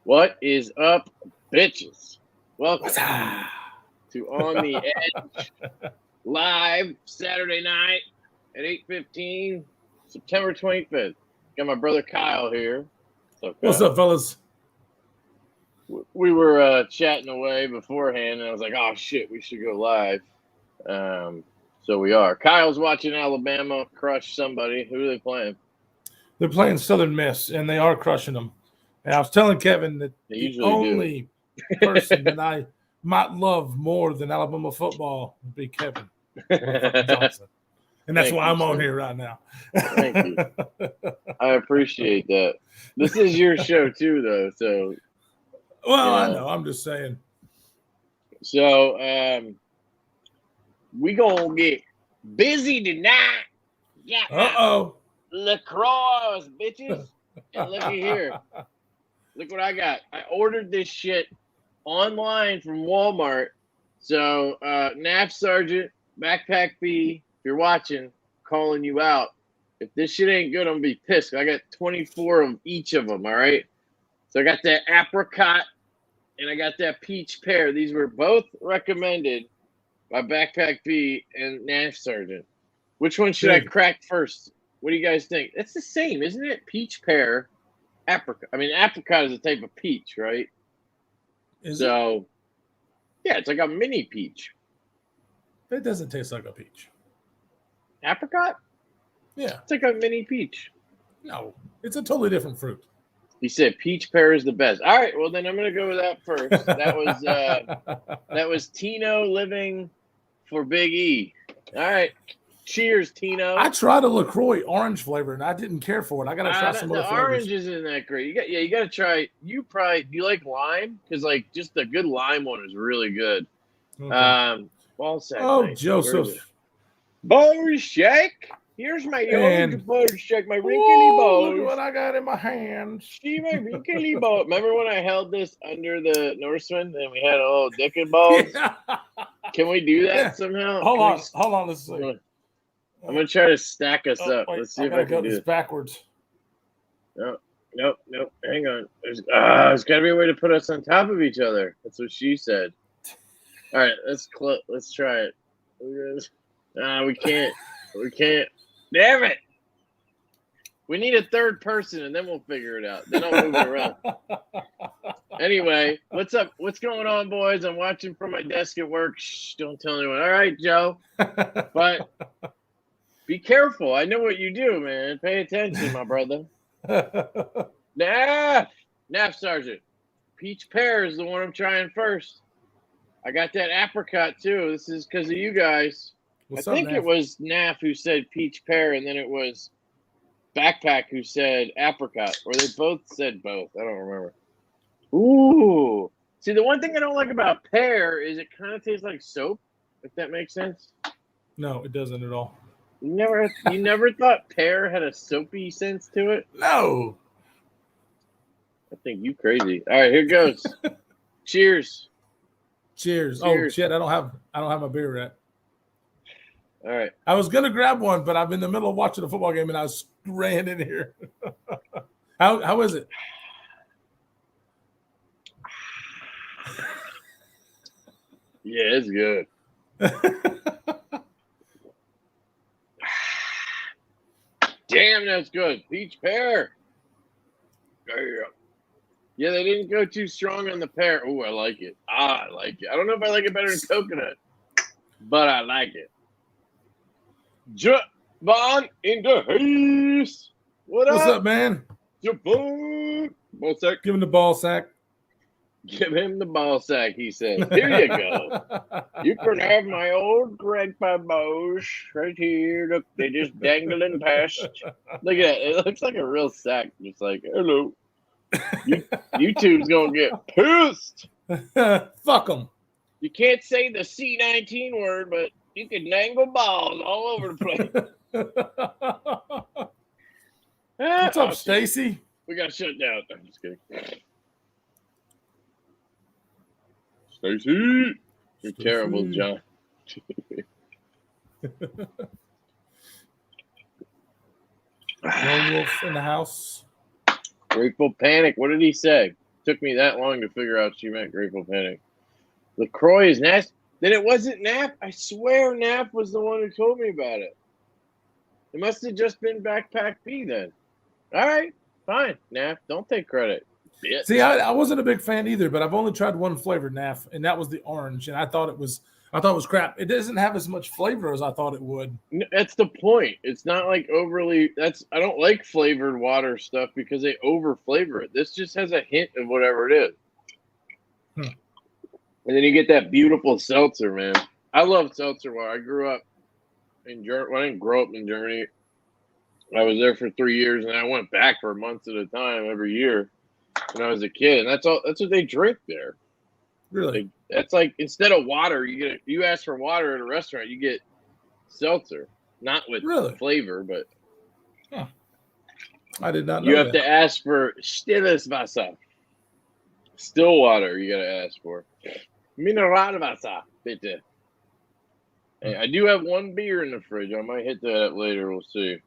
What is up, bitches? Welcome What's up? to On the Edge, live Saturday night at 8:15, September 25th. Got my brother Kyle here. What's up, fellas? We were chatting away beforehand, and I was like, oh, shit, we should go live. So we are. Kyle's watching Alabama crush somebody. Who are they playing? They're playing Southern Miss, and they are crushing them. And I was telling Kevin that They the only person that I might love more than Alabama football would be Kevin Johnson. And that's why I'm on here right now. Thank you. I appreciate that. This is your show too, though. So, well, I know. I'm just saying. So, we gonna get busy tonight. Yeah. Lacrosse, bitches. And looky here. Look what I got. I ordered this shit online from Walmart. So, NAF Sergeant, Backpack B, if you're watching, calling you out. If this shit ain't good, I'm going to be pissed. I got 24 of each of them, all right? So I got that apricot and I got that peach pear. These were both recommended by Backpack B and NAF Sergeant. Which one should I crack first? What do you guys think? It's the same, isn't it? Peach pear. Apricot. I mean, apricot is a type of peach, right? Yeah, it's like a mini peach. It doesn't taste like a peach. Apricot? Yeah. It's like a mini peach. No, it's a totally different fruit. He said peach pear is the best. All right, well then I'm gonna go with that first. That was Tino living for Big E. All right. Cheers, Tino. I tried a LaCroix orange flavor, and I didn't care for it. I got to try some other flavors. The orange isn't that great. You got to try. Do you like lime? Because like just a good lime one is really good. Okay. Ball sack. Oh, nice. Joseph. Ball shack. Here's my old ball shack. My wrinkly ball. Look what I got in my hands. See my wrinkly ball. Remember when I held this under the Norseman and we had a little dick and balls? Yeah. Can we do that somehow? Hold on. Let's see. I'm gonna try to stack us up. Wait, let's see if I can do this backwards. Nope. Hang on. There's got to be a way to put us on top of each other. That's what she said. All right, let's try it. We can't. We can't. Damn it! We need a third person, and then we'll figure it out. Then I'll move it around. Anyway, what's up? What's going on, boys? I'm watching from my desk at work. Shh, don't tell anyone. All right, Joe. But be careful. I know what you do, man. Pay attention, my brother. NAF Sergeant. Peach pear is the one I'm trying first. I got that apricot, too. This is because of you guys. I think it was NAF who said peach pear, and then it was Backpack who said apricot. Or they both said both. I don't remember. Ooh. See, the one thing I don't like about pear is it kind of tastes like soap, if that makes sense. No, it doesn't at all. You never thought pear had a soapy sense to it? No. I think you crazy. All right, here goes. Cheers. Cheers. Oh shit, I don't have my beer yet. All right. I was gonna grab one, but I'm in the middle of watching a football game and I was ran in here. How is it? Yeah, it's good. Damn, that's good. Peach pear. Yeah, they didn't go too strong on the pear. Oh, I like it. I like it. I don't know if I like it better than coconut, but I like it. Javon in the house. What's up, man? Javon. Ball sack. Give him the ball sack. Give him the ball sack, he said. Here you go. You can have my old Greg Bows right here. Look, they just dangling past. Look at that. It looks like a real sack. Just like, hello. YouTube's going to get pissed. Fuck them. You can't say the C-19 word, but you can dangle balls all over the place. What's up, Stacy? We got shut down. I'm just kidding. Stacy, you're terrible, John. Lone Wolf in the house. Grateful Panic. What did he say? took me that long to figure out she meant Grateful Panic. LaCroix is nasty. Then it wasn't Nap. I swear Nap was the one who told me about it. It must have just been Backpack B then. All right, fine. Nap, don't take credit. Bitch. See, I wasn't a big fan either, but I've only tried one flavor, NAF, and that was the orange, and I thought it was crap. It doesn't have as much flavor as I thought it would. That's the point. It's not like overly. I don't like flavored water stuff because they over flavor it. This just has a hint of whatever it is. And then you get that beautiful seltzer, man. I love seltzer water. I grew up in Germany. Well, I didn't grow up in Germany. I was there for 3 years, and I went back for months at a time every year when I was a kid. And that's what they drink there. Really? That's like instead of water, you ask for water at a restaurant, you get seltzer, not with flavor, but I did not know. You have to ask for stilles Wasser. Still water you gotta ask for. Mineralwasser, bitte. Hey, I do have one beer in the fridge. I might hit that up later. We'll see.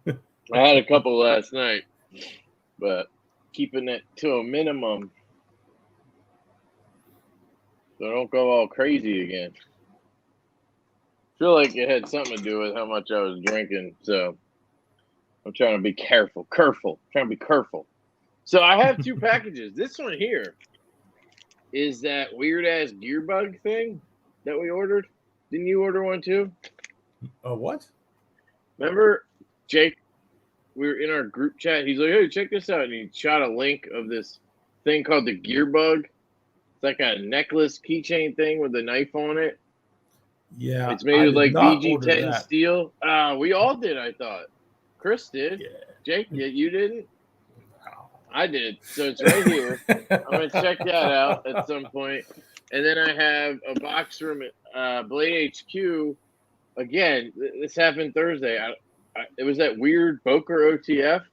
I had a couple last night, but keeping it to a minimum so I don't go all crazy again. Feel like it had something to do with how much I was drinking, so I'm trying to be careful. So I have 2 packages. This one here is that weird-ass gear bug thing that we ordered. Didn't you order one too? What? Remember, Jake, we were in our group chat. He's like, hey, check this out. And he shot a link of this thing called the gear bug. It's like a necklace keychain thing with a knife on it. Yeah. It's made with like VG10 steel. We all did, I thought. Chris did. Yeah. Jake did. You didn't? I did. So it's right here. I'm going to check that out at some point. And then I have a box from Blade HQ. Again, this happened Thursday. It was that weird Boker OTF.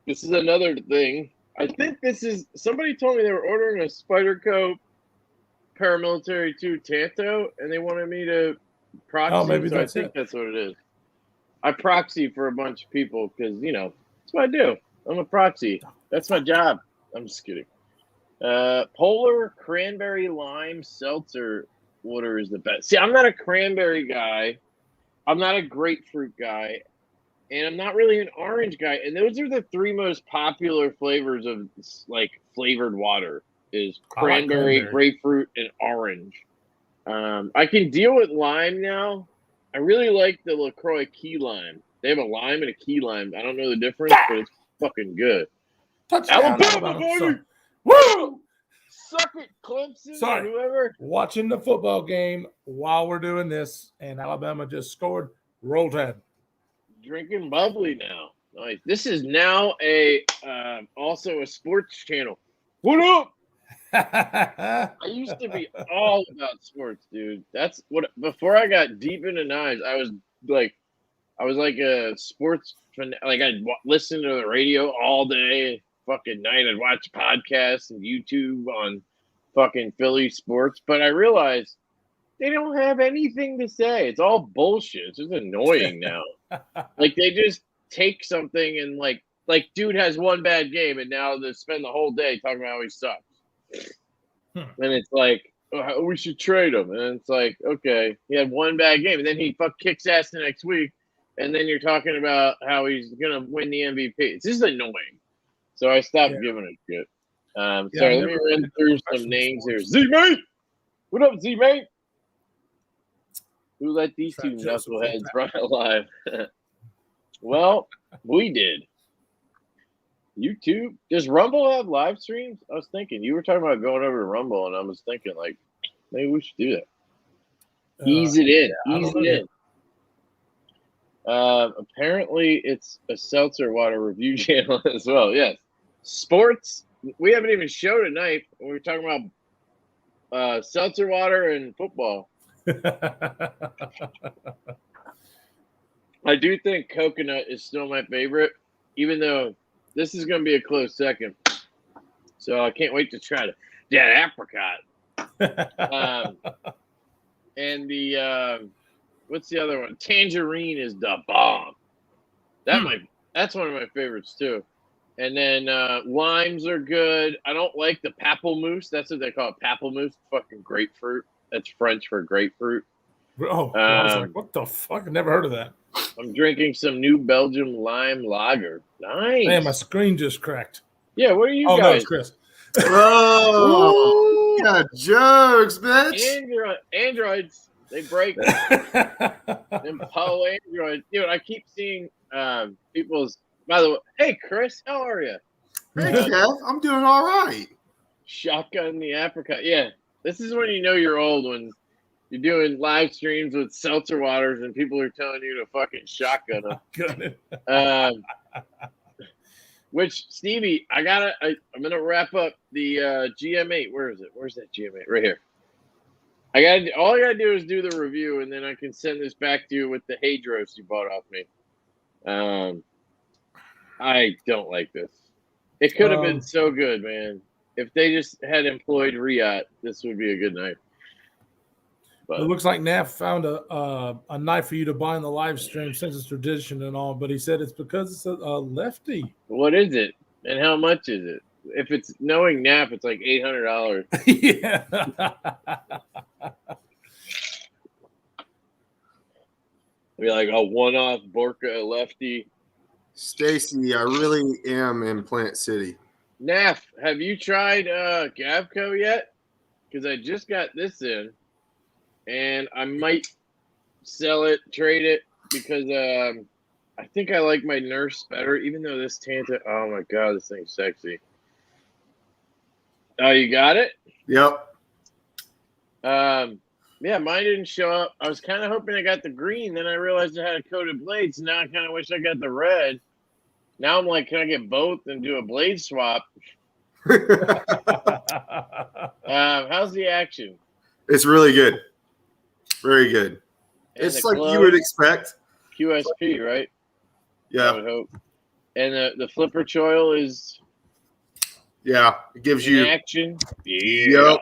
This is another thing. I think this is – somebody told me they were ordering a Spyderco Paramilitary 2 Tanto, and they wanted me to proxy. Oh, maybe so I think that's what it is. I proxy for a bunch of people because, that's what I do. I'm a proxy. That's my job. I'm just kidding. Polar Cranberry Lime Seltzer water is the best. See, I'm not a cranberry guy. I'm not a grapefruit guy. And I'm not really an orange guy. And those are the 3 most popular flavors of, like, flavored water is cranberry, grapefruit, and orange. I can deal with lime now. I really like the LaCroix key lime. They have a lime and a key lime. I don't know the difference, but it's fucking good. Alabama, buddy! Woo! Suck it, Clemson, Sorry. whoever. Watching the football game while we're doing this, and Alabama just scored. Roll Tide. Drinking bubbly now. Nice. This is now also a sports channel. What up? I used to be all about sports, dude. That's what. Before I got deep into knives, I was like a sports fan. Like I'd listen to the radio all day, fucking night. I'd watch podcasts and YouTube on fucking Philly sports. But I realized they don't have anything to say. It's all bullshit. It's just annoying now. Like they just take something and like dude has one bad game and now they spend the whole day talking about how he sucks. And it's like, oh, we should trade him. And it's like, okay, he had one bad game and then he kicks ass the next week. And then you're talking about how he's going to win the MVP. It's just annoying. So I stopped giving a shit. Sorry, let me run through some names here. Z-Mate! What up, Z-Mate? Who let these 2 knuckleheads run alive? Well, we did. YouTube. Does Rumble have live streams? I was thinking. You were talking about going over to Rumble, and I was thinking, like, maybe we should do that. Ease it in. Ease it in. Apparently, it's a seltzer water review channel as well. Yes. Sports. We haven't even showed tonight. We were talking about seltzer water and football. I do think coconut is still my favorite, even though this is going to be a close second. So I can't wait to try that apricot. And the what's the other one? Tangerine is the bomb. That's one of my favorites too. And then limes are good. I don't like the pamplemousse. That's what they call it, pamplemousse. Fucking grapefruit. That's French for grapefruit. Oh, I was like, what the fuck? I never heard of that. I'm drinking some New Belgium lime lager. Nice. Man, my screen just cracked. Yeah, what are you Oh, guys? no, it's Chris. Oh, yeah, jokes, bitch. Androids, they break them Poe Androids. Dude, I keep seeing people's. By the way, hey Chris, how are you? Hey, Kev, I'm doing all right. Shotgun the apricot. Yeah, this is when you know you're old, when you're doing live streams with seltzer waters and people are telling you to fucking shotgun them. Which Stevie, I'm gonna wrap up the GM8. Where is it? Where's that GM8? Right here. All I gotta do is do the review, and then I can send this back to you with the Hadros you bought off me. I don't like this. It could have been so good, man. If they just had employed Riot, this would be a good night. But it looks like Naf found a knife for you to buy in the live stream since it's tradition and all, but he said it's because it's a lefty. What is it? And how much is it? If it's knowing Naf, it's like $800. Yeah. Be like a one-off Borka lefty. Stacy, I really am in Plant City. Naf, have you tried Gavco yet? Because I just got this in, and I might sell it, trade it, because I think I like my Nurse better, even though this Tanta, oh my God, this thing's sexy. Oh, you got it? Yep. Yeah, mine didn't show up. I was kind of hoping I got the green, then I realized I had a coated blade, so now I kind of wish I got the red. Now I'm like, can I get both and do a blade swap? How's the action? It's really good. Very good. And It's the like you glow? would expect. QSP, right? I Yeah. would hope. And the flipper choil is Yeah. It gives in you. action. Yeah. Yep.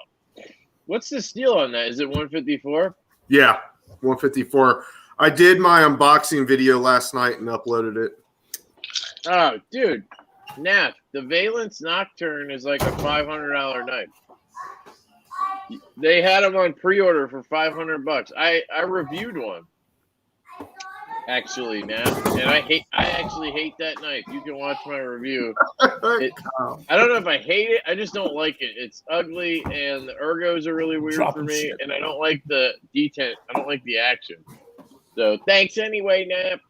What's the steel on that? Is it 154? Yeah. 154. I did my unboxing video last night and uploaded it. Oh, dude. Naf, the Valence Nocturne is like a $500 knife. They had them on pre-order for $500. I reviewed one. Actually, Naf, and I actually hate that knife. You can watch my review. I don't know if I hate it. I just don't like it. It's ugly, and the ergos are really weird for me, and I don't like the detent. I don't like the action. So thanks anyway, Nap.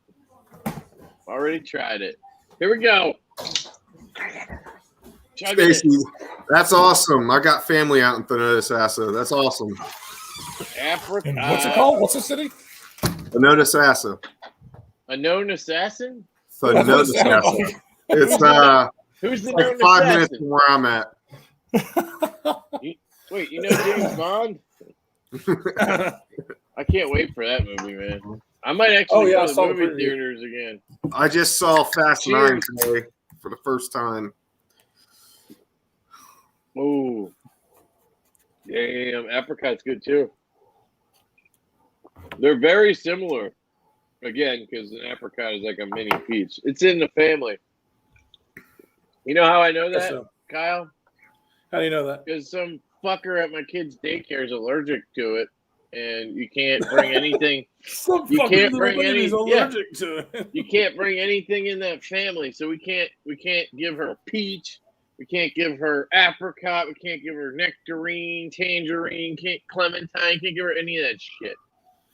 Already tried it. Here we go. Stacy, that's awesome. I got family out in Thonotosassa. That's awesome. Africa. And what's it called? What's the city? Thonotosassa. A known assassin? Thonotosassa. It's Who's the like known 5 assassin? minutes from where I'm at. Wait, you know James Bond? I can't wait for that movie, man. I might actually go to the movie theaters again. I just saw Fast Cheers. 9 today for the first time. Oh, damn! Apricot's good too. They're very similar. Again, because an apricot is like a mini peach. It's in the family. You know how I know that, Kyle? How do you know that? Because some fucker at my kid's daycare is allergic to it, and you can't bring anything. You can't bring any. allergic to it. You can't bring anything in that family, so we can't give her peach. We can't give her apricot. We can't give her nectarine, tangerine, clementine. Can't give her any of that shit.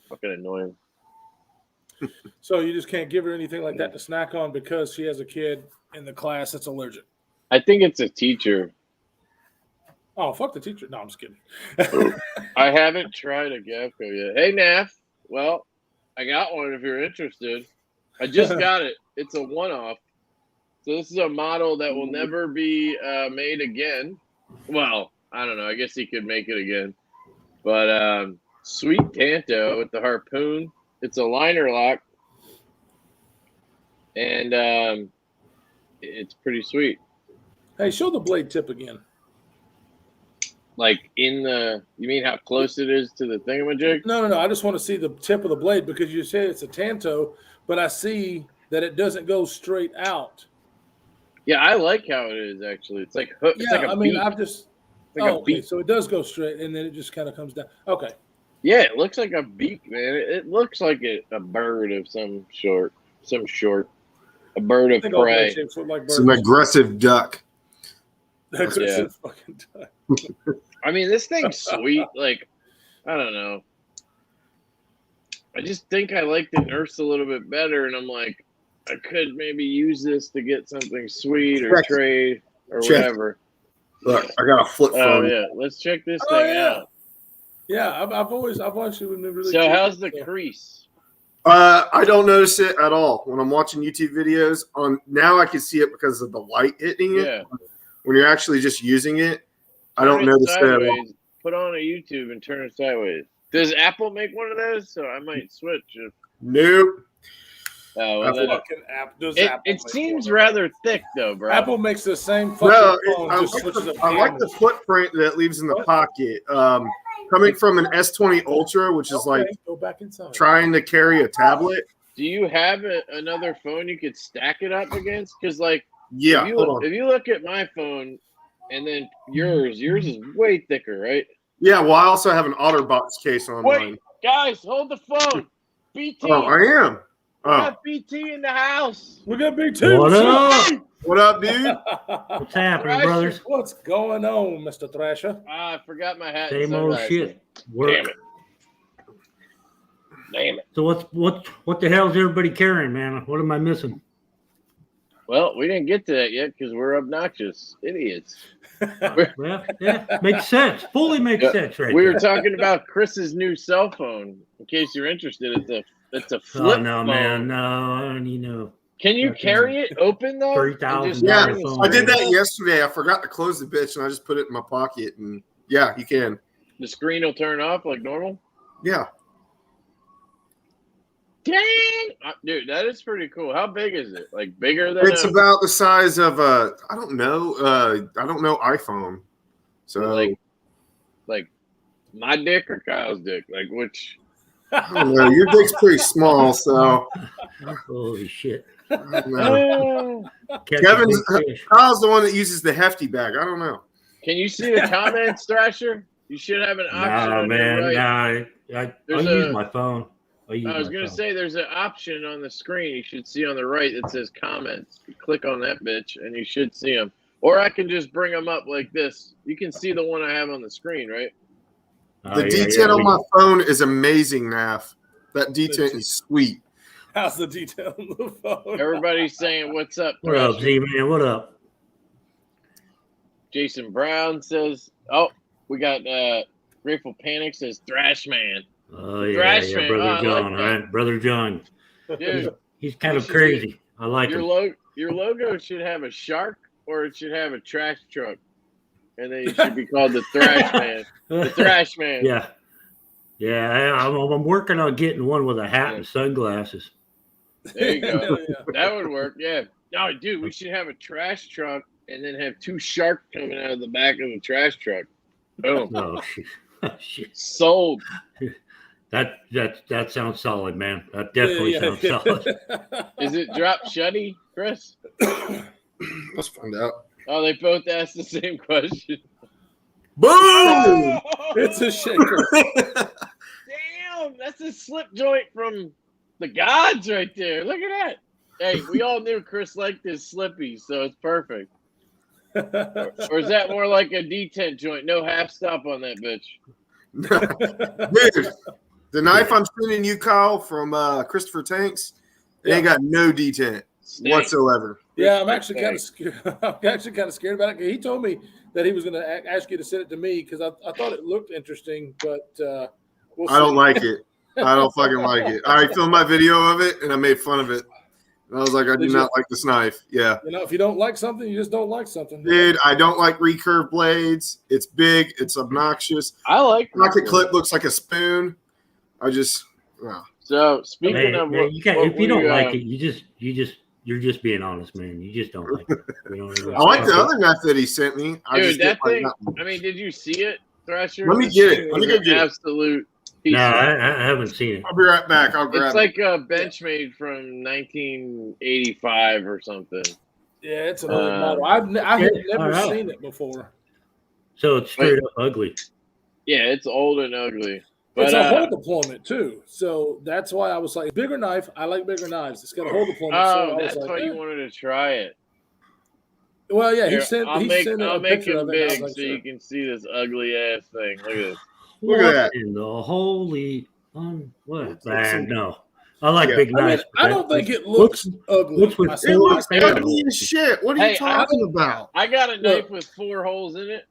Fucking annoying. So you just can't give her anything like that to snack on because she has a kid in the class that's allergic. I think it's a teacher. Oh, fuck the teacher. No, I'm just kidding. I haven't tried a Gavco yet. Hey, Naf. Well, I got one if you're interested. I just got it. It's a one-off. So this is a model that will never be made again. Well, I don't know. I guess he could make it again. But sweet Tanto with the harpoon. It's a liner lock. And it's pretty sweet. Hey, show the blade tip again. Like in the, you mean how close it is to the thingamajig? No. I just want to see the tip of the blade because you say it's a Tanto, but I see that it doesn't go straight out. Yeah, I like how it is actually. It's like it's Yeah, like a I mean, beak. I've just. It's like a Okay, beak. so it does go straight, and then it just kind of comes down. Okay. Yeah, it looks like a beak, man. It looks like a bird of some sort. A bird I of think all prey. bird shapes look like It's an birds. aggressive duck. That's Yeah. fucking duck. I mean, this thing's sweet. Like, I don't know. I just think I like the Nurse a little bit better, and I'm like, I could maybe use this to get something sweet or Check. trade or Check. whatever. Look, I got a flip Oh phone. yeah, let's check this Oh, thing yeah. out. Yeah, I've actually been really. So curious, how's the so. crease? I don't notice it at all when I'm watching YouTube videos. On now, I can see it because of the light hitting it. Yeah. When you're actually just using it, I Turn don't it notice that at all. sideways. Put on a YouTube and turn it sideways. Does Apple make one of those? So I might switch. Nope. Oh, well, Apple then Fucking app. Does it Apple it make seems one? rather thick though, bro. Apple makes the same fucking No, phone. I Just like switches the, up I like the footprint that it leaves in the What? pocket. Coming from an S20 Ultra, which is like Okay, go back inside. trying to carry a tablet. Do you have another phone you could stack it up against? Because like, Yeah, if hold on. you look at my phone and then yours is way thicker, right? Yeah, well, I also have an OtterBox case on Wait. mine. Guys, hold the phone. BT, Oh, I am. we Oh, got BT in the house. We're gonna be two. What up? what up, dude? What's happening, Thrasher. brothers? What's going on, Mr. Thrasher? Ah, I forgot my hat. and Same old sunglasses. shit. Work. Damn it. Damn it. So what the hell's everybody carrying, man? What am I missing? Well, we didn't get to that yet because we're obnoxious idiots. Well, yeah, makes sense. Fully makes Yeah, sense, right We were there. talking about Chris's new cell phone. In case you're interested, it's a flip Oh no, phone. man, no, I don't need no Can you Fucking carry it open though? $3,000 And just Yeah, turn the phone. I did screen that on? yesterday. I forgot to close the bitch, and I just put it in my pocket. And yeah, you can. The screen will turn off like normal. Yeah, Dang, dude, that is pretty cool. How big is it? Like bigger than it's about the size of a I don't know iPhone. So like my dick or Kyle's dick? Like which? I don't know. Your dick's pretty small, so Holy shit. I don't know. Catch Kevin's- a big fish. Kyle's the one that uses the hefty bag. I don't know. Can you see the comments, Thrasher? You should have an option. Nah, on your man, right. I There's use a- my phone. I was gonna say there's an option on the screen you should see on the right that says comments. You click on that bitch and you should see them. Or I can just bring them up like this. You can see the one I have on the screen, right? The detent on my phone is amazing, Naf. That detent is sweet. How's the detail on the phone? Everybody's saying, "What's up, What up, Thrasher?" Z-Man? What up? Jason Brown says, "Oh, we got Grateful Panic says Thrash Man, Oh, yeah, Thrash yeah, Man. Brother Oh, I like John, that. right? Brother John. dude." He's kind You of should crazy. I like Your him. your logo should have a shark or it should have a trash truck, and then it should be called the Thrash Man. The Thrash Man. Yeah. Yeah, I'm working on getting one with a hat Yeah. and sunglasses. There you go. Yeah. That would work. Yeah. No, dude, we should have a trash truck and then have two sharks coming out of the back of the trash truck. Boom. Oh, shit. Shit. Sold. That sounds solid, man. That definitely sounds solid. Is it drop shutty, Chris? Let's find out. Oh, they both asked the same question. Boom! It's a shaker. Damn, that's a slip joint from the gods right there. Look at that. Hey, we all knew Chris liked his slippy, so it's perfect. Or is that more like a detent joint? No half stop on that bitch. Dude, the knife I'm sending you, Kyle, from Christopher Tanks, it ain't got no detent Stank. whatsoever. Yeah, I'm actually kind of scared. I'm actually kind of scared about it. He told me that he was going to ask you to send it to me because I thought it looked interesting, but we'll see. I don't like it. I don't fucking like it. I filmed my video of it and I made fun of it. And I was like, I do Did not like this knife. Yeah. You know, if you don't like something, you just don't like something. Dude, I don't like recurve blades. It's big. It's obnoxious. I like Pocket clip looks like a spoon. I just, So speaking Hey, of man, what, you can't, what if you don't we, like it, you're just being honest, man. You just don't like it. You know what I mean? I like the other knife that he sent me. I dude, just that didn't like thing. that one. I mean, did you see it, Thrasher? Let me This get it. thing Let me was go get an it. absolute piece. No, of- I haven't seen it. I'll be right back. I'll grab It's like a Benchmade from 1985 or something. Yeah, it's an old model. I had never all right. seen it before. So it's straight up ugly. Yeah, it's old and ugly. But It's a hole deployment too, so that's why I was like, bigger knife. I like bigger knives. It's got a hole deployment. So I was that's like, why you wanted to try it. Well, yeah, Here, he sent I'll a make picture him of it. And I was big like, so sure. you can see this ugly ass thing. Look at this. Look at that. In the holy what? Looks like some- No, I like Yeah. big I mean, knives. I don't think it looks ugly. looks with myself. It four looks fair ugly holes. as shit. What are Hey, you talking about? I got a Look. knife with 4 holes in it.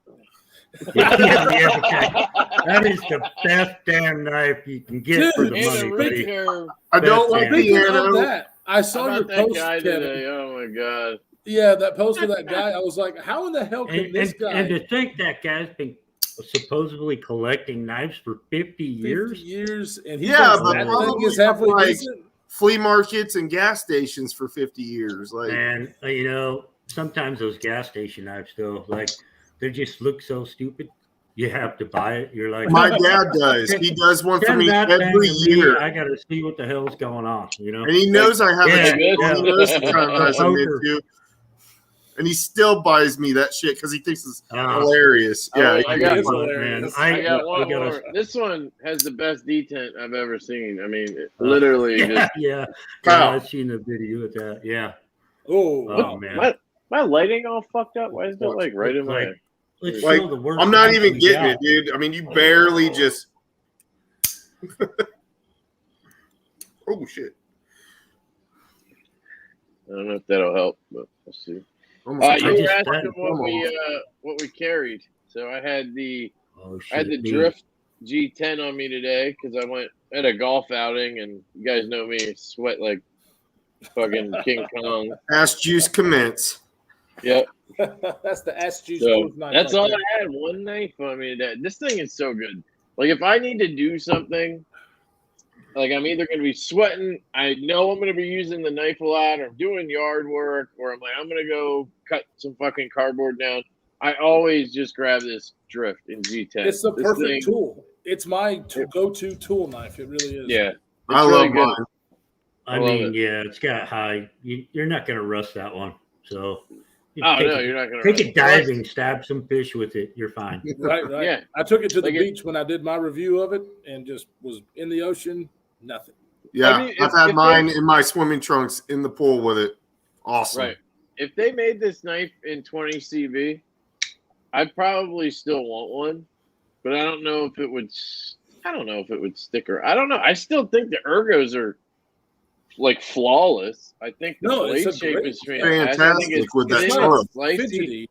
Yeah, okay. That is the best damn knife you can get for the Dude, And money, a buddy. recurve. I don't That's like it. the Speaking of Anno. that, I How saw your about that post, guy Kevin. today? Oh my god. Yeah, that post with that guy. I was like, how in the hell can And, this and, guy and to think that guy's been supposedly collecting knives for 50 years. 50 years and he Yeah, thinks but that probably thing is halfway like- decent? Flea markets and gas stations for 50 years. Like, And sometimes those gas station knives though, like they just look so stupid. You have to buy it. You're like, my dad does. He does one for send me that thing every to me. year. I gotta see what the hell's going on, And he knows I have Yeah, a he yeah. knows the kind of knives I'm Poker. into. And he still buys me that shit because he thinks it's Ah. hilarious. Oh, Yeah, I he got does. one. man. I got one we gotta- more. This one has the best detent I've ever seen. I mean, it literally Yeah, just. yeah. Wow. I've seen the video with that. Yeah. Oh, Oh man. My lighting all fucked up. Why is it like right in my? Let's Like, show the worst I'm not knives even we getting got. it, dude. I mean, you barely just. Oh shit! I don't know if that'll help, but we'll see. Almost You were just- asking what we carried. So I had the Oh, I had the shit, me. Drift G10 on me today because I went at a golf outing, and you guys know me, sweat like fucking King Kong. ass juice commence. Yep. that's the ass juice. So proof knife that's right all there. I had. One knife on me today. This thing is so good. Like if I need to do something, like I'm either going to be sweating, I know I'm going to be using the knife a lot, or I'm doing yard work, or I'm like I'm going to go cut some fucking cardboard down. I always just grab this Drift in G10. It's the This perfect thing- tool. It's my go-to tool knife. It really is. Yeah, I it's really love good. mine. I I love mean, it. yeah, it's got high. You're not gonna rust that one. So you Oh take no, it- you're not going take to it diving, stab some fish with it. You're fine. Right, right. Yeah. I took it to the Like it- beach when I did my review of it and just was in the ocean. Nothing. Yeah, I mean, I've if had they- mine in my swimming trunks in the pool with it. Awesome. Right. If they made this knife in 20 CV, I'd probably still want one, but I don't know if it would. I don't know if it would stick or I don't know. I still think the ergos are like flawless. I think the No, it's blade a shape great- is fantastic. I think Fantastic with that thin, stroke. it's slicey. Fidgety.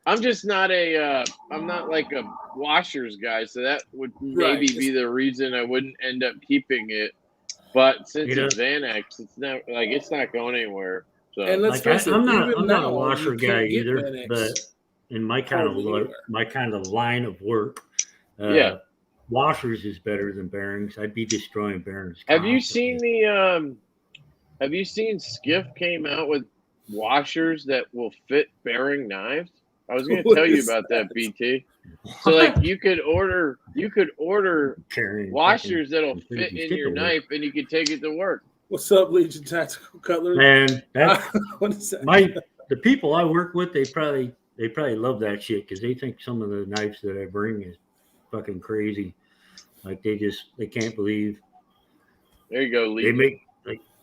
I'm just not I'm not like a washers guy, so that would maybe Right. be the reason I wouldn't end up keeping it. But since You know- it's Xanax, it's not going anywhere. So And let's Like, face it, I'm not even a now, washer you can't guy get either, Xanax but in my kind of hardly look, anywhere. my kind of line of work, Yeah. washers is better than bearings. I'd be destroying bearings. Have you seen constantly. have you seen Skiff came out with washers that will fit bearing knives? I was going to What tell you is about that, that? BT. So like you could order Carrying washers that'll fucking fit in stick your to work. knife and you can take it to work. What's up, Legion Tactical Cutlery? Man, that What is that? the people I work with, they probably love that shit because they think some of the knives that I bring is fucking crazy. Like they can't believe There you go, they Lee. make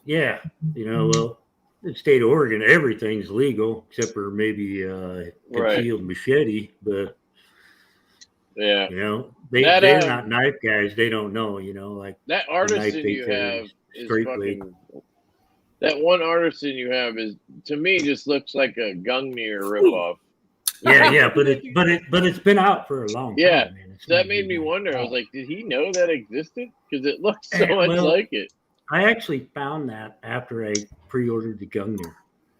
well, in the state of Oregon, everything's legal except for maybe Right. concealed machete. But Yeah. they're That, not knife guys. They don't know. Like That knife artisan they you carry have is straight fucking. That one artisan you have is to me just looks like a Gungnir ripoff. yeah, but it's been out for a long Yeah, time. Man. It's So that not made me even- wonder. I was like, did he know that existed? Because it looks so Eh, much well- like it. I actually found that after I pre-ordered the Gungnir,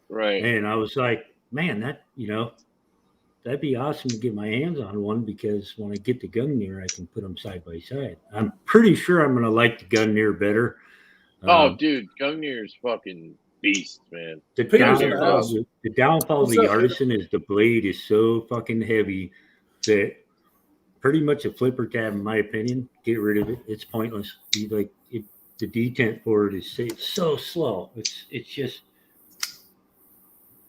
Right. and I was like, man, that'd be awesome to get my hands on one because when I get the Gungnir, I can put them side by side. I'm pretty sure I'm gonna like the Gungnir better. Oh, dude, Gungnir's fucking beast, man. The Peter's in the downfall, house. the downfall of What's the up, Peter? artisan is the blade is so fucking heavy that pretty much a flipper tab, in my opinion, get rid of it. It's pointless. The detent for it is it's so slow. It's just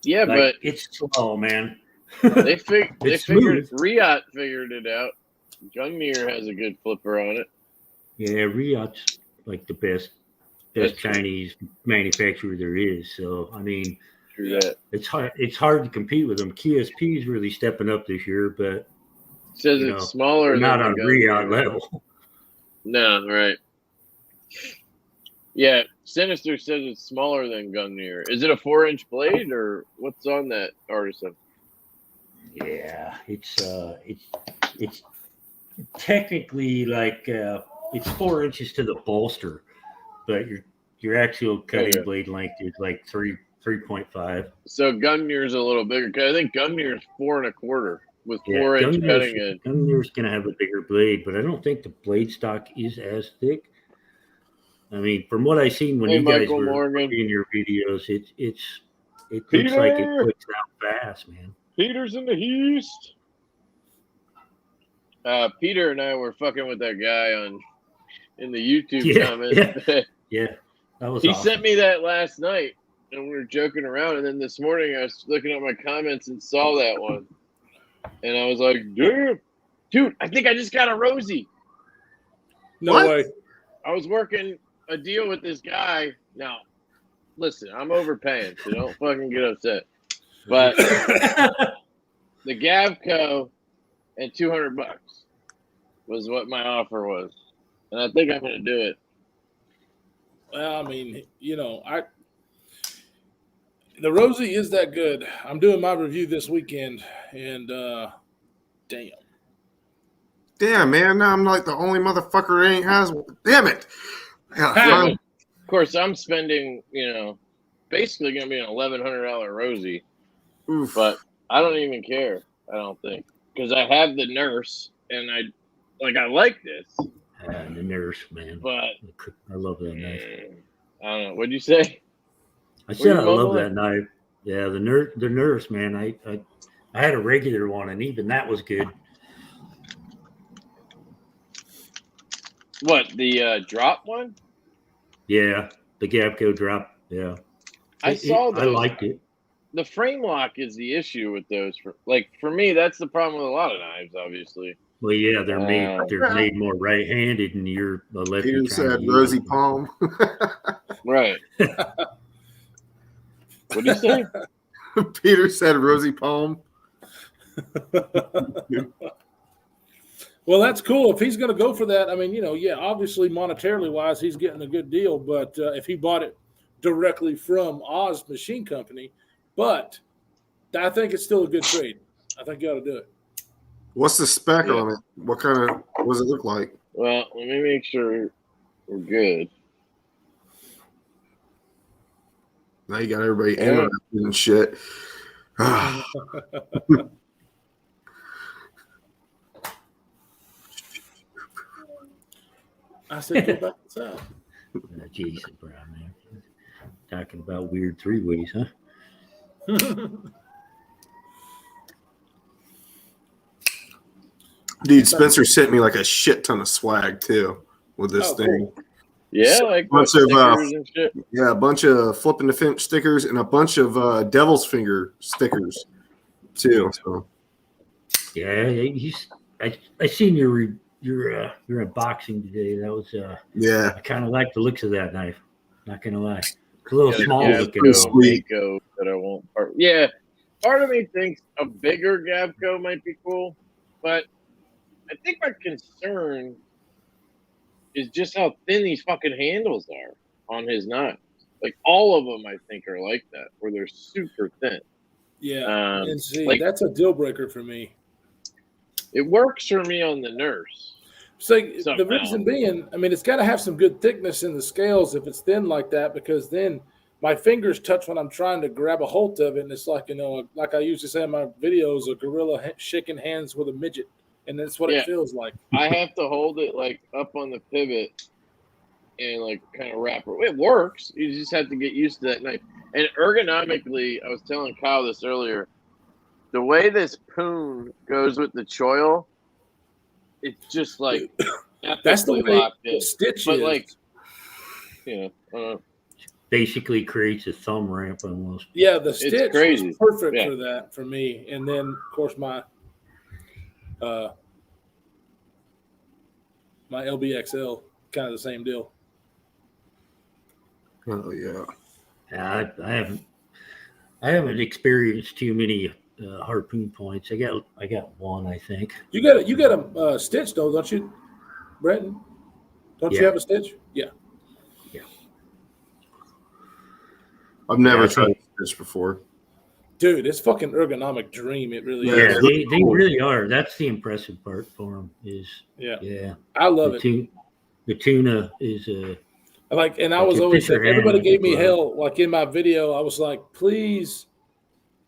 Yeah, Like, it's slow, man. but they It's figured smooth. Riot figured it out. Gungnir has a good flipper on it. Yeah, Riot's like the best That's true. Chinese manufacturer there is. So I mean, True Yeah. that. it's hard to compete with them. KSP is really stepping up this year, but Says You it's know, smaller they're not than on the Riot Gungnir. level. No, right. Yeah, Sinister says it's smaller than Gungnir. Is it a 4-inch blade or what's on that artisan? Yeah, it's technically like it's 4 inches to the bolster, but your actual cutting Okay. blade length is like 3.5. So Gungnir's a little bigger. 'Cause I think Gungnir's 4 1/4 with Yeah, 4-inch cutting edge. Gungnir's gonna have a bigger blade, but I don't think the blade stock is as thick. I mean, from what I seen when Hey, you guys Michael were Morgan. in your videos, it looks like it Peter! clicks out fast, man. Peter's in the East. Peter and I were fucking with that guy in the YouTube Yeah, comments. Yeah, that was He awesome. sent me that last night, and we were joking around. And then this morning, I was looking at my comments and saw that one, and I was like, "Damn, dude! I think I just got a Rosie." No What? way. I was working a deal with this guy. Now, listen, I'm overpaying, so don't fucking get upset. But the Gavco and $200 was what my offer was, and I think I'm gonna do it. Well, I mean, the Rosie is that good. I'm doing my review this weekend, and damn. Damn, man. Now I'm like the only motherfucker that ain't has one. Damn it. Yeah, Yeah, finally- of course, I'm spending, basically gonna be an $1,100 Rosie, oof. but I don't even care. I don't think because I have the Nurse, and I like this, The nurse, man. but I love that knife. I don't know. What'd you say? I Were said you I love mumbling? that knife. Yeah, the nurse, man. I had a regular one, and even that was good. What, the drop one? Yeah, the Gapco drop. Yeah, I saw I those. liked it. The frame lock is the issue with those. For me, that's the problem with a lot of knives, obviously. Well, yeah, they're made more right-handed, and you're a lefty. Peter trying to said use Rosie it. Palm. Right. What do you say? Peter said Rosie Palm. Well, that's cool. If he's going to go for that, I mean, obviously monetarily wise, he's getting a good deal. But if he bought it directly from Oz Machine Company, but I think it's still a good trade. I think you ought to do it. What's the spec Yeah. on it? What does it look like? Well, let me make sure we're good. Now you got everybody Yeah. interested and shit. I said, get back inside. Jason Brown, man. Talking about weird three-ways, huh? Dude, Spencer sent me like a shit ton of swag too with this Oh, thing. cool. Yeah, So like bunch what, of, stickers and shit. Yeah, a bunch of flipping the finch stickers and a bunch of devil's finger stickers too. So Yeah, I seen your unboxing today. That was yeah, I kind of like the looks of that knife. Not gonna lie, it's a little Yeah, small yeah, looking. pretty though. sweet. Gavco that I won't part. Yeah, part of me thinks a bigger Gavco might be cool, but I think my concern is just how thin these fucking handles are on his knives. Like all of them, I think are like that, where they're super thin. Yeah. And see, like- that's a deal breaker for me. It works for me on the Nurse. So the Somehow. reason being, I mean, it's got to have some good thickness in the scales if it's thin like that, because then my fingers touch when I'm trying to grab a hold of it, and it's like, like I used to say in my videos, a gorilla shaking hands with a midget, and that's what Yeah. it feels like. I have to hold it like up on the pivot and like kind of wrap it. It works. You just have to get used to that knife. And ergonomically, I was telling Kyle this earlier. The way this poon goes with the choil, it's just like That's the epically way locked in. the stitch But is. like, basically creates a thumb ramp almost. Yeah, the stitch crazy. was perfect Yeah. for that for me. And then, of course, my LBXL, kind of the same deal. Oh yeah. I haven't experienced too many harpoon points. I got one, I think. You got a stitch though, don't you, Brenton? Don't you Yeah. have a stitch? Yeah. I've never Yeah, tried this before. Dude, it's fucking ergonomic dream. It really Yeah, is. they really are. That's the impressive part for them. Is Yeah. I love it. The tuna is a. Like, and I Like was you always put your saying, everybody hand gave in me the glove. hell. Like in my video, I was like, please,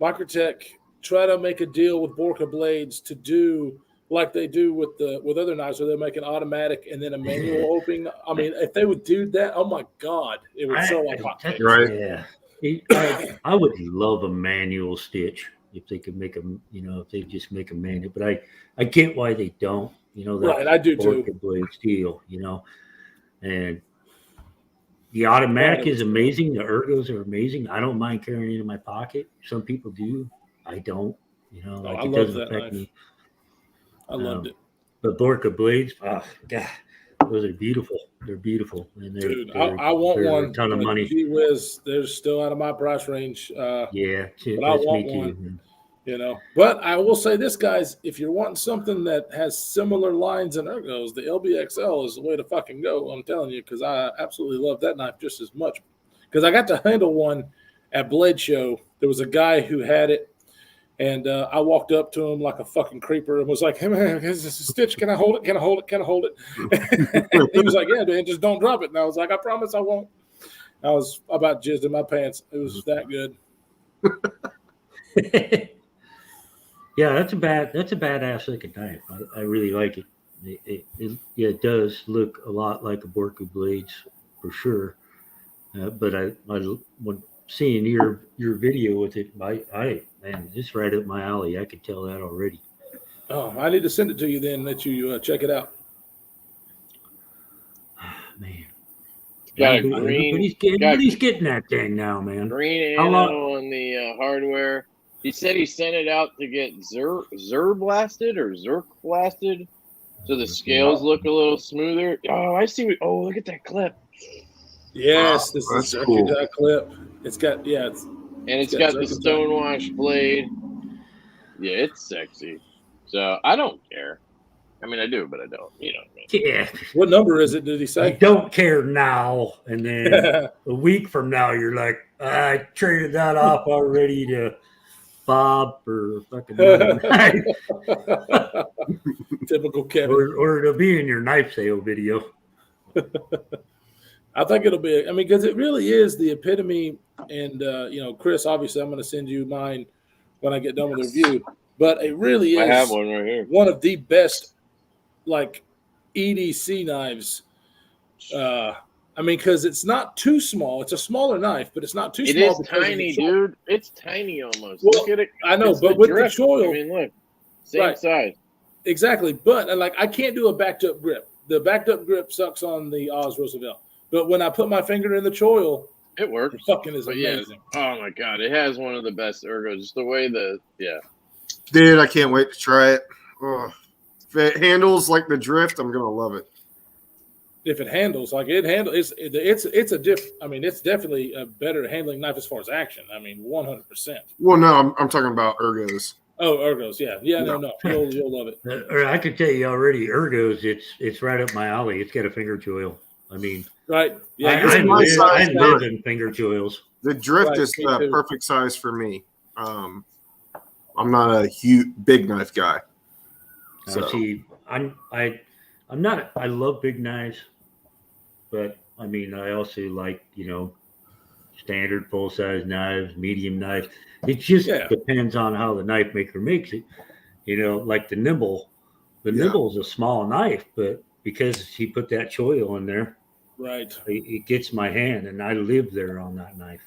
Microtech, try to make a deal with Borka Blades to do like they do with other knives, where they make an automatic and then a manual opening. I mean, if they would do that, oh my god, it would sell like hotcakes. Right. Yeah. I would love a manual stitch if they could make them, if they just make a manual. But I get why they don't, Right, I do too. Orca blade steel, and the automatic is amazing. The ergos are amazing. I don't mind carrying it in my pocket. Some people do. I don't, like I it love doesn't that affect knife. me. I loved it. But Borka blades, oh God, those are beautiful. They're beautiful, and Dude, I want they're one. a ton of but money. Gee whiz, they're still out of my price range. Yeah, but I that's want me too. one. But I will say this, guys, if you're wanting something that has similar lines and ergos, the LBXL is the way to fucking go. I'm telling you, because I absolutely love that knife just as much. Because I got to handle one at Blade Show. There was a guy who had it, and I walked up to him like a fucking creeper and was like, "Hey man, this is a stitch. Can I hold it? Can I hold it? Can I hold it?" He was like, "Yeah, man, just don't drop it." And I was like, "I promise I won't." I was about jizzed in my pants. It was that good. Yeah, that's a badass looking knife. I really like it. It does look a lot like a Borka Blades for sure. But I when seeing your video with it, man, it's right up my alley. I could tell that already. Oh, I need to send it to you then. Let you check it out. Man, Got a everybody's getting that thing now, man. green How long- anno on the hardware. He said he sent it out to get Zer blasted or Zerk blasted, so the scales look a little smoother. Oh, I see. Look at that clip. Yes, Wow, this that's is cool. that clip. It's got It's got the stonewash blade. Yeah, it's sexy. So I don't care. I mean, I do, but I don't. You know what I mean? Yeah, What number is it? Did he I say? don't care now, and then a week from now, you're like, I traded that off already to Bob or fucking Typical Kevin. or it'll be in your knife sale video. I think it'll be. I mean, because it really is the epitome. And Chris, obviously, I'm going to send you mine when I get done with the review. But it really is. I have one right here. One of the best, like EDC knives. I mean, because it's not too small. It's a smaller knife, but it's not too It small. is because of tiny, the choil. dude. It's tiny almost. Well, Look at it. I know, It's but with the drift. choil, I mean, look, same Right. size. exactly. But I can't do a backed up grip. The backed up grip sucks on the Oz Roosevelt. But when I put my finger in the choil, It works. it fucking is But yeah, amazing. oh my god, it has one of the best ergos. Just the way Dude, I can't wait to try it. Oh, if it handles like the drift, I'm gonna love it. If it handles like it handles, it's a diff. I mean, it's definitely a better handling knife as far as action. I mean, 100%. Well, no, I'm talking about ergos. Oh, ergos, yeah. No. You'll love it. Or I could tell you already, ergos. It's right up my alley. It's got a finger choil. I mean, Right? Yeah. it's my I size live drift. in finger choils. The drift Right, is me the too. perfect size for me. I'm not a huge big knife guy. So See, I'm not. I love big knives, but I mean, I also like standard full size knives, medium knives. It just depends on how the knife maker makes it. Like the nibble. The nibble is a small knife, but because he put that choil in there, Right. it gets my hand, and I live there on that knife.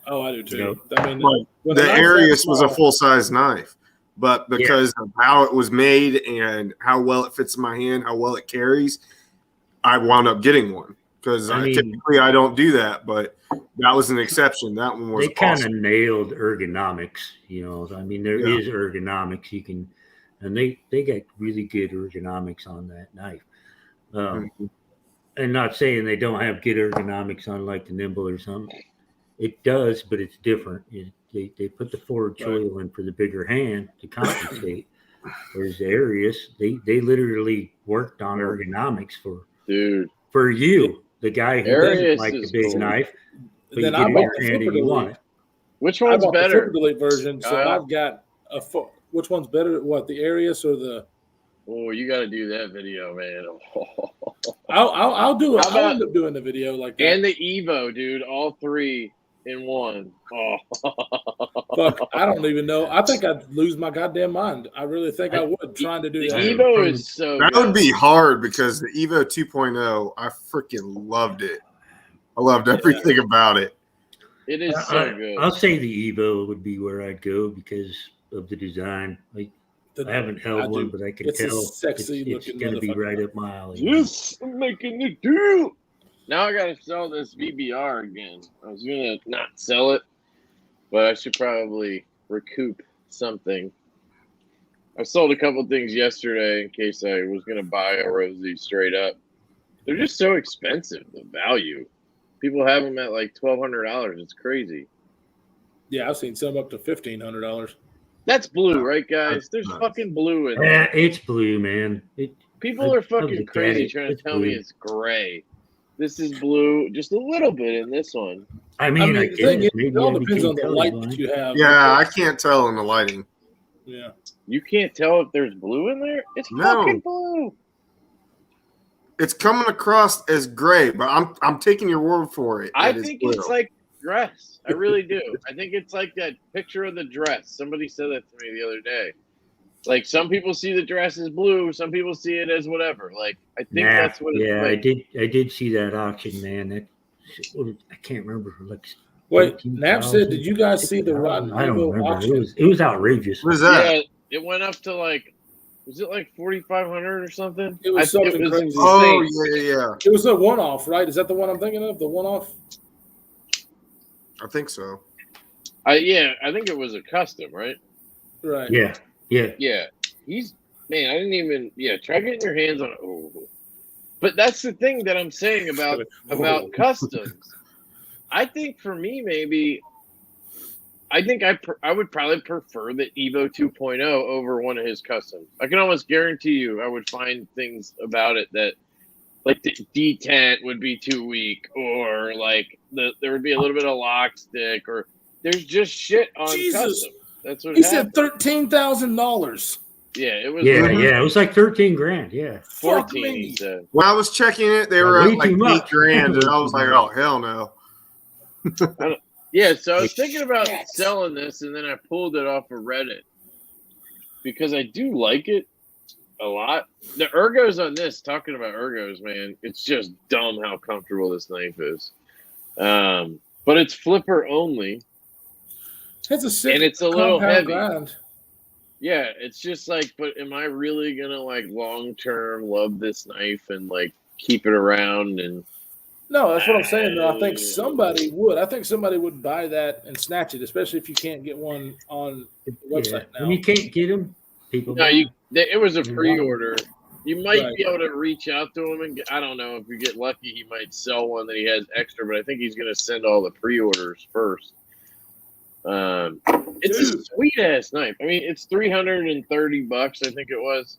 Oh, I do too. You know, I mean, Right. when the knife's that Arius was a small- full size knife, but because of how it was made and how well it fits in my hand, how well it carries, I wound up getting one. because I mean- typically I don't do that, but that was an exception. That one was They kind of awesome. nailed ergonomics. I mean, there is Yeah. ergonomics you can, and they got really good ergonomics on that knife. And not saying they don't have good ergonomics on like the Nimble or something. It does, but it's different. They put the forward choil in for the bigger hand to compensate. Whereas the Arius, they literally worked on ergonomics for you, the guy who doesn't Arius like the is big cool. knife, but Then you I get it in bought your the hand and you want it. Which I one's bought the better? Flipper Delete version, so Kyle? I've got which one's better? What, the Arius or the? Oh, you got to do that video, man. I'll do it. How I'll about- end up doing the video like that. And the Evo, dude, all three in one. Oh, Fuck, I don't even know. I think I'd lose my goddamn mind. I really think I would trying to do the that. Evo is so That good. would be hard because the Evo 2.0, I freaking loved it. I loved everything about it. It is so good. I'll say the Evo would be where I'd go because of the design. Like, I haven't held I do. one, but I can It's a tell sexy it's looking going to be motherfucker. right up my alley. Yes, I'm making the deal. Now I gotta sell this VBR again. I was gonna not sell it, but I should probably recoup something. I sold a couple things yesterday in case I was gonna buy a Rosie straight up. They're just so expensive. The value. People have them at like $1,200. It's crazy. Yeah, I've seen some up to $1,500. That's blue, right, guys? There's Nice. fucking blue in there. Yeah, it's blue, man. People are I love fucking the crazy caddy. trying to It's tell me blue. it's gray. This is blue, just a little bit in this one. I mean, I the thing guess is, maybe it all I depends became on the light colorblind. that you have. Yeah, I can't tell in the lighting. Yeah. You can't tell if there's blue in there? It's No. fucking blue. It's coming across as gray, but I'm taking your word for it. I It is think blue. it's like dress. I really do. I think it's like that picture of the dress. Somebody said that to me the other day. Like some people see the dress as blue, some people see it as whatever. Like I think that's what it's yeah, like. I did see that auction, man. That I can't remember. Like, Wait, 18,000, Nav said, did you guys see the Rotten I don't Evo remember. auction? It was outrageous. What is that? Yeah, it went up to like, was it like 4,500 or something? It was something crazy. Oh, insane. yeah. It was a one-off, right? Is that the one I'm thinking of? The one-off? I think so. I think it was a custom, right? Right. Yeah. Yeah, man. I didn't even. Yeah, try getting your hands on it. Oh. But that's the thing that I'm saying about Oh. customs. I think for me, maybe. I think I would probably prefer the Evo 2.0 over one of his customs. I can almost guarantee you, I would find things about it that, like the detent would be too weak, or like there would be a little bit of lock stick, or there's just shit on Jesus. custom. That's what He happened. said $13,000. Yeah, it was Yeah, like yeah. It was like 13 grand. Yeah. Fuck 14. me. He said. When I was checking it, they were Way at like too much. $8,000, and I was like, oh, hell no. Yeah, so I was thinking about selling this, and then I pulled it off of Reddit because I do like it a lot. The ergos on this, talking about ergos, man, it's just dumb how comfortable this knife is. But it's flipper only. It's a sick And it's a little compound heavy. grind. Yeah, it's just like, but am I really gonna like long term love this knife and like keep it around? And No, that's what I'm saying. Though. I think somebody would. I think somebody would buy that and snatch it, especially if you can't get one on the website now. When you can't get them, people. no, it was a pre-order. You might Right. be able to reach out to him and I don't know if you get lucky, he might sell one that he has extra, but I think he's gonna send all the pre-orders first. It's a Dude. sweet ass knife. I mean, it's $330, I think it was.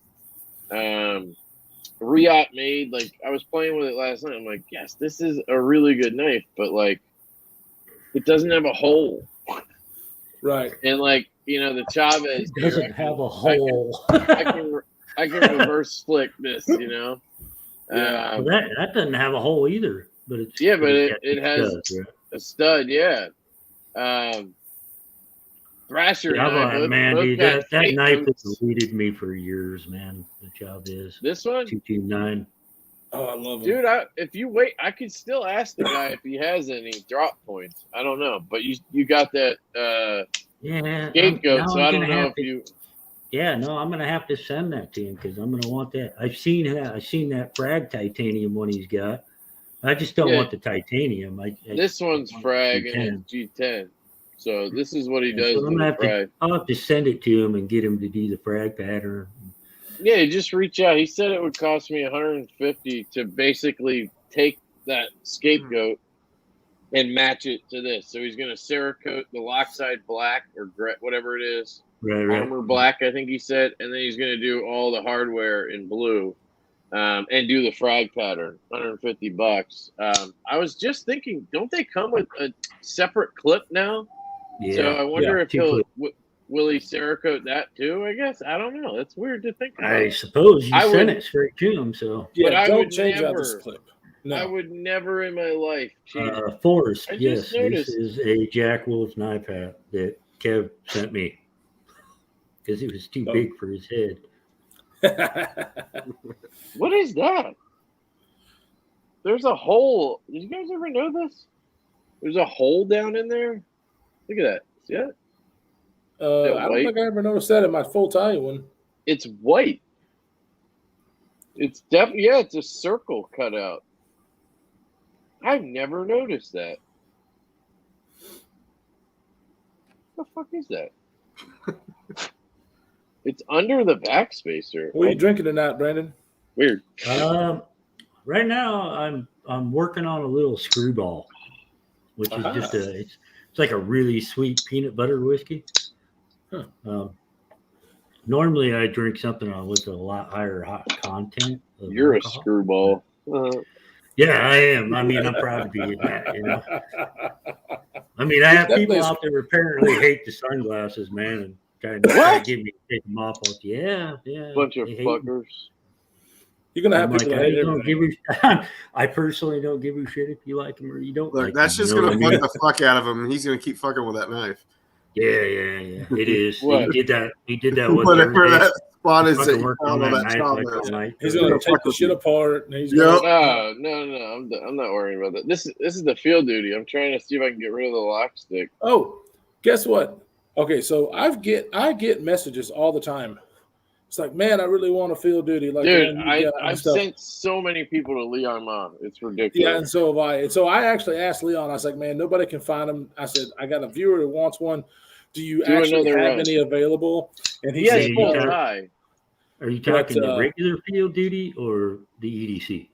Riot made, like I was playing with it last night. I'm like, yes, this is a really good knife, but like it doesn't have a hole. Right. And like, you know, the Chavez It doesn't have a hole. I can reverse flick this, you know. Yeah. Well, that doesn't have a hole either. But it's Yeah, but it's it has does, right? a stud, yeah. Thrasher Yeah, knife, both- man, both dude, got that fake knife boots. has eluded me for years, man. The Chavez This one, 229. Oh, I love it. dude. If you wait, I could still ask the guy if he has any drop points. I don't know, but you got that Yeah, scapegoat, now so I'm I don't gonna know have if to- you. Yeah, no, I'm gonna have to send that to him because I'm gonna want that. I've seen that frag titanium one he's got. I just don't Yeah. want the titanium. This one's I want frag G10. and it's G10. So this is what he Yeah, does so to I'm gonna the have to, frag. I'll have to send it to him and get him to do the frag pattern. Yeah, just reach out. He said it would cost me $150 to basically take that scapegoat and match it to this. So he's going to Cerakote the Lockside black or whatever it is, Right. armor black, I think he said, and then he's going to do all the hardware in blue, and do the frag pattern. $150. I was just thinking, don't they come with a separate clip now? Yeah. So I wonder if two he'll. clip. Will he Cerakote that too? I guess I don't know. That's weird to think about. I suppose you I sent would- it straight to him. So Yeah, But I don't would change out this never- clip. I No. would never in my life change. Forrest, I yes, just this noticed. is a Jack Wolf knife hat that Kev sent me because it was too Oh. big for his head. What is that? There's a hole. Did you guys ever know this? There's a hole down in there. Look at that. See that? I don't white? think I ever noticed that in my full tie one. It's white. It's definitely it's a circle cut out. I've never noticed that. What the fuck is that? It's under the backspacer. What are you drinking tonight, Brandon? Weird. Right now, I'm working on a little screwball, which is Aha. just it's like a really sweet peanut butter whiskey. Huh. Normally, I drink something with a lot higher hot content. Of You're alcohol. a screwball. Yeah, I am. I mean, I'm proud to be in that. You know, I mean, I have people out there who apparently hate the sunglasses, man, and trying to get me to take them off. Like, yeah. Bunch of they hate me. fuckers. You're gonna have I'm people like, that hate I don't everybody. give a, I personally don't give a shit if you like them or you don't. Look, like that's them, just you know gonna what I mean? bug the fuck out of him, and he's gonna keep fucking with that knife. Yeah. It is. What? He did that. He did that with Whatever every day. that spot is that Fucking you worked found on on that that knife like chop all night. He's gonna Gonna take fuck the with shit you. apart, and he's Yep. gonna. No. I'm not worrying about that. This is the field duty. I'm trying to see if I can get rid of the lock stick. Oh, guess what? Okay, so I get messages all the time. It's like, man, I really want to field duty. Like, Dude, man, you got I've stuff. sent so many people to Leon Ma. It's Yeah, ridiculous. and so have I. And so I actually asked Leon. I was like, man, nobody can find them. I said, I got a viewer who wants one. Do you Do actually another have run. any available? And He has said, full no. tie. Are you talking But, the regular field duty or the EDC?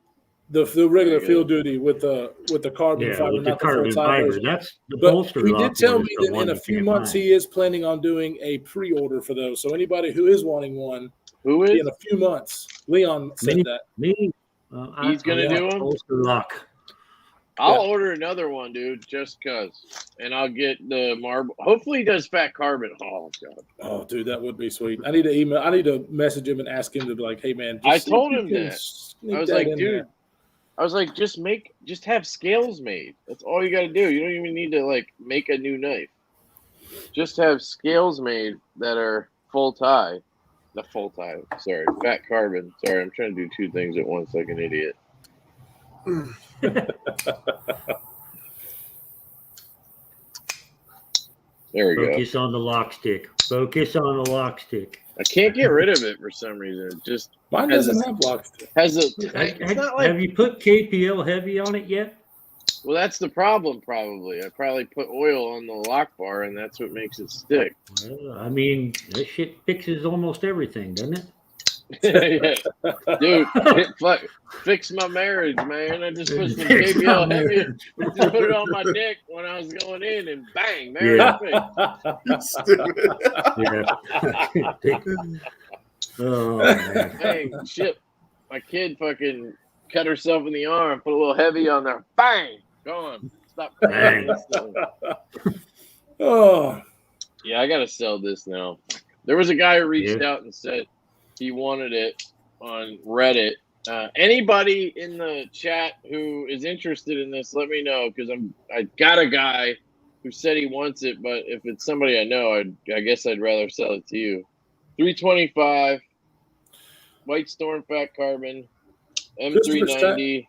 the regular Very field duty with the carbon Yeah, fiber, with the not the full carbon tie fiber. version. That's the But bolster. he lock did tell one me is the that one in a you few can't months find. he is planning on doing a pre-order for those. So anybody who is wanting one Who is? in a few months, Leon said Me? that. Me. He's gonna I do want 'em? bolster lock. I'll order another one, dude, just cause, and I'll get the marble. Hopefully, he does fat carbon. Oh god, Oh, dude, that would be sweet. I need to email. I need to message him and ask him to be like, hey, man. I see if told you him can that. sneak I was that like, in dude, there. I was like, just have scales made. That's all you got to do. You don't even need to like make a new knife. Just have scales made that are full tie. The full tie. Sorry, fat carbon. Sorry, I'm trying to do two things at once like an idiot. There we go. Focus on the lock stick. Focus on the lock stick. I can't get rid of it for some reason. It just Mine has doesn't a- have blocks. has a. It's not like. Have you put KPL heavy on it yet? Well, that's the problem. Probably, I probably put oil on the lock bar, and that's what makes it stick. Well, I mean, that shit fixes almost everything, doesn't it? Yeah. Dude, fix my marriage, man. I just put some KBL heavy. Just put it on my dick when I was going in, and bang, marriage fixed. Stupid. Yeah. Oh, man. Bang, shit. My kid fucking cut herself in the arm, put a little heavy on there. Bang, gone. Stop. Bang. Oh, Yeah, I gotta sell this now. There was a guy who reached Yeah. out and said he wanted it on Reddit. Anybody in the chat who is interested in this, let me know, because I got a guy who said he wants it, but if it's somebody I know, I guess I'd rather sell it to you. 325, White Storm Fat Carbon, M390.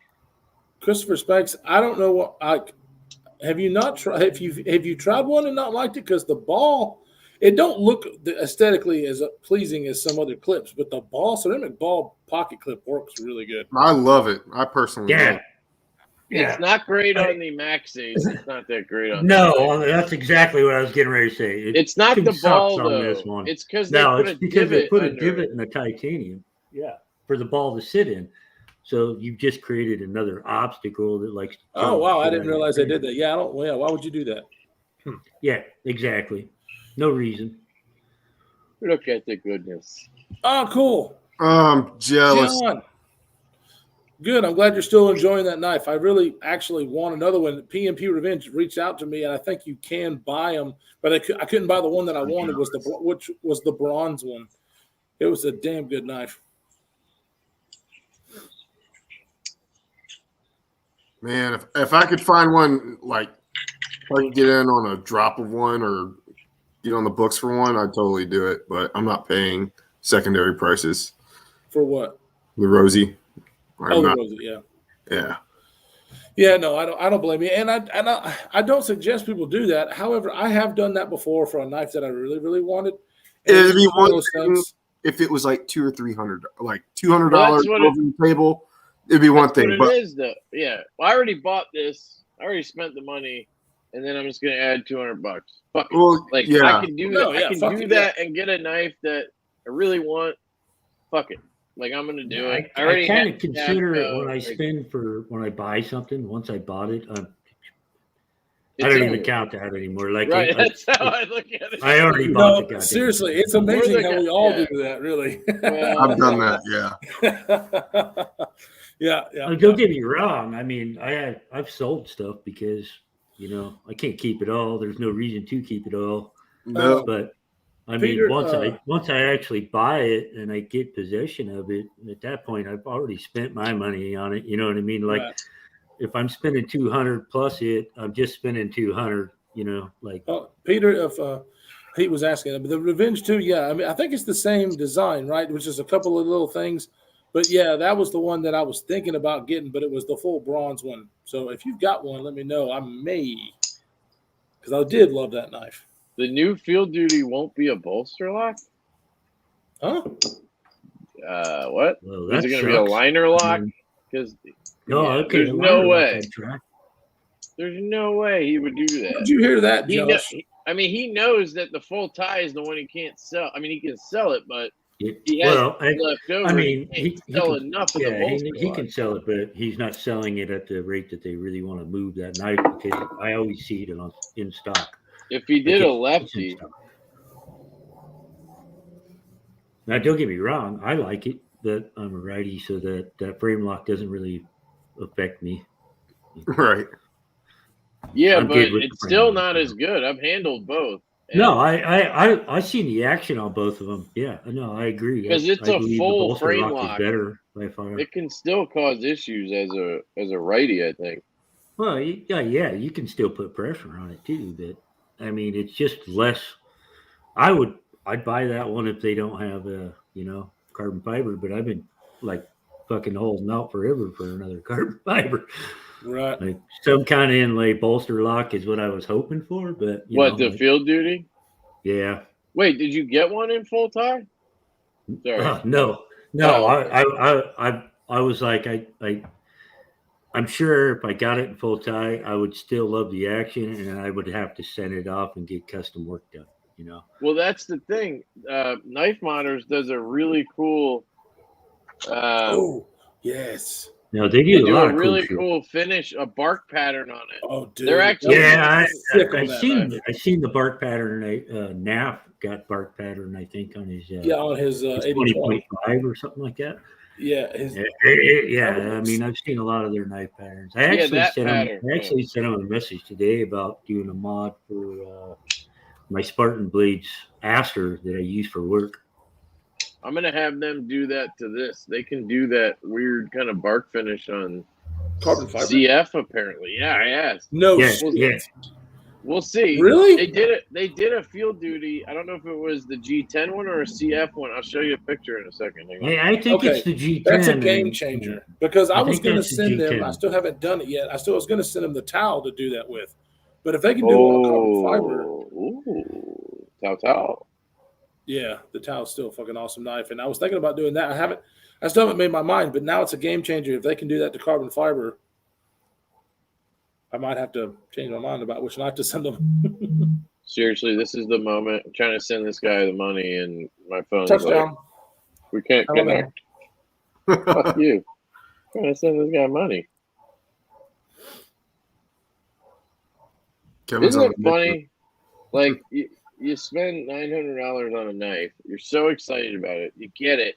Christopher Spikes. I don't know what. Have you not tried? Have you tried one and not liked it? Because the ball, it don't look aesthetically as pleasing as some other clips, but the ball, ceramic ball pocket clip works really good. I love it. I personally love Yeah. it. It's not great on the Maxi. It's not that great on. No, that's exactly what I was getting ready to say. It's not two the ball sucks on though. this one. It's because No, they put it's a because they divot put a under divot it. in the titanium. Yeah, for the ball to sit in. So you've just created another obstacle that likes. to Oh kill the wow, I shit didn't out of realize your they did finger. that. Yeah, I don't. Yeah, why would you do that? Yeah, exactly. No reason. Look at the goodness. Oh, cool. I'm jealous. John. Good. I'm glad you're still enjoying that knife. I really actually want another one. PMP Revenge reached out to me, and I think you can buy them, but I couldn't buy the one that I wanted. Which was the bronze one. It was a damn good knife. Man, if I could find one, like if I could get in on a drop of one or get on the books for one, I'd totally do it. But I'm not paying secondary prices. For what? The Rosie. Oh, the Rosie, yeah. Yeah. Yeah, no, I don't blame you, and I don't suggest people do that. However, I have done that before for a knife that I really, really wanted. And It'd be it's one of one those thing things. if it was like $200 or $300, like $200 Well, that's what over the table. It'd be one That's thing, what but it is, though. Yeah, well, I already bought this. I already spent the money, and then I'm just gonna add $200. Fuck it. well, Like yeah, I can do No, that. yeah, I can fuck do it, that and get a knife that I really want. Fuck it. Like I'm gonna do it. I already kind have of consider it when I like, when I buy something. Once I bought it, I it's don't over. even count that anymore. Like Right, I, that's how I look at it. I already bought the No, goddamn. seriously, it's More amazing like how a- we all yeah. do that. Really. Well, I've done that. Yeah, yeah. Don't get me wrong. I mean, I've sold stuff because I can't keep it all. There's no reason to keep it all. no, But I Peter, mean, once I actually buy it and I get possession of it, at that point I've already spent my money on it. You know what I mean? Like Right. if I'm spending 200 plus it, I'm just spending 200. Like Peter, if he was asking, the Revenge 2, yeah, I mean, I think it's the same design, right? Which is a couple of little things, but yeah, that was the one that I was thinking about getting, but it was the full bronze one. So if you've got one, let me know. I may, because I did love that knife. the new Field Duty won't be a bolster lock. Huh? What? well, Is that it going to be a sucks. liner I lock? mean, Because no, yeah, okay, there's the no liner lock way. I'd try. There's no way he would do that. Did you hear that, He Josh? I mean, he knows that the full tie is the one he can't sell. I mean, he can sell it, but he has Well, left over. I mean, he he can't sell can- enough of the yeah, bolster he lock. can sell it, but he's not selling it at the rate that they really want to move that knife because I always see it in stock. If he did Like, a it's in lefty, stock. Now, don't get me wrong, I like it that I'm a righty, so that frame lock doesn't really affect me. right. yeah, I'm but good with it's the still frame not lock. as good. I've handled both. And No, I seen the action on both of them. Yeah, no, I agree. 'Cause it's I a believe full the bolster frame lock lock. is better by far. it can still cause issues as a righty, I think. Well, yeah, you can still put pressure on it too, but I mean, it's just less. I'd buy that one if they don't have carbon fiber, but I've been like fucking holding out forever for another carbon fiber. Right. Like some kind of inlay bolster lock is what I was hoping for, but The Field Duty? yeah. Wait, did you get one in full tie? Sorry. No. Oh, I was like, I'm sure if I got it in full tie, I would still love the action, and I would have to send it off and get custom work done. Well, that's the thing. Knife Modders does a really cool. Oh, yes. No, they They do a do lot a of really cool shit. cool finish, a bark pattern on it. Oh, dude. They're actually Yeah, Sick on I that seen the bark pattern. NAF got bark pattern, I think, on his Yeah, on his his 80-20. 20.5 or something like that. Yeah, his Yeah, I mean, I've seen a lot of their knife patterns. I Yeah, actually that sent pattern, him. I actually sent him a message today about doing a mod for my Spartan Blades Aster that I use for work. I'm gonna have them do that to this. They can do that weird kind of bark finish on carbon fiber. CF. Apparently, yeah. I asked. No Yeah, shit. yeah. We'll see. Really? They did it. They did a Field Duty. I don't know if it was the G10 one or a CF one. I'll show you a picture in a second. Hang on. Yeah, I think Okay, it's the G10. That's a game changer because I was think going to that's the send them. G10. I still haven't done it yet. I still was going to send them the towel to do that with, but if they can do it on carbon fiber, Ooh, Tao. yeah, the towel's still a fucking awesome knife. And I was thinking about doing that. I still haven't made my mind, but now it's a game changer if they can do that to carbon fiber. I might have to change my mind about which knife to send them. Seriously, this is the moment. I'm trying to send this guy the money, and my phone's like, Touchdown. we can't Alabama. connect. Fuck you. I'm trying to send this guy money. Kevin's Isn't on it the funny? Like, you spend $900 on a knife. You're so excited about it. You get it.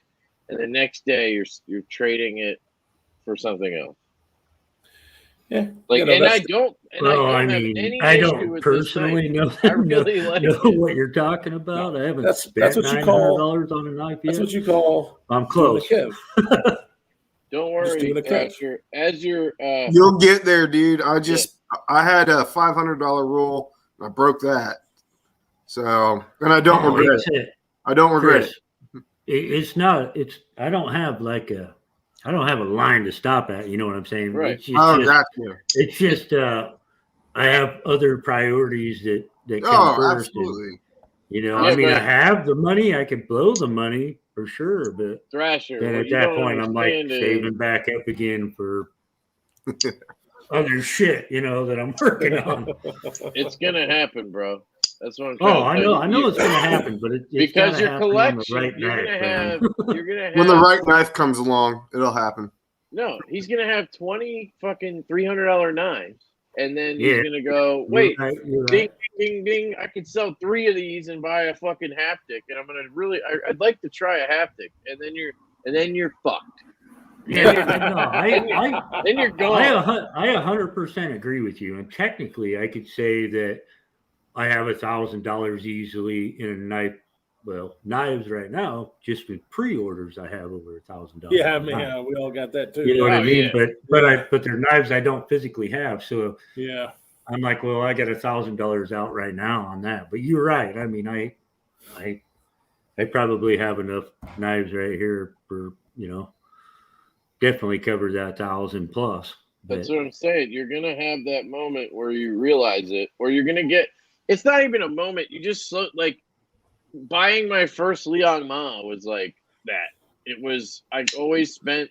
And the next day, you're trading it for something else. Yeah. Like, You know, and I that's- don't. And Well, I I don't have mean, any I issue don't with personally this know, knife. I really like know it. what you're talking about. I haven't That's spent what you call- $900 on a knife yet. That's what you call I'm doing a close. Kev. Don't Just worry, doing a cut. Thrasher. As you're You'll get there, dude. I had a $500 rule. I broke that. So, and I don't Oh, regret it's it. it. I don't regret Chris, it's not. It's. I don't have a line to stop at. You know what I'm saying? Right. It's it. just, Oh, gotcha. it's just. I have other priorities that come Oh, first. absolutely. And, Yeah, I mean, I but- have the money. I could blow the money for sure, but Thrasher. then what at you that don't point, I'm like understand is- saving back up again for other shit. That I'm working on. It's gonna happen, bro. That's what I'm trying Oh, to I tell know. you. I know it's going to happen, but it's because gotta your happen on the collection, right you're night, gonna man. have. You're gonna have. When the right knife comes along, it'll happen. No, he's gonna have 20 fucking $300 knives, and then Yeah. he's gonna go, You're wait, right, you're ding, right. ding, ding. I could sell 3 of these and buy a fucking haptic, and I'm gonna really. I'd like to try a haptic, and then you're fucked. Yeah, I Then you're gone. I 100% agree with you. And technically, I could say that I have $1,000 easily in a knife. Well, knives right now, just with pre-orders, I have over $1,000. Yeah, I mean, we all got that too. You know what I Oh, mean? yeah. But they're knives I don't physically have. So Yeah. I'm like, well, I got $1,000 out right now on that. But you're right. I mean, I probably have enough knives right here for definitely cover that 1,000 plus. That's But what I'm saying. You're gonna have that moment where you realize it, or you're gonna get. It's not even a moment. You just like buying my first Leon Ma was like that. It was. I always spent.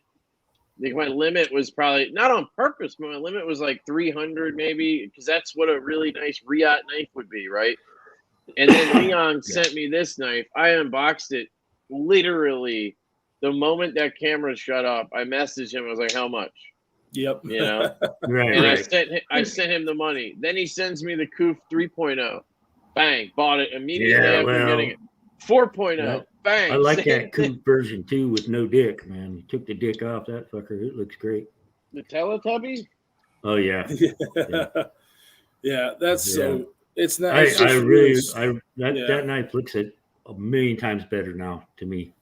Like my limit was probably not on purpose, but my limit was like 300 maybe, because that's what a really nice Riot knife would be, right? And then Leon sent me this knife. I unboxed it literally the moment that camera shut off. I messaged him. I was like, "How much?" Yep. You know. right, And right. I sent him the money. Then he sends me the Koof 3.0. Bang, bought it immediately Yeah, after well, getting it. 4.0. yeah. Bang. I like same that thing. coupe version too with no dick, man. You took the dick off that fucker. It looks great. The Teletubby? Oh yeah. Yeah, that's Yeah. so. It's not. I It's just really really- yeah. that knife looks a million times better now to me.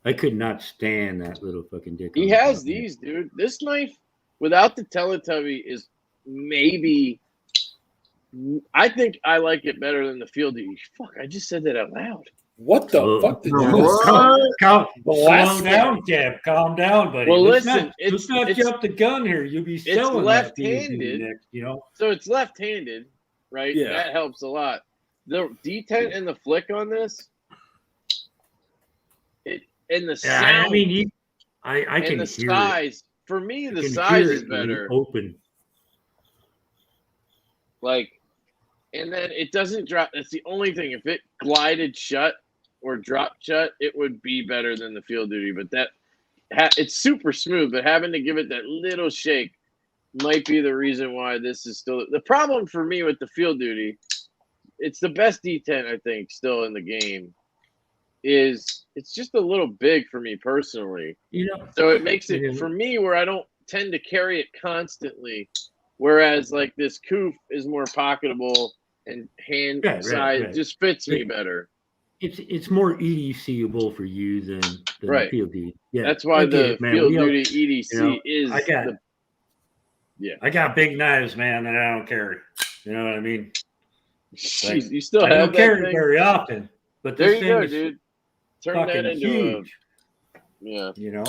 I could not stand that little fucking dick. He on the has top, man. these, dude. This knife without the Teletubby is maybe. I think I like it better than the Field Duty. Fuck, I just said that out loud. What the Oh. fuck did you What? Calm Blasphemy. down, Kev. Calm down, buddy. Well, let's listen, not, let's not it's- jump the gun here. You'll be selling that left-handed. thing next, So it's left-handed, right? Yeah. That helps a lot. The detent and the flick on this, and the Yeah, sound I mean, I can and the hear size. For me, it. the I can size hear is it when better. it's open. Like, and then it doesn't drop. That's the only thing. If it glided shut or dropped shut, it would be better than the Field Duty. But it's super smooth. But having to give it that little shake might be the reason why this is still the problem for me with the Field Duty. It's the best detent, I think, still in the game. It's just a little big for me personally. So it makes it Yeah. for me where I don't tend to carry it constantly. Whereas like this Koof is more pocketable and hand Right, size right. just fits me better. It's more EDCable for you than Right. the Field Duty. Yeah, That's why I get the it, man. Field We all- Duty EDC is I got the I got big knives, man, that I don't carry. You know what I mean? Jeez, you still I have don't that carry thing? very often, but There this you thing go, is dude. Turn fucking that into huge. yeah. You know.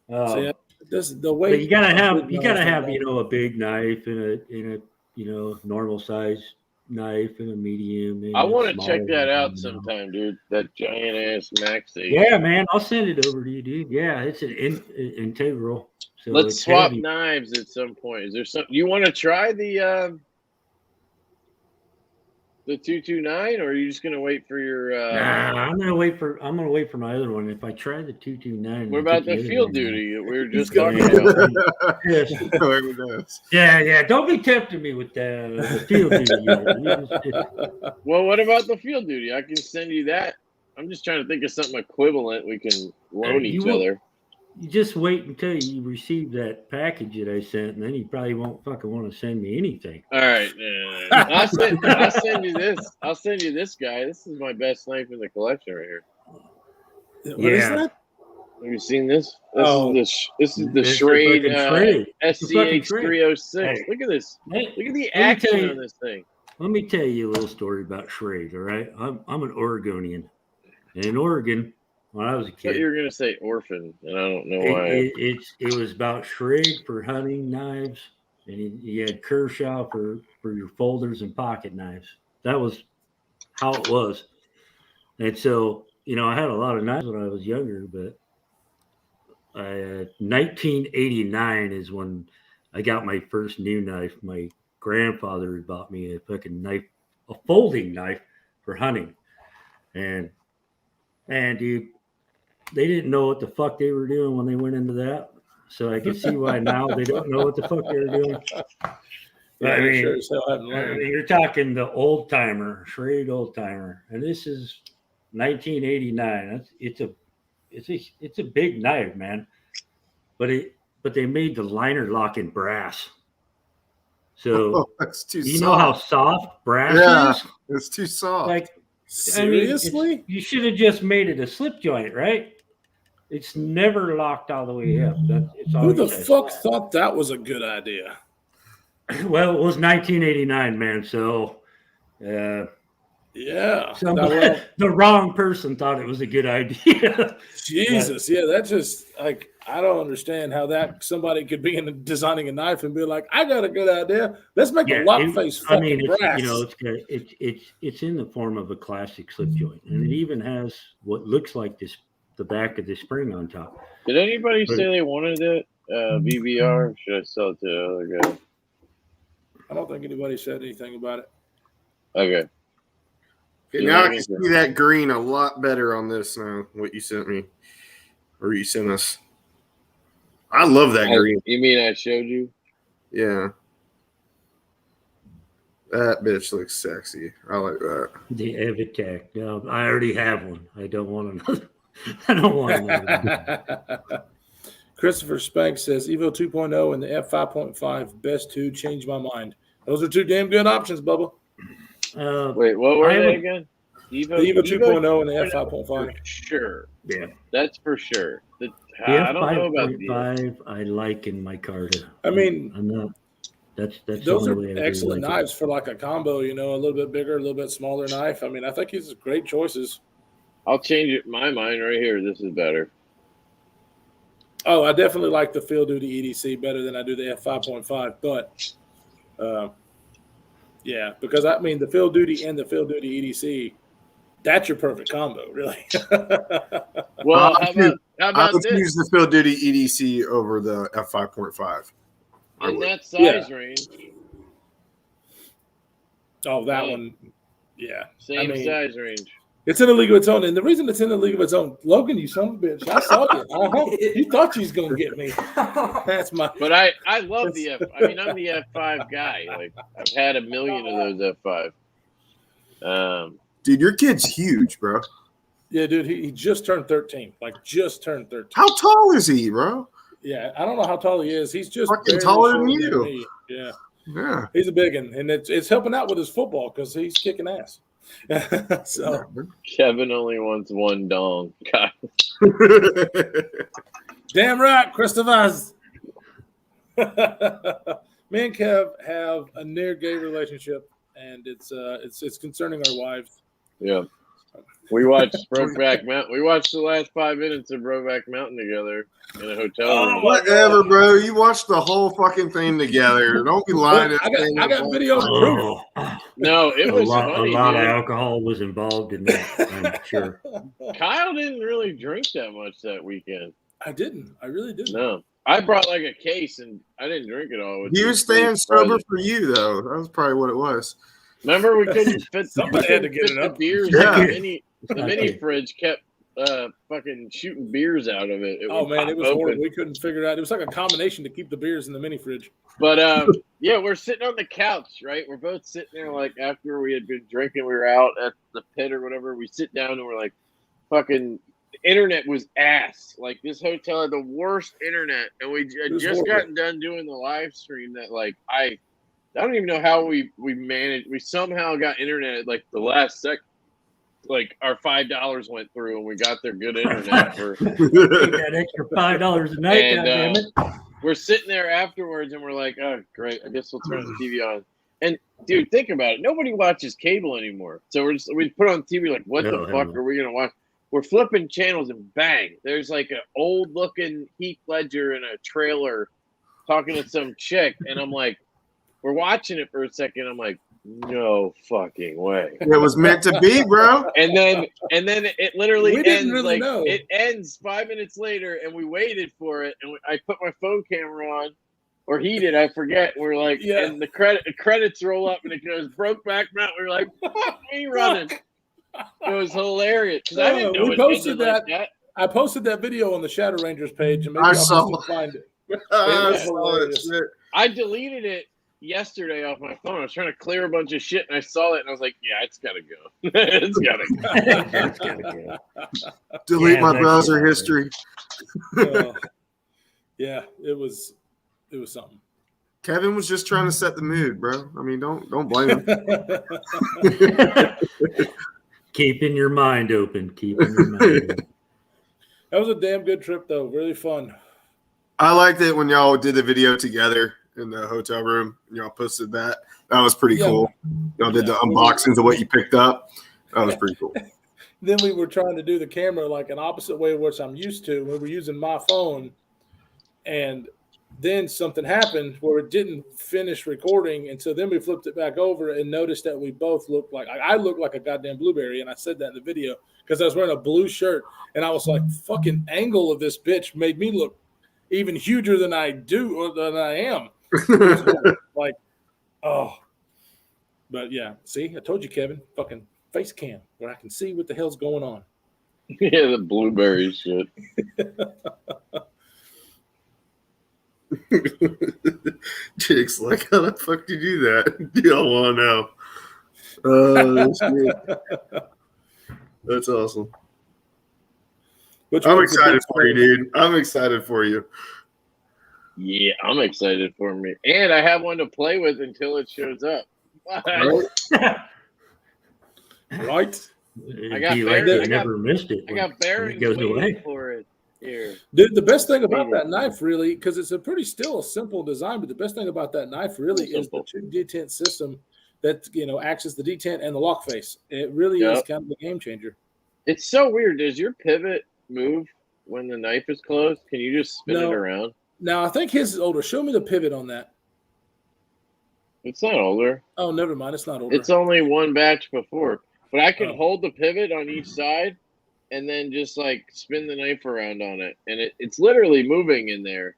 So, yeah, this the way. But you gotta have Big knives a don't- big knife in a normal size knife and a medium. And I a want to small check that one, out you know. sometime, dude. That giant ass Maxi. Yeah, man, I'll send it over to you, dude. Yeah, it's an integral. So Let's it's swap heavy. knives at some point. Is there some you want to try the 229, or are you just gonna wait for your? Nah, I'm gonna wait for my other one. If I try the 229, What I about take the other field one. duty that we were He's just gonna- talking about? Yes. There it is. Yeah. Don't be tempting me with the field duty. You just- Well, what about the field duty? I can send you that. I'm just trying to think of something equivalent we can loan You each will- other. You just wait until you receive that package that I sent, and then you probably won't fucking want to send me anything. All right, I'll send you this. I'll send you this guy. This is my best knife in the collection right here. What is Yeah. that? Have you seen this? Oh. This is the It's the Schrade fucking Schrade. It's the fucking SCH 306. Hey. Look at this. Hey, Look at the tell action you- on this thing. let me tell you a little story about Schrade. All right, I'm an Oregonian, and in Oregon, when I was a I thought kid, you were gonna say orphan, and I don't know why. it was about Schrade for hunting knives, and you had Kershaw for your folders and pocket knives. That was how it was. And so, I had a lot of knives when I was younger, but 1989 is when I got my first new knife. My grandfather had bought me a fucking knife, a folding knife for hunting. And dude, they didn't know what the fuck they were doing when they went into that. So I can see why now they don't know what the fuck they were doing. Yeah, I mean, sure as hell haven't learned. you're talking the old timer, Schrade old timer, and this is 1989. It's a big knife, man. But they made the liner lock in brass. So Oh, that's too you soft. know how soft brass Yeah. is? It's too soft. Like, Seriously? you should have just made it a slip joint, right? It's never locked all the way up. It's Who always the that fuck slab. thought that was a good idea? Well, it was 1989, man. So, Yeah. somebody, Well, the wrong person thought it was a good idea. Jesus, yeah, that just like I don't understand how that somebody could be designing a knife and be like, I got a good idea. Let's make a lock face fucking brass. It's in the form of a classic slip joint, and it even has what looks like the back of the spring on top. Did anybody say they wanted it? VBR? Or should I sell it to the other guy? I don't think anybody said anything about it. Okay. Okay, now I can see that green a lot better on this now, what you sent me. Or you sent us. I love that green. You mean I showed you? Yeah. That bitch looks sexy. I like that. The Evitech. No, I already have one. I don't want another. I don't want another. Christopher Spank says Evo 2.0 and the F5.5 best two, changed my mind. Those are two damn good options, Bubba. Wait, what were I they would- again? The Evo 2.0 and the F5.5. For sure. Yeah. That's for sure. The I don't know about the F5.5 I like in my Carta. I mean, I'm not. That's Those the only are way I really excellent like it. knives for like a combo, a little bit bigger, a little bit smaller knife. I mean, I think these are great choices. I'll change it. My mind right here. This is better. Oh, I definitely like the Field Duty EDC better than I do the F5.5, but yeah, because I mean the Field Duty and the Field Duty EDC, that's your perfect combo, really. Well, I how I about would this? use the Field Duty EDC over the F5.5. I In would. that size range, Oh, that Yeah. one, yeah. same mean- size range. It's in a league of its own, and the reason it's in a league of its own, Logan, you son of a bitch, I saw you. You thought you was gonna get me. That's my. But I love the F. I mean, I'm the F5 guy. Like I've had a million of those F5. Dude, your kid's huge, bro. Yeah, dude, he just turned 13. Like just turned 13. How tall is he, bro? Yeah, I don't know how tall he is. He's just Fucking barely taller than shorter you. me. Yeah, Yeah. he's a big one, and it's helping out with his football because he's kicking ass. So Kevin only wants one dong. God. damn right, Christopher. Me and Kev have a near gay relationship, and it's concerning our wives. Yeah. We watched Brokeback Mountain. We watched the last 5 minutes of Brokeback Mountain together in a hotel room. Whatever, bro. You watched the whole fucking thing together. Don't be lying. I got video proof. Oh, No, it A was lot funny. of Dude. alcohol was involved in that, I'm sure. Kyle didn't really drink that much that weekend. I didn't. I really didn't. No, I brought like a case and I didn't drink it all. which He was was staying pretty sober surprising. for you, though. That was probably what it was. Remember, we couldn't fit. Somebody we had to couldn't get fit it the up. beers. Yeah. The mini fridge kept fucking shooting beers out of it. Oh would man, pop it was open. horrible. We couldn't figure it out. It was like a combination to keep the beers in the mini fridge. But yeah, we're sitting on the couch, right? We're both sitting there like after we had been drinking, we were out at the pit or whatever. We sit down and we're like, fucking, the internet was ass. Like this hotel had the worst internet, and we had was just horrible. gotten done doing the live stream. That like I don't even know how we managed. We somehow got internet at like the last second. Like our $5 went through, and we got their good internet for. Take that extra $5 a night, And, goddammit. We're sitting there afterwards, and we're like, "Oh, great! I guess we'll turn the TV on." And dude, think about it. Nobody watches cable anymore, so we put on TV like, "What No, the hell fuck no. are we gonna watch?" We're flipping channels, and bang! There's like an old-looking Heath Ledger in a trailer talking to some chick, and I'm like, we're watching it for a second. I'm like, no fucking way. It was meant to be, bro. And then it literally We didn't ends really like know. it ends 5 minutes later, and we waited for it, and I put my phone camera on, or he did, I forget. We're like, Yeah. and the credits roll up, and it goes Brokeback Mountain. We're like, fuck me running. It was hilarious because I didn't know We it posted ended like that. I posted that video on the Shadow Rangers page, and maybe I I'll saw still find it. I was saw that hilarious. shit. I deleted it yesterday off my phone. I was trying to clear a bunch of shit, and I saw it, and I was like, yeah, it's gotta go. It's gotta go. That's gotta go. Delete Yeah, my that browser shit. history. Yeah, it was something. Kevin was just trying to set the mood, bro. I mean, don't blame him. Keeping your mind open. Keeping your mind open. That was a damn good trip, though. Really fun. I liked it when y'all did the video together in the hotel room. Y'all posted that. That was pretty Yeah. cool. Y'all did the Yeah. unboxings of what you picked up. That was pretty cool. Then we were trying to do the camera like an opposite way of which I'm used to. We were using my phone, and then something happened where it didn't finish recording, and so then we flipped it back over and noticed that we both looked like I looked like a goddamn blueberry, and I said that in the video because I was wearing a blue shirt, and I was like, fucking angle of this bitch made me look even huger than I do or than I am. Like, oh, but yeah, see, I told you, Kevin, fucking face cam where I can see what the hell's going on. Yeah, the blueberry shit. Jake's like, how the fuck did you do that? Y'all want to know? Shit. That's awesome. Which I'm one's the excited big for you, story? dude. I'm excited for you. Yeah, I'm excited for me. And I have one to play with until it shows up. Right? I got It'd be like Barry- they I got- never missed it. I got when it bearings goes waiting away. for it here. Dude, the best thing about that knife, really, because it's still a simple design, but the best thing about that knife really is the Simple. 2 detent system that acts as the detent and the lock face. It really is Yep. kind of a game changer. It's so weird. Does your pivot move when the knife is closed? Can you just spin No. it around? Now I think his is older. Show me the pivot on that. It's not older. Oh, never mind. It's not older. It's only one batch before. But I can Oh. hold the pivot on each side and then just like spin the knife around on it. And it's literally moving in there.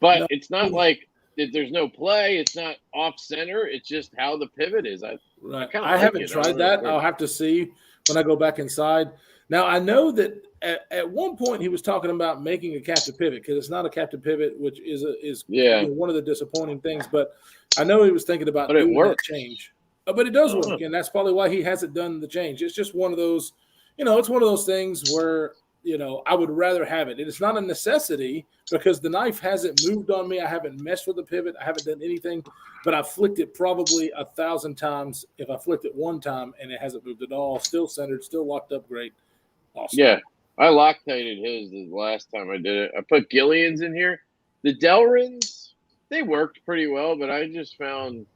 But No. it's not like there's no play. It's not off center. It's just how the pivot is. Right. kinda I like haven't it. I tried don't know that. if it I'll have to see when I go back inside. Now I know that at one point he was talking about making a captive pivot because it's not a captive pivot, which is Yeah. one of the disappointing things. But I know he was thinking about But it doing that works. change. But it does Uh-huh. work, and that's probably why he hasn't done the change. It's just one of those, it's one of those things where I would rather have it. It's not a necessity because the knife hasn't moved on me. I haven't messed with the pivot. I haven't done anything, but I've flicked it probably 1,000 times. If I flicked it one time and it hasn't moved at all, still centered, still locked up great. Awesome. Yeah. I Loctited his the last time I did it. I put Gillian's in here. The Delrins, they worked pretty well, but I just found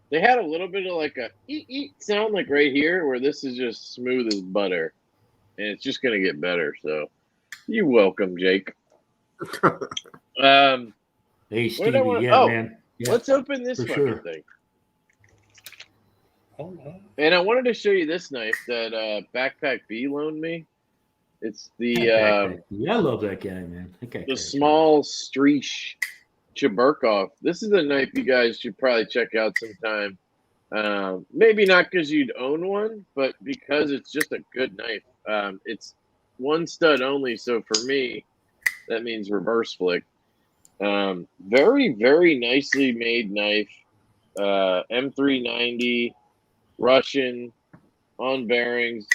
they had a little bit of like a eat sound like right here where this is just smooth as butter. And it's just gonna get better. So you're welcome, Jake. Hey, What did I Stevie, want- yeah, oh, man. Yeah. Let's open this for fucking sure. thing. Oh, no. And I wanted to show you this knife that Backpack B loaned me. It's the I love that guy, man. That guy cracks me up. small Streesh Cheburkov. This is a knife you guys should probably check out sometime. Maybe not because you'd own one, but because it's just a good knife. It's one stud only, so for me, that means reverse flick. Very, very nicely made knife. M390, Russian, on bearings,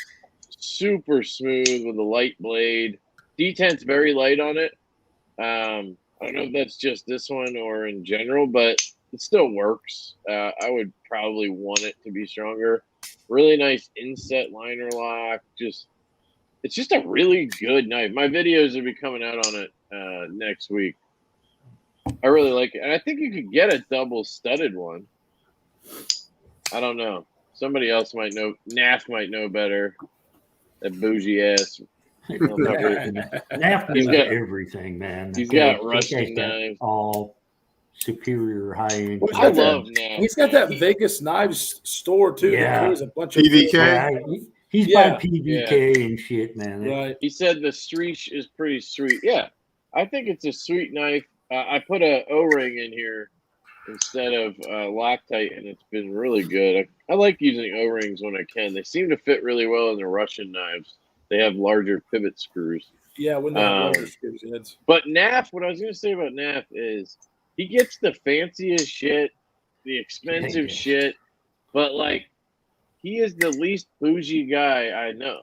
super smooth with a light blade. Detent's very light on it. I don't know if that's just this one or in general, but it still works. I would probably want it to be stronger. Really nice inset liner lock. It's just a really good knife. My videos will be coming out on it next week. I really like it, and I think you could get a double studded one. I don't know. Somebody else might know. Naf might know better. That bougie ass. Naf He's knows got- everything, man. He's That got guy- Russian that guy's got knives. all superior high end. Well, he's I got that- love Naf. He's got that Vegas knives store too. Yeah. That carries a bunch of PVK? He's Yeah. buying PVK and shit, man. Right. He said the Streesh is pretty sweet. Yeah, I think it's a sweet knife. I put a O-ring in here instead of Loctite, and it's been really good. I like using O-rings when I can. They seem to fit really well in the Russian knives. They have larger pivot screws. Yeah, when they have larger screws heads. But Naf, what I was going to say about Naf is he gets the fanciest shit, the expensive Yeah. shit, but like he is the least bougie guy I know.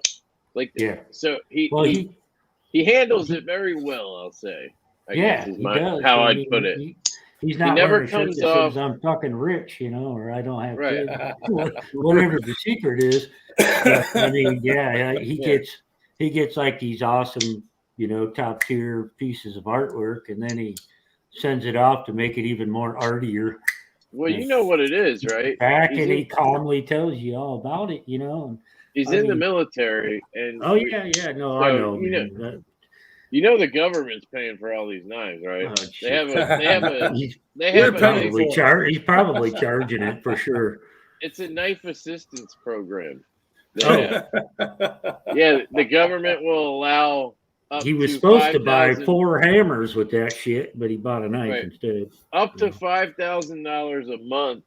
Like, Yeah. so he handles it very well, I'll say. I guess is he does. how I I'd mean, put it. He's not never wearing a shirt comes that off- says I'm fucking rich, or I don't have Right. kids. Whatever the secret is. But, I mean, he Yeah. gets like these awesome, top tier pieces of artwork, and then he sends it off to make it even more artier. Well, you know what it is, right? Back He's and in- he calmly tells you all about it, and He's I in the mean- military, and oh yeah, no, I So, know, you man. That- you know the government's paying for all these knives, right? oh, They have shit. a he's they We're have paying a for it. he's probably charging it for sure. it's a knife assistance program. Oh. Yeah, the government will allow up He was to supposed to buy 5,000 4 hammers with that shit, but he bought a knife Right. instead. up to Yeah. $5,000 a month.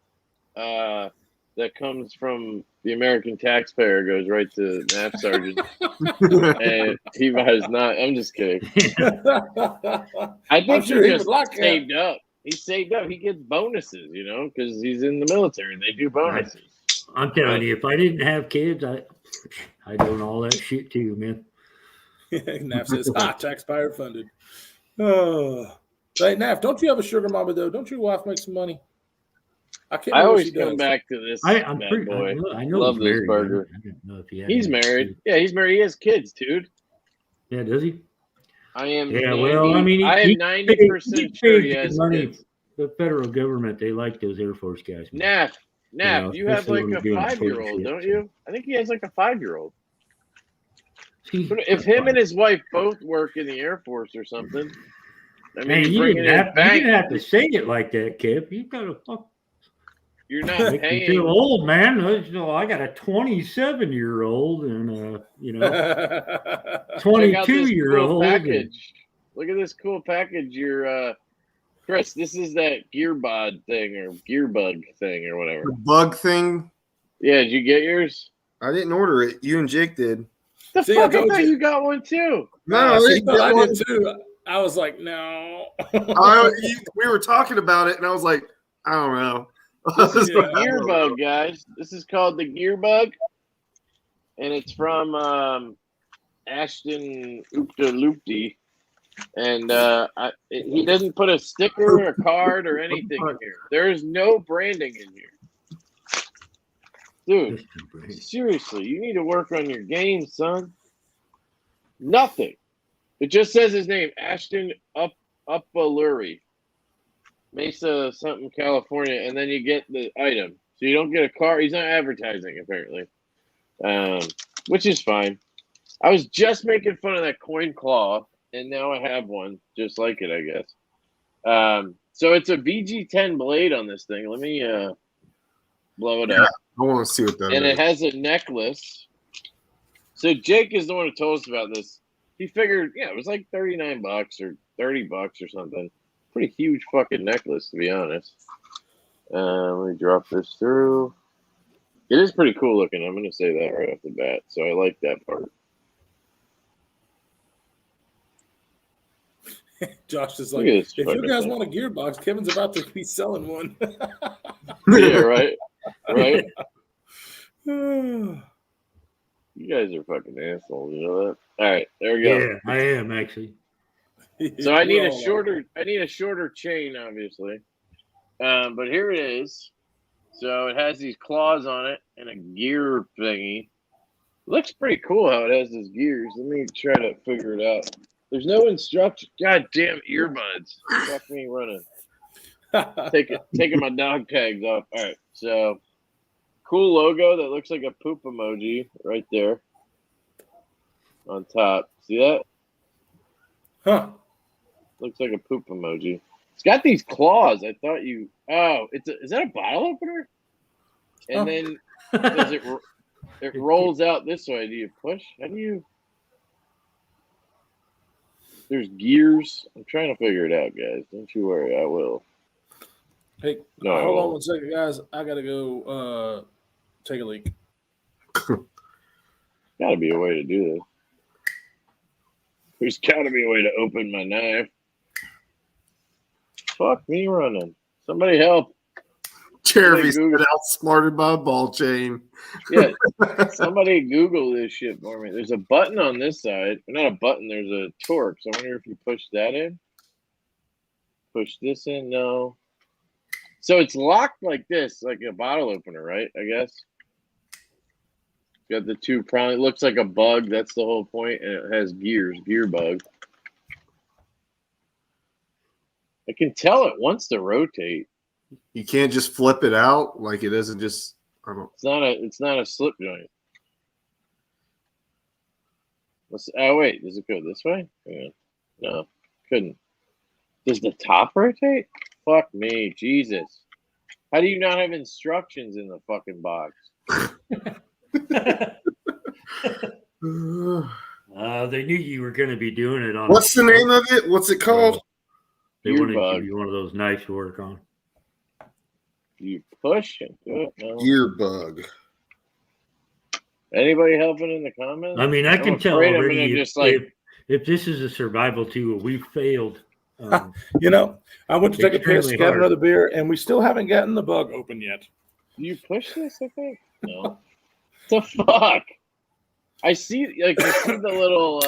That comes from the American taxpayer goes right to Naf Sergeant, and he buys not. I'm just kidding. I think I'm sure he he just would like that. saved up. He saved up. He gets bonuses, because he's in the military and they do bonuses. I'm telling you, if I didn't have kids, I'd own all that shit too, man. Naf says, taxpayer funded. Oh. Hey, Naf, don't you have a sugar mama, though? Don't your wife make some money? I can't I remember what always she come does. back to this I'm bad pretty. boy. I know Love he's this married. burger. I don't know if he had He's any married. kids. Yeah, he's married. He has kids, dude. Yeah, does he? I am. Yeah, well, I mean, I am he 90% sure he paid has money. kids. The federal government, they like those Air Force guys. man. Naf, you have especially like when a you're doing 5-year-old, shit, don't so. you? I think he has like a 5-year-old. He's If him and his wife both work in the Air Force or something, I mean, man, you're you bringing didn't, in have, bank. you didn't have to say it like that, Kip. You got to fuck. You're not Make me paying. feel old, man. I got a 27-year-old and Check out this 22-year-old. cool package. Look at this cool package. You're Chris. This is that Gearbod thing or Gearbug thing or whatever. The bug thing. Yeah, did you get yours? I didn't order it. You and Jake did. The See, I fuck! I told thought you. you got one too. No, See, it I did wasn't- too. I was like, no. we were talking about it, and I was like, I don't know. This is the Yeah. Gearbug, guys. This is called the Gearbug, and it's from Ashton Oopta-Loopty. And he doesn't put a sticker, a card, or anything in here. There is no branding in here. Dude, seriously, you need to work on your game, son. Nothing. It just says his name, Ashton Uppaluri. Mesa something, California, and then you get the item. So you don't get a card. He's not advertising, apparently, which is fine. I was just making fun of that coin claw, and now I have one just like it, I guess. So it's a VG10 blade on this thing. Let me blow it up. I want to see what that and is. it has a necklace. So Jake is the one who told us about this. He figured, yeah, it was like $39 or $30 or something. Pretty huge fucking necklace, to be honest. Let me drop this through. It is pretty cool looking. I'm going to say that right off the bat. So I like that part. Josh is Look like, at this if you fucking guys thing. want a gearbox, Kevin's about to be selling one. Yeah, right? Right? You guys are fucking assholes, you know that? All right, there we go. Yeah, I am actually. So I need We're a all shorter chain, obviously. But here it is. So it has these claws on it and a gear thingy. Looks pretty cool how it has those gears. Let me try to figure it out. There's no instruction. Goddamn earbuds. Fuck me running. like. Taking my dog tags off. All right. So cool logo that looks like a poop emoji right there on top. See that? Huh. Looks like a poop emoji. It's got these claws. I thought you. Oh, is that a bottle opener? And Oh. then does it rolls out this way? Do you push? How do you? There's gears. I'm trying to figure it out, guys. Don't you worry. I will. Hey, No, I hold on won't. 1 second, guys. I gotta go take a leak. Got to be a way to do this. There's got to be a way to open my knife. Fuck me running. Somebody help. Jeremy's Google. been outsmarted by a ball chain. Yeah, somebody Google this shit for me. There's a button on this side. Not a button, there's a torque. So I wonder if you push that in. Push this in. No. So it's locked like this, like a bottle opener, right? I guess. Got the two prong. It looks like a bug. That's the whole point. And it has gears. Gear bug. I can tell it wants to rotate. You can't just flip it out like it isn't just. I don't. It's not a slip joint. Oh wait, does it go this way? Yeah. No, couldn't. Does the top rotate? Fuck me, Jesus! How do you not have instructions in the fucking box? They knew you were going to be doing it on. What's the name of it? What's it called? They Gear wanted to bug. give you one of those knives to work on. You push and do it. No. Gear bug. Anybody helping in the comments? I mean, I I'm can tell afraid I'm already gonna if, just, like- if this is a survival tool, we failed. You know, I went to take a piss, Extremely got hard. another beer, and we still haven't gotten the bug open yet. Do you push this? I think no. The fuck! I see, like you see the little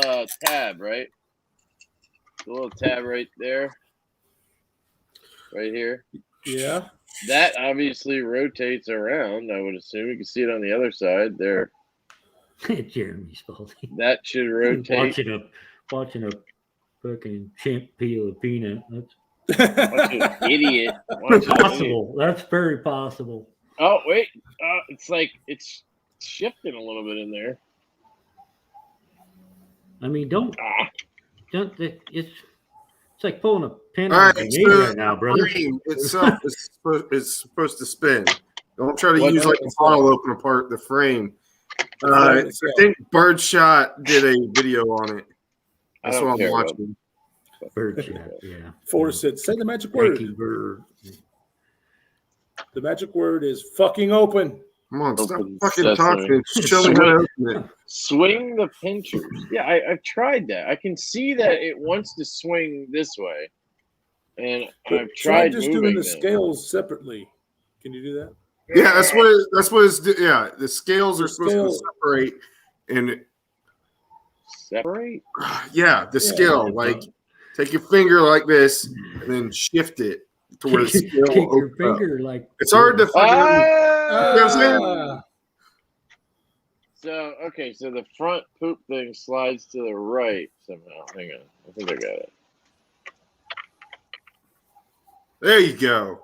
tab, right? The little tab right there, right here. Yeah. That obviously rotates around. I would assume you can see it on the other side there. Jeremy Spalding. That should rotate. Watching a fucking chimp peel a peanut. That's Watch an idiot. Watch an idiot. possible. That's very possible. Oh wait, it's like it's shifting a little bit in there. I mean, don't it's like pulling a pin All on right, a grenade so right now, brother. frame itself is supposed to spin. Don't try to What use like a is bottle opener part, the frame. I think Birdshot did a video on it. I That's don't what I'm care about watching. Birdshot, yeah. Forrest said, say the magic Frankie word. Bird. The magic word is fucking open. Come on, stop Open fucking sesame. talking. Show me how to open it. Swing the pinchers. Yeah, I've tried that. I can see that it wants to swing this way, and I've Try tried just moving doing the them. scales separately. Can you do that? Yeah, that's what it's. Yeah, the scales are supposed to separate, and Separate. yeah, the scale. Like, take your finger like this, and then shift it to where the scale Take will your open up. finger like It's hard to fucking. Ah! You know what I'm saying? So okay, so the front poop thing slides to the right somehow. Hang on, I think I got it. There you go.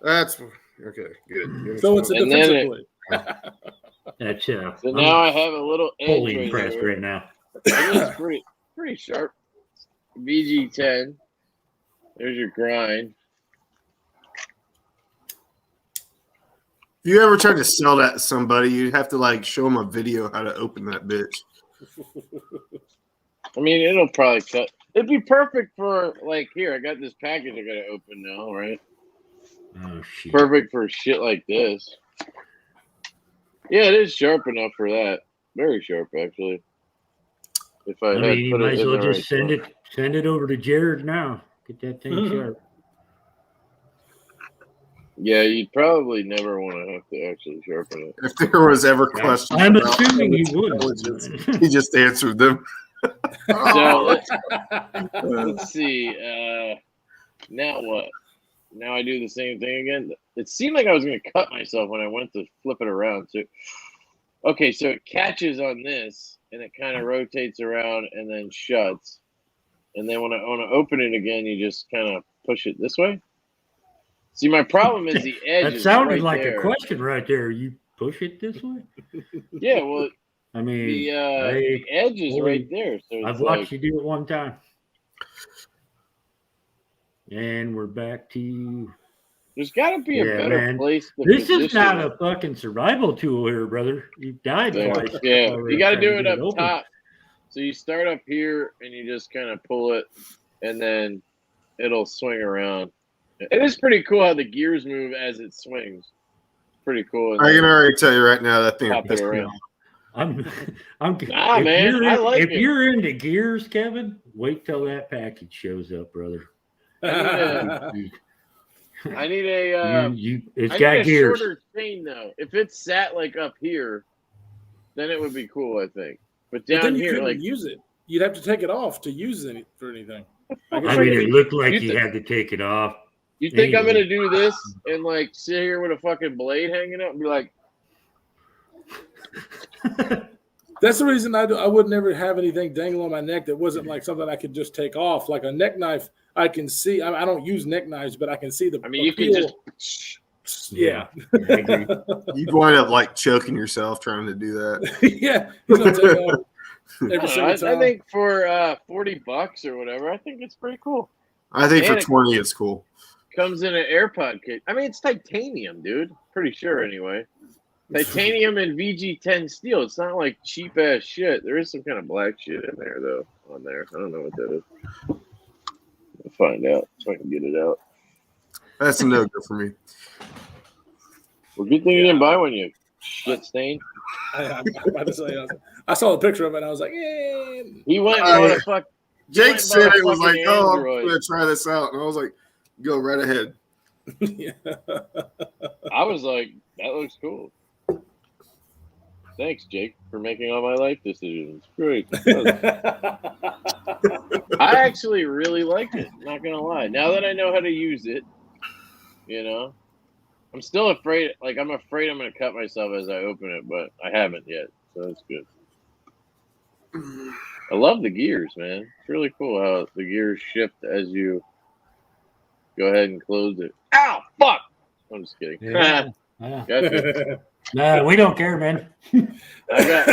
That's okay. Good. So it's a And then defensive it- blade. That's So I'm now I have a little edge totally right impressed here. right now. It is pretty sharp. VG10. There's your grind. If you ever tried to sell that to somebody, you'd have to like show them a video how to open that bitch. I mean, it'll probably cut. It'd be perfect for like here. I got this package I gotta open now, right? Oh shit! Perfect for shit like this. Yeah, it is sharp enough for that. Very sharp, actually. If I, I had mean, you put might it as in well the just right spot. send it over to Jared now. Get that thing sharp. Yeah, you'd probably never want to have to actually sharpen it. If there was ever questions, I'm about assuming he intelligence, wouldn't. he just answered them. So let's see. Now what? Now I do the same thing again. It seemed like I was going to cut myself when I went to flip it around. So, okay, so it catches on this, and it kind of rotates around and then shuts. And then when I want to open it again, you just kind of push it this way. See, my problem is the edge. That is sounded right like there. a question right there. You push it this way? Yeah, well, I mean, the edge is right there. So I've it's watched you do it one time. And we're back to. There's got to be a better man. place to This is position not it. a fucking survival tool here, brother. You've died twice. Yeah, already you got to trying do it get up open. top. So you start up here and you just kind of pull it, and then it'll swing around. It is pretty cool how the gears move as it swings. Pretty cool. I can already tell you right now that thing Pop it pissed me around. off. I'm Nah, man, I like if it. you're into gears, Kevin, wait till that package shows up, brother. I need a. It's I got need a gears. shorter chain though. If it sat like up here, then it would be cool, I think. But But down then you here, couldn't like use it. You'd have to take it off to use it for anything. I mean, it looked like You you think- had to take it off. you think I'm Anyway. gonna do this and like sit here with a fucking blade hanging out and be like, That's the reason I would never have anything dangle on my neck that wasn't like something I could just take off. Like a neck knife, I can see. I don't use neck knives, but I can see the. I mean, you can appeal. just. Yeah. I agree. You'd wind up like choking yourself trying to do that. Yeah. He's gonna take off I every don't know, single I time. think for $40 or whatever, I think it's pretty cool. I think And for 20, it's cool. Comes in an AirPod kit. I mean, it's titanium, dude. Pretty sure, anyway. Titanium and VG10 steel. It's not like cheap ass shit. There is some kind of black shit in there, though. On there, I don't know what that is. I'll find out so I can get it out. That's a no go for me. Well, good thing you didn't buy one, you shit stain. I'm about to say, I saw the picture of it and I was like, yeah. He went and bought a fuck. Jake Might said buy a it was like, fucking "Oh, Android." I'm gonna try this out," and I was like, "Go right ahead." Yeah. I was like, that looks cool. Thanks, Jake, for making all my life decisions. Great. I actually really like it. Not gonna lie. Now that I know how to use it, you know, I'm still afraid. Like I'm afraid I'm gonna cut myself as I open it, but I haven't yet, so that's good. I love the gears, man. It's really cool how the gears shift as you go ahead and close it. Ow! Fuck! I'm just kidding. Yeah. Yeah. Gotcha. No, we don't care, man. I got.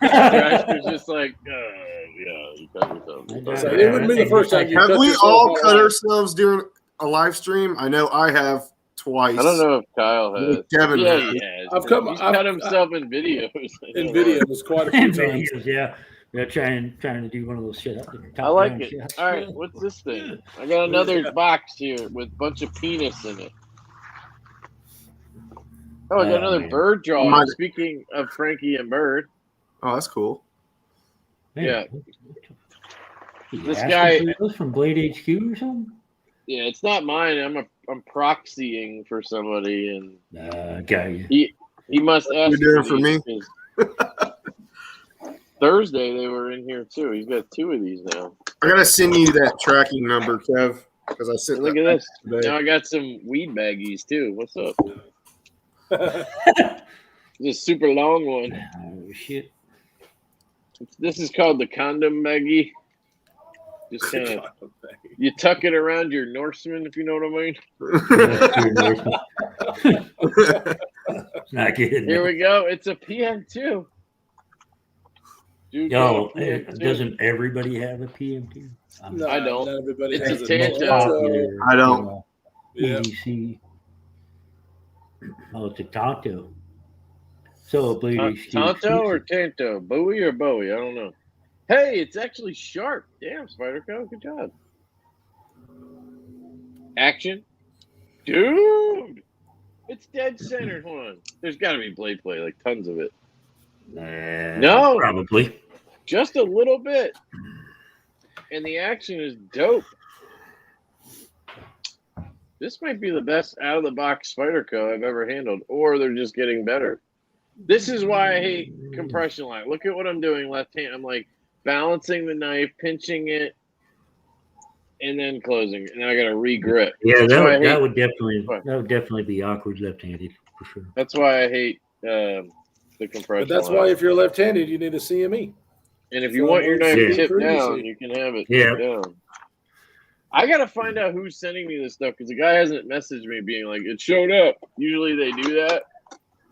Josh was just like, yeah, you cut yourself. So it wouldn't be the first time you Have cut we yourself all on cut live. ourselves during a live stream? I know I have twice. I don't know if Kyle has. Kevin Yeah, has. he has. I've cut my- He's I've- cut himself in videos. In videos quite a few And times. videos, yeah. They're trying to do one of those shit. I like top-down it. shots. All right, what's this thing? I got another box here with a bunch of penis in it. Oh, I got Oh, another man. bird drawing. Mine- Speaking of Frankie and Bird, Oh, that's cool. Man, Yeah. You This asking guy- for those from Blade HQ or something? yeah, it's not mine. I'm proxying for somebody, and Got you. he must ask. You're doing for me? these, 'cause Thursday they were in here too. He's got 2 of these now. I gotta send you that tracking number, Kev, because I sent Look that at this. today. Now I got some weed baggies too. What's up? This super long one. Oh, shit. This is called the condom baggie. Just kind of you tuck it around your Norseman, if you know what I mean. Not kidding. Here we go. It's a PM2. Dude, Yo, got a PM2. doesn't everybody have a PMT? No, I don't. Not everybody It's has a it. Tanto. I don't. Yeah. EDC. Oh, it's a Tonto. So, British. Tonto or Tanto? Bowie or Bowie? I don't know. Hey, it's actually sharp. Damn, Spyderco. Good job. Action. Dude! It's dead centered. Hold on. There's got to be blade play, like tons of it. No. Probably. Just a little bit. And the action is dope. This might be the best out-of-the-box Spyderco I've ever handled, or they're just getting better. This is why I hate compression line. Look at what I'm doing left hand. I'm like balancing the knife, pinching it, and then closing. And then I got to re-grip. Yeah, that would definitely be awkward left-handed for sure. That's why I hate the compression But that's line. why if you're left-handed, you need a CME. And if you want your knife Yeah. tipped down, you can have it tipped down. I got to find out who's sending me this stuff because the guy hasn't messaged me being like, it showed up. Usually they do that.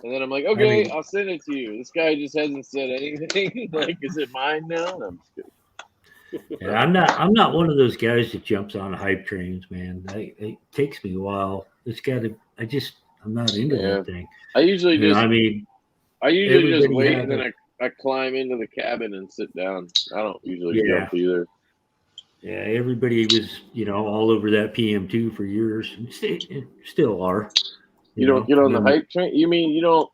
And then I'm like, okay, I'll send it to you. This guy just hasn't said anything. Like, is it mine now? No, I'm just kidding. Yeah, I'm not one of those guys that jumps on hype trains, man. It takes me a while. I'm not into that thing. I usually just everybody wait has and then I climb into the cabin and sit down. I don't usually jump either. Yeah, everybody was, all over that PM2 for years. And still are. You don't get on the hype train? You mean you don't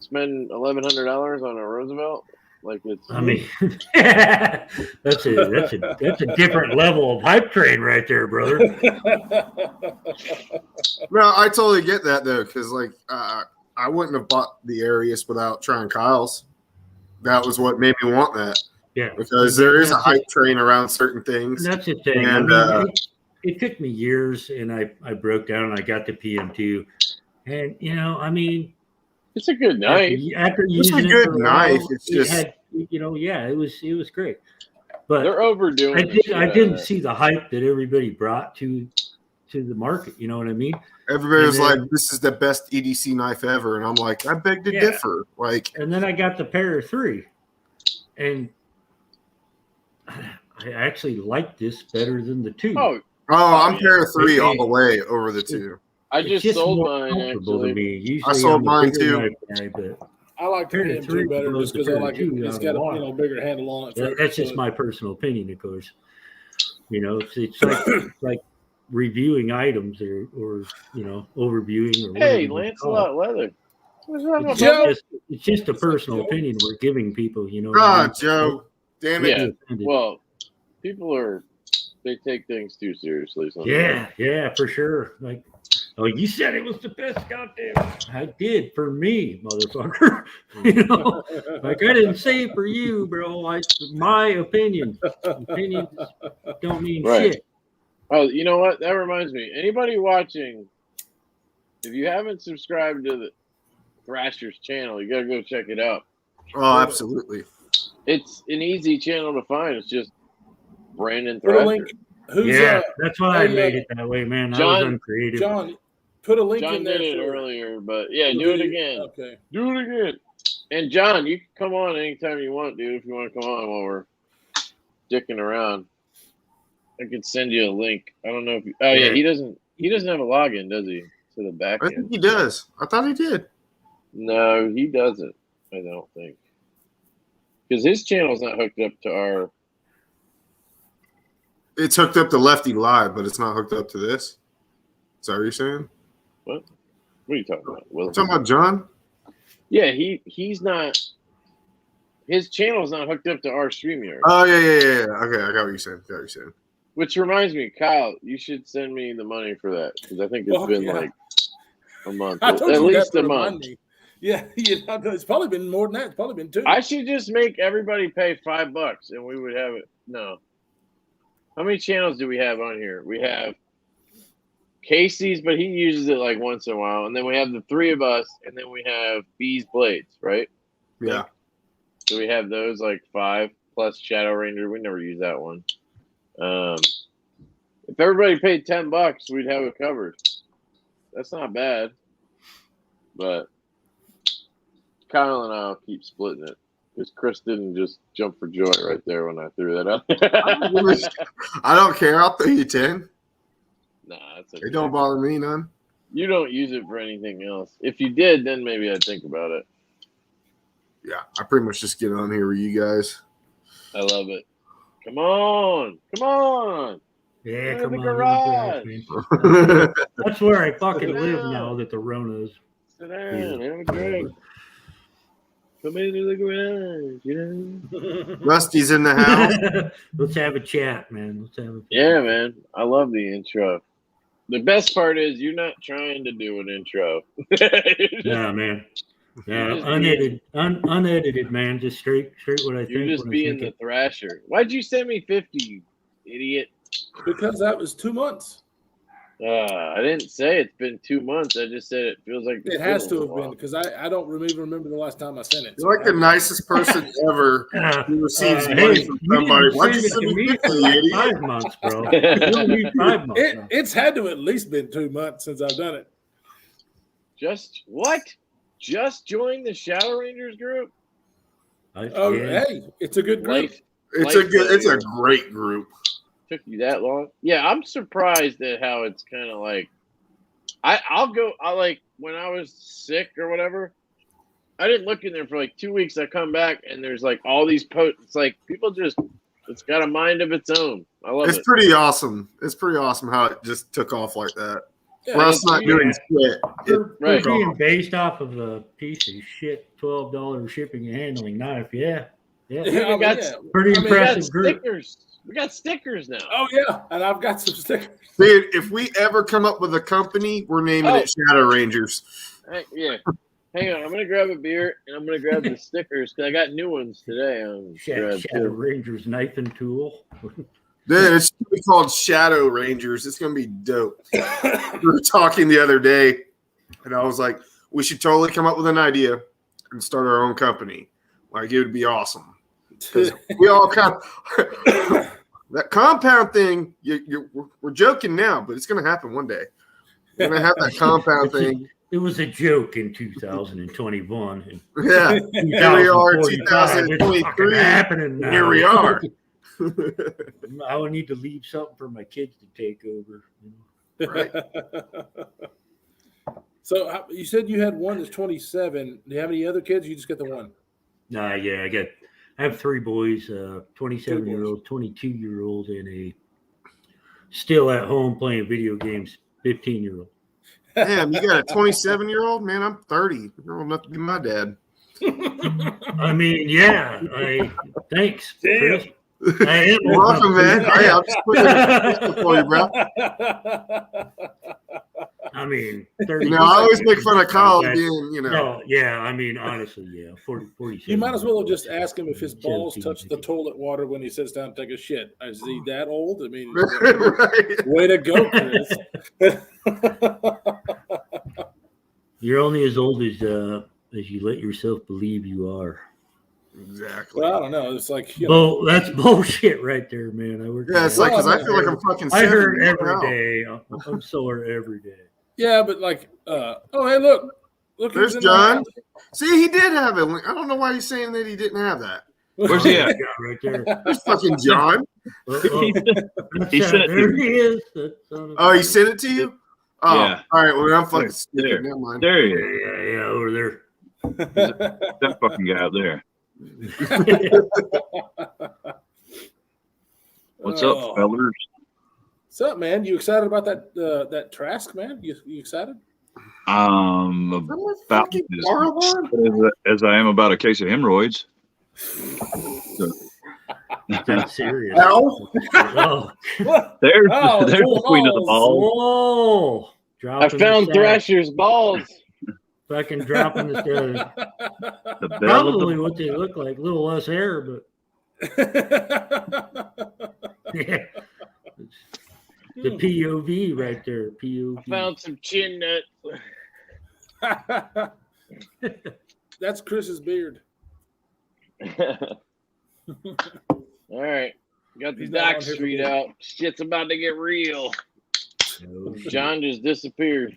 spend $1,100 on a Roosevelt? Like it's. I mean, that's a different level of hype train right there, brother. No, I totally get that though, because like I wouldn't have bought the Arius without trying Kyle's. That was what made me want that. Yeah, because there is a hype train around certain things. And that's the thing. And, it took me years, and I broke down, and I got the PM2, and it's a good knife. After it's using a good it for knife. while, It's just it was great. But they're overdoing. I didn't see the hype that everybody brought to the market. You know what I mean? Everybody was like, "This is the best EDC knife ever," and I'm like, "I beg to differ." Like, and then I got the Para 3, and I actually like this better than the 2. Oh, I'm Para 3 all the way over the 2. I just sold mine. Actually, to me. Usually I sold mine too. I like the Para 3 better just because I like it. PM2 It's got a bigger handle on it. That's just my personal opinion, of course. It's like reviewing items or overviewing. Or hey, Lancelot Leather. It's just a personal opinion we're giving people. Joe. Damn it. Yeah. Well, people they take things too seriously sometimes. Yeah, for sure. Like, oh, you said it was the best goddamn. I did for me, motherfucker. Like I didn't say it for you, bro. My opinion. Opinions don't mean shit. Oh, you know what? That reminds me. Anybody watching, if you haven't subscribed to the Thrasher's channel, you gotta go check it out. Oh, absolutely. It's an easy channel to find. It's just Brandon Thrasher. That's why I made it that way, man. I was uncreative. John, put a link John in there. Did it earlier, but do it again. Okay. Do it again. And John, you can come on anytime you want, dude. If you want to come on while we're dicking around, I can send you a link. I don't know if he doesn't have a login, does he? To the back end. I think he does. I thought he did. No, he doesn't. I don't think. Because his channel's not hooked up to our. It's hooked up to Lefty Live, but it's not hooked up to this. Is that what you're saying? What? What are you talking about? You're talking about John? Yeah, he's not. His channel's not hooked up to our StreamYard. Oh yeah. Okay, I got what you're saying. Which reminds me, Kyle, you should send me the money for that because I think it's been like a month, at least a month. Yeah, it's probably been more than that. It's probably been 2. I should just make everybody pay $5 and we would have it. No. How many channels do we have on here? We have Casey's, but he uses it like once in a while. And then we have the 3 of us, and then we have Bees Blades, right? Yeah. So we have those like 5 plus Shadow Ranger. We never use that one. If everybody paid $10, we'd have it covered. That's not bad. But Kyle and I'll keep splitting it. Because Chris didn't just jump for joy right there when I threw that out. I don't care. I'll pay you 10. Nah, that's okay. It don't bother me none. You don't use it for anything else. If you did, then maybe I'd think about it. Yeah, I pretty much just get on here with you guys. I love it. Come on. Come on. Yeah, Look at come the on. garage. in the garage, man. That's where I fucking live now that the Rona's. Sit down. Have a drink. Come into the garage. You know? Rusty's in the house. Let's have a chat, man. Let's have a Yeah, man. I love the intro. The best part is you're not trying to do an intro. Yeah, man. Yeah, just unedited, man. Just straight what I think. You're just when I being think the thrasher. Why'd you send me 50, you idiot? Because that was 2 months. I didn't say it's been 2 months. I just said it feels like It has to have been because I don't even remember the last time I sent it. You're like the nicest person ever who receives Hey, money from you somebody. didn't Why'd you send send it to me me 50, for like idiot? 5 months, bro. You don't need 5 months. now. It's had to at least been 2 months since I've done it. Just what? Just join the Shadow Rangers group? Oh, Yeah. hey, it's a good group. Life It's a great group. took you that long? Yeah, I'm surprised at how it's kind of like. I like when I was sick or whatever. I didn't look in there for like 2 weeks. I come back and there's like all these posts. It's like people just. It's got a mind of its own. I love It's it. pretty awesome. It's pretty awesome how it just took off like that. Yeah, Russ not doing shit. For Right. being based off of a piece of shit $12 shipping and handling knife, yeah. Yeah, We I mean, got- yeah. Pretty I mean, We got impressive group. stickers. We got stickers now. Oh yeah, and I've got some stickers. Dude, if we ever come up with a company, we're naming it Shadow Rangers. Yeah. Hang on. I'm going to grab a beer and I'm going to grab the stickers because I got new ones today. Shadow Rangers knife and tool. Dude, it's gonna be called Shadow Rangers. It's gonna be dope. We were talking the other day, and I was like, we should totally come up with an idea and start our own company. Like, it would be awesome. 'Cause we all kind of that compound thing. We're joking now, but it's gonna happen one day. We're gonna have that compound thing. It was a joke in 2021. And Yeah, here we are, 2045. It's fucking 2023. happening now. Here we are. I would need to leave something for my kids to take over. Right. So you said you had one that's 27. Do you have any other kids? You just got the one. Yeah, I have 3 boys, 27-year-old, 22-year-old, and a still at home playing video games, 15-year-old. Damn, you got a 27-year-old? Man, I'm 30. You're old enough to be my dad. I mean, yeah. Thanks, Chris. I am You're welcome, man. Hey, I'm just putting it for you, bro. I mean, 30. You know, I always make fun of Kyle being, you know. No, yeah. I mean, honestly, yeah. 47. You might as well just ask him if his balls 17, touch the toilet water when he sits down to take a shit. Is he that old? I mean, Right. way to go, Chris. You're only as old as you let yourself believe you are. Exactly. Well, I don't know. It's like, you know, Well, that's bullshit right there, man. Yeah, it's like, because I feel like I'm fucking I 70 heard now. every day. I'm sore every day. yeah, but like, oh, hey, look, who's There's in the John. house. See, he did have it. I don't know why he's saying that he didn't have that. Where's he at? Yeah, right there. There's fucking John. He That's sent it to there me. he is. That son of Oh, a- he sent it to you? Oh, Yeah. all right. Well, I'm fucking There. stupid. Never mind. There he Yeah, is. yeah, over there. That fucking guy up there. What's Oh. up, fellers? What's up, man? You excited about that Trask, man? You excited? I'm About fucking this. borrow one? As I am about a case of hemorrhoids. That's serious. Ow. Oh, There's, Oh, there's the queen of the ball. whoa. I Dropping found the sack. Thrasher's balls. Fucking dropping the The bell of probably the what they look like. A little less hair, but yeah. The POV right there. I POV. found some chin nuts. That's Chris's beard. All right. Got the He's not on doc here for street me. out. Shit's about to get real. Oh, shit. John just disappeared.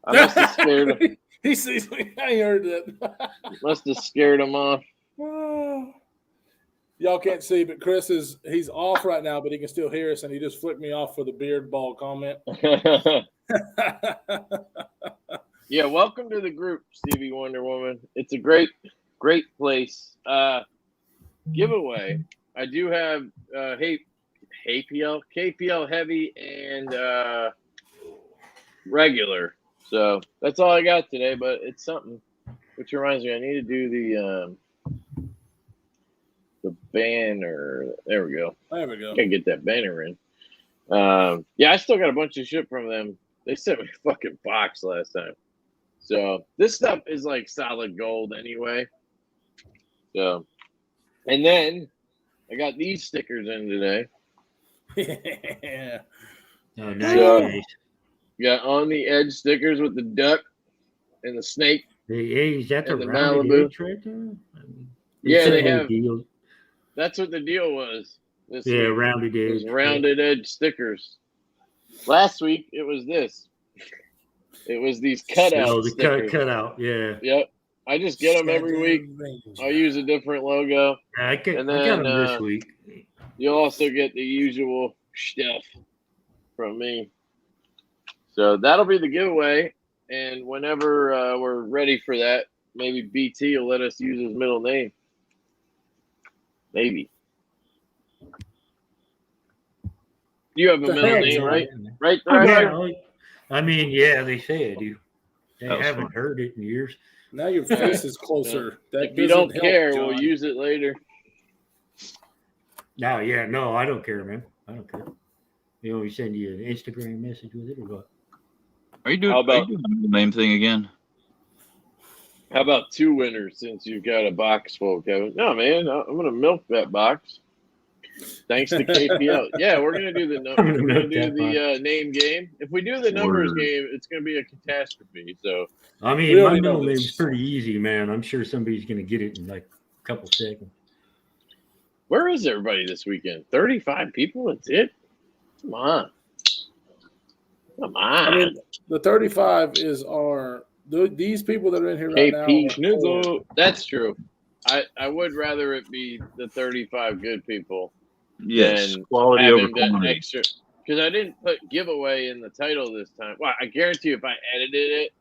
I must have scared him. He sees me. I heard that. Must have scared him off. Y'all can't see, but he's off right now, but he can still hear us, and he just flicked me off for the beard ball comment. Yeah, welcome to the group, Stevie Wonder Woman. It's a great place. Giveaway. I do have KPL heavy and regular. So that's all I got today, but it's something. Which reminds me, I need to do the banner. There we go. There we go. Gotta get that banner in. Yeah, I still got a bunch of shit from them. They sent me a fucking box last time. So this stuff is like solid gold anyway. So, and then I got these stickers in today. Yeah. Oh, nice. So, got on the edge stickers with the duck and the snake. Hey, is that the and the rounded Malibu. edge right there? I mean, Yeah, it's a they little have. deal. That's what the deal was. This Yeah, week. rounded It edge. was rounded edge stickers. Last week it was this. It was these cutout Oh, the stickers. cutout. Yeah. Yep. I just get them every week. I'll use a different logo. I got And them then, this week. You'll also get the usual stuff from me. So that'll be the giveaway. And whenever we're ready for that, maybe BT will let us use his middle name. Maybe. You have a The middle heck, name, John? right? Right, Oh, Thrasher? yeah, I mean, yeah, they say I do. They That was haven't fun. heard it in years. Now your face is closer. That If you doesn't don't help, care, John. we'll use it later. No, yeah, no, I don't care, man. I don't care. You know, we send you an Instagram message with it or what? Are you doing, How about- the name thing again? How about 2 winners since you've got a box full, Kevin? No, man, I'm going to milk that box. Thanks to KPL. Yeah, we're going to do the I'm gonna we're milk gonna do that the name game. If we do the numbers Word. game, it's going to be a catastrophe. So I We mean, my already know middle this. name's pretty easy, man. I'm sure somebody's going to get it in like a couple seconds. where is everybody this weekend? 35 people? That's it? Come on. Come on. I mean, the 35 is these people that are in here right now. KP are Schnizzle. That's true. I would rather it be the 35 good people Yes, and quality over having that quantity. extra. Because I didn't put giveaway in the title this time. Well, I guarantee you if I edited it,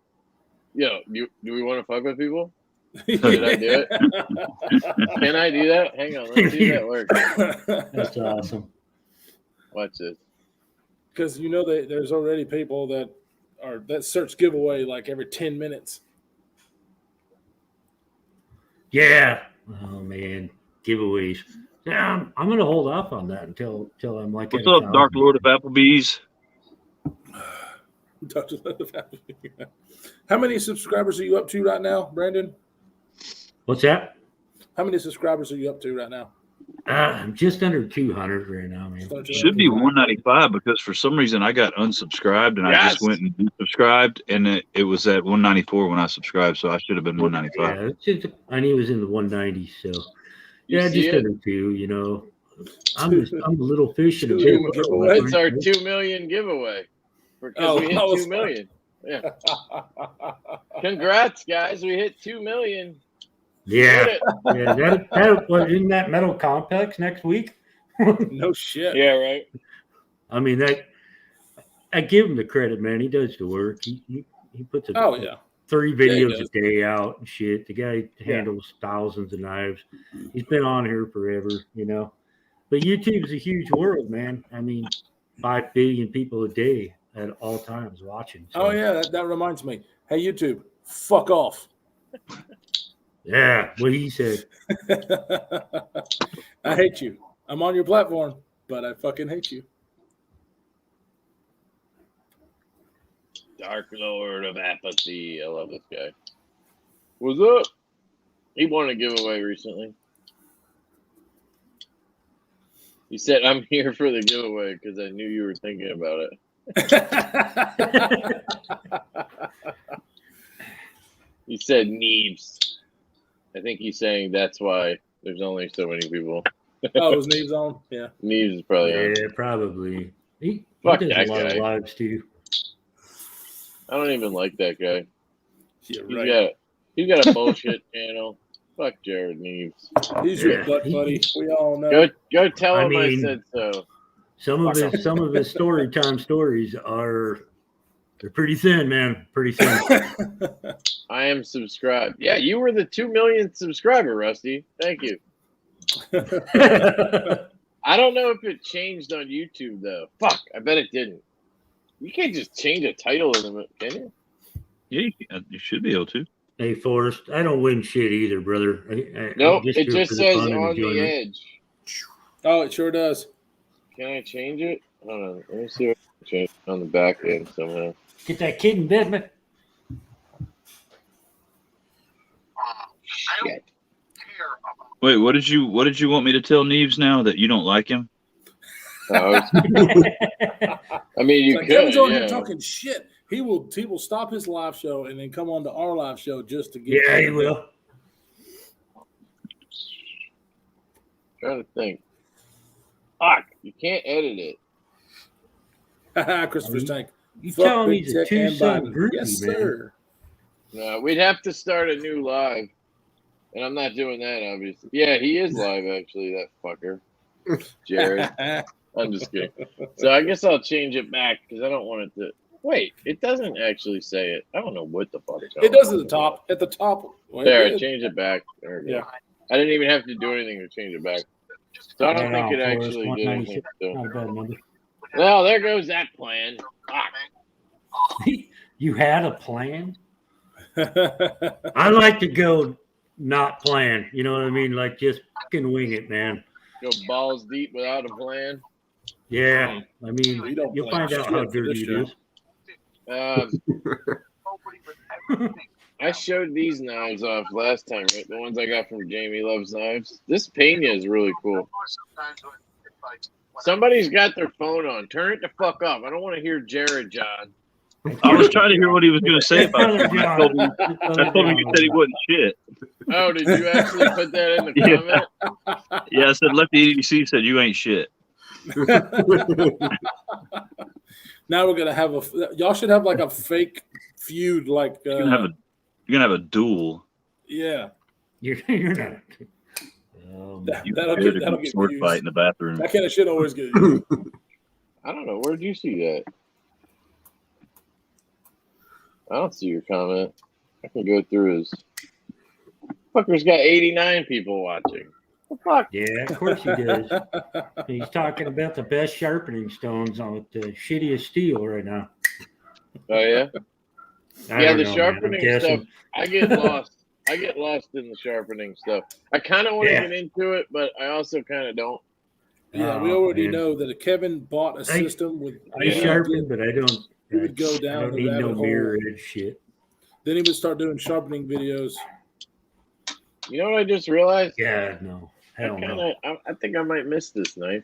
do we want to fuck with people? Did I do it? Can I do that? Hang on, let's see if that works. That's awesome. Watch this. Because you know that there's already people that search giveaway like every 10 minutes. Yeah. Oh man, giveaways. Yeah, I'm gonna hold off on that until I'm like. What's at up, 1,000. Dark Lord of Applebee's? How many subscribers are you up to right now, Brandon? What's that? How many subscribers are you up to right now? I'm just under 200 right now, man. Should be 195 because for some reason I got unsubscribed and I Yes. just went and desubscribed and it was at 194 when I subscribed, so I should have been 195. Yeah, it's just, I knew it was in the 190s, so You yeah, see just it? under 2. You know, I'm a little fish in a Two big giveaway. It's our 2 million giveaway. Because Oh, we hit I was- 2 million. Yeah. Congrats, guys. We hit 2 million. Yeah, Did it. yeah. That was in that metal complex next week. No shit. Yeah, right. I mean, I give him the credit, man. He does the work. He puts a, Oh yeah. 3 he videos does. a day out and shit. The guy handles thousands of knives. He's been on here forever, you know. But YouTube's a huge world, man. I mean, 5 billion people a day at all times watching. So, Oh yeah. That reminds me. Hey YouTube, fuck off. yeah. What he said. I hate you. I'm on your platform, but I fucking hate you. Dark Lord of Apathy. I love this guy. What's up? He won a giveaway recently. He said, I'm here for the giveaway because I knew you were thinking about it. He said Neves. I think he's saying that's why there's only so many people. Oh, his name's on. Yeah. Neves is probably on. Yeah, probably. He Fuck does that a lot guy. of lives too. I don't even like that guy. Yeah, He's got a bullshit channel. Fuck Jared Neves. He's your Yeah. butt buddy. We all know. Go tell I him I mean- said so. Some of his story time stories are They're pretty thin, man. Pretty thin. I am subscribed. Yeah, you were the 2 millionth subscriber, Rusty. Thank you. I don't know if it changed on YouTube though. Fuck, I bet it didn't. You can't just change a title in them, can you? Yeah, you should be able to. Hey, Forrest, I don't win shit either, brother. Nope, I it do just for the says fun and on the enjoyment. edge. Oh, it sure does. Can I change it? Hold on. Let me see if I can change it on the back end somehow. Get that kid in bed, man. Shit. Wait, what did you want me to tell Neves now that you don't like him? I mean, you Like could. Kevin's on Yeah. here talking shit. He will stop his live show and then come on to our live show just to get. Yeah, he will. Trying to think. Fuck, you can't edit it. Christopher's tank. You Fuck telling me Big he's a Tech and two-son Biden. groupie, Yes, man? sir. No, we'd have to start a new live. And I'm not doing that, obviously. Yeah, he is live, actually, that fucker. Jared. I'm just kidding. So I guess I'll change it back because I don't want it to. Wait, it doesn't actually say it. I don't know what the fuck it's It does at the top. At the top. Well, There, it I did. changed it back. There we go. Yeah. I didn't even have to do anything to change it back. So I don't think it actually did anything. So. Not a bad number. Well, there goes that plan. Fuck. You had a plan? I like to go not plan. You know what I mean? Like just fucking wing it, man. Go balls deep without a plan. Yeah. I mean, We don't you'll plan find out shit how for dirty this it is. I showed these knives off last time, right? The ones I got from Jamie Loves Knives. This Pena is really cool. Somebody's got their phone on. Turn it the fuck off. I don't want to hear Jared John. I was trying to hear what he was going to say about it. I told him you said he wasn't shit. Oh, did you actually put that in the Yeah. comment? Yeah, I said Lefty EDC said you ain't shit. Now we're gonna have y'all should have like a fake feud, like You're gonna have a duel. yeah. You're not. That'll get sword views. fight in the bathroom. That kind of shit always gets views. I don't know. Where'd you see that? I don't see your comment. I can go through his. Fucker's got 89 people watching. What the fuck? Yeah, of course he does. He's talking about the best sharpening stones on the shittiest steel right now. Oh, yeah? I Yeah, don't the know, man. I'm sharpening guessing. stuff. I get lost. I get lost in the sharpening stuff. I kind of want to Yeah. get into it, but I also kind of don't. Yeah, Oh, we already man. know that Kevin bought a system with. I sharpen, but I don't. He would go I down don't the need no rabbit hole. mirror edge shit. Then he would start doing sharpening videos. You know what I just realized? Yeah, no. Hell no. I think I might miss this knife.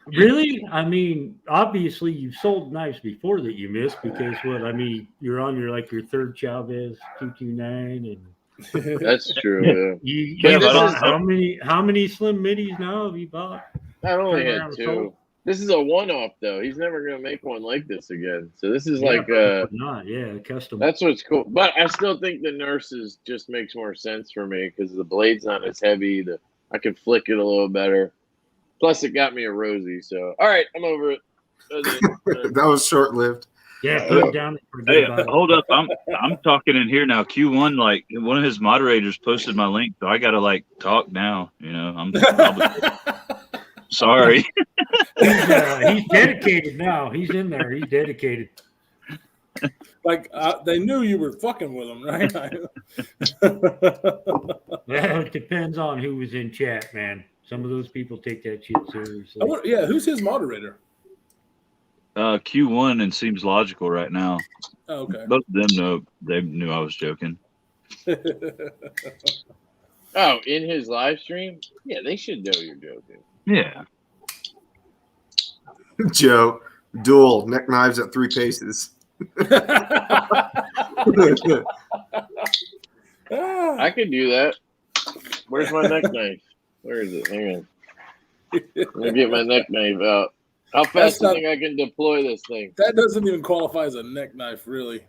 Really? I mean, obviously you've sold knives before that you missed because you're on your third Chavez 229 and That's true. you Yeah, but bought this how many slim middies now have you bought? I only Turn had around and 2. sold. This is a one-off, though. He's never gonna make one like this again. So this is Not, yeah, custom. that's what's cool. But I still think the Nurses just makes more sense for me because the blade's not as heavy. I can flick it a little better. Plus, it got me a Rosie. So all right, I'm over it. That was short lived. Yeah, put it down. And forget Hey, about it. hold up! I'm talking in here now. Q1, like one of his moderators posted my link, so I gotta talk now. You know, I'm sorry. He's dedicated now. He's in there. He's dedicated. They knew you were fucking with him, right? Well, it depends on who was in chat, man. Some of those people take that shit seriously. Yeah, who's his moderator? Q1 and Seems Logical right now. Oh, okay. Both of them know. They knew I was joking. Oh, in his live stream? Yeah, they should know you're joking. Yeah. Joe, duel, neck knives at 3 paces. I could do that. Where's my neck knife? Where is it? Hang on. Let me get my neck knife out. How fast do you think I can deploy this thing? That doesn't even qualify as a neck knife, really.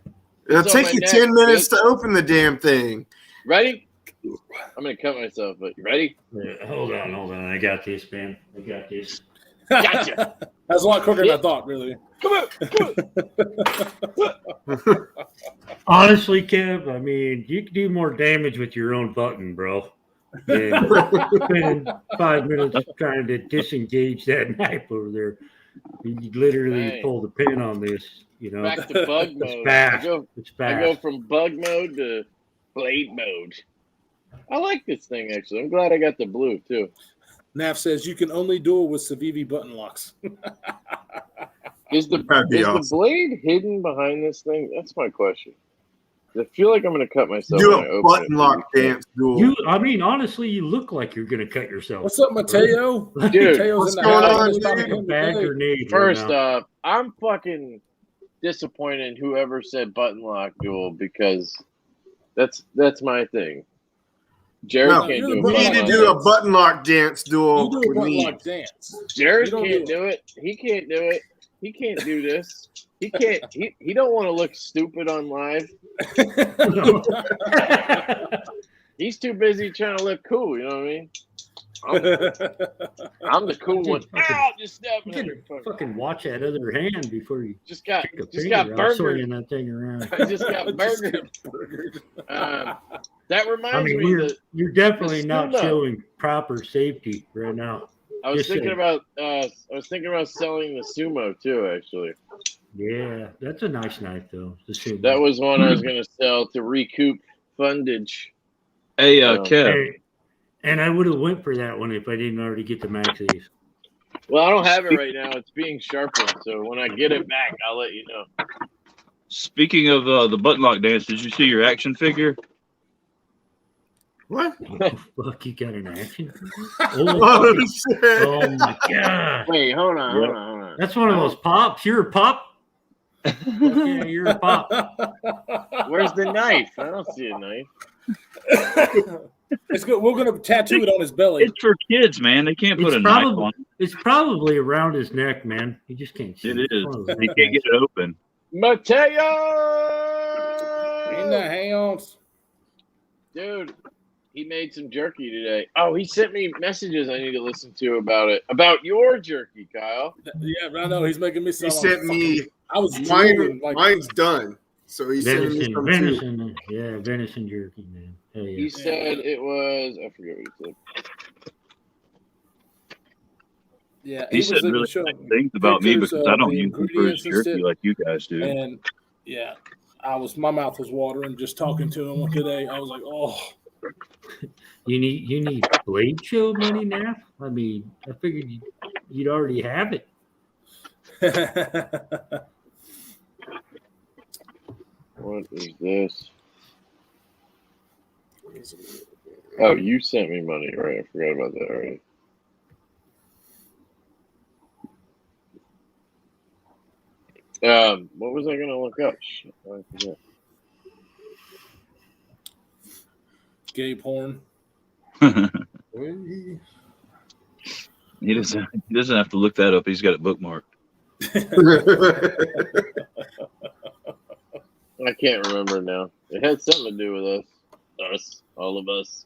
It'll It's on take my you neck, 10 minutes bitch. to open the damn thing. Ready? I'm gonna cut myself, but you ready? Hold on. I got this, man. I got this. Gotcha. That's a lot quicker than I thought, really. Come on. Honestly, Kev, I mean, you can do more damage with your own button, bro, than spending 5 minutes trying to disengage that knife over there. You literally Hey. pull the pin on this, you know. Back to bug It's mode. fast. It's I fast. go from bug mode to blade mode. I like this thing actually. I'm glad I got the blue too. Naf says you can only duel with Civivi button locks. Is the That'd be awesome. the blade hidden behind this thing? That's my question. I feel like I'm going to cut myself. Do when I a open button it. lock dance duel. I mean, honestly, you look like you're gonna cut yourself. What's up, Mateo? Dude, Mateo's what's in the going house. on, Just talking dude? to him Bad today. grenade. First right now. off, I'm fucking disappointed in whoever said button lock duel because that's my thing. Jared No, can't you're do the a We button need to lock do a dance. button lock dance duel. You do a with button me. lock dance. Jared You don't can't do do it. He can't do it. He can't do this. He can't. He don't want to look stupid on live. He's too busy trying to look cool. You know what I mean? I'm the cool one. Ow! Just stabbing You him. can fucking watch that other hand before you Just got kick a just got finger out burgered. swinging that thing around. I just got burgered. That reminds I mean, me. you're definitely not sumo. showing proper safety right now. I was just thinking saying. about. I was thinking about selling the sumo too. Actually, Yeah, that's a nice knife though. The sumo. that was one I was going to sell to recoup fundage. Hey, Oh. Kev. Hey, and I would have went for that one if I didn't already get the Max Ace. Well, I don't have it right now. It's being sharpened. So when I get it back, I'll let you know. Speaking of the button lock dance, did you see your action figure? What? Oh, fuck, you got an action? Oh, Oh, shit. oh my god. Wait, hold on, Yep. hold on, hold on. That's one of those pops. You're a pop? Yeah, you're a pop. Where's the knife? I don't see a knife. It's good. We're gonna tattoo it on his belly. It's for kids, man. They can't put It's a knife probably on. it's probably around his neck, man. You just can't see. It It's is. one of those You can't get it open. Mateo! In the hands. Dude, he made some jerky today. Oh, he sent me messages I need to listen to about it. About your jerky, Kyle. Yeah, I know. He's making me He sound sent me I was drooling like mine's done. So he sent me some too. venison, yeah, venison jerky, man. Hell yeah. He said it was, I forget what he said. yeah. He said was really showing nice things about me pictures because I of don't the use the ingredients first and jerky shit. like you guys do. And yeah, my mouth was watering just talking to him today. I was like, oh. You need Blade Show money now? I mean, I figured you'd already have it. What is this? Oh, you sent me money, right? I forgot about that already. What was I gonna look up? Shit, I forget. Gay porn. He doesn't have to look that up. He's got it bookmarked. I can't remember now. It had something to do with us, all of us.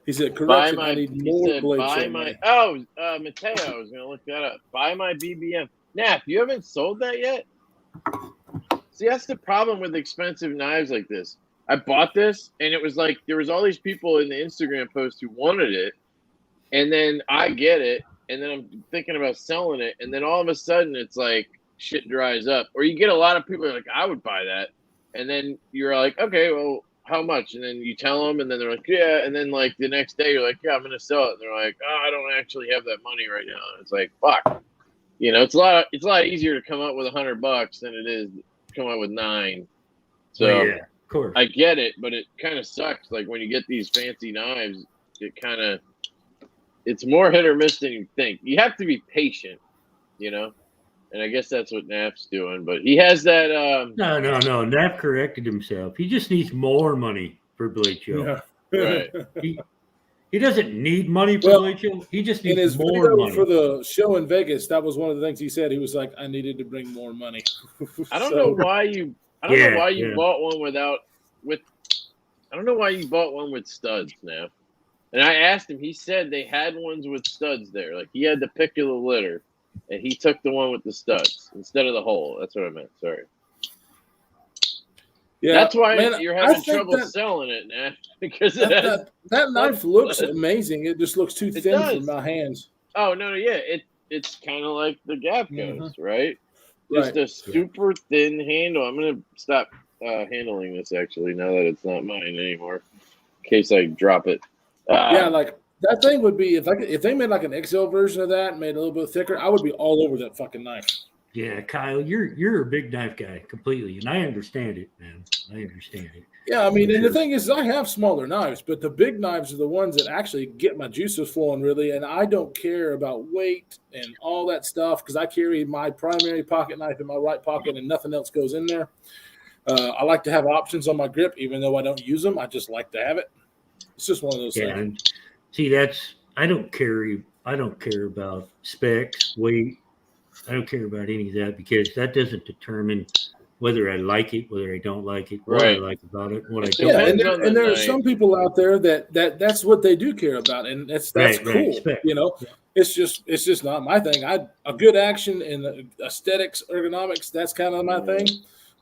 He said, Buy correction, my. I need He more said, Blade buy Show my. money. Oh, Mateo, I was gonna look that up. Buy my BBM. Nap, you haven't sold that yet. See, that's the problem with expensive knives like this. I bought this, and it was like there was all these people in the Instagram post who wanted it, and then I get it, and then I'm thinking about selling it, and then all of a sudden it's like shit dries up, or you get a lot of people who are like, I would buy that, and then you're like, okay, well, how much? And then you tell them, and then they're like, yeah, and then like the next day you're like, yeah, I'm gonna sell it, and they're like, oh, I don't actually have that money right now. And it's like, fuck, you know, it's a lot easier to come up with $100 than it is to come up with $9. So Oh, yeah, of course. I get it, but it kind of sucks. Like when you get these fancy knives, it's more hit or miss than you think. You have to be patient, you know. And I guess that's what Nap's doing. But he has that. No. Nap corrected himself. He just needs more money for Blade Show. Yeah. Right. He doesn't need money for Well, Blade Show. He just In his needs more video money. for the show in Vegas, that was one of the things he said. He was like, I needed to bring more money. I don't know why you. I don't know why you Yeah. bought one with. I don't know why you bought one with studs, Nap. And I asked him. He said they had ones with studs there. Like he had the pick of the litter. and he took the one with the studs instead of the hole. That's what I meant. Sorry. Yeah, That's why man, you're I having think trouble that- selling it, man, because it has. that knife looks blood. amazing. It just looks too It thin for does. my hands. Oh no, yeah, it's kind of like the Gapcos, right? Just Right. a super thin handle. I'm gonna stop handling this actually now that it's not mine anymore, in case I drop it. Yeah, like that thing would be if they made like an XL version of that and made it a little bit thicker, I would be all over that fucking knife. Yeah, Kyle, you're a big knife guy completely, and I understand it, man. I understand it. Yeah, I mean, and the Sure. thing is, I have smaller knives, but the big knives are the ones that actually get my juices flowing really, and I don't care about weight and all that stuff because I carry my primary pocket knife in my right pocket and nothing else goes in there. I like to have options on my grip, even though I don't use them. I just like to have it. It's just one of those Yeah, things. and see, I don't care about specs, weight. I don't care about any of that because that doesn't determine whether I like it, whether I don't like it, what I Right. like about it, what I It don't Yeah, like. and depends on there the are some people out there that's what they do care about, and that's Right, cool. respect. You know, Yeah. it's just not my thing. A good action and aesthetics, ergonomics, that's kind of my thing.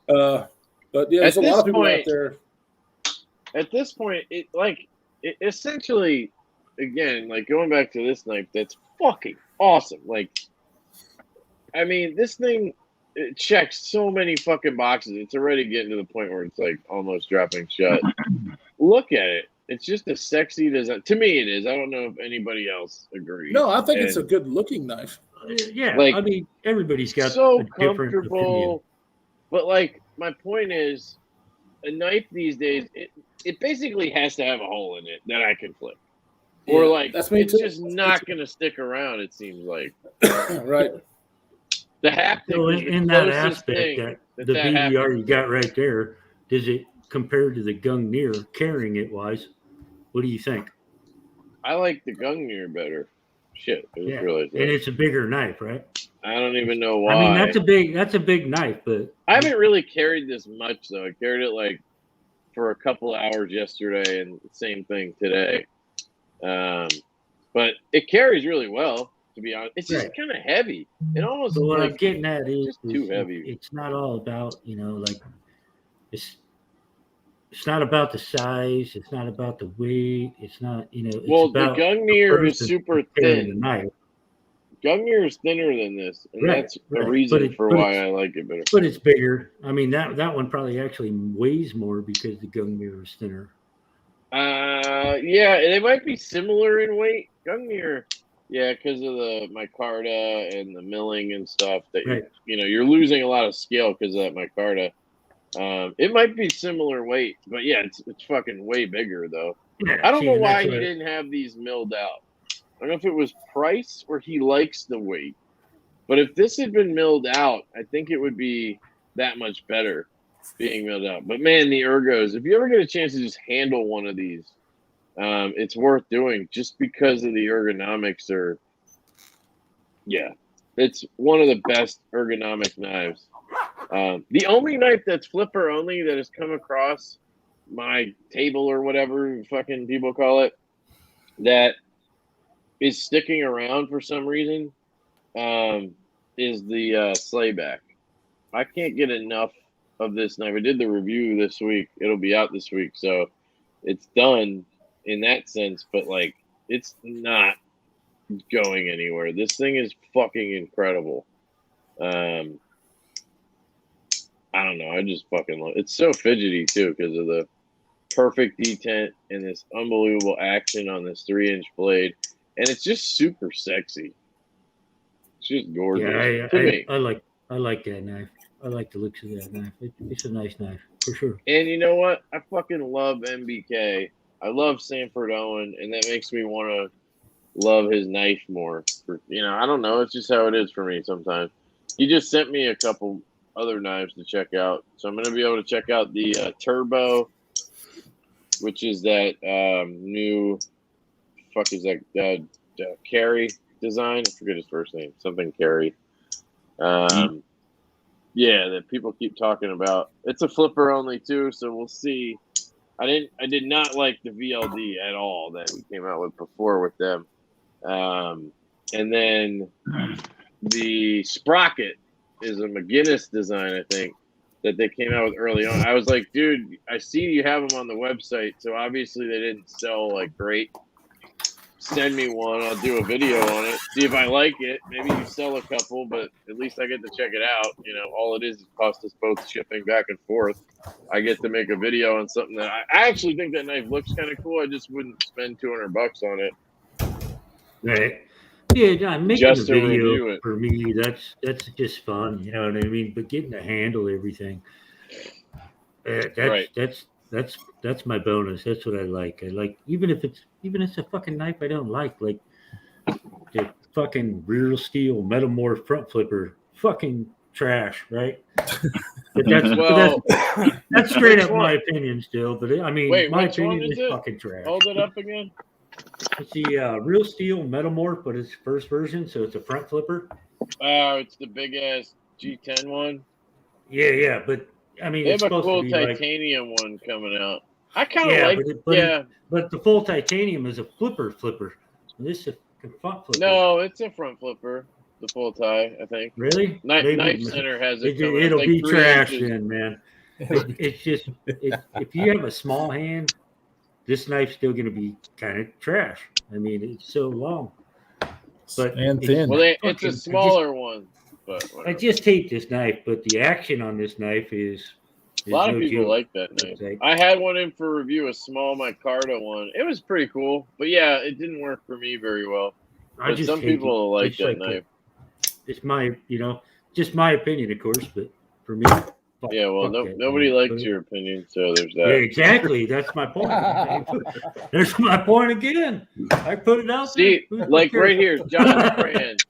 But yeah, there's At a lot this of people out point- there. At this point, it essentially, again, like going back to this knife, that's fucking awesome. Like, I mean, this thing it checks so many fucking boxes. It's already getting to the point where it's like almost dropping shut. Look at it. It's just a sexy design. To me, it is. I don't know if anybody else agrees. No, I think it's a And good looking knife. Yeah, Like, I mean, everybody's got so a different opinion. comfortable. But like, my point is, a knife these days, it basically has to have a hole in it that I can flip. Or Yeah, like, that's me it's too. just That's me not too. going to stick around. It seems like Right. the haptic. So is the in that closest aspect, thing that that the haptic VDR you is. got right there, does it compare to the Gungnir carrying it wise? What do you think? I like the Gungnir better. Shit, I just Yeah, realized and that. it's a bigger knife, right? I don't even know why. I mean, that's a big knife, but I haven't really carried this much though. I carried it like for a couple of hours yesterday, and same thing today. But it carries really well. To be honest, it's just Right. kind of heavy. It almost So what I'm like getting at is, just too is heavy. it's not all about, like it's not about the size, it's not about the weight, it's not, it's well, the about Gungnir is person super carrying the thin. knife. Gungnir is thinner than this, and Right, that's right. a reason But for why I like it better. But it's bigger. I mean, that one probably actually weighs more because the Gungnir is thinner. Yeah, they might be similar in weight. Gungnir, yeah, because of the micarta and the milling and stuff. That Right. you're losing a lot of scale because of that micarta. It might be similar weight, but yeah, it's fucking way bigger though. Yeah, I don't see, know and why that's he what- didn't have these milled out. I don't know if it was price or he likes the weight. But if this had been milled out, I think it would be that much better being milled out. But man, the ergos, if you ever get a chance to just handle one of these, it's worth doing just because of the ergonomics it's one of the best ergonomic knives. The only knife that's flipper only that has come across my table or whatever fucking people call it that is sticking around for some reason is the Slayback. I can't get enough of this knife. I did the review this week. It'll be out this week, so it's done in that sense. But like, it's not going anywhere. This thing is fucking incredible. I don't know. I just fucking love it. It's so fidgety too because of the perfect detent and this unbelievable action on this 3-inch blade, and it's just super sexy. It's just gorgeous Yeah, to me. I like that knife. I like the looks of that knife. It's a nice knife for sure. And you know what? I fucking love MBK. I love Sanford Owen, and that makes me want to love his knife more. I don't know. It's just how it is for me sometimes. He just sent me a couple other knives to check out, so I'm gonna be able to check out the Turbo, which is that new Carey design. I forget his first name. Something Carey. Yeah, that people keep talking about. It's a flipper only too, so we'll see. I did not like the VLD at all that we came out with before with them. And then the sprocket is a McGinnis design, I think, that they came out with early on. I was like, dude, I see you have them on the website, so obviously they didn't sell like great. Send me one. I'll do a video on it. See if I like it. Maybe you sell a couple, but at least I get to check it out. You know, all it is cost us both shipping back and forth. I get to make a video on something that I actually think that knife looks kind of cool. I just wouldn't spend $200 on it. Right. Yeah, I'm making Just a to review video it. for me. That's just fun. You know what I mean? But getting to handle everything. That's my bonus. That's what I like. I like even if it's a fucking knife I don't like the fucking real steel metamorph front flipper, fucking trash, right? But that's straight up my opinion still. But I mean, Wait, my which one opinion is is it? fucking trash. Hold it up again. It's the real steel metamorph, but it's first version, so it's a front flipper. Oh, it's the big ass G10 one. Yeah, but I mean, They it's have a supposed cool to be like. titanium one coming out. I kind of Yeah, like. but the full titanium is a flipper. This is a front flipper. No, it's a front flipper. The full tie, I think. Really? Knife Center has it. It'll like be 3 trash inches. then, man. It's just if you have a small hand, this knife's still going to be kind of trash. I mean, it's so long. But And thin. Well, it's a smaller one. But whatever. I just hate this knife, but the action on this knife is A lot of no people joke. like that knife. It's like- I had one in for review, a small micarta one. It was pretty cool, but yeah, it didn't work for me very well. I But just some hate people like It's that like knife. It's my, just my opinion, of course, but for me, Yeah, well, fuck that, nobody man. likes your opinion, so there's Yeah, that. exactly. That's my point. There's my point again. I put it out there. See, Who like cares? right here, John Brand.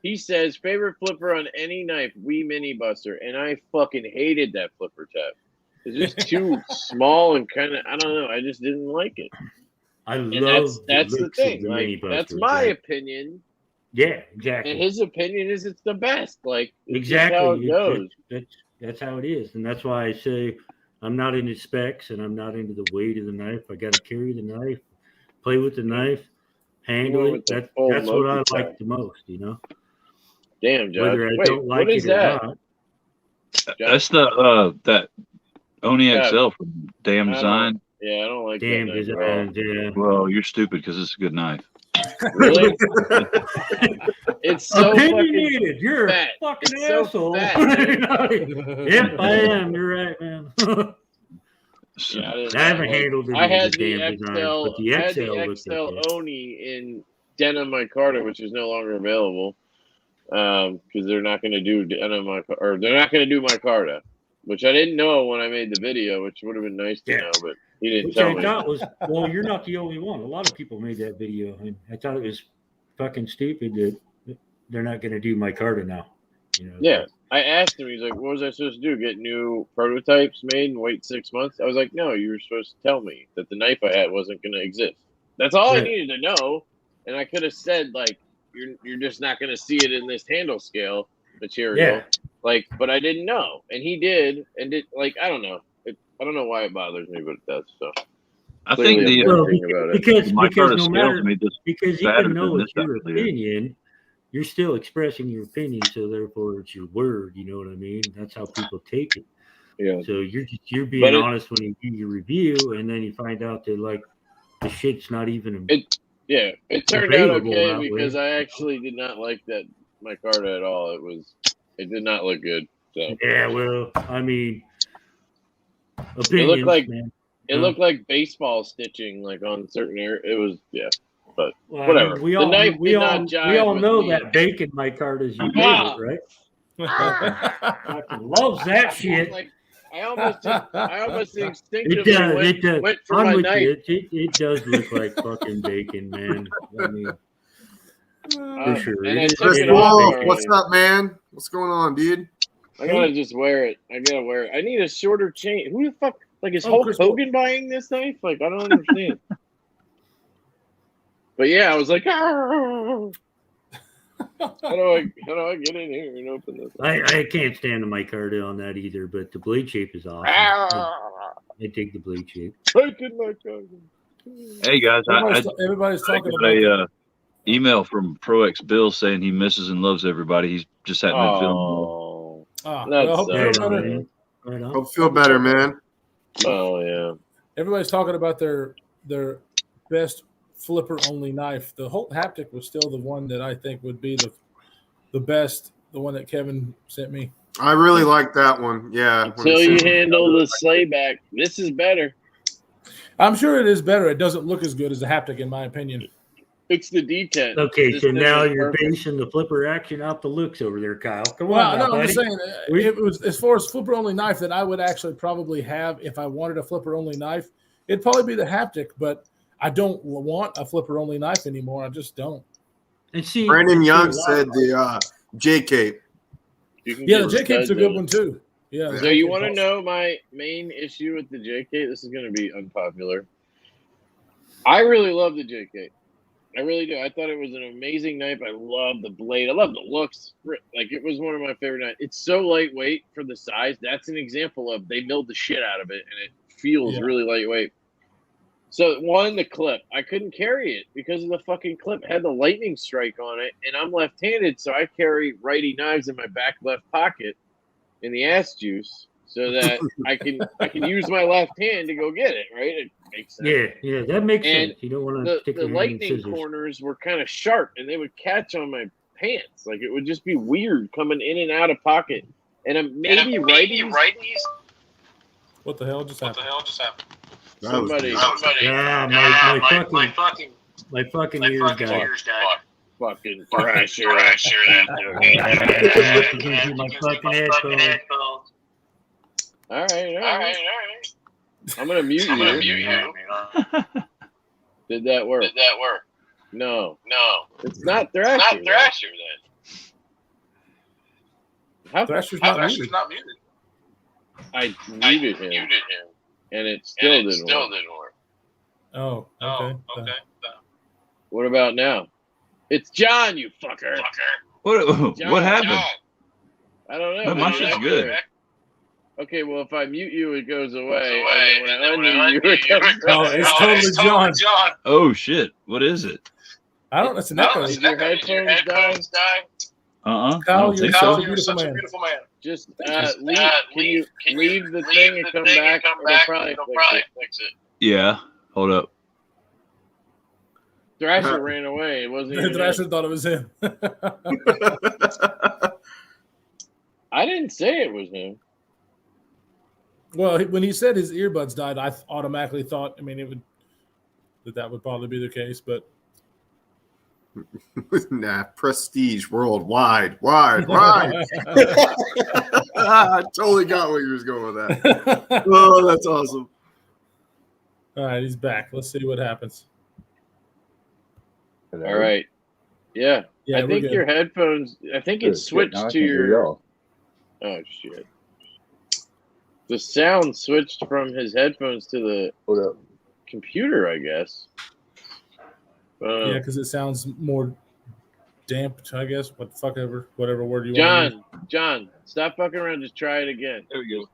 He says favorite flipper on any knife, Wii Mini Buster, and I fucking hated that flipper tab. It's just too small and kind of, I don't know. I just didn't like it. I And love that's the looks of thing. the Like, Mini that's Buster, my yeah. opinion, Yeah, exactly. and his opinion is it's the best. Like, it's just how it Exactly. goes. That's how it is, and that's why I say I'm not into specs and I'm not into the weight of the knife. I got to carry the knife, play with the knife, handle with it. the full That's what I Loki like tie. the most. Damn, Josh. Whether I Wait, don't like what is it or that? not. That's the that Oni Yeah. XL from Damn I don't- Design. Yeah, I don't like Damn that knife at all. designs, yeah. Well, you're stupid because it's a good knife. Really? It's so fucking Opinionated. You're fat. a fucking It's so asshole. fat, Yep, I am. You're right, man. So, Yeah, didn't I haven't like- handled it I as had a the damn XL, design, but the I had XL the looks XL like that. Oni in denim micarta, which is no longer available because they're not going to do denim or they're not going to do micarta, which I didn't know when I made the video, which would have been nice to Yeah. know, but he didn't Which tell I me. thought was, well, you're not the only one. A lot of people made that video, and I thought it was fucking stupid that they're not going to do micarta now. Yeah, I asked him. He's like, "What was I supposed to do? Get new prototypes made and wait 6 months?" I was like, "No, you were supposed to tell me that the knife I had wasn't going to exist. That's all I Right. needed to know." And I could have said like, "You're just not going to see it in this handle scale material." Yeah. Like, but I didn't know, and he did, and did like I don't know. I don't know why it bothers me, but it does. So I clearly think I'm the bitching about it. because my because Curtis no scales matter made this because better even though than it's this your actually is. opinion, you're still expressing your opinion, so therefore it's your word. You know what I mean? That's how people take it. Yeah. So you're being But it- honest when you do your review, and then you find out that like the shit's not even. Yeah, it turned out Available okay that way. because I actually did not like that micarta at all. It did not look good. So Yeah, well, I mean, opinions, like- man. it looked like baseball stitching, like on certain areas. It was Well, I whatever. mean, we The all knife we did all not we jive all with know me. that bacon micarta is your Ah! favorite, right? Fucking loves that shit. Like, I almost It instinctively does. It does. went for I'm my with knife. you. It does look like fucking bacon, man. I mean, for sure. And I It- took Chris it it- off Wolf, already. what's up, man? What's going on, dude? I gotta just wear it. I gotta wear it. I need a shorter chain. Who the fuck? Like, is Oh, Hulk Chris Hogan buying this knife? Like, I don't understand. But yeah, I was like, "Ah." how do I get in here and open this? I can't stand the micarta on that either, but the blade shape is awesome. Ah, I dig the blade shape. taking my cousin. Hey guys, Everybody's talking I about email from Pro X Bill saying he misses and loves everybody. He's just hadn't been feeling well. Oh, Ah, That's well, hope you Right feel on, better. man. Right on. Hope you feel better, man. oh yeah. Everybody's talking about their best flipper only knife. The Holt Haptic was still the one that I think would be the best. The one that Kevin sent me. I really like that one. Yeah. Until you handle the slayback, this is better. I'm sure it is better. It doesn't look as good as the Haptic, in my opinion. It's the D10. Okay, This so thing now is you're perfect. basing the flipper action off the looks over there, Kyle. Come Well, on, now, no, I'm buddy. just saying, it was as far as flipper only knife that I would actually probably have if I wanted a flipper only knife. It'd probably be the Haptic, but I don't want a flipper only knife anymore. I just don't. And see, Brandon Young see, said the J Cape. You can Yeah, get the J Cape's a studs good in one it. too. Yeah. So you want to know my main issue with the JK? This is going to be unpopular. I really love the JK. I really do. I thought it was an amazing knife. I love the blade. I love the looks. Like, it was one of my favorite knives. It's so lightweight for the size. That's an example of they milled the shit out of it, and it feels really lightweight. So, one, the clip. I couldn't carry it because of the fucking clip. It had the lightning strike on it, and I'm left-handed, so I carry righty knives in my back left pocket in the ass juice so that I can use my left hand to go get it, right? It makes sense. yeah, that makes And sense. You don't want to stick The your hand in lightning scissors. corners were kind of sharp, and they would catch on my pants. Like, it would just be weird coming in and out of pocket. And maybe righties. What the hell just happened? Somebody. Yeah, my fucking ears died. Fucking Thrasher. My fucking headphones. All right. I'm gonna mute you. Did that work? No. It's not Thrasher. How Thrasher's not muted. I muted him, and it still didn't work. Oh, okay. What about now? It's John, you fucker. What John, happened? I don't know. No, my shit's good. Okay, well, if I mute you, it goes away. And then when I unmute you, it comes Oh, back. it's totally John. Oh shit! What is it? I don't. It's an echo. Did your headphones die? I Kyle, don't you're think such so. a beautiful man. Just leave. Can you leave the thing and come back? It'll probably fix it. Yeah. Hold up. Thrasher ran away. It wasn't even Thrasher him. thought it was him. I didn't say it was him. Well, when he said his earbuds died, I automatically thought. I mean, it would that would probably be the case, but Nah, prestige worldwide. Wide. I totally got where you was going with that. Oh, that's awesome. All right, he's back. Let's see what happens. All right. Yeah. Yeah, I we're think good. your headphones. I think it switched to your. Oh shit. The sound switched from his headphones to the computer, I guess. Yeah, because it sounds more damped, I guess. Whatever word you want. John, stop fucking around. Just try it again. There we go.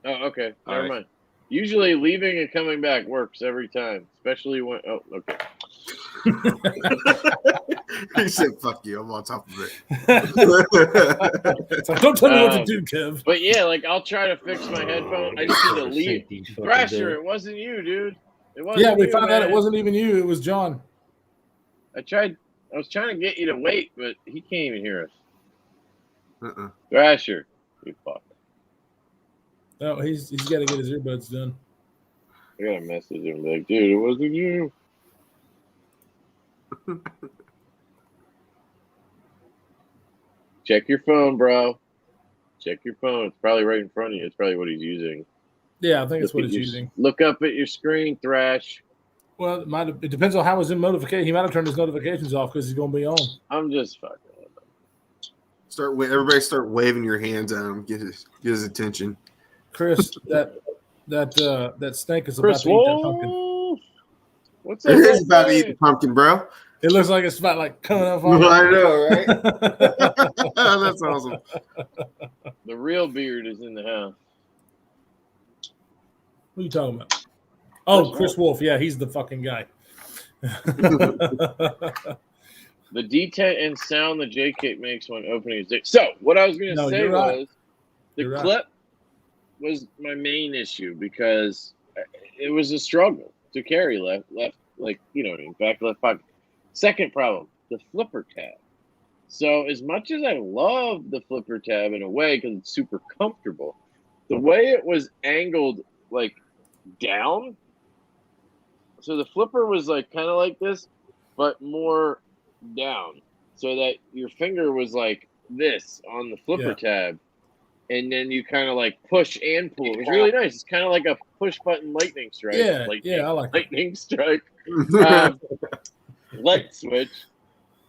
Oh, okay. All Never right. mind. Usually leaving and coming back works every time, especially when. Oh, okay. He said, "Fuck you, I'm on top of it." It's like, don't tell me what to do, Kev. But yeah, like I'll try to fix my headphone. I just need to leave. Sync these fuckers Thrasher, up. it wasn't you, dude. It wasn't. Yeah, we you, found out it man. wasn't even you. It was John. I was trying to get you to wait, but he can't even hear us. Uh-uh. Thrasher, you fuck. No, he's got to get his earbuds done. I gotta message him like, dude, it wasn't you. Check your phone, bro. Check your phone. It's probably right in front of you. It's probably what he's using. Yeah, I think it's what Look he's at using. Look up at your screen, Thrash. Well, it depends on how his notification. He might have turned his notifications off because he's going to be on. I'm just fucking with him. Everybody start waving your hands at him. Get his attention. Chris, that snake is Chris about to eat that pumpkin. Wolf. What's It that? is about to eat the pumpkin, bro. It looks like it's about like coming up I on. know, right? That's awesome. The real beard is in the house. What are you talking about? Oh, Chris Wolf. Yeah, he's the fucking guy. the detent and sound the J-Cape makes when opening his dick. So what I was going to No, say you're right. was the You're right. clip was my main issue because it was a struggle to carry left, like, you know, in back left pocket. Second problem, the flipper tab. So as much as I love the flipper tab in a way because it's super comfortable, the way it was angled like down, so the flipper was like kind of like this, but more down, so that your finger was like this on the flipper tab, and then you kind of like push and pull. It was really nice. It's kind of like a push button lightning strike. Yeah, lightning, I like it. lightning strike. Light switch.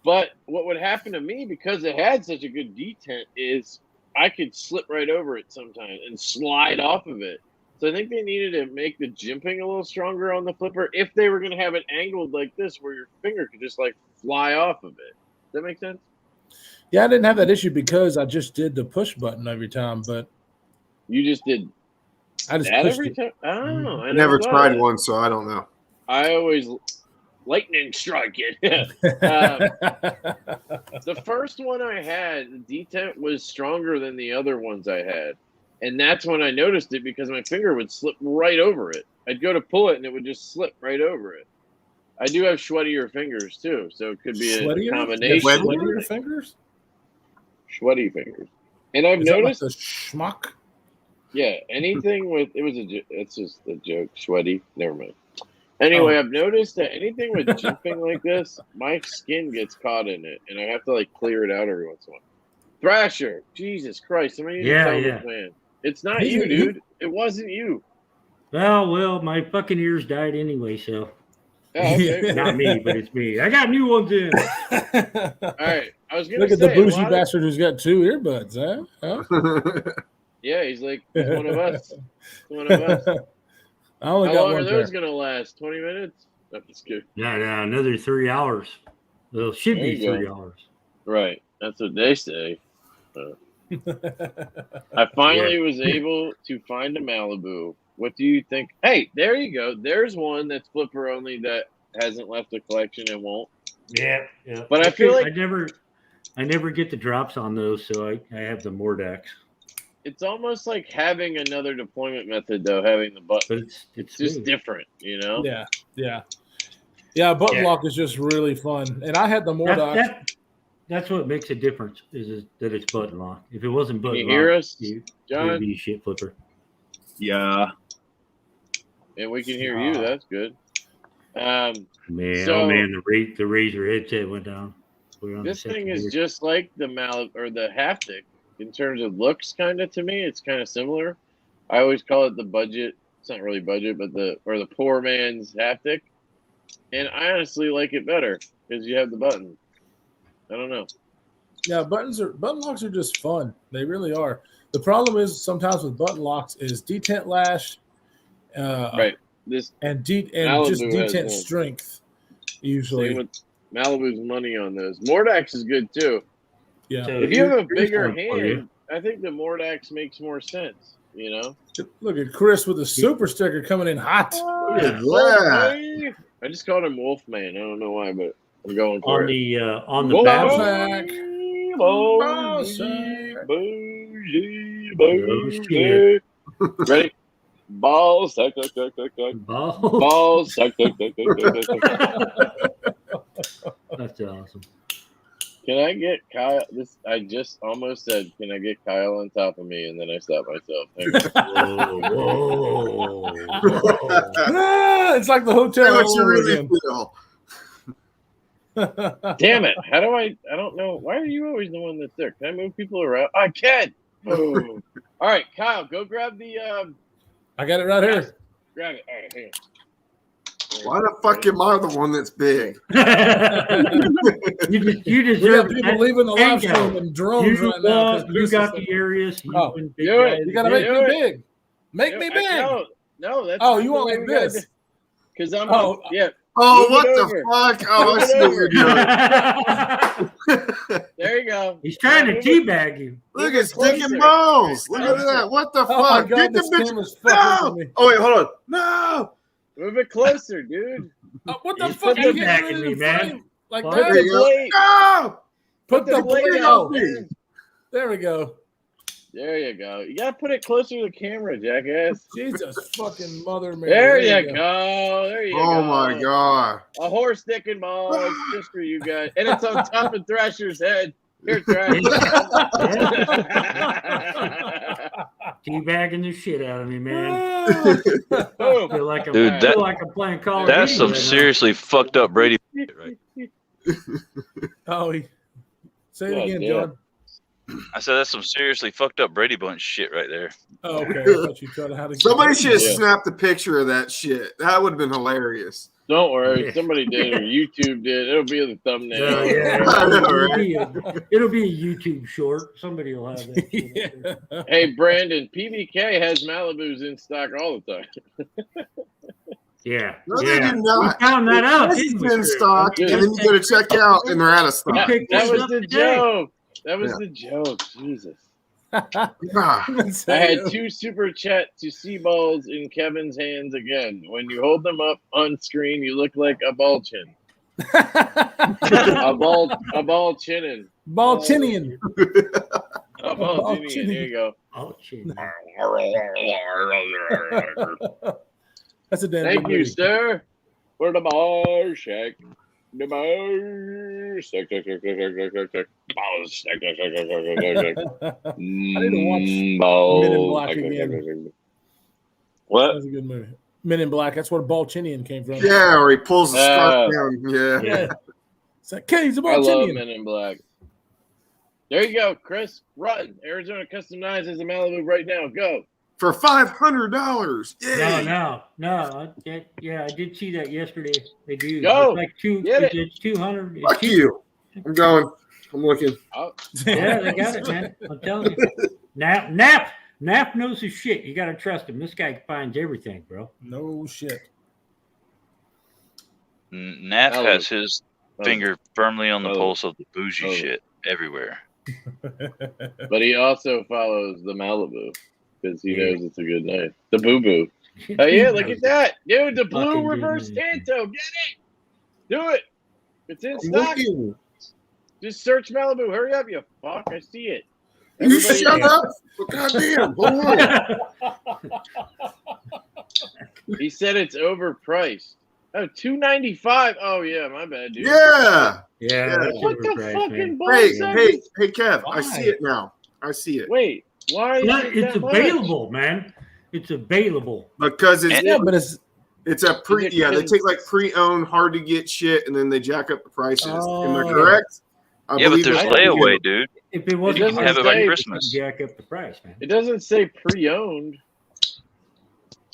But what would happen to me because it had such a good detent is I could slip right over it sometimes and slide off of it. So I think they needed to make the jimping a little stronger on the flipper if they were going to have it angled like this where your finger could just like fly off of it. Does that make sense? Yeah, I didn't have that issue because I just did the push button every time, but You just did I just that pushed every it. time? Oh, I Never thought tried that. one, so I don't know. I always lightning strike it. The first one I had, the detent was stronger than the other ones I had. And that's when I noticed it because my finger would slip right over it. I'd go to pull it and it would just slip right over it. I do have sweatier fingers too, so it could be a Sweatier? combination. Sweatier fingers? Sweaty fingers. And I've Is that like noticed, the schmuck? yeah, anything with it's just a joke. Sweaty. Never mind. Anyway, I've noticed that anything with jimping like this, my skin gets caught in it, and I have to like clear it out every once in a while. Thrasher, Jesus Christ! Somebody need to tell this man. It's not you, dude. It wasn't you. Well, my fucking ears died anyway, so Oh, okay. not me, but it's me. I got new ones in. All right. I was gonna Look at say the bougie a lot of- bastard who's got 2 earbuds, huh? Yeah, he's like he's one of us. He's one of us. I only How got long are one those pair. gonna last? 20 minutes? I'm just kidding. No, another 3 hours. Well, it should There be you 3 go. hours. Right. That's what they say. I finally was able to find a Malibu. What do you think? Hey, there you go. There's one that's flipper only that hasn't left the collection and won't. Yeah. But I feel like I never get the drops on those, so I have the Mordax. it's almost like having another deployment method, though, having the button. But it's Just smooth. different, you know? Yeah, button Yeah. lock is just really fun. And I had the Mordox. That's what makes a difference is that it's button lock. If it wasn't Can button you lock, hear us, it would John? be a shit flipper. Yeah. And we can hear you. That's good. Man, So- the Razor headset went down. We're on the This thing second is gear. just like the the haptic in terms of looks, kind of to me. It's kind of similar. I always call it the budget. It's not really budget, but the poor man's haptic. And I honestly like it better because you have the button. I don't know. Yeah, button locks are just fun. They really are. The problem is sometimes with button locks is detent lash, Right. This and Malibu just has detent one. strength. same Usually, with Malibu's money on those. Mordax is good too. yeah. So If you have a here's bigger one for you. hand, I think the Mordax makes more sense. You know. Look at Chris with the super sticker coming in hot. Look at that. Wolfman. I just called him Wolfman. I don't know why, but I'm going for on it. the Wolfman. back. Back. Bougie, bougie, bougie. shit. Ready? Balls, suck, suck, suck, suck, suck. Ball. Balls, suck, suck, suck, suck, suck, suck. That's awesome. Can I get Kyle? I just almost said, can I get Kyle on top of me? And then I stopped myself. Hang on. Whoa. Ah, it's like the Say hotel what all you over really again. feel. Damn it. How do I don't know. Why are you always the one that's there? Can I move people around? I can. Boom. All right, Kyle, go grab the I got it right here. grab it. All right, hang on. Why the fuck am I the one that's big? you We deserve got people that. leaving the live Bingo. stream in drones right now. 'cause You this got is the Arius. You Oh, and big do it. guys. You gotta make Do me it. big. Make me big. No, that's Oh, you want like this? Because I'm Oh. Oh, Move what it the over. fuck? Oh, I Move it see what you're doing. there you go. He's trying to Move it- teabag you. Look, Move it's it dick and closer. balls. Look at Closer. that. What the Oh my fuck? god, Get the this bitch. camera's fucking No. with me. Oh, wait, hold on. No. Move it closer, dude. What the He's fuck? You teabagging can't me, really man. frame. Like Put that. There you go. blade. No! Put the blade blade out, out. man. There we go. There you go. You gotta put it closer to the camera, jackass. Jesus fucking mother Mary. There you go. There you go. Oh my god. A horse dick and ball. It's just for you guys. And it's on top of Thrasher's head. Here, Thrasher. Teabagging the shit out of me, man. Boom. Feel like I'm, Dude, feel like I'm playing Call of That's Duty some right now. seriously fucked up Brady shit, right? Oh, say it God again, damn. John. I said that's some seriously fucked up Brady Bunch shit right there. Oh, okay. I thought you tried how to Somebody should have Yeah. snapped a picture of that shit. That would have been hilarious. Don't worry. Yeah. Somebody did or YouTube did. It'll be in the thumbnail. Yeah, yeah. I know, It'll be a YouTube short. Somebody will have that. Yeah. Hey, Brandon, PBK has Malibus in stock all the time. Yeah. No, they yeah. do not. We found that out, This didn't is we? in stock, Yeah. and then you go to check out, and they're out of stock. That, picked that this was up the today. joke. That was the joke. Jesus. Ah, I had 2 super chat to see balls in Kevin's hands again. When you hold them up on screen, you look like a ball chin. A ball chinning. Baltinian. A ball chinning. chinning. There you go. Oh, shit. That's a damn Thank good you, movie. sir, for the ball shack. The ball shack. Ball shack. I need to watch Ball Men in Black shack. again. What? That's a good movie. Men in Black. That's where Baltinian came from. yeah, or he pulls the scarf down. Yeah. Yeah. It's like, okay, he's a I love Baltinian. Men in Black. There you go, Chris. Run. Arizona Custom Knives is a Malibu right now. Go. For $500. Yay. No. Yeah, I did see that yesterday. They do. Go. It's like two. Get it. It's 200. it's Fuck two- you. I'm going. I'm looking. Oh, Yeah, they got it, man. I'm telling you. Nap knows his shit. You got to trust him. This guy finds everything, bro. No shit. Naf Oh. has his finger firmly on the Oh. pulse of the bougie Oh. shit everywhere. but he also follows the Malibu because he Yeah. knows it's a good knife. The Boo Boo. Oh yeah, look at that, dude! The blue Fucking reverse dude. Tanto. Get it. Do it. It's in I'm stock. looking. Just search Malibu. Hurry up, you fuck! I see it. You Everybody- shut up. Well, goddamn. Hold on. He said it's overpriced. Oh, $295. Oh yeah, my bad, dude. Yeah. Yeah, that's What the overpriced, fucking man. Hey, bullshit? hey, Kev. I Why? see it now. I see it. Wait, why? Is Yeah, it it's that much? available, man. It's available. Because it's Yeah, but it's it's a pre. Is it Yeah, they cons- take like pre-owned, hard to get shit, and then they jack up the prices. Am I Oh. correct? I Yeah, but believe there's that's what they do. layaway, dude. If it wasn't doesn't have it by say- Christmas. jack up the price, man. It doesn't say pre-owned.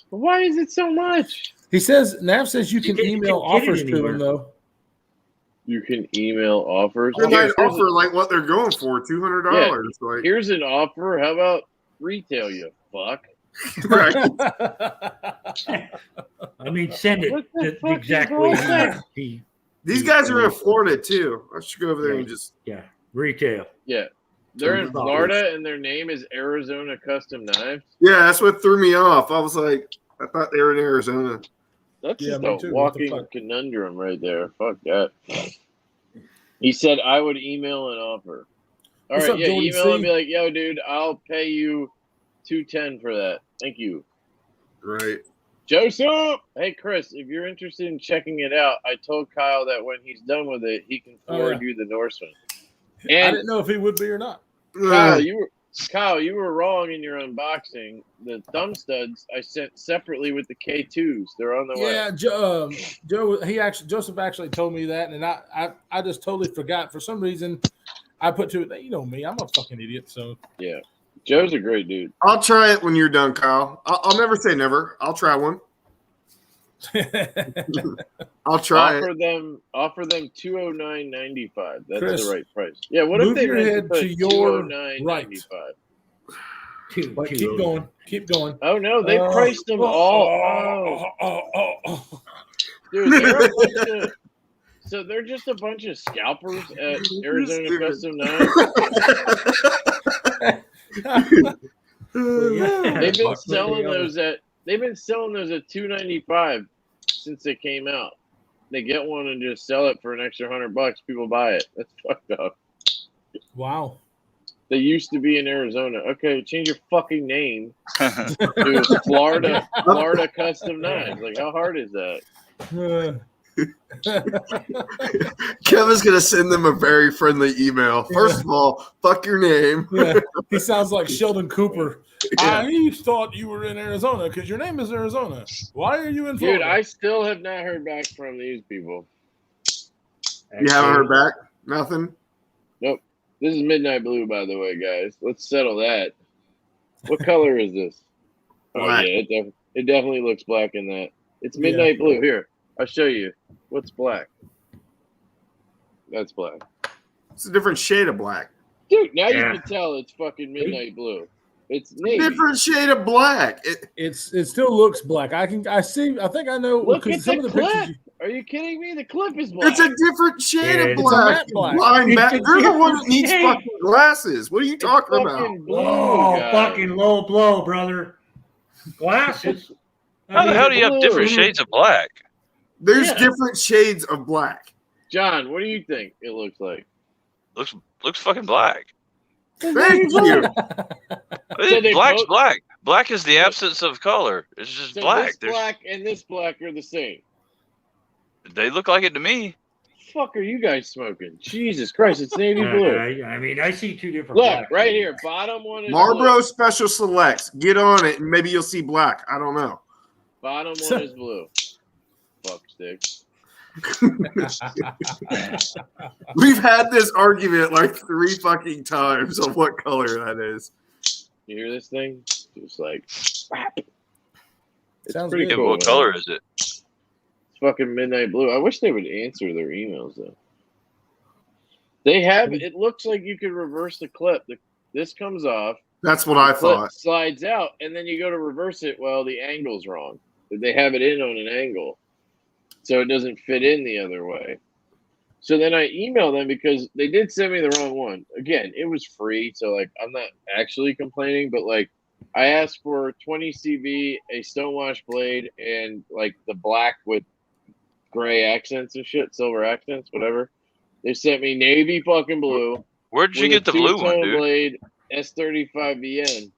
Why is it so much? he says Nav says you can You email can't get it offers to anywhere. him though. You can email offers. They might Here's offer like what they're going for, $200. Like, Here's an offer. How about retail, you fuck? right. I mean, send it What the to fuck exactly is wrong? These guys are in Florida too. I should go over there and just. Yeah, retail. Yeah. They're in $200. Florida and their name is Arizona Custom Knives. Yeah, that's what threw me off. I was like, I thought they were in Arizona. That's Yeah, just me a too. What the walking fuck? conundrum right there. Fuck that. He said I would email an offer. All What's right, up, yeah, Jordan email C? and be like, yo, dude, I'll pay you $210 for that. Thank you. Right. Joseph! Hey, Chris, if you're interested in checking it out, I told Kyle that when he's done with it, he can Oh, forward yeah. you the Norseman. I And didn't know if he would be or not. Kyle, you were wrong in your unboxing. The thumb studs I sent separately with the K2s. They're on the way. Yeah, Joseph actually told me that, and I just totally forgot for some reason. I put to it. You know me, I'm a fucking idiot. So Yeah. Joe's a great dude. I'll try it when you're done, Kyle. I'll never say never. I'll try one. I'll try it. Offer them $209.95. That's Chris, the right price. Yeah, what if move they your meant head put to your $209.95? But keep going, keep going. Oh no, they priced them all. Oh. Dude, so they're just a bunch of scalpers at Arizona Stupid. Custom Knives. They've been selling those at $295 since they came out. they get one and just sell it for an extra $100. People buy it. That's fucked up. Wow. They used to be in Arizona. Okay, change your fucking name to Florida Custom Knives. Like, how hard is that? Kevin's gonna send them a very friendly email. First of all, fuck your name. Yeah, he sounds like Sheldon Cooper. Yeah. I thought you were in Arizona because your name is Arizona. Why are you in Florida? Dude, I still have not heard back from these people. You haven't heard back? Nothing? Nope. This is Midnight Blue, by the way, guys. Let's settle that. What color is this? Black. Oh, yeah, it definitely looks black in that. It's Midnight Blue. Here, I'll show you. What's black? That's black. It's a different shade of black. Dude, now Yeah. you can tell it's fucking Midnight Blue. It's navy. Different shade of black. It still looks black. I think I know Look because at some the of the clip. pictures. Are you kidding me? The clip is black. It's a different shade Yeah, of it's a black. matte black. Blind It's back. a You're the one that different needs shade. fucking glasses. What are you talking about? fucking blue, Oh, guys. fucking low blow, brother. Glasses. How the hell do you have blue. different shades of black? There's Yeah. different shades of black. John, what do you think it looks like? Looks fucking black. Thank you. they Black's both- black. Black is the absence of color. It's just So black. this black and this black are the same. They look like it to me. Fuck are you guys smoking? Jesus Christ, it's navy Yeah, blue. I mean, I see two different. Look, blacks. right here, bottom one is Marlboro blue. Special Selects. Get on it, and maybe you'll see black. I don't know. Bottom one is blue. Fuck stick. We've had this argument like 3 fucking times of what color that is. You hear this thing? Just like whap. It's Sounds pretty good. Yeah, cool. but what man. color is it? It's fucking midnight blue. I wish they would answer their emails though. They have. It looks like you could reverse the clip. This comes off. That's what I The clip thought. slides out, and then you go to reverse it. Well, the angle's wrong. They have it in on an angle, so it doesn't fit in the other way. So then I emailed them because they did send me the wrong one. Again, it was free, so like I'm not actually complaining, but like I asked for 20 CV, a stonewash blade, and like the black with gray accents and shit, silver accents, whatever. They sent me navy fucking blue. Where'd you with get the a blue one, two-tone dude? blade S35VN.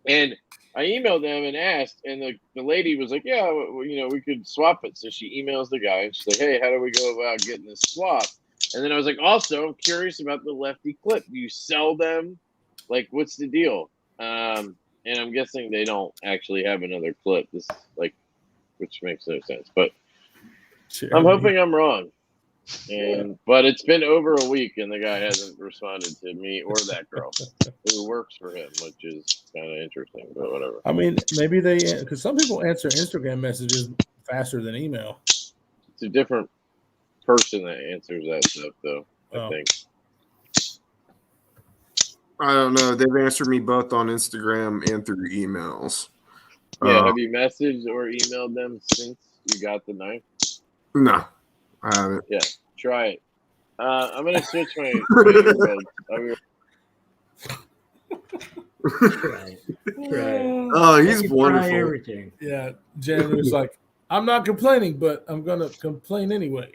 And I emailed them and asked, and the lady was like, yeah, we could swap it. So she emails the guy, and she's like, hey, how do we go about getting this swap? And then I was like, also, I'm curious about the lefty clip. Do you sell them? Like, what's the deal? And I'm guessing they don't actually have another clip. This like, which makes no sense. But I'm hoping I'm wrong. But it's been over a week, and the guy hasn't responded to me or that girl who works for him, which is kind of interesting. But whatever. I mean, maybe because some people answer Instagram messages faster than email. It's a different person that answers that stuff, though. I think. I don't know. They've answered me both on Instagram and through emails. Yeah. Have you messaged or emailed them since you got the knife? No, I haven't. Yeah. Try it. I'm gonna switch my earbuds. Right. Oh, he's Try wonderful. everything. Yeah, Jan was like, I'm not complaining, but I'm gonna complain anyway.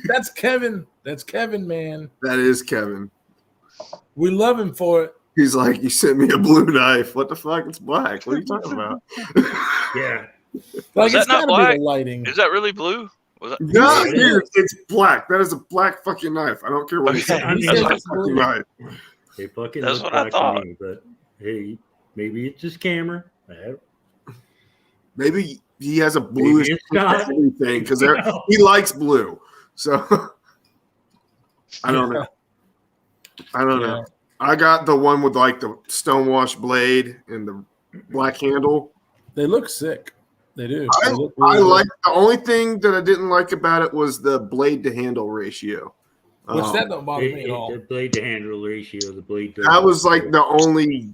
That's Kevin. That's Kevin, man. That is Kevin. We love him for it. He's like, you sent me a blue knife. What the fuck? It's black. What are you talking about? Yeah. Like that it's not gotta be black? the lighting. Is that really blue? Was that? No, Yeah, it dude, it's black. That is a black fucking knife. I don't care what he Okay. says. He It's says a it's fucking blue. knife. They fucking That's look what I black thought. to me, but hey, maybe it's his camera. Maybe he has a bluish it's not. everything because he likes blue. So I don't know. I don't know. I got the one with like the stonewash blade and the black handle. They look sick. They do. I They look really I good. like the only thing that I didn't like about it was the blade to handle ratio. Which that don't bother me at all. The blade to handle ratio, the blade to That was like the only,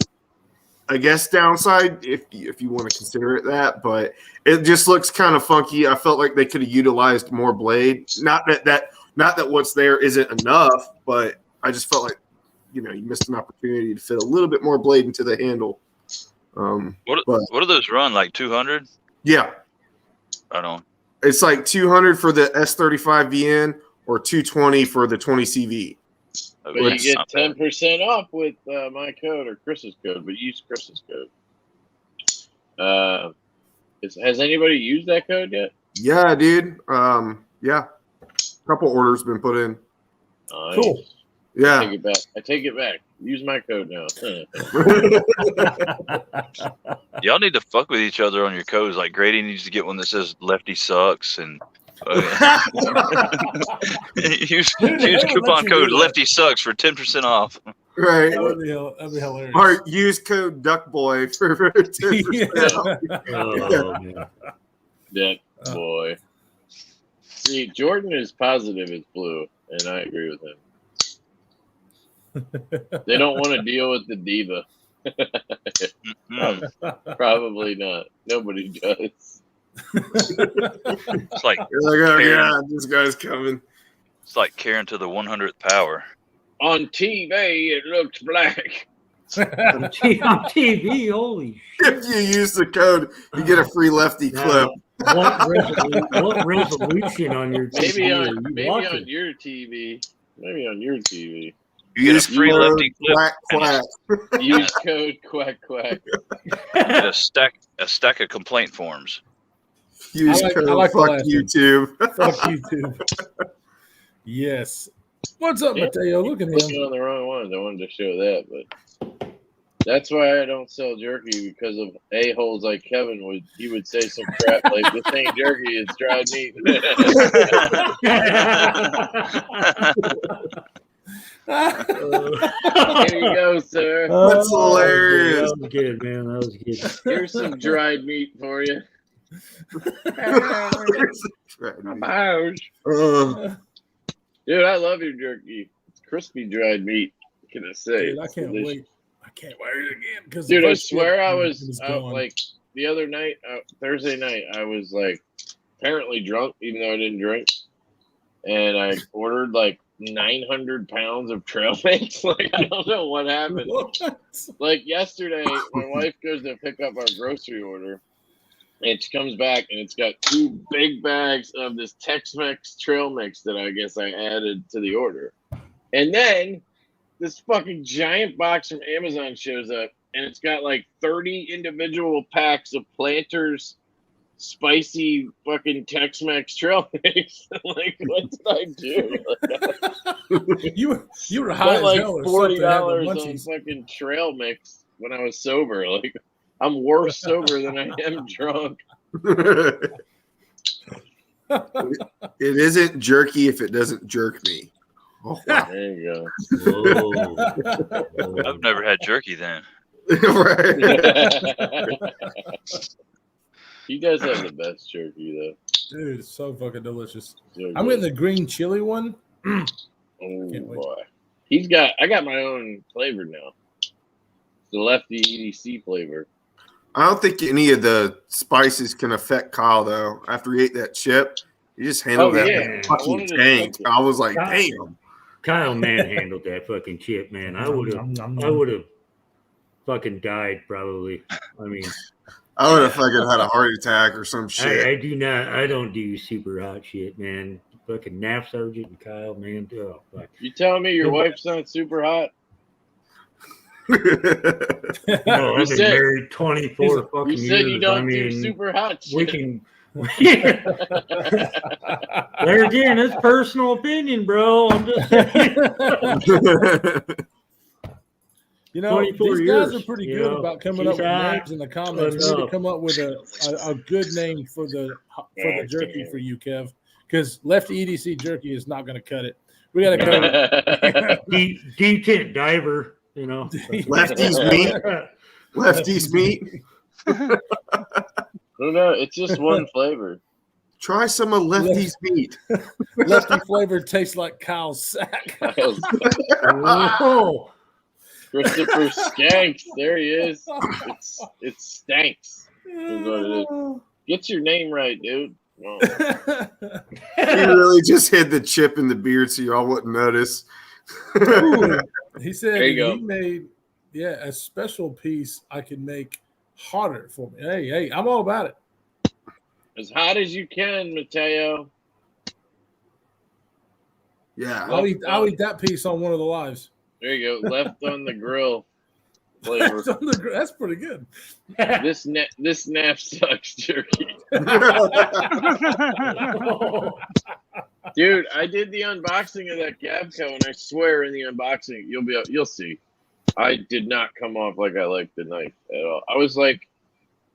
I guess, downside if you want to consider it that. But it just looks kind of funky. I felt like they could have utilized more blade. Not that what's there isn't enough, but I just felt like you missed an opportunity to fit a little bit more blade into the handle. What but- do those run? Like 200? Yeah, I don't. It's like 200 for the S35VN or 220 for the 20CV. But you get 10% off with my code or Chris's code, but use Chris's code. Has anybody used that code yet? Yeah, dude. Yeah. A couple orders been put in. Nice. Cool. Yeah. I take it back. Use my code now. Y'all need to fuck with each other on your codes. Like Grady needs to get one that says "Lefty sucks" and use coupon code "Lefty sucks" for 10% off. Right. That'd be hilarious. Or use code Duckboy for 10% off. Oh, man. That boy. See, Jordan is positive it's blue, and I agree with him. They don't want to deal with the diva. Probably not. Nobody does. It's like You're like, oh God, this guy's coming. it's like carrying to the 100th power. On TV, it looks black. On TV, holy shit. If you use the code, you get a free Lefty clip. What resolution on your TV Maybe are on you watching? your TV. Maybe on your TV. Use free code Lefty clip. quack quack. Use code quack quack. Get a stack of complaint forms. Use I code like the fuck last one. YouTube. Fuck YouTube. Yes. What's up, Yeah. Mateo? Look at Looking him. on the wrong ones. I wanted to show that, but that's why I don't sell jerky, because of a-holes like Kevin would. He would say some crap like, "This ain't jerky, it's dried meat." Here you go, sir. That's hilarious. That was good, man. That was good. Here's some dried meat for you. Dude, I love your jerky. It's crispy dried meat. What can I say? Dude, I It's can't delicious. wait. I can't wait again. Because Dude, I swear I was out like the other night, Thursday night, I was like apparently drunk, even though I didn't drink. And I ordered like 900 pounds of trail mix. Like, I don't know what happened. Like yesterday, my wife goes to pick up our grocery order. And she comes back and it's got 2 big bags of this Tex-Mex trail mix that I guess I added to the order. And then this fucking giant box from Amazon shows up and it's got like 30 individual packs of Planters spicy fucking Tex-Mex trail mix. Like, what did I do? you were high Spent as like hell or $40 something, on munchies. fucking trail mix when I was sober. Like, I'm worse sober than I am drunk. It isn't jerky if it doesn't jerk me. Oh, wow. There you Whoa. I've never had jerky then. Right. go. He does have the best jerky, though. Dude, it's so fucking delicious. So I'm good. getting the green chili one. Oh, Can't wait. boy. I got my own flavor now. The Lefty EDC flavor. I don't think any of the spices can affect Kyle though. After he ate that chip, he just handled that yeah. I fucking wanted to tank. cook it. I was like, Kyle- damn. Kyle manhandled that fucking chip, man. I would have fucking died probably. I mean, I would have fucking had a heart attack or some shit. I don't do super hot shit, man. Fucking Naf Sergeant and Kyle, man. Oh, fuck. You telling me your wife's not super hot? No, I've been said- married 24 fucking You years. said you don't I mean, do super hot we shit. can. There again, it's personal opinion, bro. I'm just saying. You know, 24 these guys years, are pretty you good know. about coming up She's with hot names in the comments. We need to enough. come up with a good name for the Yeah, jerky damn. for you, Kev. Because Lefty EDC jerky is not going to cut it. We got to go. Detent diver, you know. Lefty's meat. Lefty's meat. No, it's just one flavor. Try some of Lefty's meat. Lefty flavor tastes like Kyle's sack. Whoa. Christopher Skanks. There he is. It's Stanks. Is what it is. Get your name right, dude. Oh. He really just hid the chip in the beard so y'all wouldn't notice. Ooh, he said There you he go. made a special piece I can make hotter for me. Hey, I'm all about it. As hot as you can, Mateo. Yeah. I'll eat that piece on one of the lives. There you go. Left on the grill flavor. That's pretty good. This nap sucks jerky. Dude, I did the unboxing of that Gavco, and I swear in the unboxing you'll see. I did not come off like I liked the knife at all. I was like,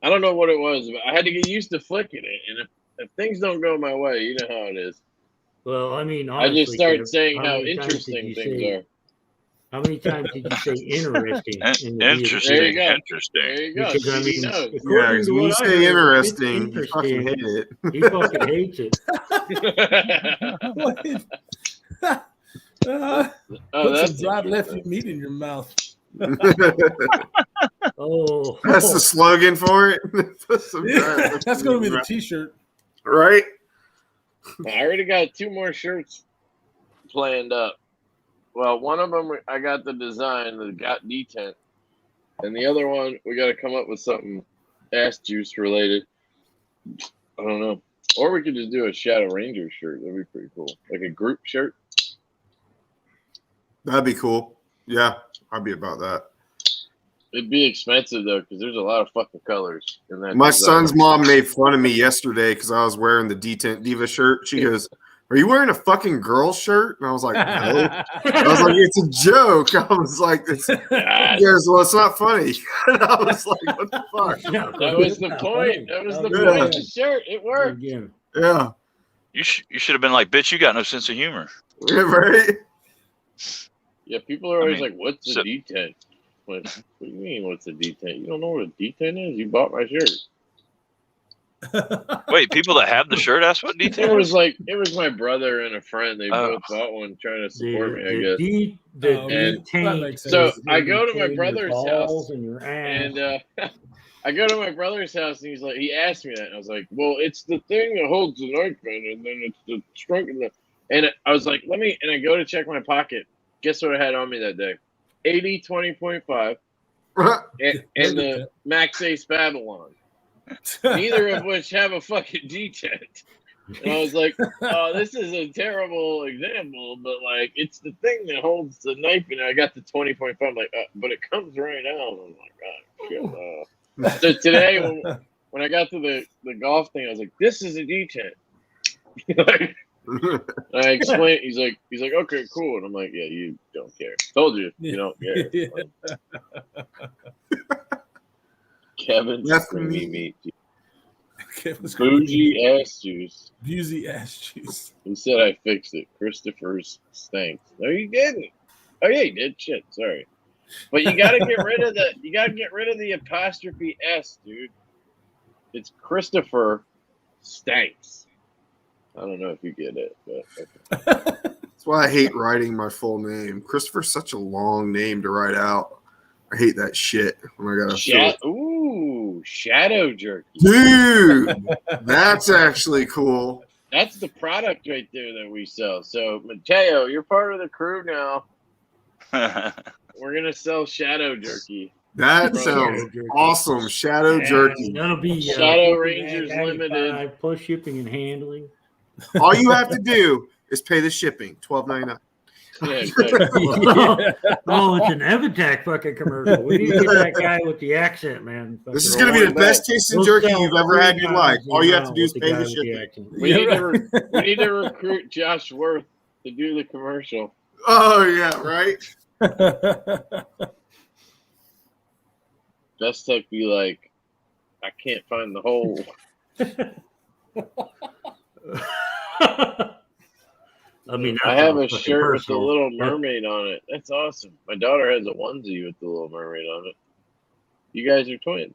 I don't know what it was, but I had to get used to flicking it. And if things don't go my way, you know how it is. Well, I mean, I just honestly, start Kev, saying how how many times did interesting you things say- are. How many times did you say interesting? in the Interesting. There you go. Interesting. There you go. Because, I He mean, knows. Yeah, according 'cause to when you what I say heard, interesting, it's you fucking hate it. He fucking hates it. Put that's some dried left interesting. meat in your mouth. Oh, That's the slogan for it. Put some dried That's going to be the left T-shirt. right. I already got 2 more shirts planned up. Well, one of them I got the design, the got detent, and the other one we got to come up with something ass juice related. I don't know, or we could just do a Shadow Ranger shirt. That'd be pretty cool, like a group shirt. That'd be cool. Yeah, I'd be about that. It'd be expensive though, because there's a lot of fucking colors in that. My design. son's mom made fun of me yesterday because I was wearing the Detent Diva shirt. She goes, "Are you wearing a fucking girl shirt?" And I was like, "No." I was like, "It's a joke." I was like, "It's." God, He goes, "Well, it's not funny." And I was like, "What the fuck?" that was the point. That was the Yeah. point of the shirt. It worked. Again. Yeah, You should have been like, bitch, you got no sense of humor. yeah, right. Yeah, people are always mean, like, "What's a so- detent?" What do you mean, what's a detent? You don't know what a detent is? You bought my shirt. Wait, people that have the shirt ask what It detail was is? like it was my brother and a friend. They Oh. both bought one, trying to support me. I The guess. the Oh, and- that taint makes sense. So is I go to my between your brother's balls house, and your ass. and I go to my brother's house, and he asked me that, and I was like, "Well, it's the thing that holds the knife in, and then it's the strength in the." And I was like, "Let me," and I go to check my pocket. Guess what I had on me that day? 80 20.5 and the Max Ace Babylon. Neither of which have a fucking detent. And I was like, "Oh, this is a terrible example, but like, it's the thing that holds the knife." And I got the 20.5. I'm like, but it comes right out. I'm like, "Oh shit." So today, when I got to the golf thing, I was like, "This is a detent." Like, I explained. He's like, "Okay, cool." And I'm like, "Yeah, you don't care. Told you, you don't care." Kevin's That's creamy me. meat. Kevin's Bougie ass juice. Boozy ass juice. He said I fixed it. Christopher's stinks. No, you didn't. Oh yeah, you did. Shit, sorry. But you gotta get rid of the apostrophe S, dude. It's Christopher Stanks. I don't know if you get it, but okay. That's why I hate writing my full name. Christopher's such a long name to write out. I hate that shit when I gotta fill it. Ooh, Shadow Jerky. Dude, that's actually cool. That's the product right there that we sell. So Mateo, you're part of the crew now. We're gonna sell Shadow Jerky. That Shadow sounds Jerky. awesome. Shadow jerky. That'll be Shadow Rangers Limited. $95 plus shipping and handling. All you have to do is pay the shipping, $12.99. Yeah, exactly. Oh, it's an Evitech fucking commercial. We need to get that guy with the accent, man. This is Fucking going to be the roll it best tasting jerky you've ever had in your life. All you have to do is pay the shipping. We need to recruit Josh Worth to do the commercial. Oh, yeah, right? Best Tech be like, I can't find the hole. I mean, I that's have all a fucking shirt with the personal. Little Mermaid on it. That's awesome. My daughter has a onesie with the Little Mermaid on it. You guys are twins.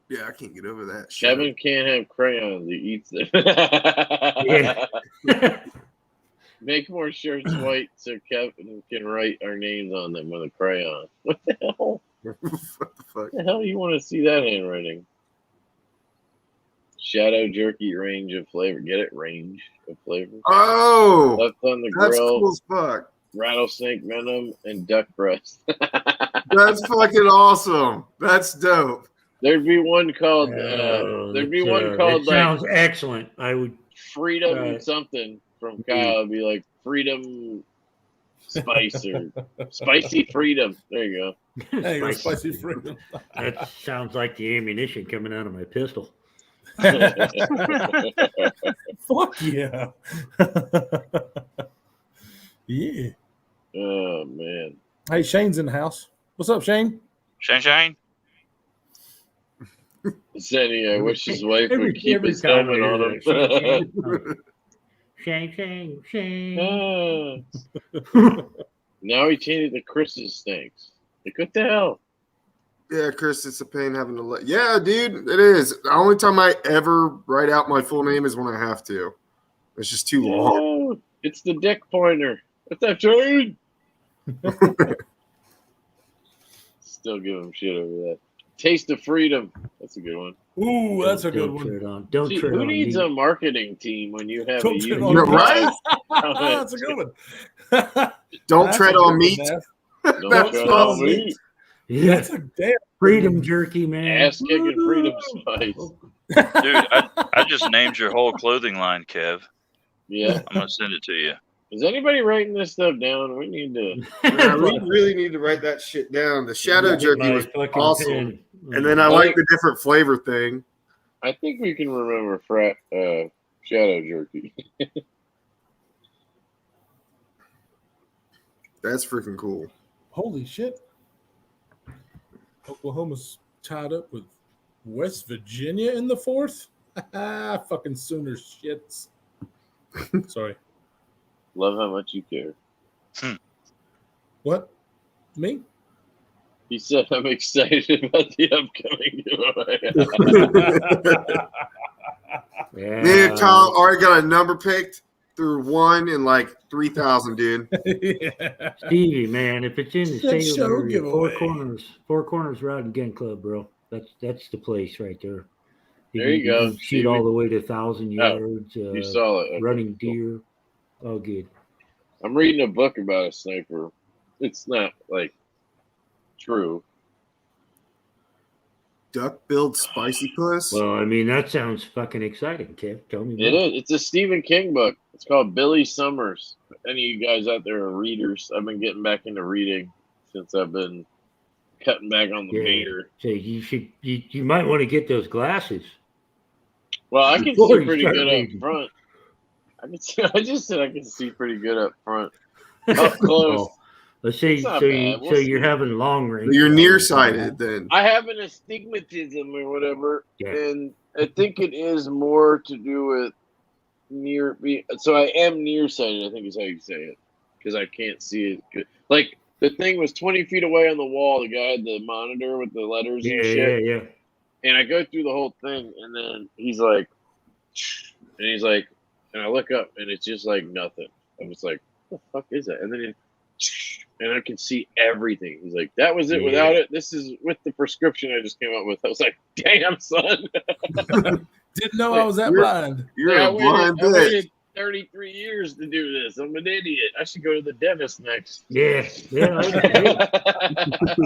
Yeah, I can't get over that shit. Kevin can't have crayons. He eats them. Yeah. Make more shirts white so Kevin can write our names on them with a crayon. What the hell? What the fuck? What the hell you want to see that handwriting? Shadow Jerky range of flavor. Get it? Range of flavor. Oh, Left on the that's grill, cool as fuck. rattlesnake venom, and duck breast. That's fucking awesome. That's dope. There'd be one called. Oh, There'd be it's, one called that like sounds excellent. I would. Freedom something from Kyle. It'd be like Freedom Spice or Spicy Freedom. There you Hey, you're spicy freedom. That sounds like the ammunition coming out of my pistol. go. Fuck yeah. Yeah. Oh man. Hey, Shane's in the house. What's up, Shane? Shane. Said he wished his wife would keep every his time I helmet hear on him. that, Shane. Now he changed it to Chris's stinks. Like, what the hell? Yeah, Chris, it's a pain having to let. Yeah, dude, it is. The only time I ever write out my full name is when I have to. It's just too long. Oh, it's the dick pointer. What's up, Shane? Still give him shit over that. Taste of Freedom. That's a good one. Ooh, that's a good one. Don't See, tread who on needs me. a marketing team when you have Don't a tread YouTube? on You're me. right. That's a good one. Don't That's tread a good on one, meat. Neff. Don't That's tread not on me. Yeah, That's a damn freedom jerky, man. Ass kicking Freedom Spice. Dude, I just named your whole clothing line, Kev. Yeah. I'm gonna send it to you. Is anybody writing this stuff down? We need to. Yeah, we really need to write that shit down. The shadow jerky was awesome. And then I like the different flavor thing. I think we can remember Shadow Jerky. That's freaking cool. Holy shit. Oklahoma's tied up with West Virginia in the fourth? Fucking Sooners shits. Sorry. Love how much you care. What? Me? He said, I'm excited about the upcoming giveaway. Me and Kyle already got a number picked through 1 in like 3,000, dude. Yeah. Stevie, man, if it's in the That same show area, giveaway. Four Corners Rod and Gun Club, bro. That's the place right there. There you go, can shoot Stevie. all the way to 1,000 yards. You saw it. Okay, running cool. deer. Oh, good. I'm reading a book about a sniper. It's not like true. Duck-billed spicy puss. Well, I mean, that sounds fucking exciting, Kev. Tell me It more. is. It's a Stephen King book. It's called Billy Summers. If any of you guys out there are readers, I've been getting back into reading since I've been cutting back on the Yeah. beer. So you might want to get those glasses. Well, I can Before see you pretty start good reading. up front. I just said I can see pretty good up front. Up close. Well, let's say It's not so bad. We'll you're see. having long range. You're nearsighted then. I have an astigmatism or whatever, Yeah. and I think it is more to do with near me. So I am nearsighted, I think is how you say it, because I can't see it good. Like the thing was 20 feet away on the wall. The guy had the monitor with the letters and shit. Yeah. And I go through the whole thing, and then he's like, and I look up, and it's just like nothing. I'm just like, what the fuck is that? And then and I can see everything. He's like, that was it Yeah. without it. This is with the prescription I just came up with. I was like, damn, son. Didn't know I was that You're- blind. You're I a blind waited bitch. 33 years to do this. I'm an idiot. I should go to the dentist next. Yeah.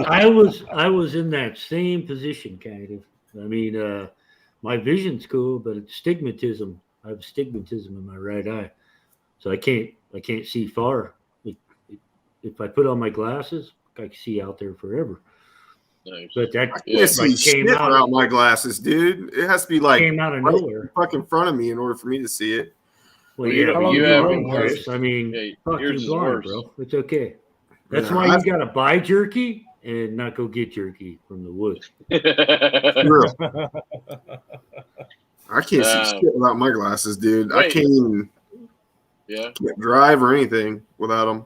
I was in that same position, kind of. I mean, my vision's cool, but it's stigmatism. I have astigmatism in my right eye, so I can't see far. If I put on my glasses, I can see out there forever. Nice. But that I Yeah, can't see like, shit came out- without my glasses, dude. It has to be like came out of right nowhere. fucking front of me in order for me to see it. Well, you yeah, know, but you you're have blind, it worse. Chris. I mean, Yeah, fuck, yours you're is blind, worse. bro. It's okay. That's Yeah, why I- you gotta buy jerky and not go get jerky from the woods. Real. I can't see shit without my glasses, dude. I Wait. can't even Yeah. can't drive or anything without them.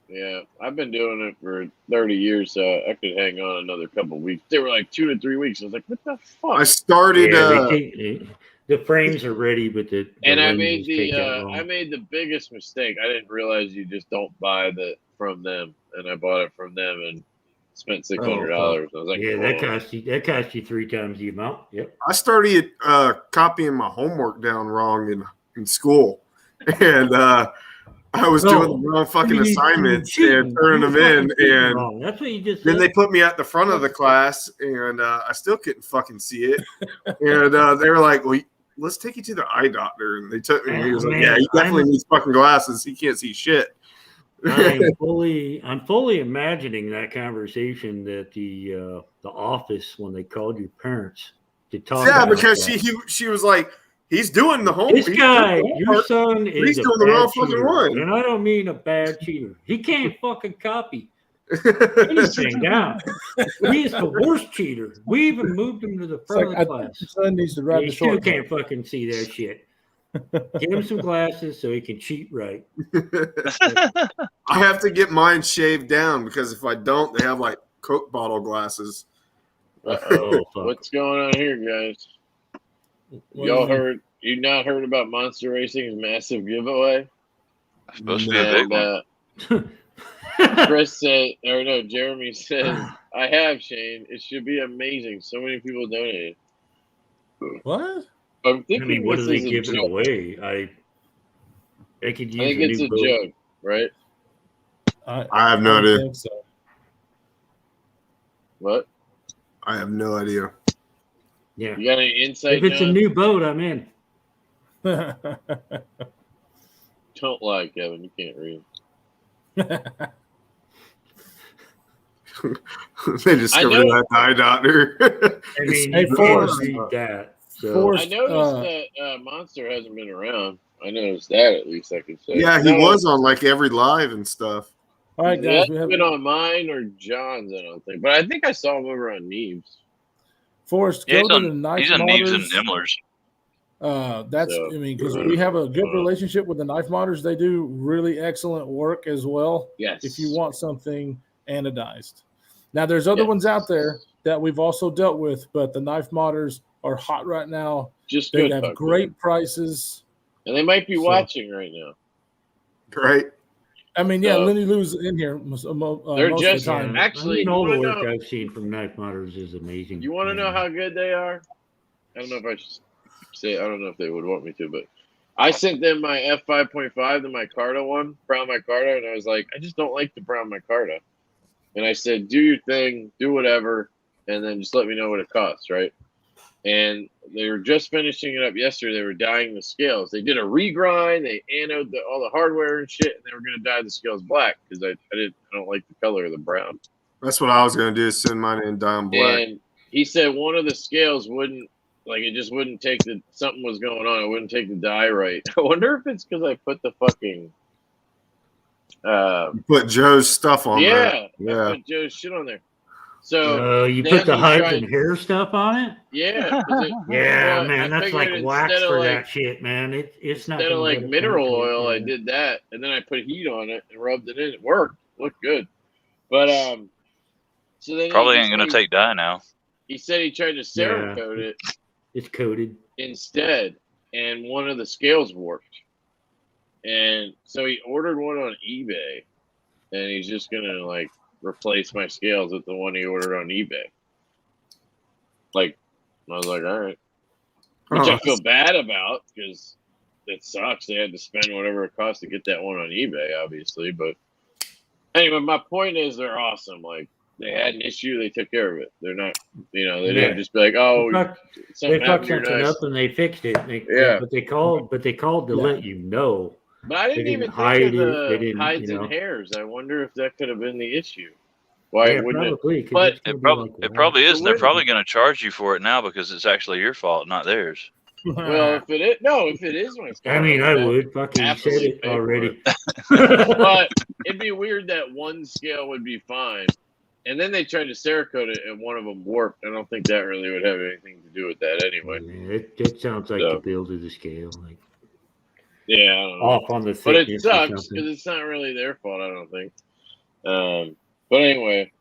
Yeah, I've been doing it for 30 years, so I could hang on another couple weeks. They were like 2 to 3 weeks. I was like, what the fuck? I started. Yeah, the frames are ready, but the And I lenses made take that long. I made the biggest mistake. I didn't realize you just don't buy from them, and I bought it from them and spent $600. I was like, Yeah, "Whoa." that cost you 3 times the amount. Yep. I started copying my homework down wrong in school, and I was doing the wrong fucking assignments and turning them in, and wrong. That's what you just then said. they put me at the front of the class, and I still couldn't fucking see it. And they were like, "Well, let's take you to the eye doctor." And they took me. And he was like, "Yeah, he definitely needs fucking glasses. He can't see shit." I'm fully imagining that conversation that the office when they called your parents to talk. Yeah, about because that. she was like, "He's doing the home. This guy, your son, is he's a doing the bad wrong fucking cheater, one." and I don't mean a bad cheater. He can't fucking copy anything down. He is the worst cheater. We even moved him to the front of the class. Your son needs to ride He the still short. can't fucking see that shit. Get him some glasses so he can cheat right. I have to get mine shaved down because if I don't, they have like Coke bottle glasses. Oh, fuck. What's going on here, guys? Y'all heard? You not heard about Monster Racing's massive giveaway? It's supposed to be a big one. Chris said, or no, Jeremy says, I have, Shane. It should be amazing. So many people donated. What? I'm I thinking mean, what are this they is a giving joke. away? They could use I think it's a boat. joke, right? I have no idea. Think so. What? I have no idea. Yeah. You got any insight? If it's a John? new boat, I'm in. Don't lie, Kevin. You can't read. They discovered know- that eye doctor. I mean, Hey, you can't Forrest. read that. So Forrest. I noticed that Monster hasn't been around. I noticed that at least I could say. Yeah, he No, was on like every live and stuff. All right, He guys. hasn't been on mine or John's, I don't think. But I think I saw him over on Neebs. Forrest, Yeah, go to the Knife he's on Neves and Modders. Imlers. That's, So, I mean, because we have a good relationship with the Knife Modders. They do really excellent work as well. Yes. If you want something anodized. Now, there's other Yes. ones out there that we've also dealt with, but the Knife Modders are hot right now. Just They good. have fuck, great man. prices. And they might be So- watching right now. Right? I mean, yeah, So- Lenny Lou's in here most, They're most of just- the time. Actually, I mean, all you the wanna work know- I've seen from Knife Modders is amazing. You want to know how good they are? I don't know if I should say. I don't know if they would want me to, but I sent them my F5.5, the micarta one, brown micarta, and I was like, I just don't like the brown micarta. And I said, do your thing, do whatever, and then just let me know what it costs, right? And they were just finishing it up yesterday. They were dyeing the scales. They did a regrind. They anode all the hardware and shit, and they were going to dye the scales black because I don't like the color of the brown. That's what I was gonna do. Is send mine in dye black. And he said one of the scales wouldn't, like, it just wouldn't take something was going on. It wouldn't take the dye right. I wonder if it's because I put the fucking, Put Joe's stuff on there. I Yeah. put Joe's shit on there. So, you they put have the me hides try- and hair stuff on it? yeah. 'cause Yeah, well, man, I that's figured like wax instead of for like- that shit, man. It's not Instead of gonna like let it mineral penetrate, oil, I man. did that. And then I put heat on it and rubbed it in. It worked. Looked good. But, so then Probably he ain't just- gonna take dye now. He said he tried to Cerakote it It's coated. instead, and one of the scales warped. And so he ordered one on eBay, and he's just gonna like replace my scales with the one he ordered on eBay. Like, I was like, all right, which I feel bad about because it sucks. They had to spend whatever it cost to get that one on eBay, obviously. But anyway, my point is they're awesome. Like, they had an issue, they took care of it. They're not, they Yeah. didn't just be like, oh, They fucked something happened to your something knife. up and they fixed it. Yeah. But they called to Yeah. let you know. But I didn't They even didn't think hide of it. the They didn't, hides you know. and hairs. I wonder if that could have been the issue. Why Yeah, wouldn't it? probably. 'cause But it's gonna It be probably like it wax. probably is, and they're wouldn't- probably gonna charge you for it now because it's actually your fault, not theirs. Well, if it is, no, if it is my fault, I mean, I then- would. Fucking you said happily it pay for already. But it'd be weird that one scale would be fine, and then they tried to Cerakote it, and one of them warped. I don't think that really would have anything to do with that anyway. Yeah, it sounds like So. the build of the scale, like Yeah, I don't know. off on the But it thickness or sucks something. because it's not really their fault. I don't think. But anyway,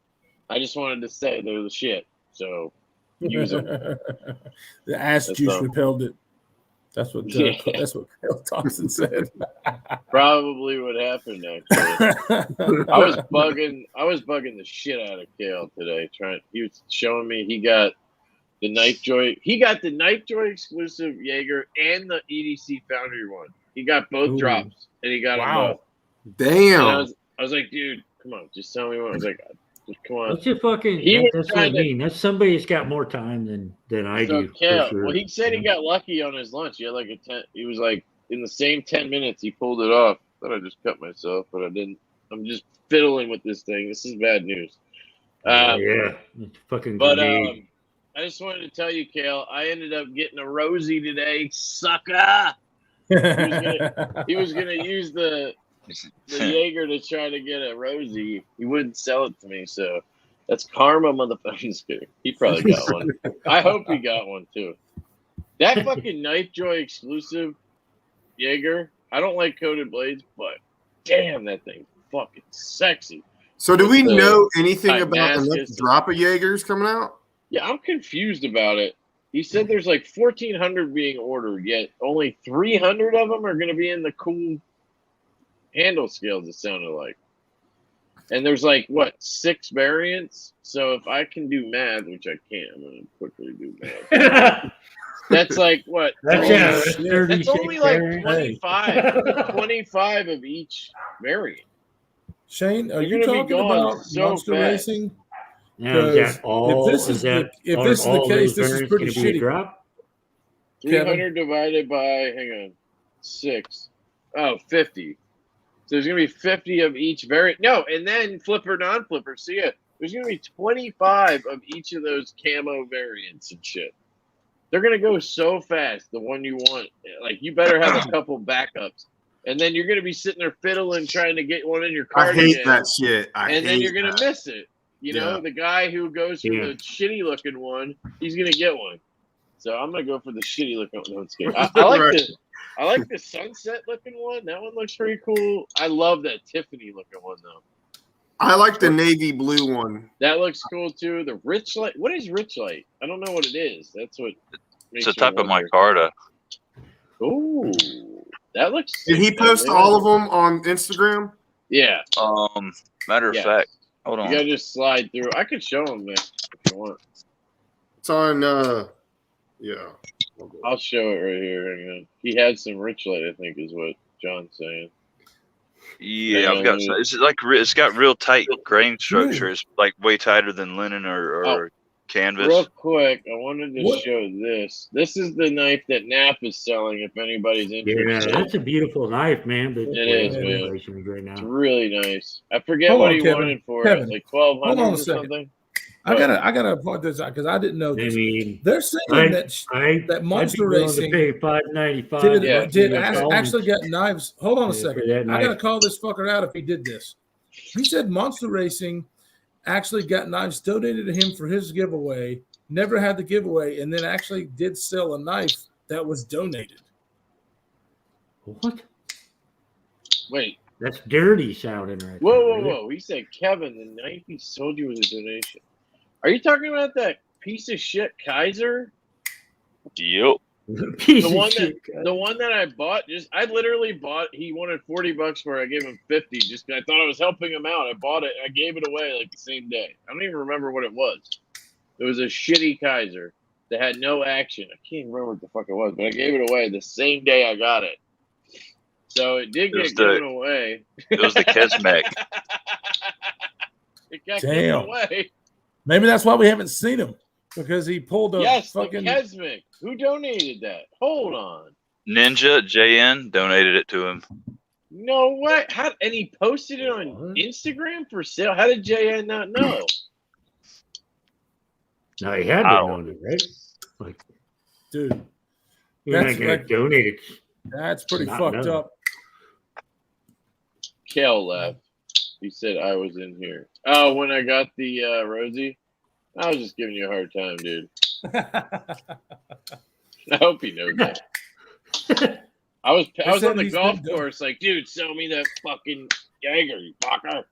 I just wanted to say they're the shit. So use them. The ass That's juice all. repelled it. That's what Yeah. that's what Cale Thompson said. Probably what happened actually. I was bugging the shit out of Kale today. He was showing me he got the Knife Joy. He got the Knife Joy exclusive Jaeger and the EDC Foundry one. He got both Ooh. drops, and he got them Wow. both. And Damn. I was like, dude, come on, just tell me what. I was like, just come on. That's just fucking. That's what I mean. That's somebody that's got more time than I do. Kale, For sure. well, he said he got lucky on his lunch. He had like he was like in the same 10 minutes he pulled it off. Thought I just cut myself, but I didn't. I'm just fiddling with this thing. This is bad news. Yeah, it's fucking. But grenade. I just wanted to tell you, Kale, I ended up getting a Rosie today, sucker. He was gonna use the Jaeger to try to get a Rosie. He wouldn't sell it to me, so that's karma, motherfucker. He probably got one. I hope he got one too. That fucking Knife Joy exclusive Jaeger. I don't like coated blades, but damn, that thing's fucking sexy. So do we know anything Like about the next drop of Jaegers coming out? Yeah, I'm confused about it. He said there's like 1,400 being ordered, yet only 300 of them are going to be in the cool handle scales, it sounded like. And there's like, what, 6 variants? So if I can do math, which I can't, I'm going to quickly do math. That's like, what? That's only like 25 of each variant. Shane, are They're you gonna be talking gone about so Monster fast. Racing? Now, is that all? If this is the case, this is pretty shitty. Drop? 300 divided by, hang on, 6. Oh, 50. So there's going to be 50 of each variant. No, and then flipper, non-flipper. See it. There's going to be 25 of each of those camo variants and shit. They're going to go so fast, the one you want. Like, you better have a couple backups. And then you're going to be sitting there fiddling trying to get one in your car. I hate that shit. And then you're going to miss it. You know, the guy who goes for the shitty looking one, he's going to get one. So I'm going to go for the shitty looking one. I like the sunset looking one. That one looks pretty cool. I love that Tiffany looking one though. I like the navy blue one. That looks cool too. The Rich Light. What is Rich Light? I don't know what it is. That's what It's a type of micarta. Ooh, that looks. Did he post all of them on Instagram? Yeah. Matter of fact, hold on. You gotta just slide through. I could show him that if you want. It's on. Yeah. I'll show it right here. Hang on. He had some Rich Light, I think, is what John's saying. Yeah, I've got some. It's like it's got real tight grain structure. It's like way tighter than linen or canvas. Real quick, I wanted to show this. This is the knife that Nap is selling. If anybody's interested, yeah, that's a beautiful knife, man. But it is, man. Right now. It's really nice. I forget what he wanted for it. Like 1,200 or something. I gotta point this out because I didn't know this. I mean, they're saying that Monster Racing pay $5.95 did actually get knives. Hold on a second. I gotta call this fucker out if he did this. He said Monster Racing actually got knives donated to him for his giveaway. Never had the giveaway, and then actually did sell a knife that was donated. What? Wait. That's dirty sounding right Whoa. He said, Kevin, the knife he sold you was a donation. Are you talking about that piece of shit Kaiser? Yep. The one that I bought, I literally bought, he wanted $40 for it. I gave him 50 just because I thought I was helping him out. I bought it. I gave it away like the same day. I don't even remember what it was. It was a shitty Kaiser that had no action. I can't even remember what the fuck it was, but I gave it away the same day I got it. So it did get given away. It was the Kesmek. It got given away. Maybe that's why we haven't seen him, because he pulled a fucking. The Kesmek. Who donated that? Hold on. Ninja JN donated it to him. No way. And he posted it on Instagram for sale. How did JN not know? No, he had been it, right? Like, dude, you're not gonna donate it. That's pretty fucked up. Kel left. He said I was in here. Oh, when I got the Rosie, I was just giving you a hard time, dude. I hope he knows that. I was on the golf course, like, dude, sell me that fucking Jaeger, you fucker.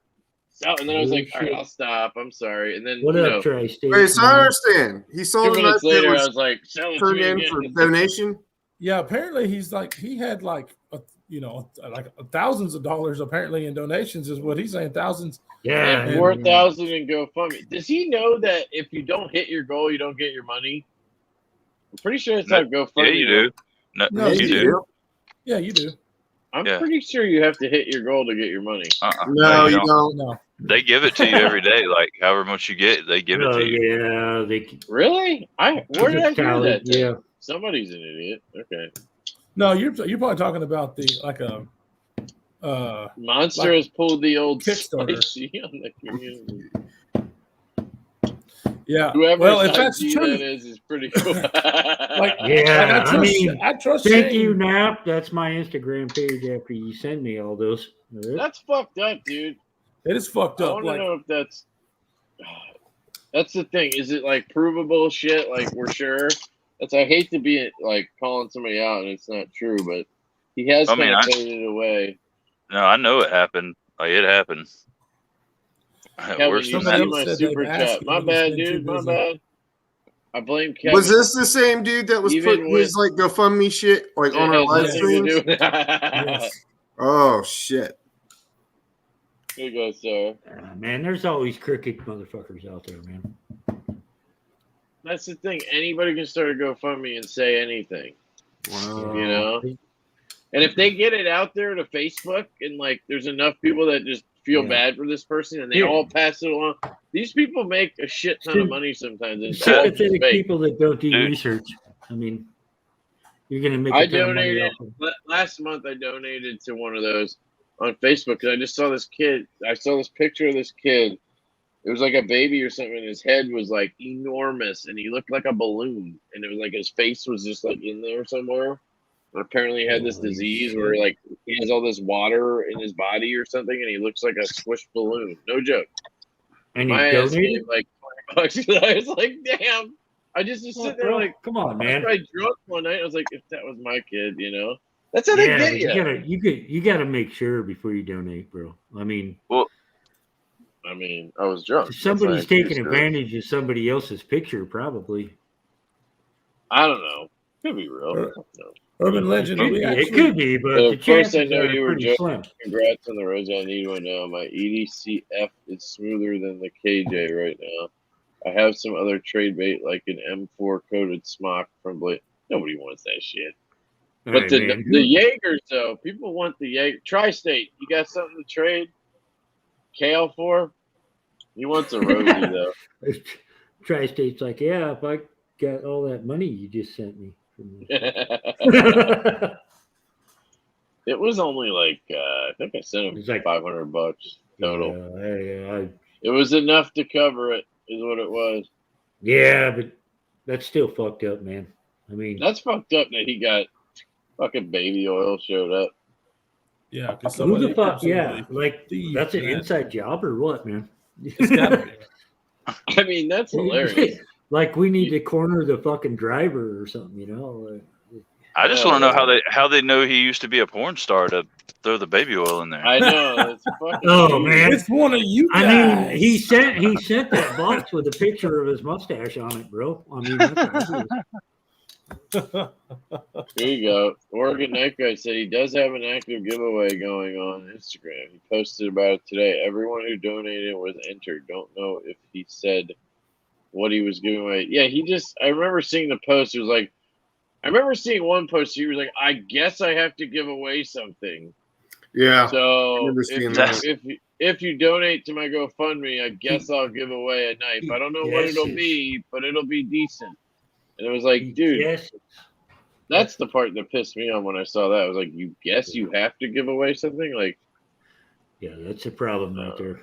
And then I was like, all right, I'll stop. I'm sorry. And then what up, Trey? Wait, so I understand. He sold 2 minutes later. I was like, sell it to me again. For donation. Yeah, apparently he had like thousands of dollars apparently in donations is what he's saying. Thousands. Yeah, 4,000 in GoFundMe. Does he know that if you don't hit your goal, you don't get your money? I'm pretty sure it's how GoFundMe. Yeah, you do. No, you do. Yeah, you do. I'm Yeah. pretty sure you have to hit your goal to get your money. No, you don't. don't. No. They give it to you every day. Like however much you get, they give it Oh to you. yeah, they Really? Where did I hear tally, that? Then? yeah. Somebody's an idiot. Okay. No, you're probably talking about the Monster Like has pulled the old Kickstarter. spicy on the community. yeah. Whoever Well, if that's idea true, that is pretty cool. Yeah, I trust thank Shane. you, Nap. That's my Instagram page after you send me all those. That's fucked up, dude. It is fucked I up. want to Like, know if that's the thing. Is it like provable shit? Like we're sure. I hate to be like calling somebody out and it's not true, but he has I mean, kind of faded away. No, I know it happened. Like it happened. Kevin, Worse you than see somebody that. my said super they've asked chat. you, My he's bad, been too dude. My busy. bad. I blame Kevin. Was this the same dude that was Even putting his like GoFundMe shit like on our It live has nothing to streams? do with yes. Oh shit! Here you go, sir. Man, there's always crooked motherfuckers out there, man. That's the thing. Anybody can start a GoFundMe and say anything, Wow. you know? And if they get it out there to Facebook and like there's enough people that just feel Yeah. bad for this person and they Yeah. all pass it along, these people make a shit ton of money sometimes. And it's all just Sympathetic fake. people that don't do Dude. research. I mean, you're gonna make I a ton of money donated off of last month. I donated to one of those on Facebook because I just saw this kid. I saw this picture of this kid. It was like a baby or something. And his head was like enormous, and he looked like a balloon. And it was like his face was just like in there somewhere. And apparently, he had this Holy disease shit. where like he has all this water in his body or something, and he looks like a squished balloon. No joke. And you My ass donated? gave like $20. I was like, damn. I just was sitting there Bro, like, come on, I was man. probably drunk one night. I was like, if that was my kid, you know, that's how they Yeah, get but you. you gotta make sure before you donate, bro. I mean, I mean, I was drunk. if somebody's That's why I'm taking pretty sure. advantage of somebody else's picture, probably. I don't know. Could be real. Or- No. Urban legend. We It actually, could be, but So the of course I chances know are you were pretty joking. slim. Congrats on the rose. I need one now. My EDCF is smoother than the KJ right now. I have some other trade bait like an M4 coated smock from Blade. Nobody wants that shit. All But right, the man. Jaegers though, people want the Jaeger. Tri-State, you got something to trade? Kale for? He wants a Rosie though. Tri-State's like, yeah, if I got all that money you just sent me. It was only like I think I sent him It's like- $500 total. Yeah, It was enough to cover it, is what it was. yeah, but that's still fucked up, man. I mean, That's fucked up that he got fucking baby oil showed up. yeah. Because who the fuck? Yeah, like thieved that's an that. inside job or what, man? It's gotta be. I mean, that's hilarious. Like we need to corner the fucking driver or something, you know? I just want to know how they know he used to be a porn star to throw the baby oil in there. I know. That's fucking Oh, weird. man. It's one of you guys. I mean, he sent that box with a picture of his mustache on it, bro. I mean, that's Here you go. Oregon Knife Guy said he does have an active giveaway going on Instagram. He posted about it today. Everyone who donated was entered. Don't know if he said what he was giving away. Yeah, I remember seeing the post. It was like, I remember seeing one post. He was like, I guess I have to give away something. Yeah. So remember seeing that. if you donate to my GoFundMe, I guess I'll give away a knife. I don't know what it'll Yes. be, but it'll be decent. And it was like, dude, yes. that's the part that pissed me off when I saw that. I was like, you guess you have to give away something? Like, Yeah, that's a problem right there.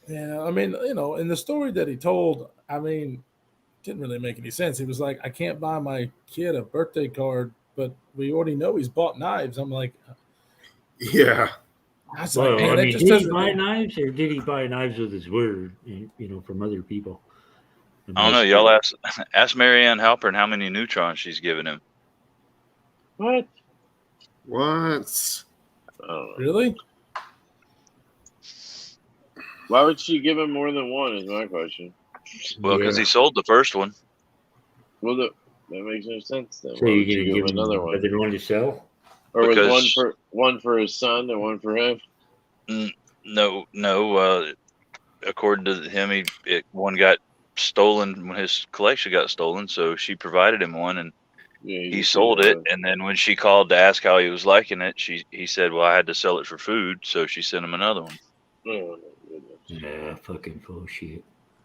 Yeah, I mean, in the story that he told, I mean, didn't really make any sense. He was like, I can't buy my kid a birthday card, but we already know he's bought knives. I'm like, Yeah. I was Well, like, man, I that mean, just did he doesn't buy make- knives or did he buy knives with his word, from other people? I don't know. Y'all ask Marianne Halpern how many neutrons she's given him. what? What? I don't know. Really? Why would she give him more than one? Is my question. Well, because he sold the first one. Well, that makes no sense then. So Why you're would she gonna give give him him another one? another one to sell? Or was Because- one for his son and one for him? No. According to him, one got stolen when his collection got stolen. So she provided him one, and Yeah, he sold it, and then when she called to ask how he was liking it, he said, "Well, I had to sell it for food," so she sent him another one. Oh, my goodness. Yeah, fucking bullshit.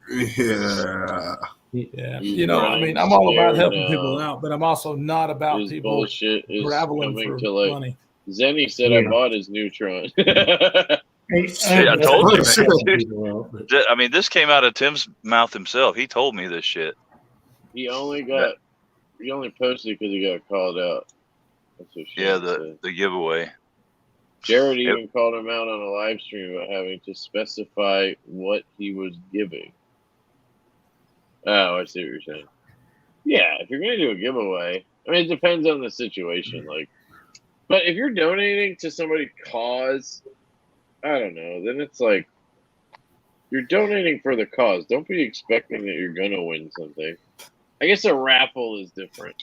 Yeah. Yeah, He's you know, I Brian mean, I'm all about Scared helping now. people out, but I'm also not about His people bullshit is graveling coming for to light. money. Zenny said Yeah. I bought his Neutron. I told you, Shit. man. I mean, this came out of Tim's mouth himself. He told me this shit. he only posted because he got called out. That's what Yeah, Sharon said. the giveaway. Jared Yep. even called him out on a live stream about having to specify what he was giving. Oh, I see what you're saying. Yeah, if you're gonna do a giveaway, I mean, it depends on the situation. Like, but if you're donating to somebody's cause, I don't know. Then it's like you're donating for the cause. Don't be expecting that you're gonna win something. I guess a raffle is different.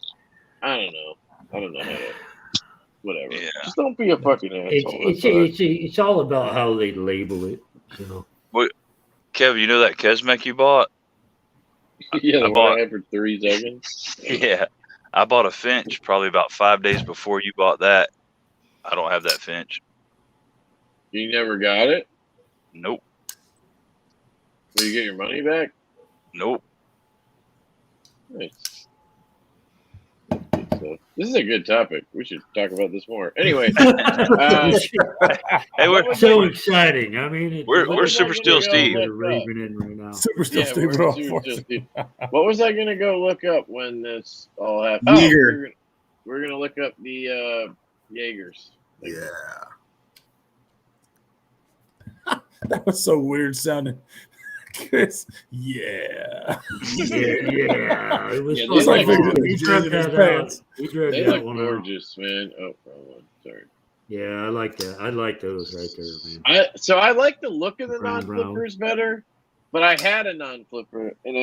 I don't know how to. Whatever. Yeah. Just don't be a fucking asshole. That's what I- It's all about how they label it. So Kev, you know that Kesmek you bought? yeah, the I one bought- I had for 3 seconds. Yeah. I bought a Finch probably about 5 days before you bought that. I don't have that Finch. You never got it? Nope. Will you get your money back? Nope. Nice. So, this is a good topic. We should talk about this more. Anyway, Hey, we're so exciting. I mean, we're Super Steel Steve. They're raving in right now. Super still yeah, Steve we're Raw Super Force. Steel Steve. What was I gonna go look up when this all happened? Jaeger. We're gonna look up the Jaegers. Yeah. That was so weird sounding. Chris, yeah. Yeah. It was Yeah, It's like they they look- did he it drug in his that out. pants. He drug They that look one out. gorgeous, man. Oh, wrong one. Sorry. Yeah, I like that. I like those right there, man. I like the look of the Brown, non-flippers better, but I had a non-flipper and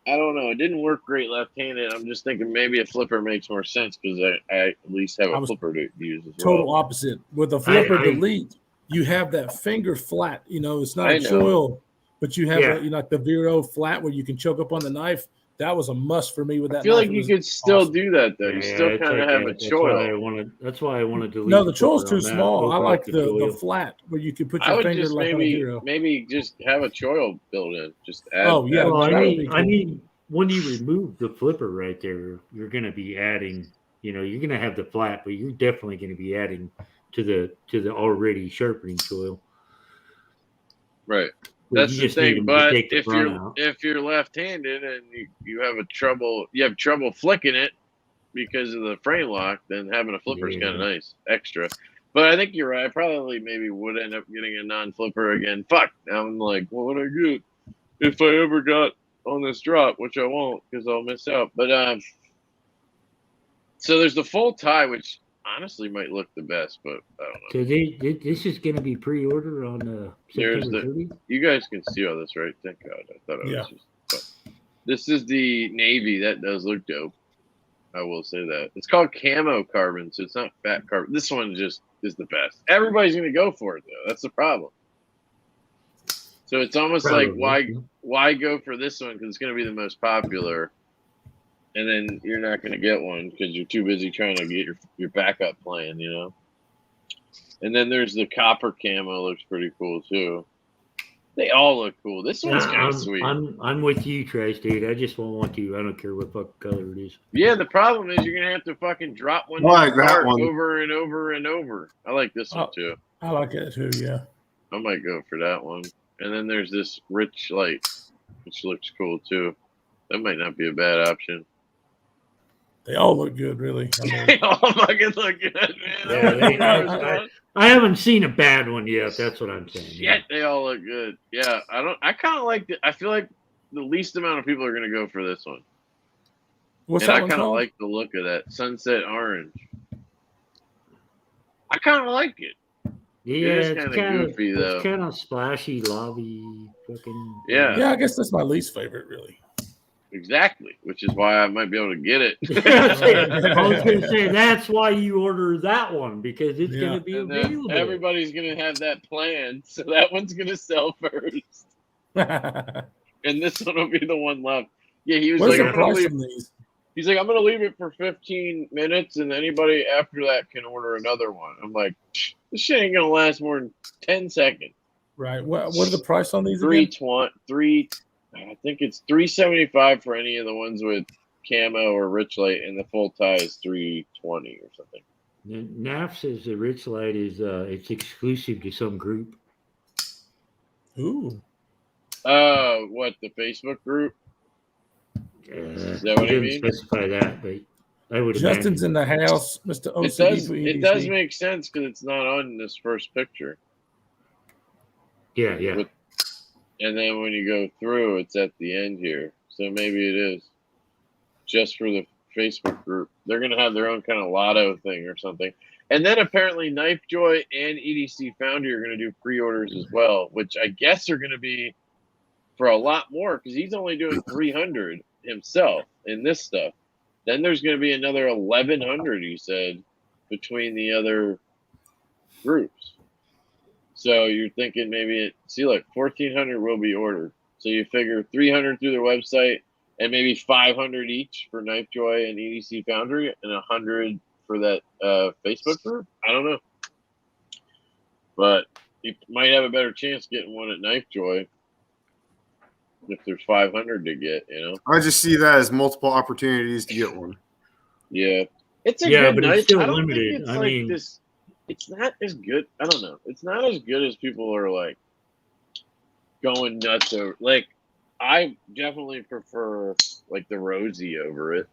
I don't know, it didn't work great left-handed. I'm just thinking maybe a flipper makes more sense because I at least have I a was flipper to use as Total well. opposite. With a flipper I- delete, you have that finger flat. You know, it's not I a know. choil, but you have Yeah. you know, like the Vero flat where you can choke up on the knife. That was a must for me with that. I feel knife. like It you was could still awesome. do that though. You still it's kind of like have that. a choil. That's why I wanted to. No, the choil's too small. I like the choil. flat where you can put I your would finger just like on a Vero. maybe just have a choil built in. Just add. Oh, yeah. Well, that would be I cool. mean, when you remove the flipper right there, you're going to be adding. You know, you're going to have the flat, but you're definitely going to be adding to the already sharpening choil. right. So That's you the just need thing. them to But take the if front you're out. if you're left-handed and you have trouble flicking it because of the frame lock, then having a flipper is kind of Yeah. nice, extra. But I think you're right. I probably maybe would end up getting a non-flipper again. Fuck. Now I'm like, what would I get if I ever got on this drop, which I won't because I'll miss out. But so there's the full tie, which honestly might look the best, but I don't know. So this is going to be pre-order on There's September the- 30th. You guys can see all this, right? Thank God. I thought I Yeah. was just. But this is the navy. That does look dope. I will say that. It's called camo carbon, so it's not fat carbon. This one just is the best. Everybody's going to go for it, though. That's the problem. So it's almost like why go for this one because it's going to be the most popular, and then you're not going to get one because you're too busy trying to get your backup plan, you know. And then there's the copper camo, looks pretty cool too. They all look cool. This one's kind of sweet. I'm with you, Trace, dude. I just won't want to. I don't care what fucking color it is. Yeah, the problem is you're gonna have to fucking drop one I like in the that cart one. over and over and over. I like this one Oh. too. I like it too. Yeah. I might go for that one. And then there's this rich light, which looks cool too. That might not be a bad option. They all look good, really. I mean, They all fucking look good, man. Yeah, I haven't seen a bad one yet. That's what I'm saying. Shit, they all look good. Yeah, I kind of like it. I feel like the least amount of people are gonna go for this one. what's And that I one kind of called? like the look of that sunset orange. I kind of like it. Yeah, It is it's kinda kind of goofy, though. It's kind of splashy, lobby, fucking. Yeah. Yeah, I guess that's my least favorite, really. Exactly, which is why I might be able to get it. I was going to say that's why you order that one because it's Yeah. going to be And then available. everybody's gonna have that plan, so that one's gonna sell first, What's and this one will be the one left. Yeah, he was the like, I'm gonna price leave. on these? He's like, I'm gonna leave it for 15 minutes, and anybody after that can order another one. I'm like, this shit ain't gonna last more than 10 seconds. Right. What are the price on these again? 320. I think it's $375 for any of the ones with camo or rich light, and the full tie is $320 or something. NAF says the rich light is it's exclusive to some group. Ooh. What, the Facebook group? Is that what I mean? Specify that, but I would Justin's in the house, Mr. OCD. It does make sense because it's not on this first picture. Yeah. And then when you go through, it's at the end here. So maybe it is just for the Facebook group. They're going to have their own kind of lotto thing or something. And then apparently KnifeJoy and EDC Foundry are going to do pre-orders as well, which I guess are going to be for a lot more because he's only doing 300 himself in this stuff. Then there's going to be another 1,100, he said, between the other groups. So you're thinking maybe 1,400 will be ordered. So you figure 300 through their website and maybe 500 each for KnifeJoy and EDC Foundry and 100 for that Facebook group. I don't know. But you might have a better chance getting one at KnifeJoy if there's 500 to get, I just see that as multiple opportunities to get one. Yeah. It's a good but knife. it's still I don't limited. think it's this. It's not as good. I don't know. It's not as good as people are like going nuts over. Like, I definitely prefer like the Rosie over it.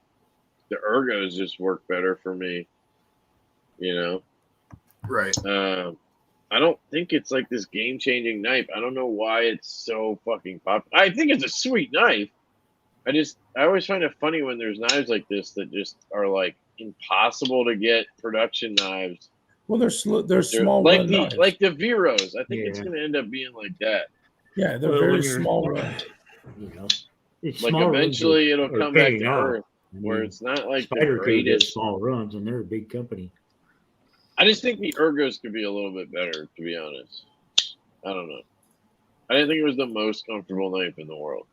The Ergos just work better for me. Right. I don't think it's like this game-changing knife. I don't know why it's so fucking popular. I think it's a sweet knife. I always find it funny when there's knives like this that just are like impossible to get production knives. Well, they're small like run knives. like the Veros. I think it's going to end up being like that. Yeah, they're very small run. Like eventually it'll come back to Earth where it's not like Spider the greatest. Small runs, and they're a big company. I just think the Ergos could be a little bit better, to be honest. I don't know. I didn't think it was the most comfortable knife in the world.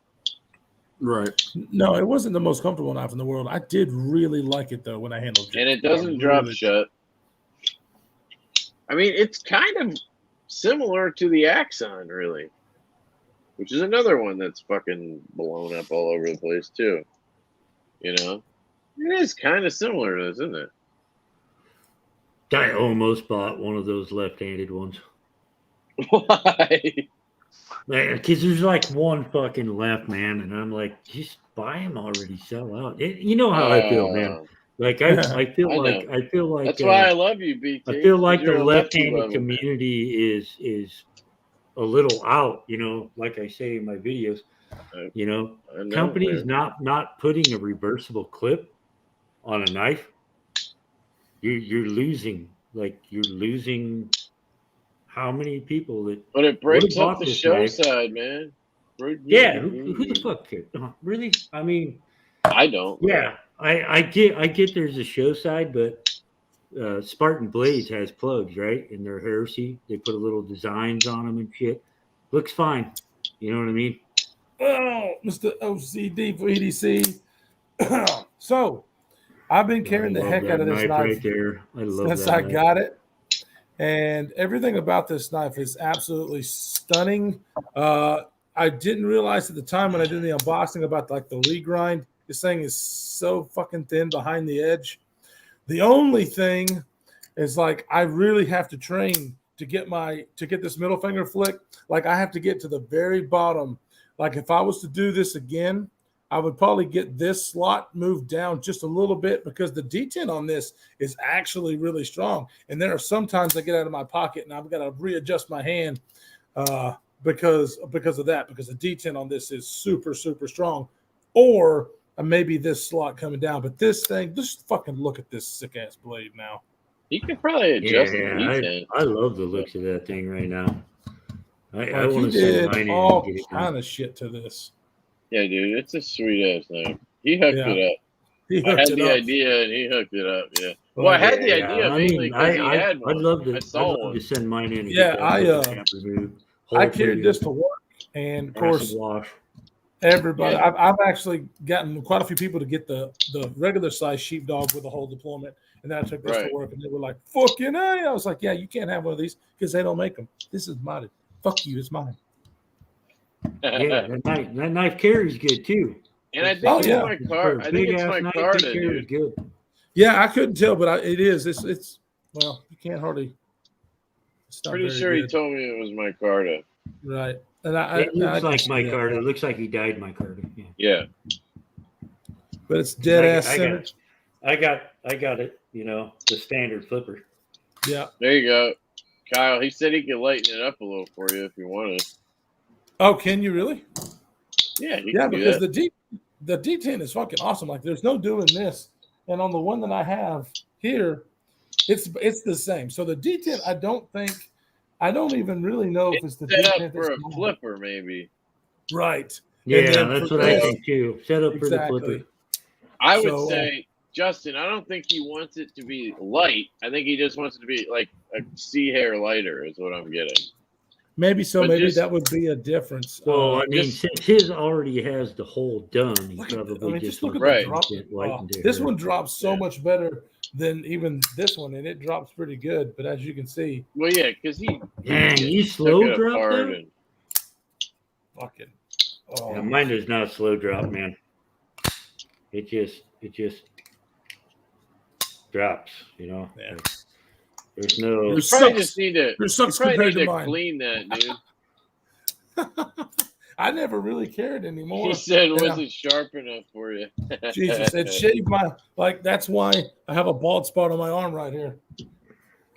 Right. No, it wasn't the most comfortable knife in the world. I did really like it though when I handled it. And it doesn't drop shut. I mean, it's kind of similar to the Axon, really, which is another one that's fucking blown up all over the place too. It is kind of similar to this, isn't it? I almost bought one of those left-handed ones. Why? Because there's like one fucking left, man, and I'm like, just buy them already, sell out. You know how I feel, man. Like I feel like that's why I love you, BT. I feel like the You're a left-handed community is a little out. Like I say in my videos, companies not putting a reversible clip on a knife. You're losing. Like you're losing. How many people that? But it breaks up the show side, man. Yeah, who the fuck cares? Really? I mean, I don't. Yeah, I get. There's a show side, but Spartan Blades has plugs, right? And they're heresy. They put a little designs on them and shit. Looks fine. You know what I mean? Oh, Mr. OCD for EDC. So, I've been carrying the heck out of this knife right there. I love since that I knife. got it. And everything about this knife is absolutely stunning. I didn't realize at the time when I did the unboxing about like the lead grind. This thing is so fucking thin behind the edge. The only thing is like I really have to train to get this middle finger flick. Like I have to get to the very bottom. Like if I was to do this again, I would probably get this slot moved down just a little bit because the detent on this is actually really strong. And there are sometimes I get out of my pocket and I've got to readjust my hand because of that, because the detent on this is super, super strong. Or maybe this slot coming down. But this thing, just fucking look at this sick ass blade now. You could probably adjust the detent. I love the looks of that thing right now. I to want see mine all and get it kind of shit to this. Yeah, dude, it's a sweet ass knife. He hooked it up. I had the idea and he hooked it up. Yeah. Well, I had the idea mainly because he had one. I'd love to send mine in. And I carried this to work, and of course, Everybody, Yeah. I've actually gotten quite a few people to get the regular size sheepdog with the whole deployment, and then I took this Right. to work, and they were like, "Fucking A!" I was like, "Yeah, you can't have one of these because they don't make them. This is mine. Fuck you, it's mine." Yeah, that knife carries good too. And I think Oh, it's yeah. my card. I think it's my knife, Carta, it carries dude. good. Yeah, I couldn't tell, but it is. It's well, you can't hardly. It's not Pretty very sure he good. told me it was my Carta. Right, and It looks I can like see my that. Carta. It looks like he died my Carta. Yeah. Yeah. But it's dead ass I centered. got it. You know, the standard flipper. Yeah. There you go. Kyle, he said he could lighten it up a little for you if you wanted. Oh, can you really? Yeah, he Yeah, can do because that. the D10 is fucking awesome. Like, there's no doing this, and on the one that I have here, it's the same. So the D10, I don't even really know if it's the Set D10 up for a that's- flipper, maybe. right. Yeah, then that's for what I this- think too. Set up for the Exactly. flipper. I would So, say, Justin, I don't think he wants it to be light. I think he just wants it to be like a sea hair lighter, is what I'm getting. Maybe so. But Maybe just- that would be a difference. Well, I mean, just- since his already has the hole done, he Look at- probably I mean, just just look at the wants drop. it lightened This here. one drops so Yeah. much better than even this one, and it drops pretty good. But as you can see, Well, yeah, because he Dang, you took slow it drop apart that? and fucking. Yeah, Oh, mine does not slow drop, man. It just drops, you know. Yeah. There's no. You're you sucks. probably just need to, Yours sucks probably compared need to to mine. clean that, dude. I never really cared anymore. He said, Yeah. "Was it sharp enough for you?" Jesus, it shaved my that's why I have a bald spot on my arm right here.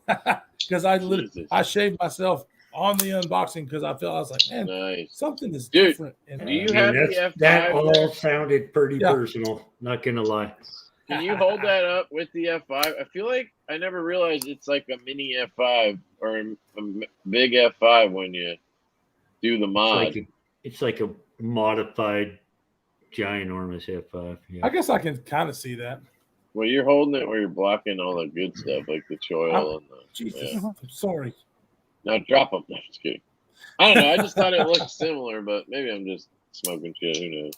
Because Jesus. I shaved myself on the unboxing because I was like, man, Nice. something is Dude, different. And do you have the F5 that all there? sounded pretty Yeah. personal. Not gonna lie. Can you hold that up with the F5? I feel like I never realized it's like a mini F5 or a big F5 when you do the mod. It's like a modified ginormous F5. Yeah. I guess I can kind of see that. Well, you're holding it where you're blocking all the good stuff, like the choil and the. Jesus, Yeah. I'm sorry. Now drop them. No, just kidding. I don't know. I just thought it looked similar, but maybe I'm just smoking shit. Who knows?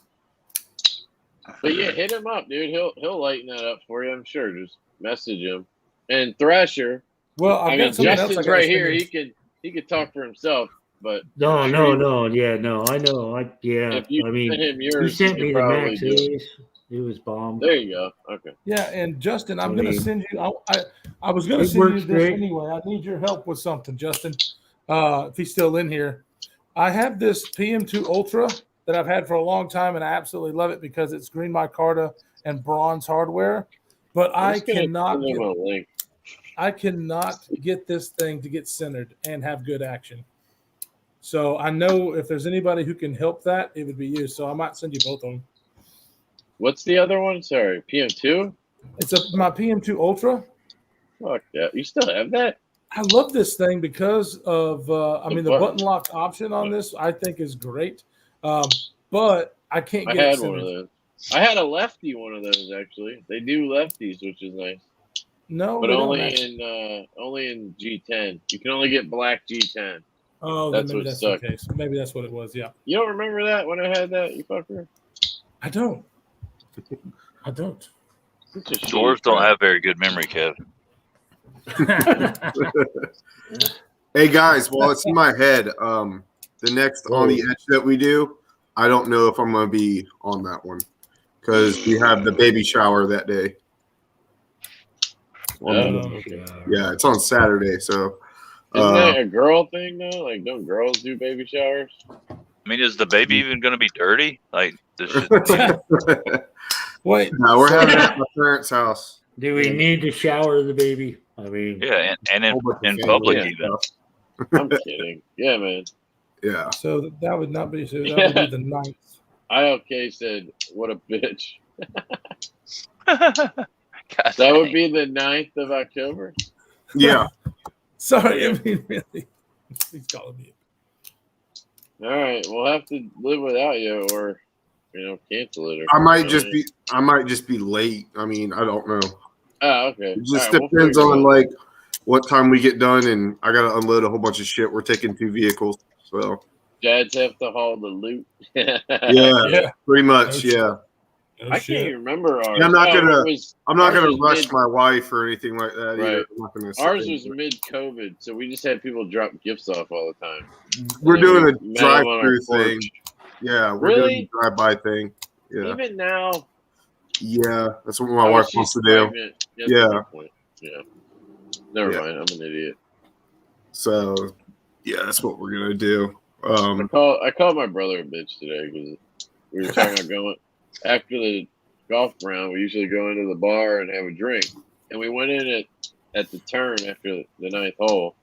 But yeah, hit him up, dude. He'll lighten that up for you. I'm sure. Just message him. And Thrasher. Well, I I've mean, got something else I Justin's gotta right send here. you. He could talk for himself. But No, I'm no, sure no. Yeah, no. I know. if you I mean, sent him you yours, sent he me could the probably Max do it. Ace. It was bomb. There you go. Okay. Yeah, and Justin, I'm I going to mean, send you. I was going to it send you works this great. anyway. I need your help with something, Justin. If he's still in here, I have this PM2 Ultra that I've had for a long time, and I absolutely love it because it's green micarta and bronze hardware. But I'm I just gonna cannot send him get, a link. I cannot get this thing to get centered and have good action. So I know if there's anybody who can help that, it would be you. So I might send you both of them. What's the other one? Sorry, PM2. It's my PM2 Ultra. Fuck yeah! You still have that? I love this thing because of, the button. button lock option on this I think is great. But I can't I get had it one of centered. those. I had a lefty one of those actually. They do lefties, which is nice, No, but they don't only actually. in G10. You can only get black G10. Oh, then that's maybe what that's sucked. the case. Maybe that's what it was. Yeah. You don't remember that when I had that, you fucker? I don't. I don't. Such a shitty Dwarves don't crap. have very good memory, Kev. Hey guys, while it's in my head, the next on the edge that we do, I don't know if I'm gonna be on that one because we have the baby shower that day. Yeah, it's on Saturday, so Isn't that a girl thing though? Like, don't girls do baby showers? I mean, is the baby even going to be dirty? Like, this shit, Wait. no, we're having it at my parents' house. Do we need to shower the baby? I mean, yeah, and in, Whole bunch of in family public Yeah. even. stuff. I'm kidding. Yeah, man. Yeah. So that would not be. So that would be the 9th. ILK said, "What a bitch." God That would dang. be the 9th of October. Yeah. Sorry, I mean really. He's calling me. All right, we'll have to live without you, or cancel it. Or I might something. just be late. I mean, I don't know. Oh, okay. It just All right, we'll depends figure it on out. like what time we get done, and I gotta unload a whole bunch of shit. We're taking 2 vehicles, so Dads have to haul the loot. Yeah, Yeah. pretty much. No Yeah. No I shit. can't even remember ours. Yeah, I'm not gonna- ours I'm not Ours gonna was rush mid- my wife or anything like that either. Right. I'm not gonna say Ours anything. was mid-COVID, so we just had people drop gifts off all the time. We're And then doing we a met 'em on our drive-through porch. thing. Yeah, we're Really? doing a drive-by thing. Yeah, Even now, yeah, that's what my oh, wife she's wants to do. pregnant. That's a Yeah. good point. Yeah. Never Yeah. mind. I'm an idiot. So, yeah, that's what we're gonna do. I called my brother a bitch today because we were talking about going after the golf round. We usually go into the bar and have a drink, and we went in at the turn after the ninth hole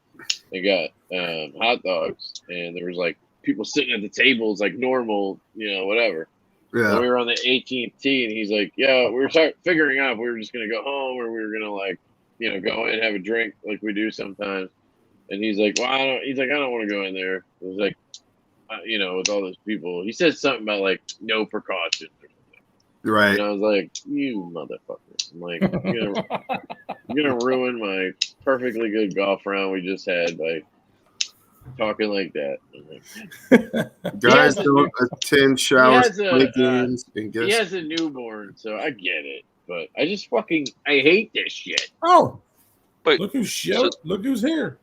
and got hot dogs, and there was like people sitting at the tables like normal, whatever. And Yeah, we were on the 18th tee, and he's like, "Yeah, we were figuring out if we were just gonna go home or we were gonna go in and have a drink like we do sometimes." And he's like, "Well, I don't want to go in there." It was like, with all those people. He said something about like no precautions or something. right. And I was like, "You motherfucker!" I'm like, "You're gonna ruin my perfectly good golf round we just had by talking like that." I'm like, Guys has a don't attend showers, has a, play games, and he guess has a newborn, so I get it. But I just I hate this shit. Oh, Wait, look who's here.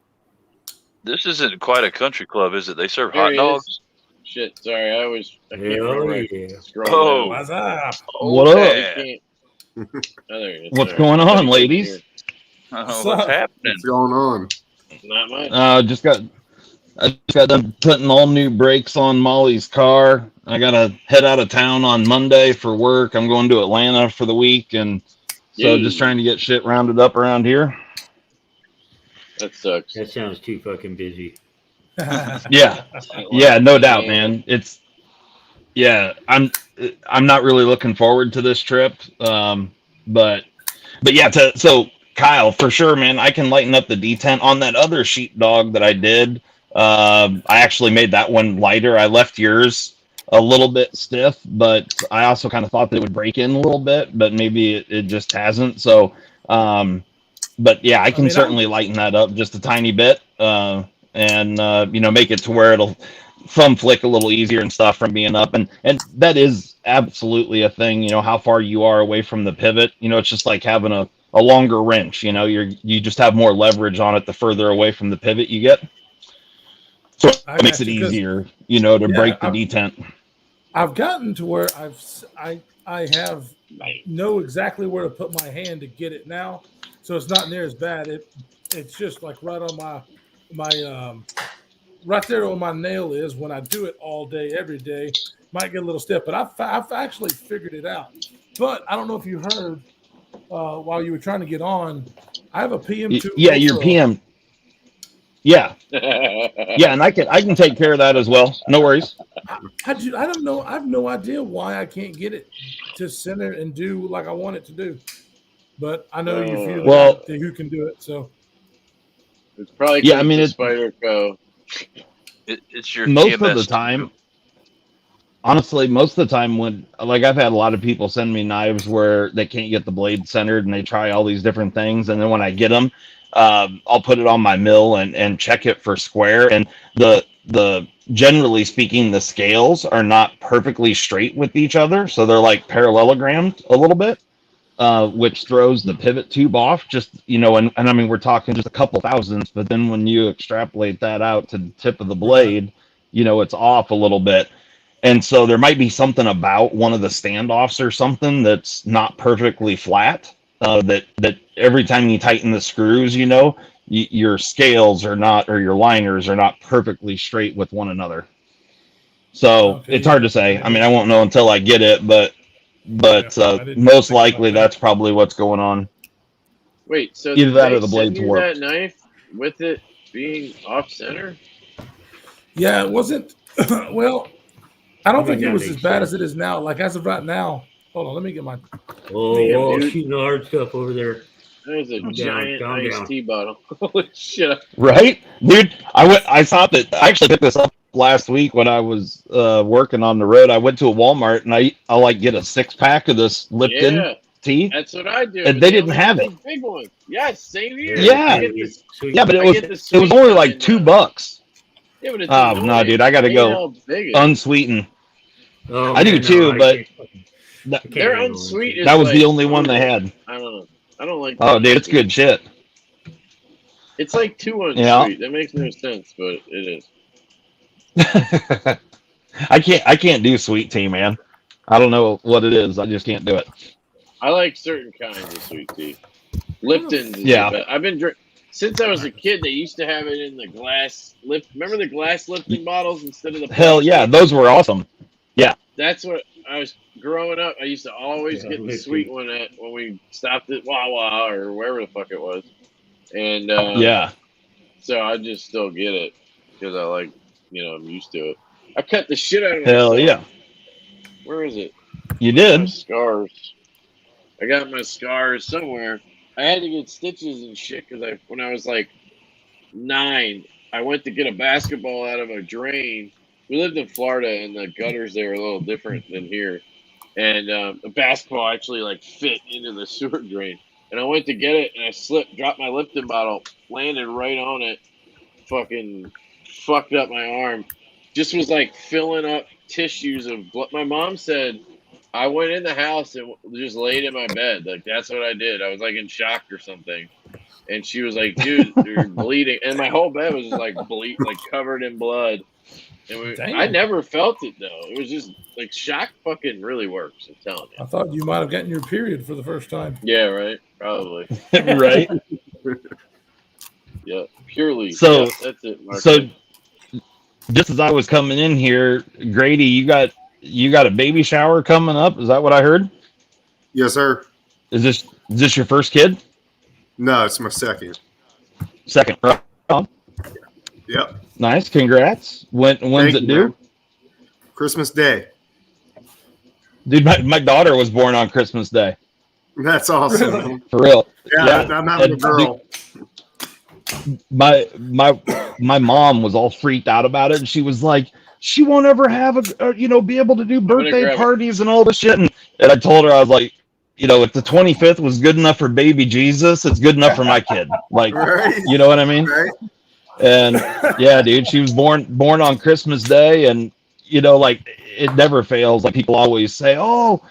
This isn't quite a country club, is it? They serve There hot he dogs. is. Shit, sorry, I can't Hell remember. yeah. Scroll Oh. down. What's up? What up? I Yeah. can't. Oh, there he is. What's All going right. on, ladies? Oh, What's what's up? happening? what's going on. Not much. I just got done putting all new brakes on Molly's car. I gotta head out of town on Monday for work. I'm going to Atlanta for the week, and so Yay. just trying to get shit rounded up around here. That sucks. That sounds too fucking busy. Yeah, yeah, no doubt, man. I'm not really looking forward to this trip, but yeah. So Kyle, for sure, man, I can lighten up the detent on that other sheepdog that I did. I actually made that one lighter. I left yours a little bit stiff, but I also kind of thought that it would break in a little bit, but maybe it just hasn't. So, but yeah, I can certainly lighten that up just a tiny bit, and make it to where it'll thumb flick a little easier and stuff from being up. And that is absolutely a thing, how far you are away from the pivot. It's just like having a longer wrench, you just have more leverage on it the further away from the pivot you get. So it makes it easier, to break the detent. I've gotten to where I know exactly where to put my hand to get it now, so it's not near as bad. It's just like right on my right there where my nail is. When I do it all day, every day, might get a little stiff, but I've actually figured it out. But I don't know if you heard while you were trying to get on, I have a PM2. Yeah, your PM. Yeah, yeah, and I can take care of that as well. No worries. I don't know. I have no idea why I can't get it to center and do like I want it to do. But I know you feel who can do it. So it's probably it's Spider Co. It's your most TMS of the time. Honestly, most of the time when I've had a lot of people send me knives where they can't get the blade centered and they try all these different things, and then when I get them, I'll put it on my mill and check it for square. And the generally speaking, the scales are not perfectly straight with each other, so they're like parallelogrammed a little bit, which throws the pivot tube off. Just and I mean we're talking just a couple thousandths, but then when you extrapolate that out to the tip of the blade, it's off a little bit. And so there might be something about one of the standoffs or something that's not perfectly flat. That every time you tighten the screws, your scales are not, or your liners are not perfectly straight with one another. So it's hard to say. I mean, I won't know until I get it, but most likely that's probably what's going on. Wait, so either that or the blades work. work. That knife with it being off center? Yeah, it wasn't. Well, I don't think it was as bad as it is now. Like as of right now. Hold on, let me get my. Oh, shooting the hard stuff over there. There's a giant iced tea bottle. Holy shit! Right, dude. I thought that I actually picked this up last week when I was working on the road. I went to a Walmart and I like get a 6-pack of this Lipton tea. That's what I do. And they didn't have it. Big one. Yes, same here. Yeah, but it was only like $2. Yeah, but it's Oh no, annoying. dude, I gotta Ain't go how big it is. unsweetened. Oh, I do man, too, I but can't fucking- that- I can't Their handle unsweet it. is that was the like only one they food. had. I don't know. I don't like. Oh, the dude, it's unsweet. good shit. It's like too Yeah. unsweet. That makes no sense, but it is. I can't do sweet tea, man. I don't know what it is. I just can't do it. I like certain kinds of sweet tea. Lipton's is Yeah. the best. I've been drinking since I was a kid. They used to have it in the glass lip. Remember the glass Lipton bottles instead of the Hell yeah, plastic? those were awesome. That's what I was growing up. I used to always Yeah, get the Lipton. sweet one when we stopped at Wawa or wherever the fuck it was, and Yeah. so I just still get it because I like, I'm used to it. I cut the shit out of Hell myself. yeah. Where is it? You My did. scars. I got my scars somewhere. I had to get stitches and shit because when I was like 9, I went to get a basketball out of a drain. We lived in Florida, and the gutters there are a little different than here. And the basketball actually like fit into the sewer drain. And I went to get it, and I slipped, dropped my Lipton bottle, landed right on it, fucking fucked up my arm. Just was like filling up tissues of blood. My mom said I went in the house and just laid in my bed. Like, that's what I did. I was like in shock or something. And she was like, dude, you're bleeding. And my whole bed was just like like covered in blood. And Damn. I never felt it though. It was just like shock fucking really works. I'm telling I you. thought you might have gotten your period for the first time. Yeah, right. Probably. Right. Yeah. Purely. So- Yeah, that's it. Mark. So just as I was coming in here, Grady, you got a baby shower coming up. Is that what I heard? Yes, sir. Is this your first kid? No, it's my second. Second. Right on. Yep. Nice. Congrats. When's Thank it you, due? man. Christmas Day. Dude, my daughter was born on Christmas Day. That's awesome. Man. For real. Yeah, I'm having a girl. My mom was all freaked out about it, and she was like, she won't ever have be able to do birthday grab it. parties and all this shit. And I told her, I was like, if the 25th was good enough for baby Jesus, it's good enough for my kid. Like, Right. you know what I mean? Right. And yeah, dude, she was born on Christmas Day, and like it never fails. Like people always say, oh,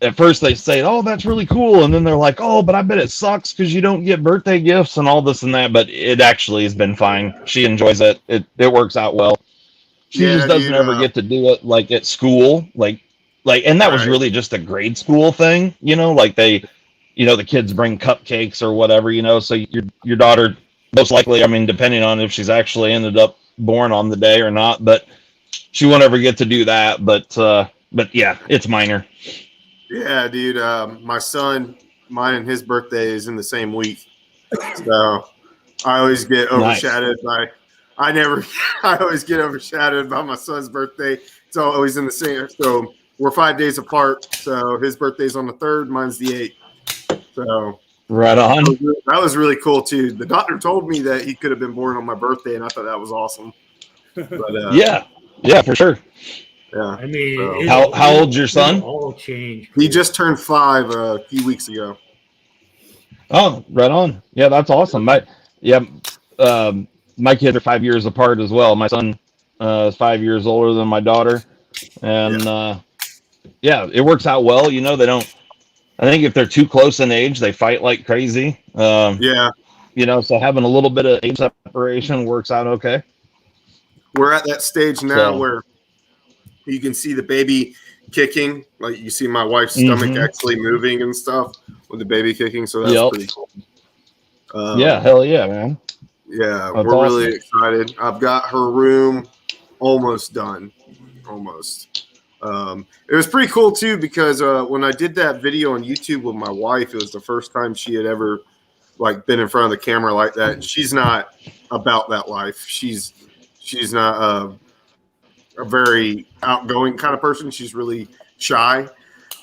at first they say, oh, that's really cool, and then they're like, oh, but I bet it sucks because you don't get birthday gifts and all this and that. But it actually has been fine. She enjoys it. It works out well. She just doesn't ever get to do it like at school, like, and that was Right. really just a grade school thing, like they, the kids bring cupcakes or whatever, so your daughter, most likely, I mean, depending on if she's actually ended up born on the day or not, but she won't ever get to do that. But yeah, it's minor. Yeah, dude. My son, mine and his birthday is in the same week, so I always get overshadowed by. I always get overshadowed by my son's birthday. It's always in the same. So we're 5 days apart. So his birthday's on the 3rd, mine's the 8th. So Right on. that was really cool too. The doctor told me that he could have been born on my birthday, and I thought that was awesome. But Yeah, for sure. yeah, I mean, So- How old's your son? All change. he just turned 5 a few weeks ago. Oh, right on. Yeah, that's awesome. My kids are 5 years apart as well. My son is 5 years older than my daughter, and it works out well. They don't. I think if they're too close in age, they fight like crazy. Yeah, So having a little bit of age separation works out okay. we're at that stage now So- where you can see the baby kicking. Like you see my wife's stomach Mhm. actually moving and stuff with the baby kicking. So that's Yep. pretty cool. Yeah, hell yeah, man. Yeah, That's we're really awesome. excited. I've got her room almost done. Almost. It was pretty cool too because when I did that video on YouTube with my wife, it was the first time she had ever been in front of the camera like that. And she's not about that life. She's not a very outgoing kind of person. She's really shy.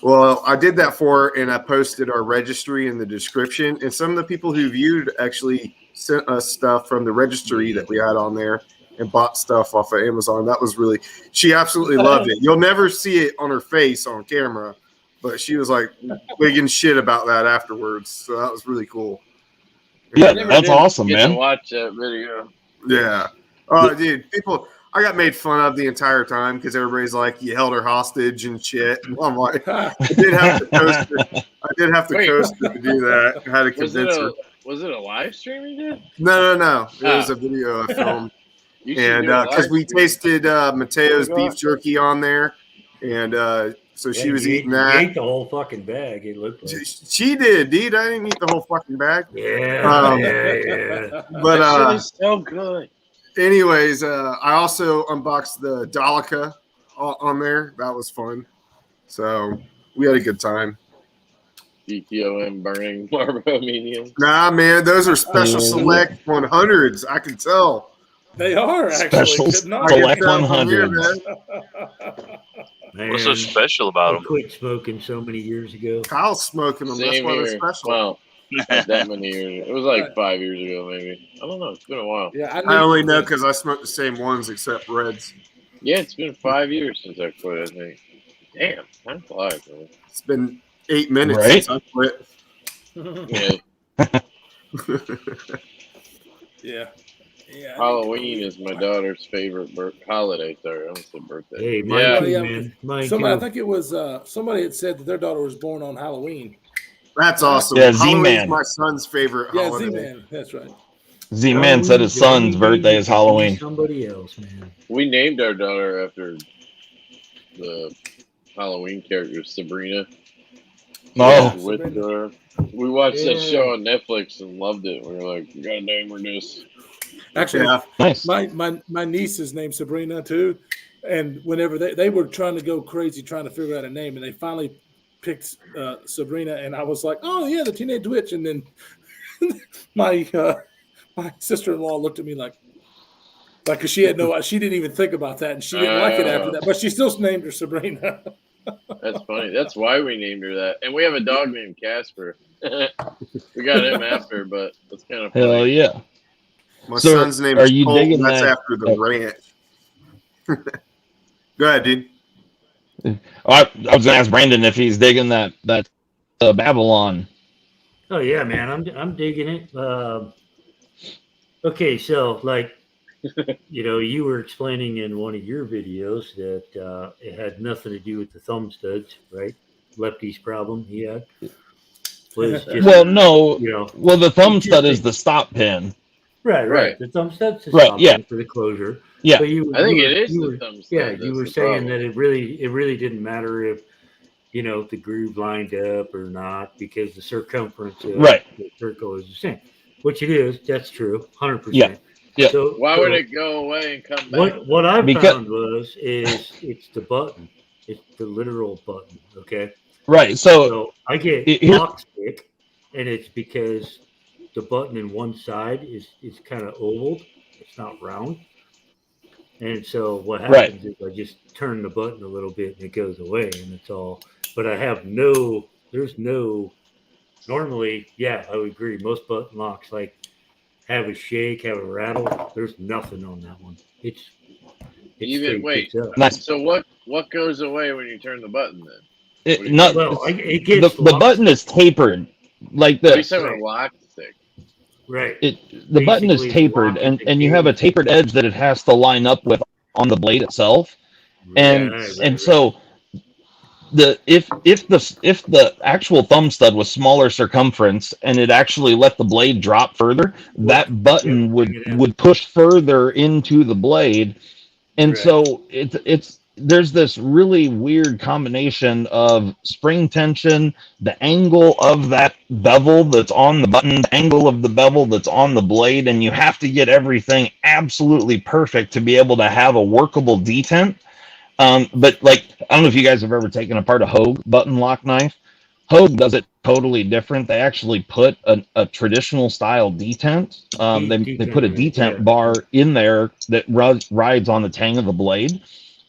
Well, I did that for her, and I posted our registry in the description. And some of the people who viewed actually sent us stuff from the registry that we had on there and bought stuff off of Amazon. That was really, she absolutely loved it. You'll never see it on her face on camera, but she was like wigging shit about that afterwards. So that was really cool. Yeah, I never that's did awesome, get man. to watch that video. Yeah. Oh, dude, people, I got made fun of the entire time because everybody's like, you held her hostage and shit. And I'm like, I did have to coaster. I did have to Wait. coaster to do that. I had to Was it convince her. was it a live stream you did? No. It was Ah. a video I filmed. You should And do a because live we stream. tasted Mateo's Oh my God. beef jerky on there. And so she Yeah, was you eating ate, that. You ate the whole fucking bag. It looked like. She did, dude. I didn't eat the whole fucking bag. Yeah, yeah. But that shit is so good. anyways, I also unboxed the Dolica on there. That was fun. So we had a good time. DTOM burning Marlboro medium. Nah, man, those are special select 100s. I can tell. They are actually. Special Could not- I can select tell from here, 100s. man. What's so Man, special about I them? quit smoking so many years ago. Kyle's smoking them. That's Same why they're here. special. Well, not that many years. It was like 5 years ago, maybe. I don't know. It's been a while. Yeah, I only know because I smoke the same ones except Reds. Yeah, it's been 5 years since I quit, I think. Damn, time flies, man. It's been 8 minutes Right? since I quit. Yeah, yeah. Yeah. Halloween is my daughter's favorite holiday. Sorry, I almost said birthday. Hey, mine Yeah. too, Yeah. man. Mine Somebody, I too. think it was somebody had said that their daughter was born on Halloween. That's awesome. Yeah, Halloween's Z-Man. my son's favorite Yeah, holiday. Z-Man. That's right. Z-Man said his son's birthday is Halloween. Somebody else, man. We named our daughter after the Halloween character, Sabrina. Oh, With her. We watched that show on Netflix and loved it. We were like, we gotta name her this. Actually, Yeah. nice. my niece is named Sabrina too, and whenever they were trying to go crazy trying to figure out a name, and they finally picked Sabrina, and I was like, oh yeah, the Teenage Witch, and then my sister-in-law looked at me like, cause she didn't even think about that, and she didn't like it after that, but she still named her Sabrina. That's funny. That's why we named her that. And we have a dog named Casper. We got him after, but it's kind of funny. Hell yeah. My So, son's name are is you Colt. digging That's that- after the ranch. Go ahead, dude. I was going to ask Brandon if he's digging that Babylon. Oh yeah, man. I'm digging it. Okay, so like, you were explaining in one of your videos that it had nothing to do with the thumb studs, right? Lefty's problem he had was just, Well, no. you know, Well, the thumb stud is the stop pin. right. Right. The thumb studs is Right, yeah. for the closure. Yeah. But you, I think you it were- is you the were- thumb stud. Yeah, That's you were the saying problem. that it really didn't matter if the groove lined up or not because the circumference of Right. the circle is the same, which it is. That's true, 100%. Yeah. Yeah. So Why would it go away and come back? What I Because- found it's the button. It's the literal button. Okay. Right. So, So I get Here- lock stick, and it's because the button in one side is kind of oval. It's not round. And so what Right. happens is I just turn the button a little bit and it goes away, and it's all. But I have there's no. Normally, yeah, I would agree. Most button locks like have a shake, have a rattle. There's nothing on that one. It's Even- straight wait. picks up. nice. So what goes away when you turn the button then? It gets the locked. button is tapered like What are you this. saying, a lock stick? Right. The button is Basically, tapered, lock and the you have a tapered edge that it has to line up with on the blade itself. And Right. so if the actual thumb stud was smaller circumference and it actually let the blade drop further, that button would push further into the blade. And Right. so it's there's this really weird combination of spring tension, the angle of that bevel that's on the button, the angle of the bevel that's on the blade, and you have to get everything absolutely perfect to be able to have a workable detent. But like, I don't know if you guys have ever taken apart a Hogue button lock knife. Hogue does it totally different. They actually put a traditional style detent. They put a detent bar in there that rides on the tang of the blade.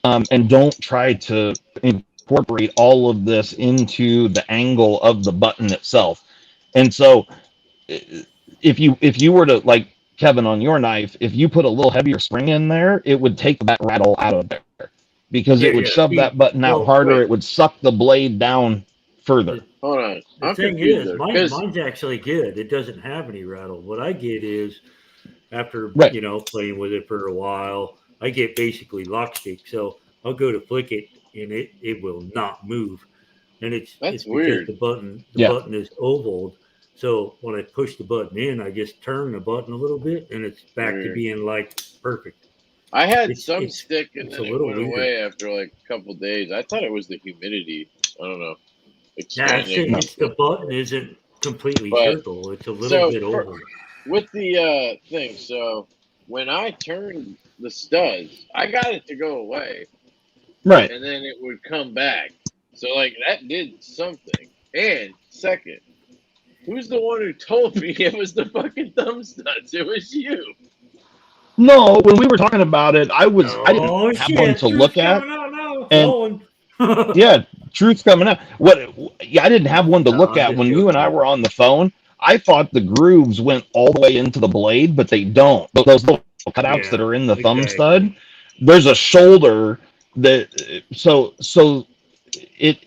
And don't try to incorporate all of this into the angle of the button itself. And so if you were to, like Kevin on your knife, if you put a little heavier spring in there, it would take that rattle out of there because it would shove that button out harder. It would suck the blade down further. Hold on. The I'm thing confused is, there, 'cause- mine's actually good. It doesn't have any rattle. What I get is after Right. playing with it for a while, I get basically lock stick. So I'll go to flick it, and it will not move. And it's That's because weird. the button Yeah. is ovaled. So when I push the button in, I just turn the button a little bit, and it's back to Weird. being like perfect. I had It's- some it's- stick and it's then a it little went weird. away after like a couple days. I thought it was the humidity. I don't know. Yeah, Expanding. it's the button isn't completely But- circle. It's a little so bit for- oval. With the thing, so when I turned the studs, I got it to go away, Right. and then it would come back. So like that did something. And second, who's the one who told me it was the fucking thumb studs? It was you. No, when we were talking about it, I didn't have one to look at. And- Yeah, truth's coming out. I didn't have one to No, look I'm at just when you and I joking. were on the phone. I thought the grooves went all the way into the blade, but they don't. Those little cutouts Yeah, that are in the thumb exactly. stud, there's a shoulder that so it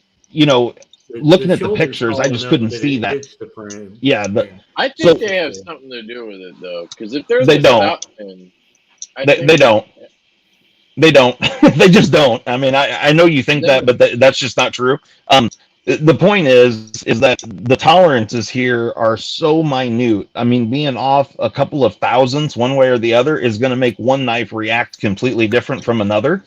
looking at the shoulder's pictures, I tall just enough couldn't that see it that. hits the frame. Yeah, I think So- they have something to do with it though, because if there's They a don't. stop pin, They don't. They don't. They just don't. I mean, I know you think that, but that's just not true. The point is that the tolerances here are so minute. I mean, being off a couple of thousandths one way or the other is going to make one knife react completely different from another,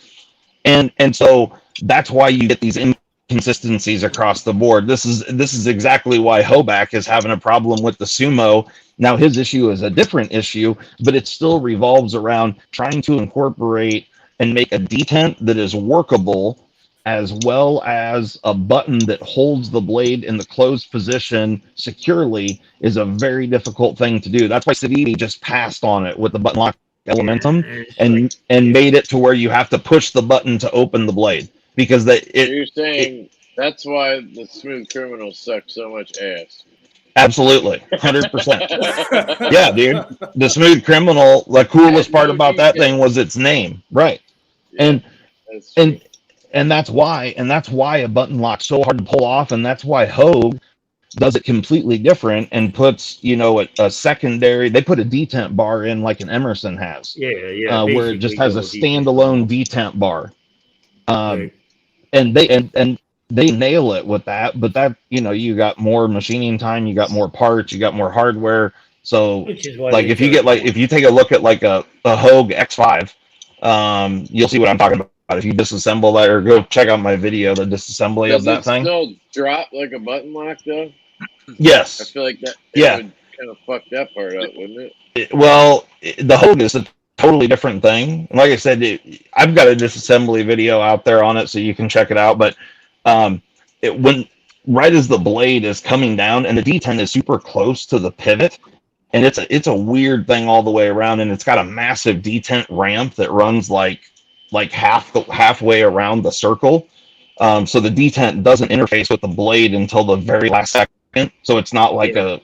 and so that's why you get these inconsistencies across the board. This is exactly why Hoback is having a problem with the Sumo. Now his issue is a different issue, but it still revolves around trying to incorporate and make a detent that is workable, as well as a button that holds the blade in the closed position securely, is a very difficult thing to do. That's why Civivi just passed on it with the button lock Elementum and made it to where you have to push the button to open the blade, because You're saying that's why the Smooth Criminal sucks so much ass. absolutely 100%. Yeah, dude. The Smooth Criminal, the coolest part about that thing was its name, right? Yeah, that's true. And that's why a button lock's so hard to pull off, and that's why Hogue does it completely different and puts a secondary. They put a detent bar in like an Emerson has, where it just has a standalone detent bar, Right. and they nail it with that. But that you got more machining time, you got more parts, you got more hardware. So Which is why like they if you charge get like more. if you take a look at like a Hogue X5, you'll see what I'm talking about. If you disassemble that, or go check out my video, the disassembly of Does that it thing. still drop like a button lock though? I Yes. feel like that Yeah. would kind of fuck that part up, wouldn't it? The Hogue is a totally different thing. Like I said, I've got a disassembly video out there on it, so you can check it out. But when right as the blade is coming down, and the detent is super close to the pivot, and it's a weird thing all the way around, and it's got a massive detent ramp that runs like halfway around the circle. So the detent doesn't interface with the blade until the very last second. So it's not like a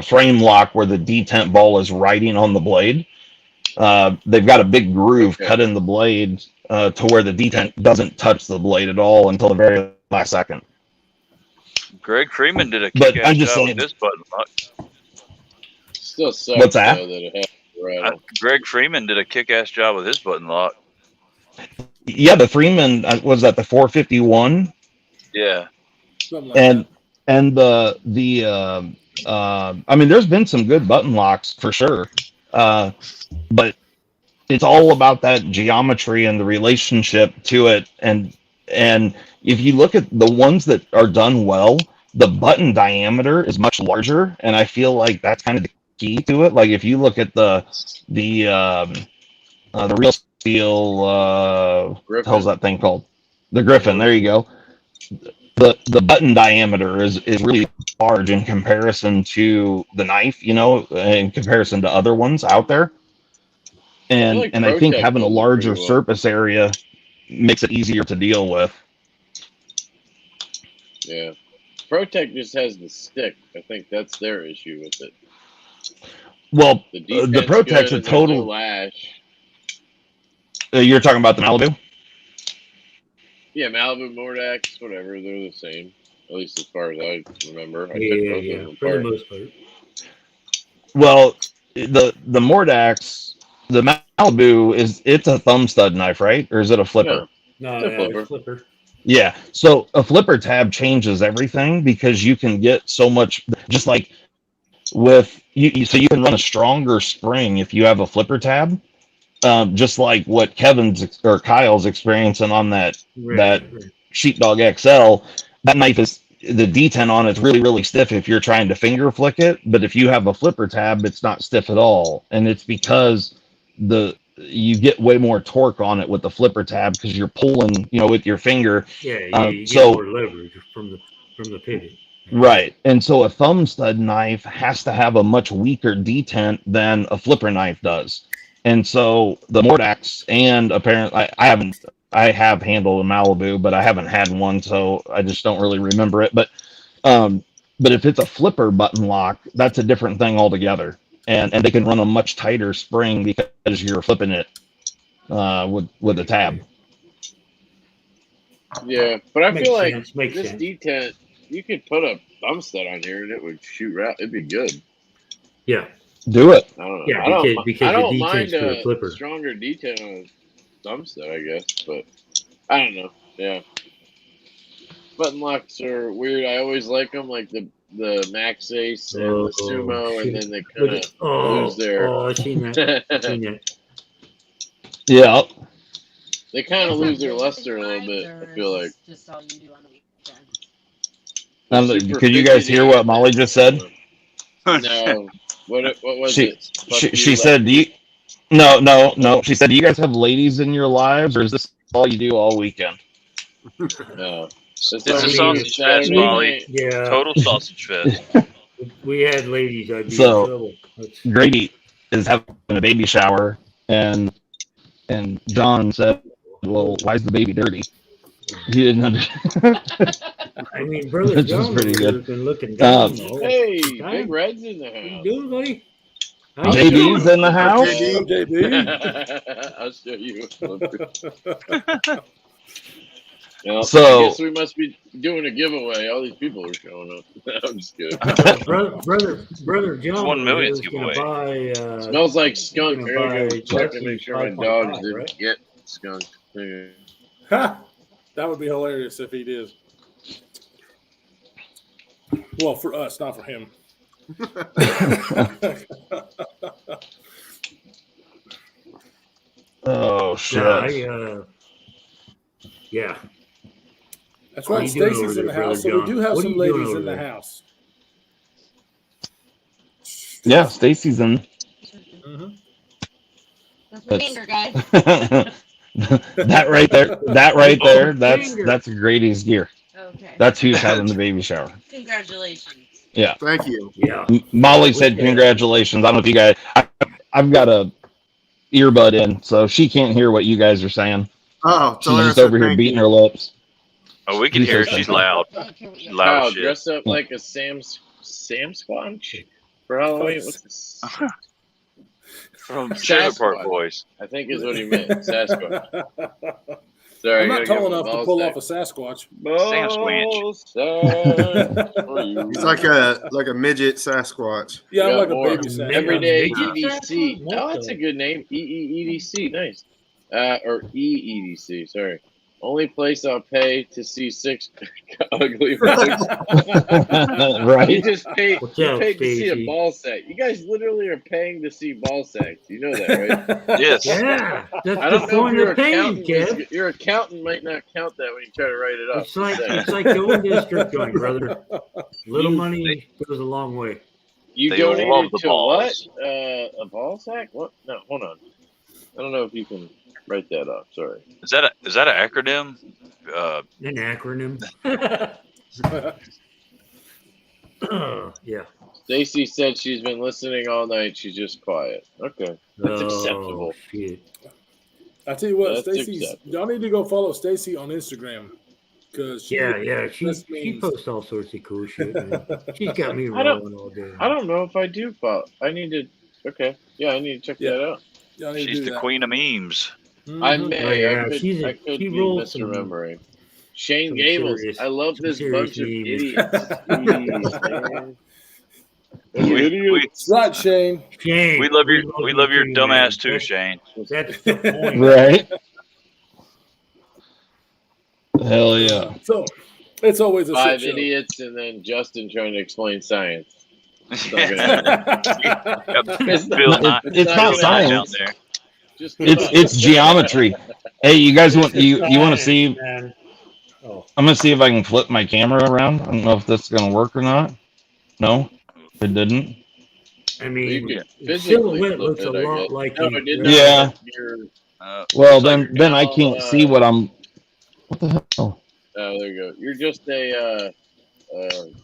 frame lock where the detent ball is riding on the blade. They've got a big groove cut in the blade to where the detent doesn't touch the blade at all until the very last second. Greg Freeman did a But kick-ass I'm just job saying- with this button lock. Still sucks. What's that? Though, that it has to rattle. Greg Freeman did a kick-ass job with his button lock. Yeah, the Freeman was that the 451. Yeah. Something like And that. I mean, there's been some good button locks for sure, but it's all about that geometry and the relationship to it. And if you look at the ones that are done well, the button diameter is much larger, and I feel like that's kind of the key to it. Like if you look at the Real Steel, what the hell's that thing called? The Griffin. There you go. The button diameter is really large in comparison to the knife, in comparison to other ones out there. And like I think Protect having a does it larger pretty well. surface area makes it easier to deal with. Yeah. Protect just has the stick. I think that's their issue with it. Well, The the defense Protect's good a and there's no total. lash. You're talking about the Malibu? Yeah, Malibu, Mordax, whatever, they're the same. At least as far as I remember. I took both of Yeah, them for the apart. most part. Well, the Mordax, the Malibu it's a thumb stud knife, right? Or is it a flipper? No, It's a flipper. it's flipper. Yeah. So a flipper tab changes everything because you can get so much, just like with so you can run a stronger spring if you have a flipper tab. Just like what Kevin's or Kyle's experiencing on that Right. Sheepdog XL, that knife is the detent on it's really, really stiff if you're trying to finger flick it. But if you have a flipper tab, it's not stiff at all. And it's because you get way more torque on it with the flipper tab because you're pulling, with your finger. Yeah, you so- get more leverage from the pivot. Right. And so a thumb stud knife has to have a much weaker detent than a flipper knife does. And so the Mordax, and apparently I have handled a Malibu, but I haven't had one, so I just don't really remember it. But if it's a flipper button lock, that's a different thing altogether. And they can run a much tighter spring because you're flipping it with a tab. Yeah, but I Makes feel like sense, makes this sense. detent, you could put a thumb stud on here and it would shoot right. It'd be good. Yeah. Do it. I don't know. Yeah, I don't, because I the don't detent's mind for the a flipper. stronger detent on a thumb stud, I guess, but I don't know. Yeah. Button locks are weird. I always like them, like the Max Ace and the Sumo, and then they kind of lose their. Oh, I seen that. Seen that. Yeah. They kind of lose their luster a little bit. I feel like. Just all you do on the weekend. Super Could you guys hear what Molly just said? No. What was She- it? Fuck She you, said, No. She said, do you guys have ladies in your lives, or is this all you do all weekend? No. It's a sausage fest, Molly. Yeah. Total sausage fest. We had ladies, I'd be So- in trouble. Grady is having a baby shower, and John said, well, why is the baby dirty? He didn't understand. I mean, Brother Which is John pretty over good. there's been looking down. the whole Hey, time. Big Red's in the What you house. doing, buddy? How you JD's doing? in the house. JB. I'll show you. Well, So- I guess we must be doing a giveaway. All these people are showing up. I'm just kidding. Brother John 1 millionth is gonna giveaway. buy. Smells like skunk. Gonna Here I go. buy Check to make sure my 5.5, dogs didn't right? get skunk. There. Ha! That would be hilarious if he did. Well, for us, not for him. Oh shit! Yeah, That's What right. are you doing Stacy's over in the there, house, so Brother we do John? have What are some you doing ladies over in the there? house. Yeah, Stacy's in. Mhm. That's the That's- finger guy. That right there. That's Grady's gear. Okay. That's who's having the baby shower. Congratulations. Thank you. yeah. Molly said congratulations. I don't know if you guys. I've got a earbud in, so she can't hear what you guys are saying. Oh, She's just over here beating her lips. Oh, we can hear her. She's loud. I don't care what you Loud Kyle, as shit. dress up like a Sam Squatch for Halloween. What's this? From Trailer Park Sasquatch. Boys. I think is what he meant. Sasquatch. Sorry, I'm I not gotta tall give him enough to ball pull sack. off a Sasquatch. Sam Squanch. Ball sack for you. He's like a midget Sasquatch. Yeah, I'm Yeah, like a more. baby Sasquatch. Everyday Midget EDC. Sasquatch? Oh, that's a good name. EEDC. Nice. Or EEDC. Sorry. Only place I'll pay to see 6 ugly rogues. You Right? just paid, What's you up, paid to see a Stacey? ball sack. You guys literally are paying to see ball sacks. You know that, right? Yes. Yeah, that's I the don't know point if your of paying, accountant Kev. your accountant might not count that when you try to write it up. It's like going to a strip joint, brother. Little money goes a long way. You They love donated the to what? balls. A ball sack? What? No, hold on. I don't know if you can write that up. Sorry. Is that an acronym? An acronym. Yeah. Stacy said she's been listening all night. She's just quiet. Okay. That's acceptable. Shit. I tell you what, That's Stacy's. acceptable. Y'all need to go follow Stacy on Instagram because Yeah. She means- posts all sorts of cool shit, man. She's got me I don't- rolling all day. I don't know if I do follow. I need to. Okay. Yeah, I need to check Yeah. that out. Y'all need to She's do the that. queen of memes. I Mhm. may. Oh, yeah, I could, she's a- I could she be rolls some- misremembering. Shane some Gables. serious- I love some this serious bunch of memes. idiots. Jeez, man. That's right, Shane. Shane, We love your too, dumbass man. too, Shane. That's the point. Right? Hell yeah. So it's always a shit 5 show. idiots and then Justin trying to explain science. Bill It's Nye. It's not gonna happen. science. Down there. Just It's geometry. Hey, you guys want you want to see? Man. Oh, I'm gonna see if I can flip my camera around. I don't know if this is gonna work or not. No, it didn't. I mean, You could the physically silhouette flip looks a it, I lot guess. like No, he- it did Yeah. not. You're- Well, looks like then I can't see what I'm. What the hell? Oh, there you go. You're just a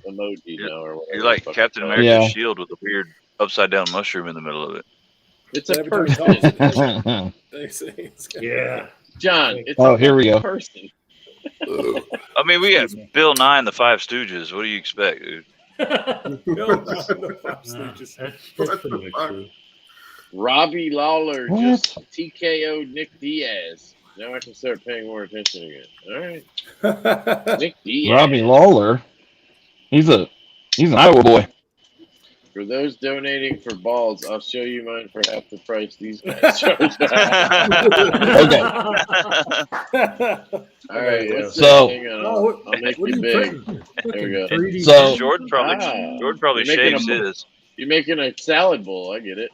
emoji now, or whatever. You're like the fuck Captain it's America's Yeah. shield with a weird upside down mushroom in the middle of it. called. It's a Every time he person. talks, they say it's got- yeah. John, it's Oh, a here we go. person. I mean, we got Bill Nye and the Five Stooges. What do you expect, dude? Bill Nye and the Five Stooges. That's What pretty the much fuck? true. Robbie Lawler What? just TKO'd Nick Diaz. Now I can start paying more attention again. All right, Nick Diaz. Robbie Lawler. He's an Iowa boy. For those donating for balls, I'll show you mine for half the price these guys charge. Okay. All right, what's So- that? Hang on, Oh, I'll make what are you you big. printing? There we go. 3D So- Jordan probably You're making shaves a- his. You're making a salad bowl. I get it.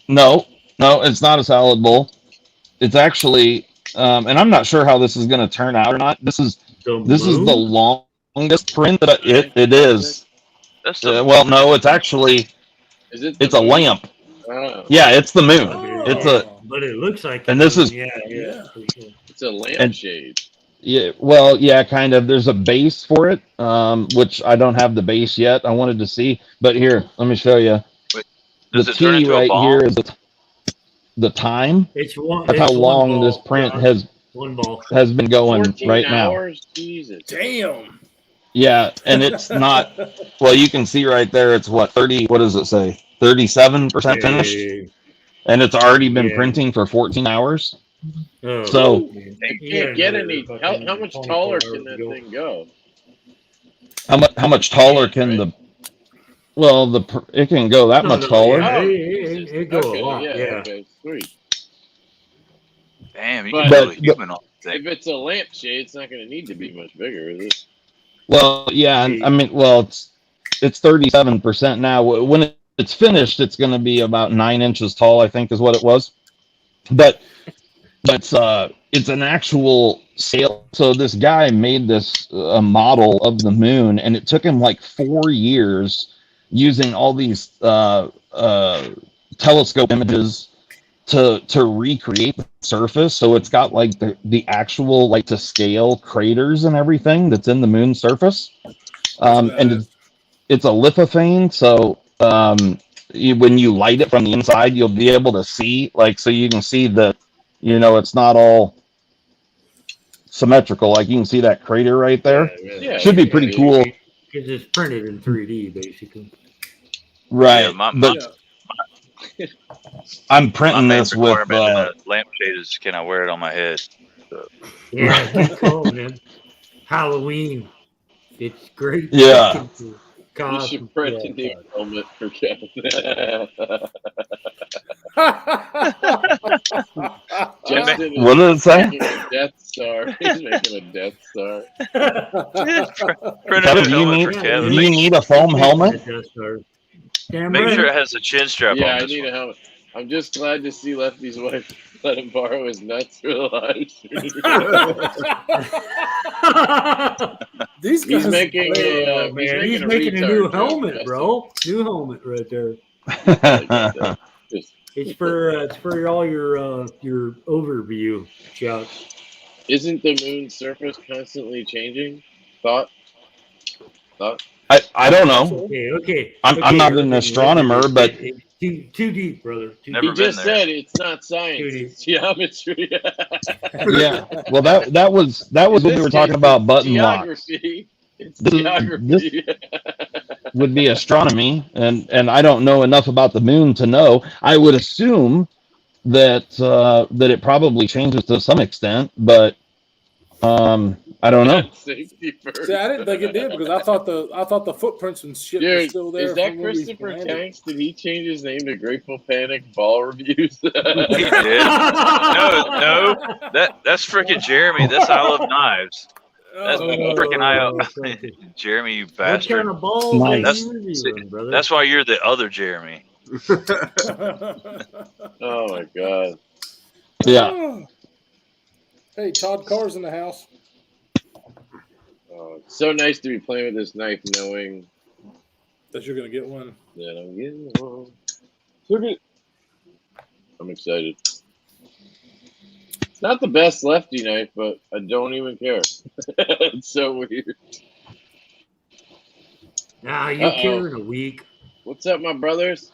No, it's not a salad bowl. It's actually, and I'm not sure how this is going to turn out or not. This is the longest print that it is. That's the Well, no, it's actually Is it? it's a lamp. Oh, Yeah, it's the moon. Oh. It's a But it looks like. And this is- yeah. Yeah. For sure. it's a lampshade. yeah. Well, yeah, kind of. There's a base for it, which I don't have the base yet. I wanted to see, but here, let me show you. Does The it turn T into a right ball? here is the time. It's one. That's it's how one long ball. this print Yeah, has one ball. been going 14 right now. hours? Jesus. Damn. Yeah, and it's not. Well, you can see right there. It's what 30. What does it say? 37% finished, and it's already been Yeah. printing for 14 hours. Oh, So- man. It You can't got get another any. fucking How much 24 taller can hours that to go. thing go? How much taller can the? Well, it can go that much taller. Yeah, Oh, it go okay, a lot. yeah, Yeah. okay, sweet. Damn, you But- can build a human on the thing. If it's a lampshade, it's not going to need to be much bigger, is it? Well, yeah, and I mean, well, it's 37% now. When it's finished, it's going to be about 9 inches tall, I think, is what it was. But it's an actual scale. So this guy made this model of the moon, and it took him like 4 years using all these telescope images to recreate the surface. So it's got like the actual like to scale craters and everything that's in the moon's surface. And it's a lithophane, so when you light it from the inside, you'll be able to see, like, so you can see that, it's not all symmetrical. Like, you can see that crater right there. Yeah, Should be pretty cool. Because it's printed in 3D, basically. Right. Yeah, my But I'm printing main this with, requirement in a lampshade is can I wear it on my head? Yeah, good call, man. Halloween. It's great. Yeah. You should print a new helmet for Kevin. Justin is what did it say? making a Death Star. He's making a Death Star. Print a Kevin, new do you helmet need, for Kevin. do you need a foam helmet? Damn Make right. sure it has a chin strap Yeah, on I this need one. a helmet. I'm just glad to see Lefty's wife let him borrow his nuts for the live stream. These guys, He's making a, Man, he's making a retard new joke, helmet, Justin. bro. New helmet right there. Just- It's for all your overview shots. Isn't the moon's surface constantly changing? Thought? I don't know. Okay. I'm not an astronomer, but It's too deep, brother. Too Never He deep. been just there. said it's not science, Dude. it's geometry. yeah. Well, that was when we were talking about button locks. Geography. It's This- geography. Would be astronomy, and I don't know enough about the moon to know. I would assume that it probably changes to some extent, but I don't know. Safety first. See, I didn't think it did because I thought the footprints and shit were Dude, still there. is that from when we Christopher landed. Tanks? Did he change his name to Grateful Panic Ball Reviews? He did. No, that's freaking Jeremy. That's I Love Knives. That's freaking Jeremy, you What bastard. kind of balls Nice. are you reviewing, brother? That's why you're the other Jeremy. Oh my god. Yeah. Hey, Todd Carr's in the house. Oh, it's so nice to be playing with this knife, knowing That you're gonna get one. that I'm getting one. Look at. I'm excited. It's not the best lefty knife, but I don't even care. It's so weird. Nah, you care in a week. What's up, my brothers?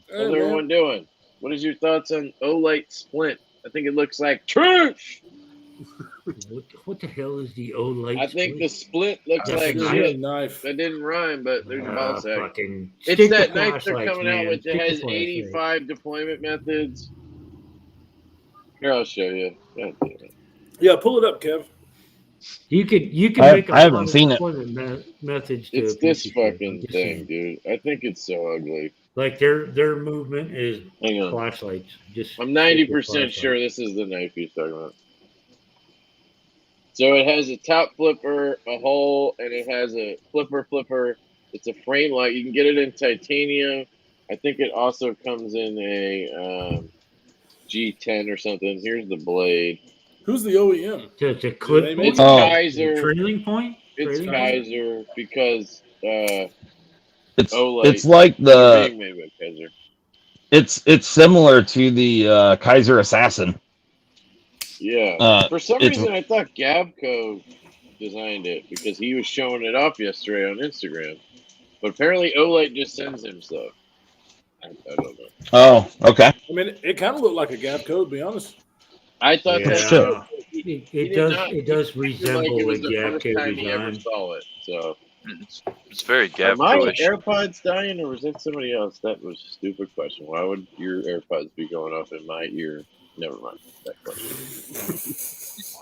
Hey, How's man. everyone doing? What is your thoughts on Olight Splint? I think it looks like trash. What the hell is the O-Light? I think the splint looks That's like a Good shit. knife. That didn't rhyme, but there's a ball sack. fucking It's stick that to knife they're flashlights, coming out man. with Stick that to has flashlights. 85 deployment methods. Here, I'll show you. God damn it. Yeah, pull it up, Kev. You can I- make a I haven't lot of seen it. deployment methods to It's a piece this of shit. fucking I'm just thing, saying. dude. I think it's so ugly. Like their movement is Hang on. flashlights. Just I'm stick to 90% flashlights. sure this is the knife he's talking about. So it has a top flipper, a hole, and it has a flipper. It's a frame light. You can get it in titanium. I think it also comes in a G10 or something. Here's the blade. Who's the E OEM? It's a clip It's point. It's Oh. Kaiser. Trailing point. It's Trailing point? Kaiser because It's Olight. it's like they're being made by Kaiser. it's similar to the Kaiser Assassin. Yeah. For some it's- reason, I thought Gabco designed it because he was showing it off yesterday on Instagram. But apparently, Olight just sends him stuff. I don't know. Oh, okay. I mean, it kind of looked like a Gap code, to be honest. I thought Yeah. that Sure. He It did does. not- It does seemed like resemble it a was the Gap first code time he ever design. saw it. So, It's very are gap my ish. AirPods dying, or was that somebody else? That was a stupid question. Why would your AirPods be going off in my ear? Never mind that question.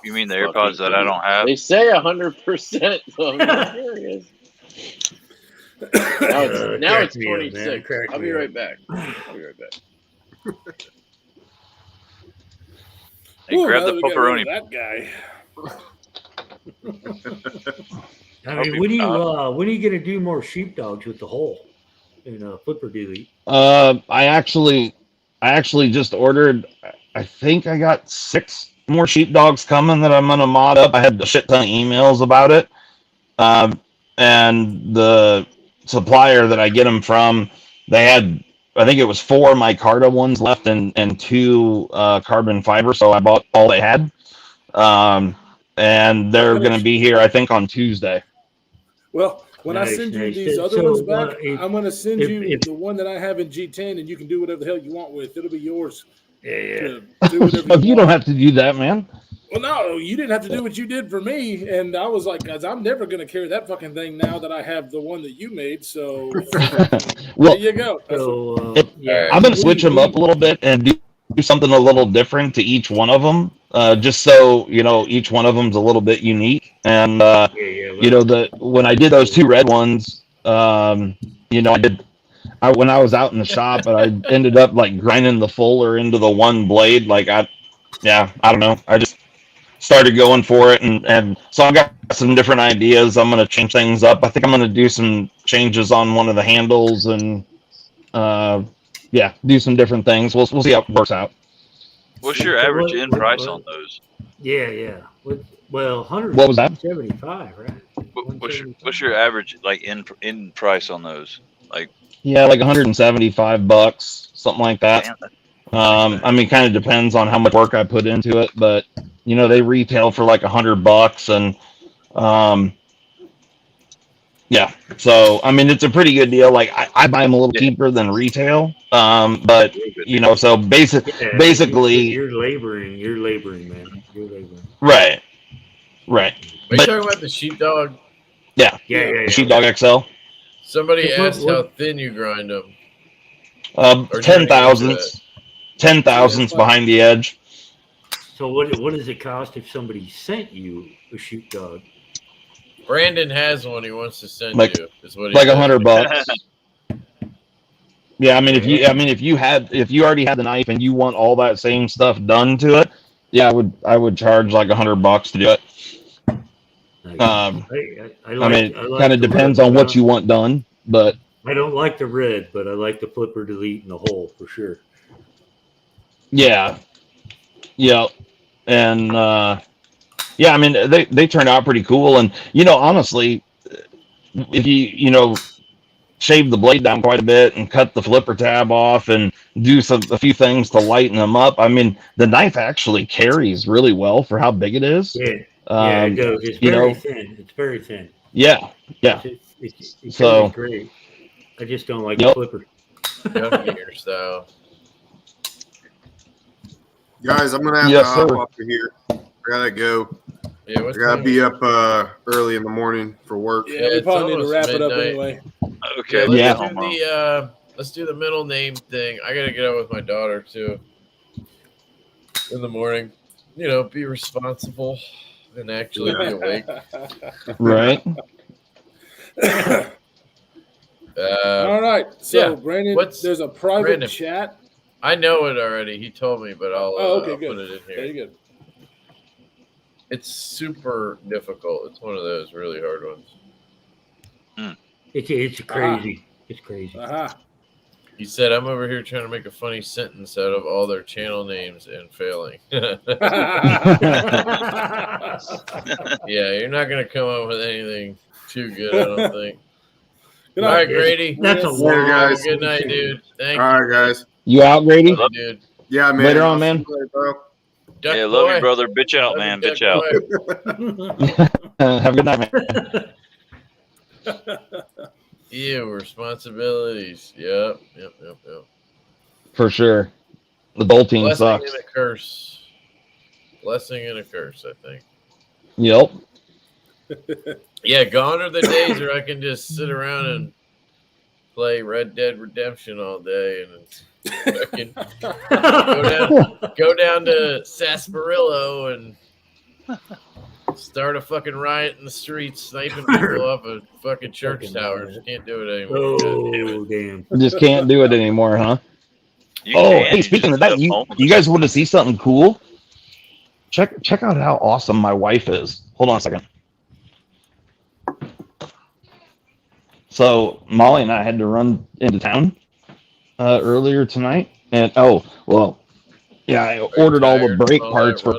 You mean the AirPods that I don't have? They say 100%. So I'm just curious. Now Crack it's me up, man. 26. Crack I'll me be up. right back. I'll be right back. Hey, Ooh, grab now the that we got rid pepperoni. of that guy. I Hope mean, you- when are you gonna do more sheepdogs with the hole in flipper delete? I actually just ordered. I think I got 6 more sheepdogs coming that I'm gonna mod up. I had a shit ton of emails about it, and the supplier that I get them from, they had, I think it was 4 micarta ones left and 2 carbon fiber. So I bought all they had, and they're gonna be here, I think, on Tuesday. Well, when I Nice, send you nice. these other So, ones back, if- I'm going to send if- you if- the one that I have in G10, and you can do whatever the hell you want with. It'll be yours. Yeah. To do whatever You don't have to do that, man. Well, no, you didn't have to do what you did for me, and I was like, guys, I'm never going to carry that fucking thing now that I have the one that you made. So Well, there you go. That's So yeah. I'm gonna switch them up a little bit and do something a little different to each one of them, just so each one of them's a little bit unique. And when I did those 2 red ones, when I was out in the shop, and I ended up like grinding the fuller into the one blade. Like I don't know. I just started going for it, and so I got some different ideas. I'm gonna change things up. I think I'm gonna do some changes on one of the handles and do some different things. We'll see how it works out. What's your average end price on those? Yeah. Well, What was that? 175, right? What's your average like end price on those? Like, Yeah, like $175, something like that. damn, that- I mean, kind of depends on how much work I put into it, but they retail for like $100, and so I mean, it's a pretty good deal. Like I buy them a little cheaper than retail, but so basically, you're laboring, man. You're laboring. right. Are you talking about the sheepdog? Yeah. Sheepdog XL, Somebody What- asked what- how thin you grind them. 10 thousandths behind the edge. So what does it cost if somebody sent you a shoot dog? Brandon has one he wants to send Like- you. Is what he Like said. $100. Yeah, I mean, if you already had the knife and you want all that same stuff done to it, yeah, I would charge like $100 to do it. Like, I like, mean, I it like kind of the depends red, on but what you want done, but I don't like the red, but I like the flipper delete in the hole for sure. yeah, and yeah, I mean, they turned out pretty cool, and honestly, if you shave the blade down quite a bit and cut the flipper tab off and do a few things to lighten them up, I mean, the knife actually carries really well for how big it is. Yeah, it does. It's very thin. It's very thin. Yeah. It's So- great. I just don't like Yep. the flipper. Governor style. Guys, I'm gonna have Yes, to hop sir. off of here. I gotta go. Yeah, I what's gotta time be is up early in the morning for work. Yeah, we it's probably need to almost wrap it up midnight. anyway. Okay. Let's Yeah. do let's do the middle name thing. I gotta get out with my daughter too in the morning. Be responsible and actually be awake. Right. All right. So, yeah. Brandon, What's- there's a private Brandon. chat. I know it already. He told me, but I'll, Oh, okay, I'll good. put it in here. Very good. It's super difficult. It's one of those really hard ones. It's crazy. It's crazy. Aha. He said, "I'm over here trying to make a funny sentence out of all their channel names and failing." Yeah, you're not gonna come up with anything too good, I don't think. Good All night. right, Grady. That's a Later, long guys. Good night, dude. Thank All right, guys. You out, Grady? you, dude. Yeah, man. Later on, I'll man. see you later, bro. Duck Yeah, love boy. you, brother. Bitch out, Love man. you, Bitch duck out. boy. Have a good night, man. Ew, responsibilities. Yep. For sure. The bolting Blessing sucks. and a curse. Blessing and a curse, I think. Yep. Yeah, gone are the days where I can just sit around and play Red Dead Redemption all day and I can go down to Sarsaparilla and start a fucking riot in the streets, sniping people off of fucking church towers. Can't do it anymore. Oh, damn. Just can't do it anymore, huh? You Oh, can. hey, You speaking just of that, have you moments. guys want to see something cool? Check out how awesome my wife is. Hold on a second. So Molly and I had to run into town earlier tonight, and I ordered all the brake parts for.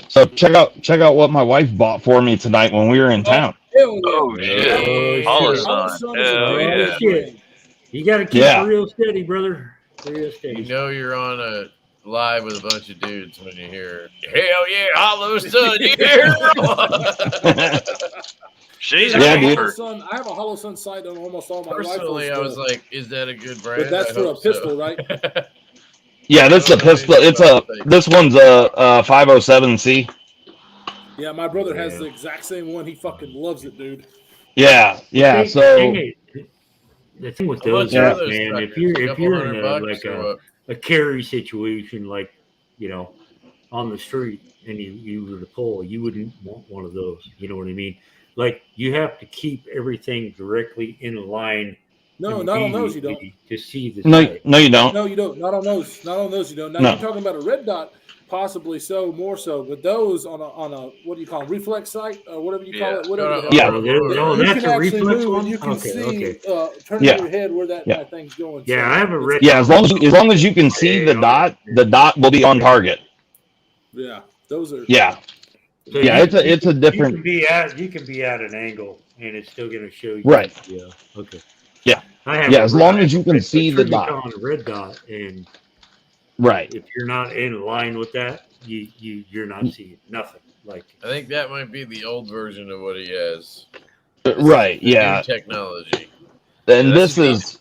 So check out what my wife bought for me tonight when we were in town. Hell yeah. Oh, shit. Holla, son. Hell yeah. Shit. You got to keep Yeah. it real steady, brother. Real steady. You know you're on a live with a bunch of dudes when you hear, "Hell yeah, Hollow son, you hear?" She's Yeah, a dude. gamer. I have a Hollow Sun sight on almost all my Personally, rifles. I was like, "Is that a good brand?" but that's I for a hope so. pistol, right? Yeah, this is a pistol. This one's a 507C. Yeah, my brother has the exact same one. He fucking loves it, dude. Yeah. So The thing with A bunch those, of Yeah. other man, if suckers, you're couple in $100 a, bucks like or what? a carry situation, like on the street, and you were to pull, you wouldn't want one of those. You know what I mean? Like you have to keep everything directly in line. No, not on those you don't. To see the no, sight. you don't. No, you don't. Not on those. Not on those you don't. Now No. you're talking about a red dot, possibly so, more so. But those on a what do you call it, reflex sight or whatever you call Yeah. it, whatever. the Yeah. hell. Oh, You that's can a actually reflex move one. and you can Okay, see okay. turning Yeah. your head where that Yeah. thing's going. Yeah, I have a red. Yeah, as long as you can see the dot will be on target. Yeah, those are. Yeah. So Yeah, it's a different. You can be at an angle, and it's still going to show you. Right. Yeah. Okay. Yeah. I have Yeah, a as long as you can a see the dot. on a red dot, and Right. if you're not in line with that, you're not seeing nothing. Like I think that might be the old version of what he has. Right. The Yeah. new technology. And This this is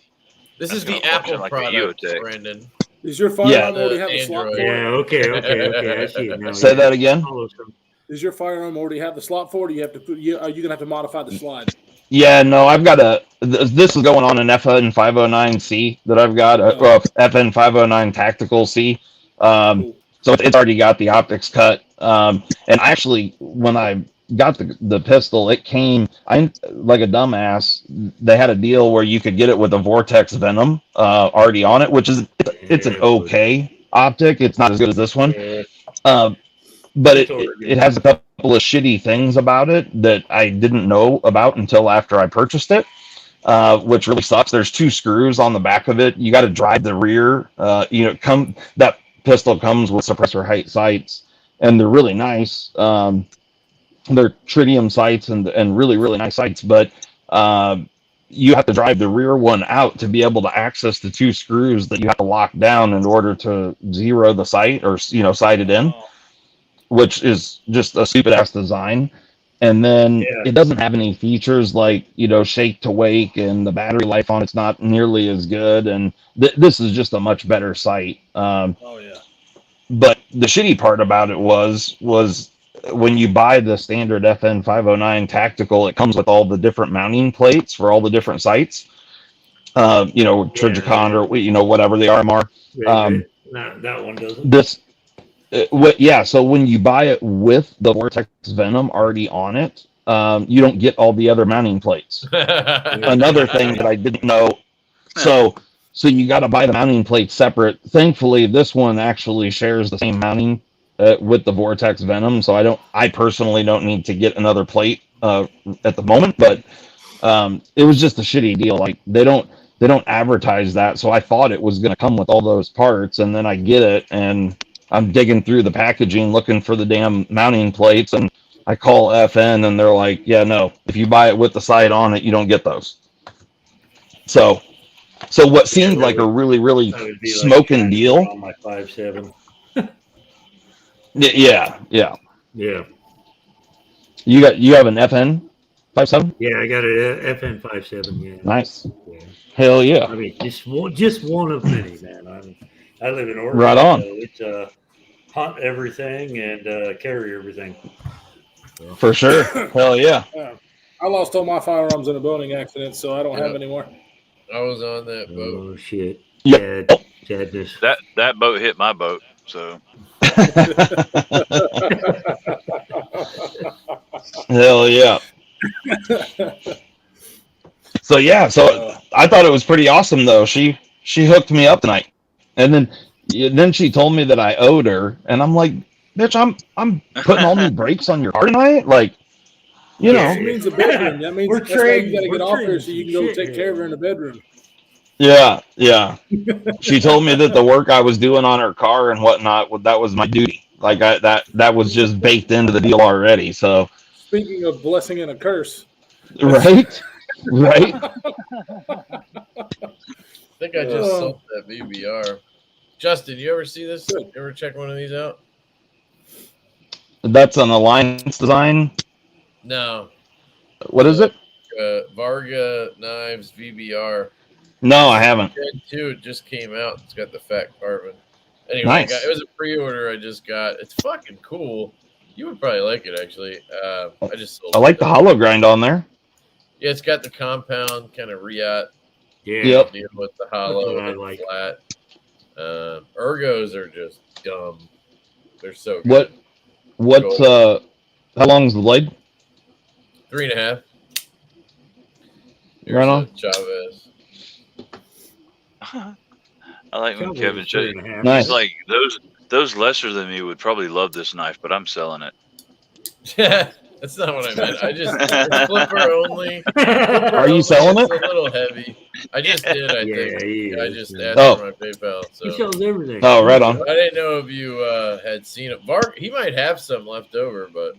This is That's the gonna Apple function like a product, Geotech. Brandon. Does your firearm Yeah. already have a slot Android. for yeah. it? Okay. I see it now. say yeah. that again. Awesome. Does your firearm already have the slot for it? Or you have to put. Are you gonna have to modify the slide? Yeah, no, I've got this is going on an FN 509C that I've got, FN 509 Tactical C. Cool. So it's already got the optics cut. And actually, when I got the pistol, it came, I like a dumbass. They had a deal where you could get it with a Vortex Venom already on it, which is it's an okay optic. It's not as good as this one, but it has a couple of shitty things about it that I didn't know about until after I purchased it. Which really sucks. There's 2 screws on the back of it. You got to drive the rear. That pistol comes with suppressor height sights, and they're really nice. They're tritium sights and really, really nice sights, but you have to drive the rear one out to be able to access the 2 screws that you have to lock down in order to zero the sight or sight it in, which is just a stupid ass design. And then it doesn't have any features like, shake to wake, and the battery life on it's not nearly as good. And this is just a much better sight. But the shitty part about it was when you buy the standard FN 509 tactical, it comes with all the different mounting plates for all the different sights. Trijicon or, whatever the RMR. That one doesn't. So when you buy it with the Vortex Venom already on it, you don't get all the other mounting plates. Another thing that I didn't know. So you got to buy the mounting plates separate. Thankfully, this one actually shares the same mounting with the Vortex Venom, so I personally don't need to get another plate at the moment. But it was just a shitty deal. Like they don't advertise that, so I thought it was going to come with all those parts, and then I get it and I'm digging through the packaging looking for the damn mounting plates, and I call FN and they're like, yeah, no, if you buy it with the sight on it, you don't get those. So what seemed like a really, really smoking deal. On my 5.7. Yeah. Yeah. You have an FN 5.7? Yeah, I got an FN 5.7. Yeah. Nice. Yeah. Hell yeah. I mean, just one of many, man. I live in Oregon. Right on. So it's hunt everything and carry everything. For sure. Hell yeah. I lost all my firearms in a boating accident, so I don't have any more. I was on that boat. Oh shit. Yep. Sadness. That boat hit my boat, so. Hell yeah. So I thought it was pretty awesome though. She hooked me up tonight, and then she told me that I owed her, and I'm like, bitch, I'm putting all new brakes on your car tonight, like, you know. That means a bedroom. That means that's why you got to get off her so you can go take care of her in the bedroom. Yeah. She told me that the work I was doing on her car and whatnot, that was my duty. Like that was just baked into the deal already. So. Speaking of blessing and a curse. Right. I think I just sold that VBR. Justin, you ever see this? You ever check one of these out? That's an Alliance design. No. What is it? Varga Knives VBR. No, I haven't. Gen 2, it just came out. It's got the fat carbon. Anyway, Nice. it was a pre-order I just got. It's fucking cool. You would probably like it, actually. I just sold I it. like the hollow grind on there. Yeah, it's got the compound kind of Riot Yep. deal with the hollow That's what I and like. flat. Ergos are just dumb. They're so good. What's how long's the blade? 3.5. Here's Right on. a Chavez. I like when Kevin shows. Nice. He's like those lesser than me would probably love this knife, but I'm selling it. Yeah, that's not what I meant. I just it's flipper only. Are you selling It's it? a little heavy. I just did. I Yeah, think. he I is, just man. asked for my PayPal. He So sells everything. Oh, right on. I didn't know if you had seen it. He might have some left over, but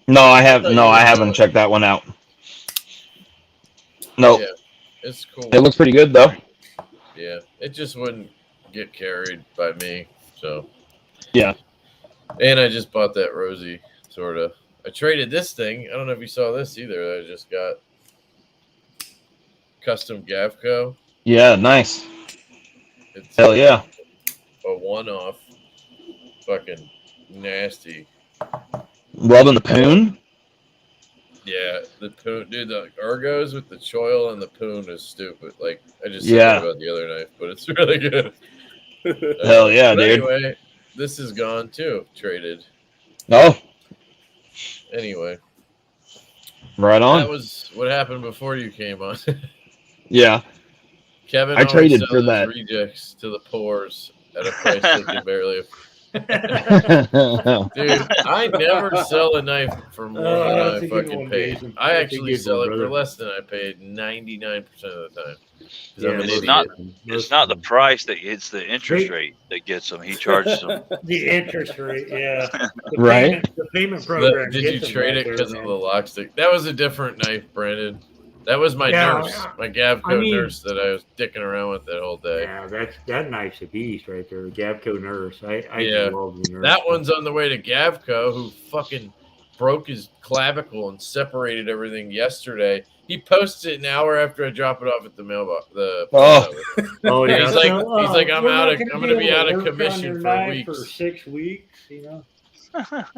No, I haven't checked that one out. No, yeah, it's cool. it looks pretty good though. Yeah, it just wouldn't get carried by me. So Yeah. and I just bought that Rosie sort of. I traded this thing. I don't know if you saw this either. I just got custom Gavco. Yeah, nice. It's Hell yeah. a one-off. Fucking nasty. Loving the poon. Yeah, the poon, dude. The Ergos with the choil and the poon is stupid. Like I just Yeah. said about the other knife, but it's really good. Hell yeah, But dude. anyway, this is gone too. Traded. Oh, Anyway, right that on. was what happened before you came on. Yeah. Kevin I always traded sells for his that. rejects to the poors at a price they can barely afford. Dude, I never sell a knife for more than that's I a good fucking one, paid. Jason. I That's a actually good sell one, it for brother. less than I paid 99% of the time. 'Cause Yeah, I'm an It's idiot. not- most It's not the of them. price that it's the interest They- rate that gets them. He charges them. The interest rate, yeah. The Right. payment program. Did you gets them trade back it there, because of man. the lock stick? That was a different knife, Brandon. That was my Yeah, nurse, my Gavco I mean- nurse that I was dicking around with that whole day. Yeah, that knife's a beast right there. The Gavco nurse. I Yeah. love the nurse. That one's on the way to Gavco, who fucking broke his clavicle and separated everything yesterday. He posted it an hour after I drop it off at the mailbox. Oh. Oh yeah. He's like- So, he's like, I'm we're out not of- gonna I'm gonna be able to out of work on commission your for knife weeks. for 6 weeks. You know.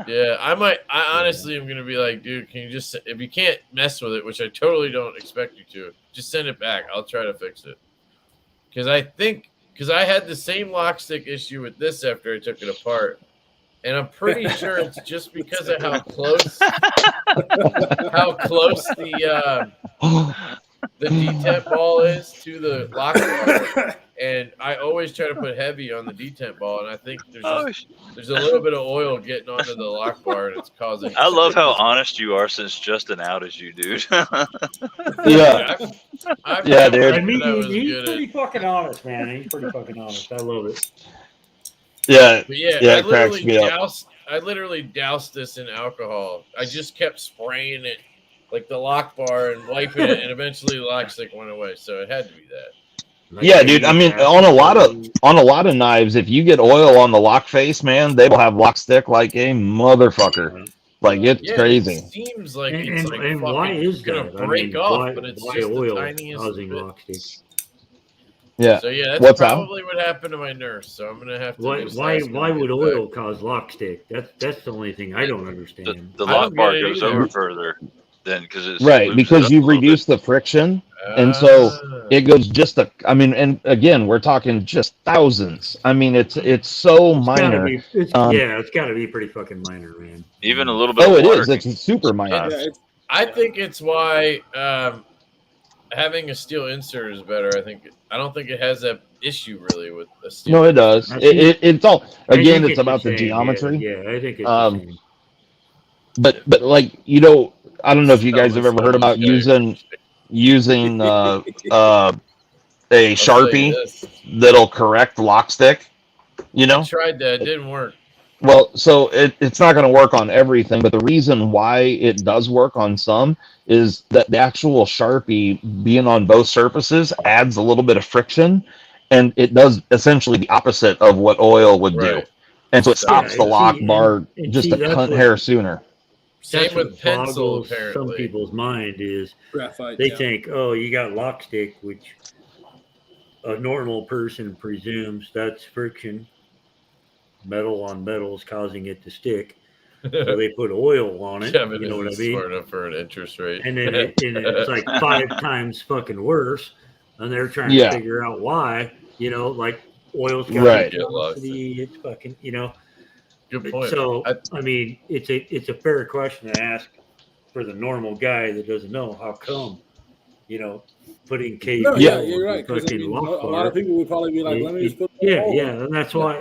Yeah, I honestly am gonna be like, dude, can you just, if you can't mess with it, which I totally don't expect you to, just send it back. I'll try to fix it. Because I had the same lock stick issue with this after I took it apart, and I'm pretty sure it's just because of how close the detent ball is to the lock bar. And I always try to put heavy on the detent ball, and I think there's a little bit of oil getting onto the lock bar, and it's causing. I love how honest you are since Justin outed you, dude. Yeah. I've Yeah, never dude. said I mean, I was he's good pretty at, fucking honest, man. He's pretty fucking honest. I love it. Yeah. but yeah, Yeah, it cracks me up. I literally doused this in alcohol. I just kept spraying it like the lock bar and wiping it, and eventually the lock stick went away. So it had to be that. Like, Yeah, dude. I mean, on a lot of knives, if you get oil on the lock face, man, they will have lock stick like a motherfucker. Like it's Yeah, crazy. It seems like And, it's and, like and fucking why is gonna that? break off, why, but it's why just oil the tiniest causing bit. lock stick? Yeah. So yeah, that's What's that? probably what happened to my nurse. So I'm gonna have to. Why just why ask her why to would get oil back. cause lock stick? That's the only thing I don't The, understand. the I lock don't bar get it goes either. over further then because it's Right, loosened because up a you've little bit. reduced the friction, and so Ah. it goes just and again, we're talking just thousands. I mean, it's so It's gotta minor. be, it's got to be pretty fucking minor, man. Even a little bit Oh, of it water. is. It's super minor. Yeah, it's, I think it's why having a steel insert is better. I don't think it has that issue really with a steel. No, it does. I think- It's all I again. think It's about the same, geometry. Yeah, I think it's Um, the same. But like I don't know if you guys have ever heard about using a I'll tell you Sharpie this. that'll correct lock stick. You know. I tried that. It didn't work. Well, so it's not going to work on everything, but the reason why it does work on some is that the actual Sharpie being on both surfaces adds a little bit of friction, and it does essentially the opposite of what oil would do. Right. And so it stops the and lock see- bar and just see, a that's cunt what- hair sooner. Same That's what with pencil. boggles some Apparently, people's mind is graphite. they yeah. think, oh, you got lock stick, which a normal person presumes that's friction. Metal on metal is causing it to stick. So they put oil on it. Kevin You know what I isn't mean? smart enough for an interest rate. And then it's like 5 times fucking worse. And they're trying Yeah. to figure out why. Like oil's got Right. Get lost. it's fucking, Good point. So I- I mean, it's a fair question to ask for the normal guy that doesn't know how come, putting KP No, Yeah. yeah, you're right. 'cause, I fucking mean, lock a lot bar. of people would probably be like, "Let me just put." the Yeah, hole yeah, in." and that's why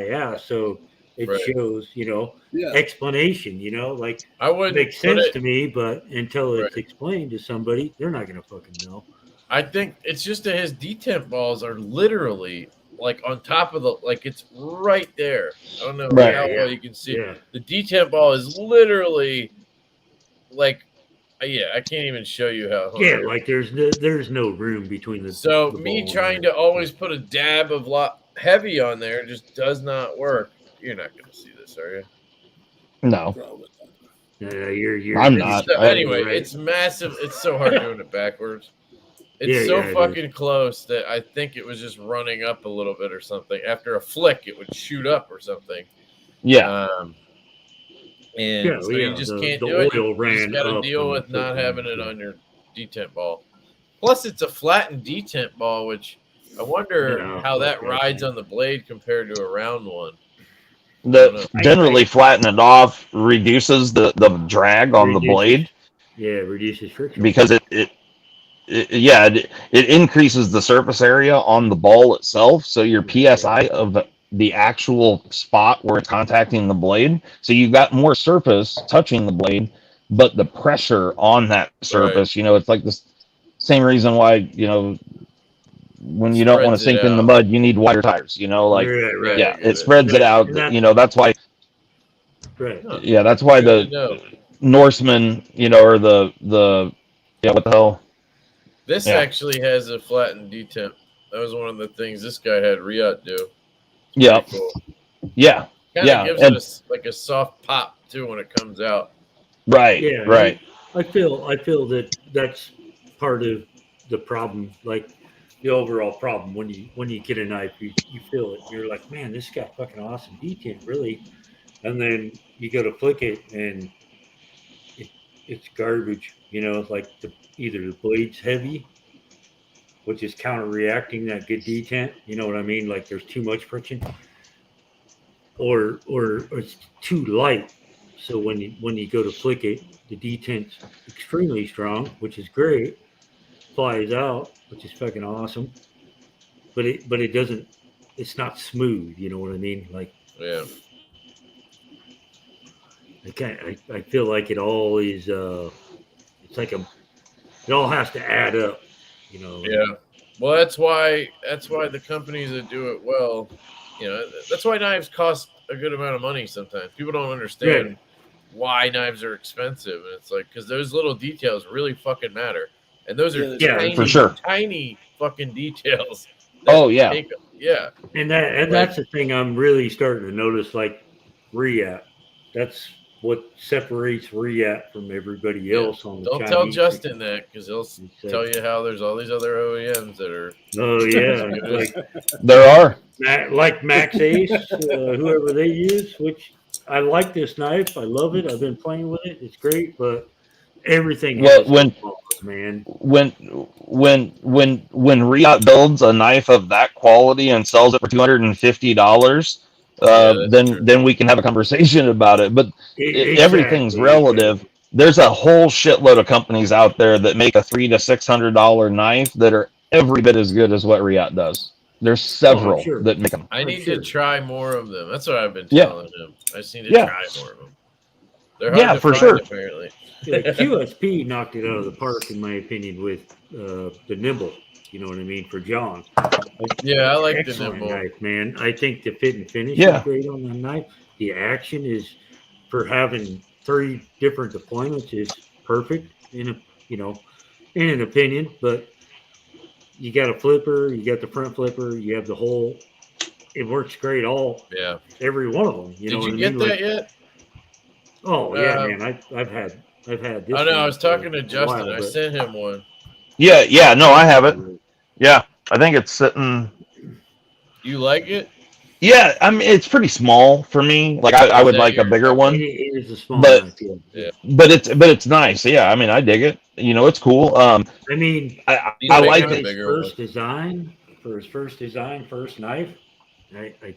I asked. So it Right. shows, Yeah, explanation. Like I wouldn't makes put sense it. to me, but until it's Right. explained to somebody, they're not gonna fucking know. I think it's just that his detent balls are literally like on top of it's right there. I don't know Right. how well you can see. Yeah, The detent ball is literally like, I can't even show you how. yeah. Like there's no room between the. So the me ball and trying the- to always put a dab of heavy on there just does not work. You're not going to see this, are you? No, probably. You're. I'm it's- not. So anyway, right. it's massive. It's so hard doing it backwards. It's Yeah, so yeah, it fucking close that I think it was just running up a little bit or something. After a flick, it would shoot up or something. yeah, And Yeah, so yeah, you just the- can't the do it. oil You ran just got to up deal and with not fucking- having it on your detent ball. Plus, it's a flattened detent ball, which I wonder Yeah, how that okay. rides on the blade compared to a round one. The generally flatten it off reduces the drag on the blade. Yeah, it reduces friction because it increases the surface area on the ball itself. So your PSI of the actual spot where it's contacting the blade. So you've got more surface touching the blade, but the pressure on that surface, it's like the same reason why, when you don't want to sink in the mud, you need wider tires, it spreads it out. That's why, that's why the Norseman, or the what the hell? This actually has a flattened detent. That was one of the things this guy had Riot do. Yeah. Cool. Yeah. Kind of gives it a soft pop too when it comes out. Right. Yeah. Right. I feel that that's part of the problem. Like the overall problem when you get a knife, you feel it. You're like, man, this got fucking awesome detent, really. And then you go to flick it and it's garbage. Like either the blade's heavy, which is counter-reacting that good detent. You know what I mean? Like there's too much friction, or it's too light. So when you go to flick it, the detent's extremely strong, which is great. Flies out, which is fucking awesome. But it doesn't. It's not smooth. You know what I mean? Like yeah. I feel like it all is. It's like it all has to add up. Yeah. Well, that's why the companies that do it well, that's why knives cost a good amount of money sometimes. People don't understand why knives are expensive. And it's like, because those little details really fucking matter. And those are tiny, for sure. Tiny fucking details. Oh, yeah. And that's the thing I'm really starting to notice, like Riat. That's what separates Riat from everybody else on the Don't tell Justin that, because he'll tell you how there's all these other OEMs that are. Oh yeah, like there are like Max Ace, whoever they use. Which I like this knife. I love it. I've been playing with it. It's great, but everything. Well, when Riot builds a knife of that quality and sells it for $250. Then we can have a conversation about it. But everything's relative. There's a whole shitload of companies out there that make a $300 to $600 knife that are every bit as good as what Riot does. There's several that make them. I need to try more of them. That's what I've been telling him. I just need to try more of them. They're hard to find, apparently. QSP knocked it out of the park, in my opinion, with the Nimble. You know what I mean? For John. I like the Nimble knife, man. I think the fit and finish is great on the knife. The action is, for having 3 different deployments, is perfect in an opinion. But you got a flipper, you got the front flipper, you have the whole. It works great. Every one of them. Did you get that yet? Oh yeah, man. I've had this. I know. I was talking to Justin. I sent him one. Yeah. No, I have it. Yeah, I think it's sitting. You like it? Yeah, I mean it's pretty small for me. Like I would like a bigger one. It is a small but knife, but it's nice. Yeah, I mean I dig it. It's cool. I mean, I like it. First design, first knife. I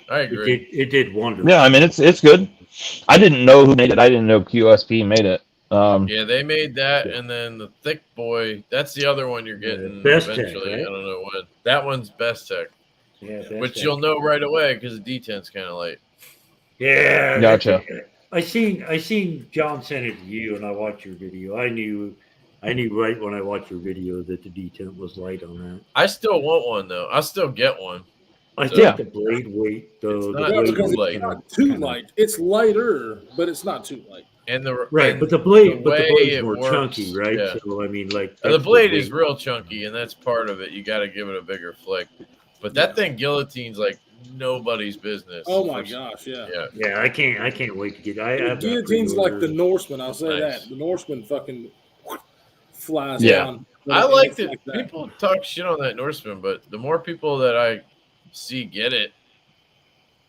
agree. It did wonders. Yeah, I mean it's good. I didn't know who made it. I didn't know QSP made it. They made that, and then the Thick Boy. That's the other one you're getting Best eventually. Tech, right? I don't know when. That one's Best Tech, which you'll know right away because the detent's kind of light. Yeah, gotcha. I seen John send it to you, and I watched your video. I knew right when I watched your video that the detent was light on that. I still want one though. I'll still get one. I think the blade weight though. It's not too light. It's lighter, but it's not too light. And but the blade's more works, chunky, right? Yeah. So I mean, like the blade is real chunky, and that's part of it. You got to give it a bigger flick. But that thing guillotines like nobody's business. Oh my gosh, yeah. I can't wait to get. Guillotines like the Norseman. I'll say that the Norseman fucking flies down. I like that. People talk shit on that Norseman, but the more people that I see get it,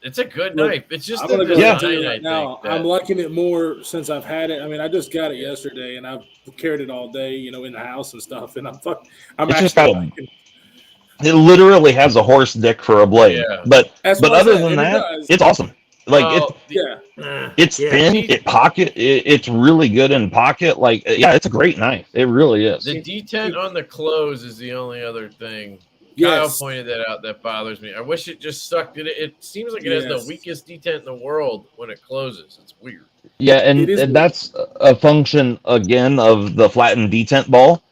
it's a good knife. It's just the design, I think. I'm liking it more since I've had it. I mean, I just got it yesterday, and I've carried it all day, in the house and stuff. And I'm It literally has a horse dick for a blade. Yeah. But That's what I other said, than and it that, does. it's awesome. Like Yeah. it's thin, it's really good in pocket. Like it's a great knife. It really is. The detent on the close is the only other thing. Yes. Kyle pointed that out. That bothers me. I wish it just stuck. It seems like it has the weakest detent in the world when it closes. It's weird. Yeah, and that's a function again of the flattened detent ball,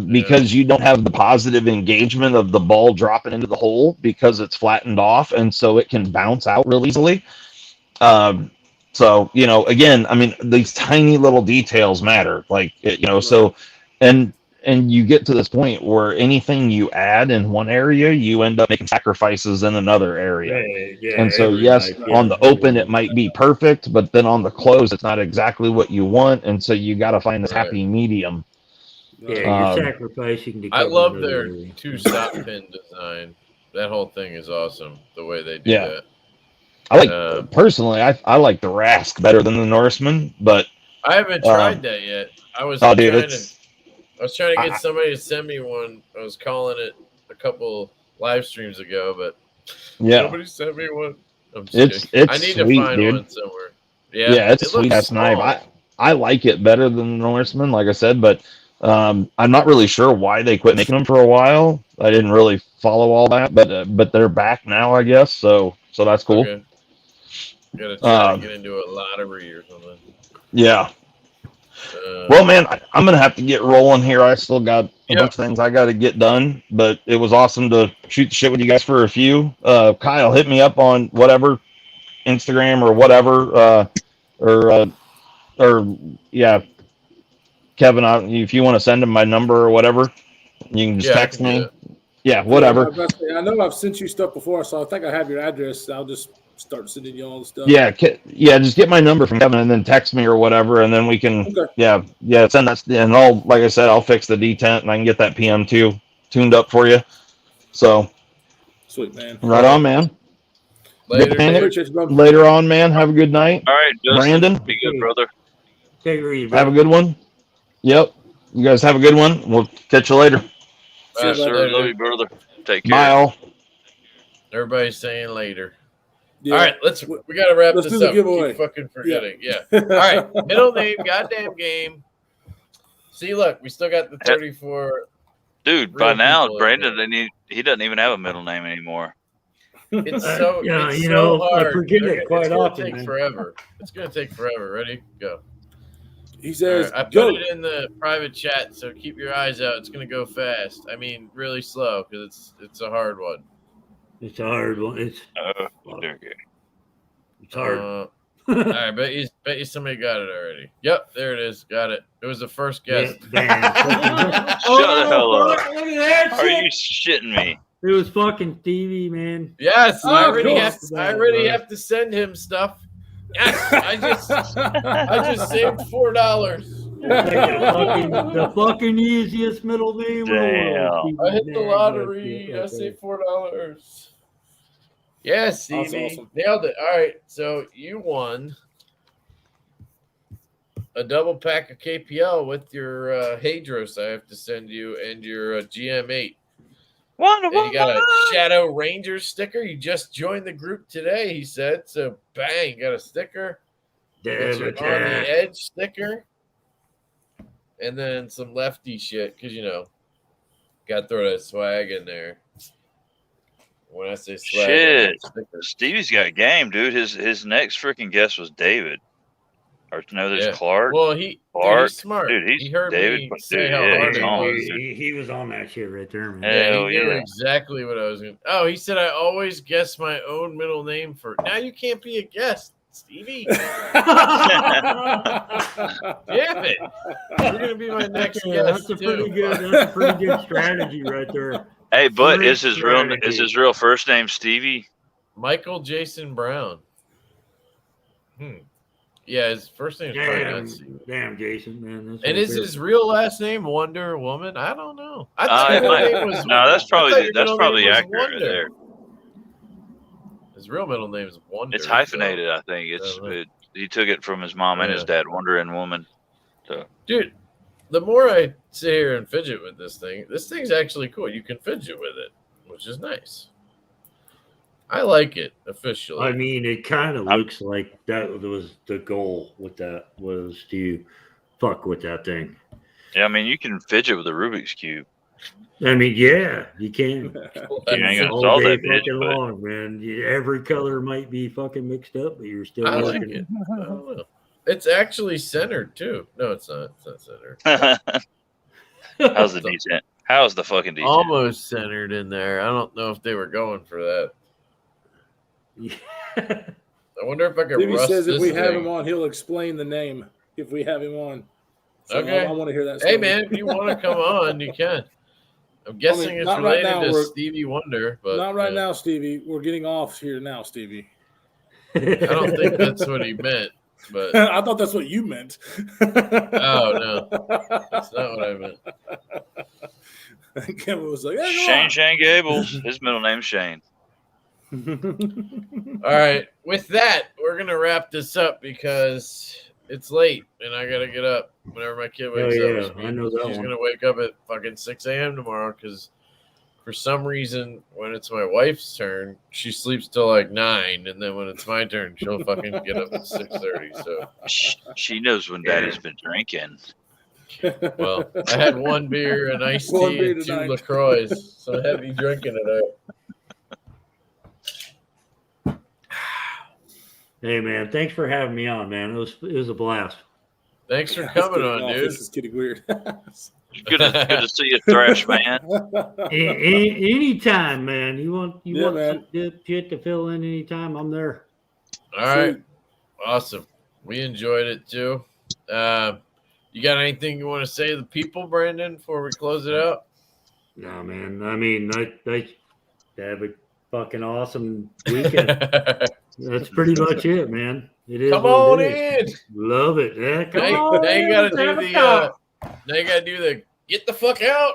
because you don't have the positive engagement of the ball dropping into the hole because it's flattened off, and so it can bounce out real easily. So again, I mean, these tiny little details matter. Like so, and you get to this point where anything you add in one area, you end up making sacrifices in another area. And so, yes, on the open, it might be perfect, but then on the close, it's not exactly what you want. And so you got to find this happy medium. Yeah, you're sacrificing. I love their 2-stop pin design. That whole thing is awesome, the way they do that. I like, personally, I like the Rask better than the Norseman, but I haven't tried that yet. I was trying to get somebody to send me one. I was calling it a couple live streams ago, but nobody sent me one. It's I need sweet, to find dude. one somewhere. Yeah, it's sweet ass knife. I like it better than the Norseman, like I said, but I'm not really sure why they quit making them for a while. I didn't really follow all that, but they're back now, I guess. So that's cool. Okay. Gotta try to get into a lottery or something. Yeah. Well, man, I'm gonna have to get rolling here. I still got a bunch of things I got to get done, but it was awesome to shoot the shit with you guys for a few. Kyle, hit me up on whatever, Instagram or whatever, or Kevin, if you want to send him my number or whatever, you can just text me. Yeah, whatever. I know I've sent you stuff before, so I think I have your address. I'll just start sending you all the stuff. Yeah, just get my number from Kevin and then text me or whatever, and then we can, send that. And like I said, I'll fix the detent and I can get that PM2 tuned up for you. So, sweet, man. Right on, man. Later on, man. Have a good night. All right, Justin, Brandon. Be good, brother. Take it easy, have a good one. Yep. You guys have a good one. We'll catch you later. Yes, sir. Love you, brother. Take care. Bye, all. Everybody's saying later. Yeah. All right, we gotta wrap this up. Keep fucking forgetting. Yeah. All right, middle name, goddamn game. See, look, we still got the 34. Dude, by now, Brandon, he doesn't even have a middle name anymore. It's so so hard. I forget it quite often. It's gonna take forever. It's gonna take forever. Ready? Go. He says, I put it in the private chat, so keep your eyes out. It's gonna go fast. I mean, really slow because it's a hard one. It's a hard one. It's hard. All right, bet you somebody got it already. Yep, there it is. Got it. It was the first guess. Shut the hell up. Look at that Are you shitting me? It was fucking Stevie, man. Yes, I already have to send him stuff. Yes, I just saved $4. The fucking easiest middle name in the world. I hit the lottery. I saved $4. Yes, Stevie. Awesome. Nailed it. All right, so you won a double pack of KPL with your Hadros I have to send you and your GM8. And you got a Shadow Ranger sticker. You just joined the group today, he said. So, bang, got a sticker. On the Edge sticker. And then some lefty shit, because, got to throw that swag in there. When I say swag, shit, Stevie's got game, dude. His next freaking guest was David. Or no, there's Clark. Well, he's smart. Dude, he heard David, me say how hard it was. He was on that shit right there, man. Hell he knew exactly what I was going to. Oh, he said I always guess my own middle name for. Now you can't be a guest, Stevie. Damn it! You're going to be my next guest. That's a pretty good strategy right there. Hey, but is his real first name Stevie? Michael Jason Brown. Yeah, his first name is probably not Stevie. Damn, Jason, man. And is his real last name Wonder Woman? I don't know. That's probably accurate there. His real middle name is Wonder. It's hyphenated, I think. He took it from his mom and his dad, Wonder and Woman. So, dude, the more I sit here and fidget with this thing's actually cool. You can fidget with it. which is nice. I like it officially. I mean, it kind of looks like that was the goal with that, was to fuck with that thing. Yeah, I mean, you can fidget with a Rubik's Cube. I mean, yeah, you can. You ain't gonna All solve day that bitch, fucking but long, man. Every color might be fucking mixed up, but you're still I like working it. I don't know. It's actually centered too. No, it's not. It's not centered. how's the decent? How's the fucking decent? Almost centered in there. I don't know if they were going for that. I wonder if I could Stevie rust says if this we have thing. him on, he'll explain the name if we have him on. So Okay. I want to hear that. Hey story. man, if you want to come on, you can. I'm guessing it's not right related now, to we're- Stevie Wonder, but Not right now, Stevie. We're getting off here now, Stevie. I don't think that's what he meant. But I thought that's what you meant. oh no, that's not what I meant. Kevin was like, hey, Shane Gables. His middle name's Shane. All right, with that, we're gonna wrap this up because it's late and I gotta get up whenever my kid wakes yeah, up. I know that She's one. gonna wake up at fucking 6 a.m. tomorrow because for some reason when it's my wife's turn, she sleeps till like 9, and then when it's my turn, she'll fucking get up at 6:30. So She knows when Daddy's been drinking. well, I had one beer, an iced One tea, beer and 2 tonight. LaCroix. So heavy drinking tonight. Hey man, thanks for having me on, man. It was a blast. Thanks for It's coming getting on, off. dude. This is getting weird. Good to see you, Thrash Man. Anytime, man. You want man. some shit to fill in anytime, I'm there. All right. Awesome. We enjoyed it too. You got anything you want to say to the people, Brandon, before we close it out? No, man. I mean, I have a fucking awesome weekend. That's pretty much it, man. It is. Come what on it is. in. Love it. Yeah, come Now, on now you in. gotta Let's do have a the talk. now you gotta do the get the fuck out.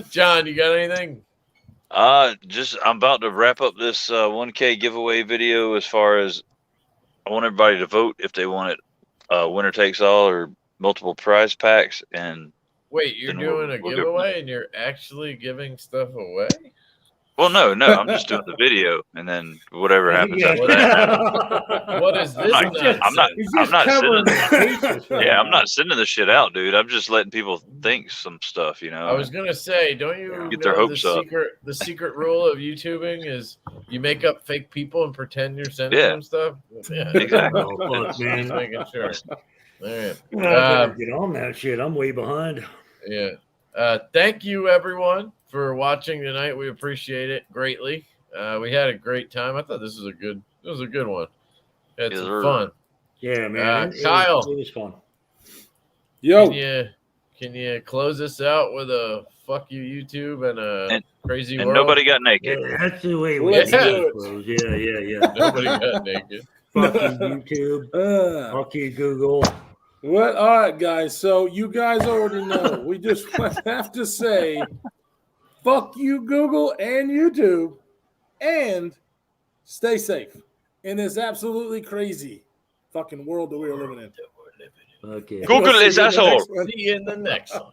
John, you got anything? Just I'm about to wrap up this 1K giveaway video. As far as I want everybody to vote if they want it, winner takes all or multiple prize packs. And Wait, you're Then doing we'll a go from giveaway and you're actually giving stuff away? well, no, I'm just doing the video, and then whatever happens Yeah. after that. What is this? I'm not. He's I'm just not covering sending. his bases right Yeah, I'm now. not sending the shit out, dude. I'm just letting people think some stuff, you know. I was gonna say, don't you Get their know hopes the up. secret rule of YouTubing is you make up fake people and pretend you're sending Yeah. them stuff? Yeah. Exactly. Oh, fuck, Just man. making sure. All right. I better get on that shit. I'm way behind. Yeah. Thank you everyone for watching tonight. We appreciate it greatly. We had a great time. I thought this was a good one. Had Yes, some sir. fun. Yeah, man. Kyle. It was fun. Yo, Can you close this out with a fuck you YouTube and a crazy And world? nobody got naked. Yeah, that's the way we Let's do do it. Bros. Yeah. Nobody got naked. Fuck you, YouTube. Fuck you, Google. what? All right, guys. So you guys already know. We just have to say, fuck you, Google and YouTube, and stay safe in this absolutely crazy fucking world that we are living in. Okay. Google We'll see is you in the asshole. next one. See you in the next one.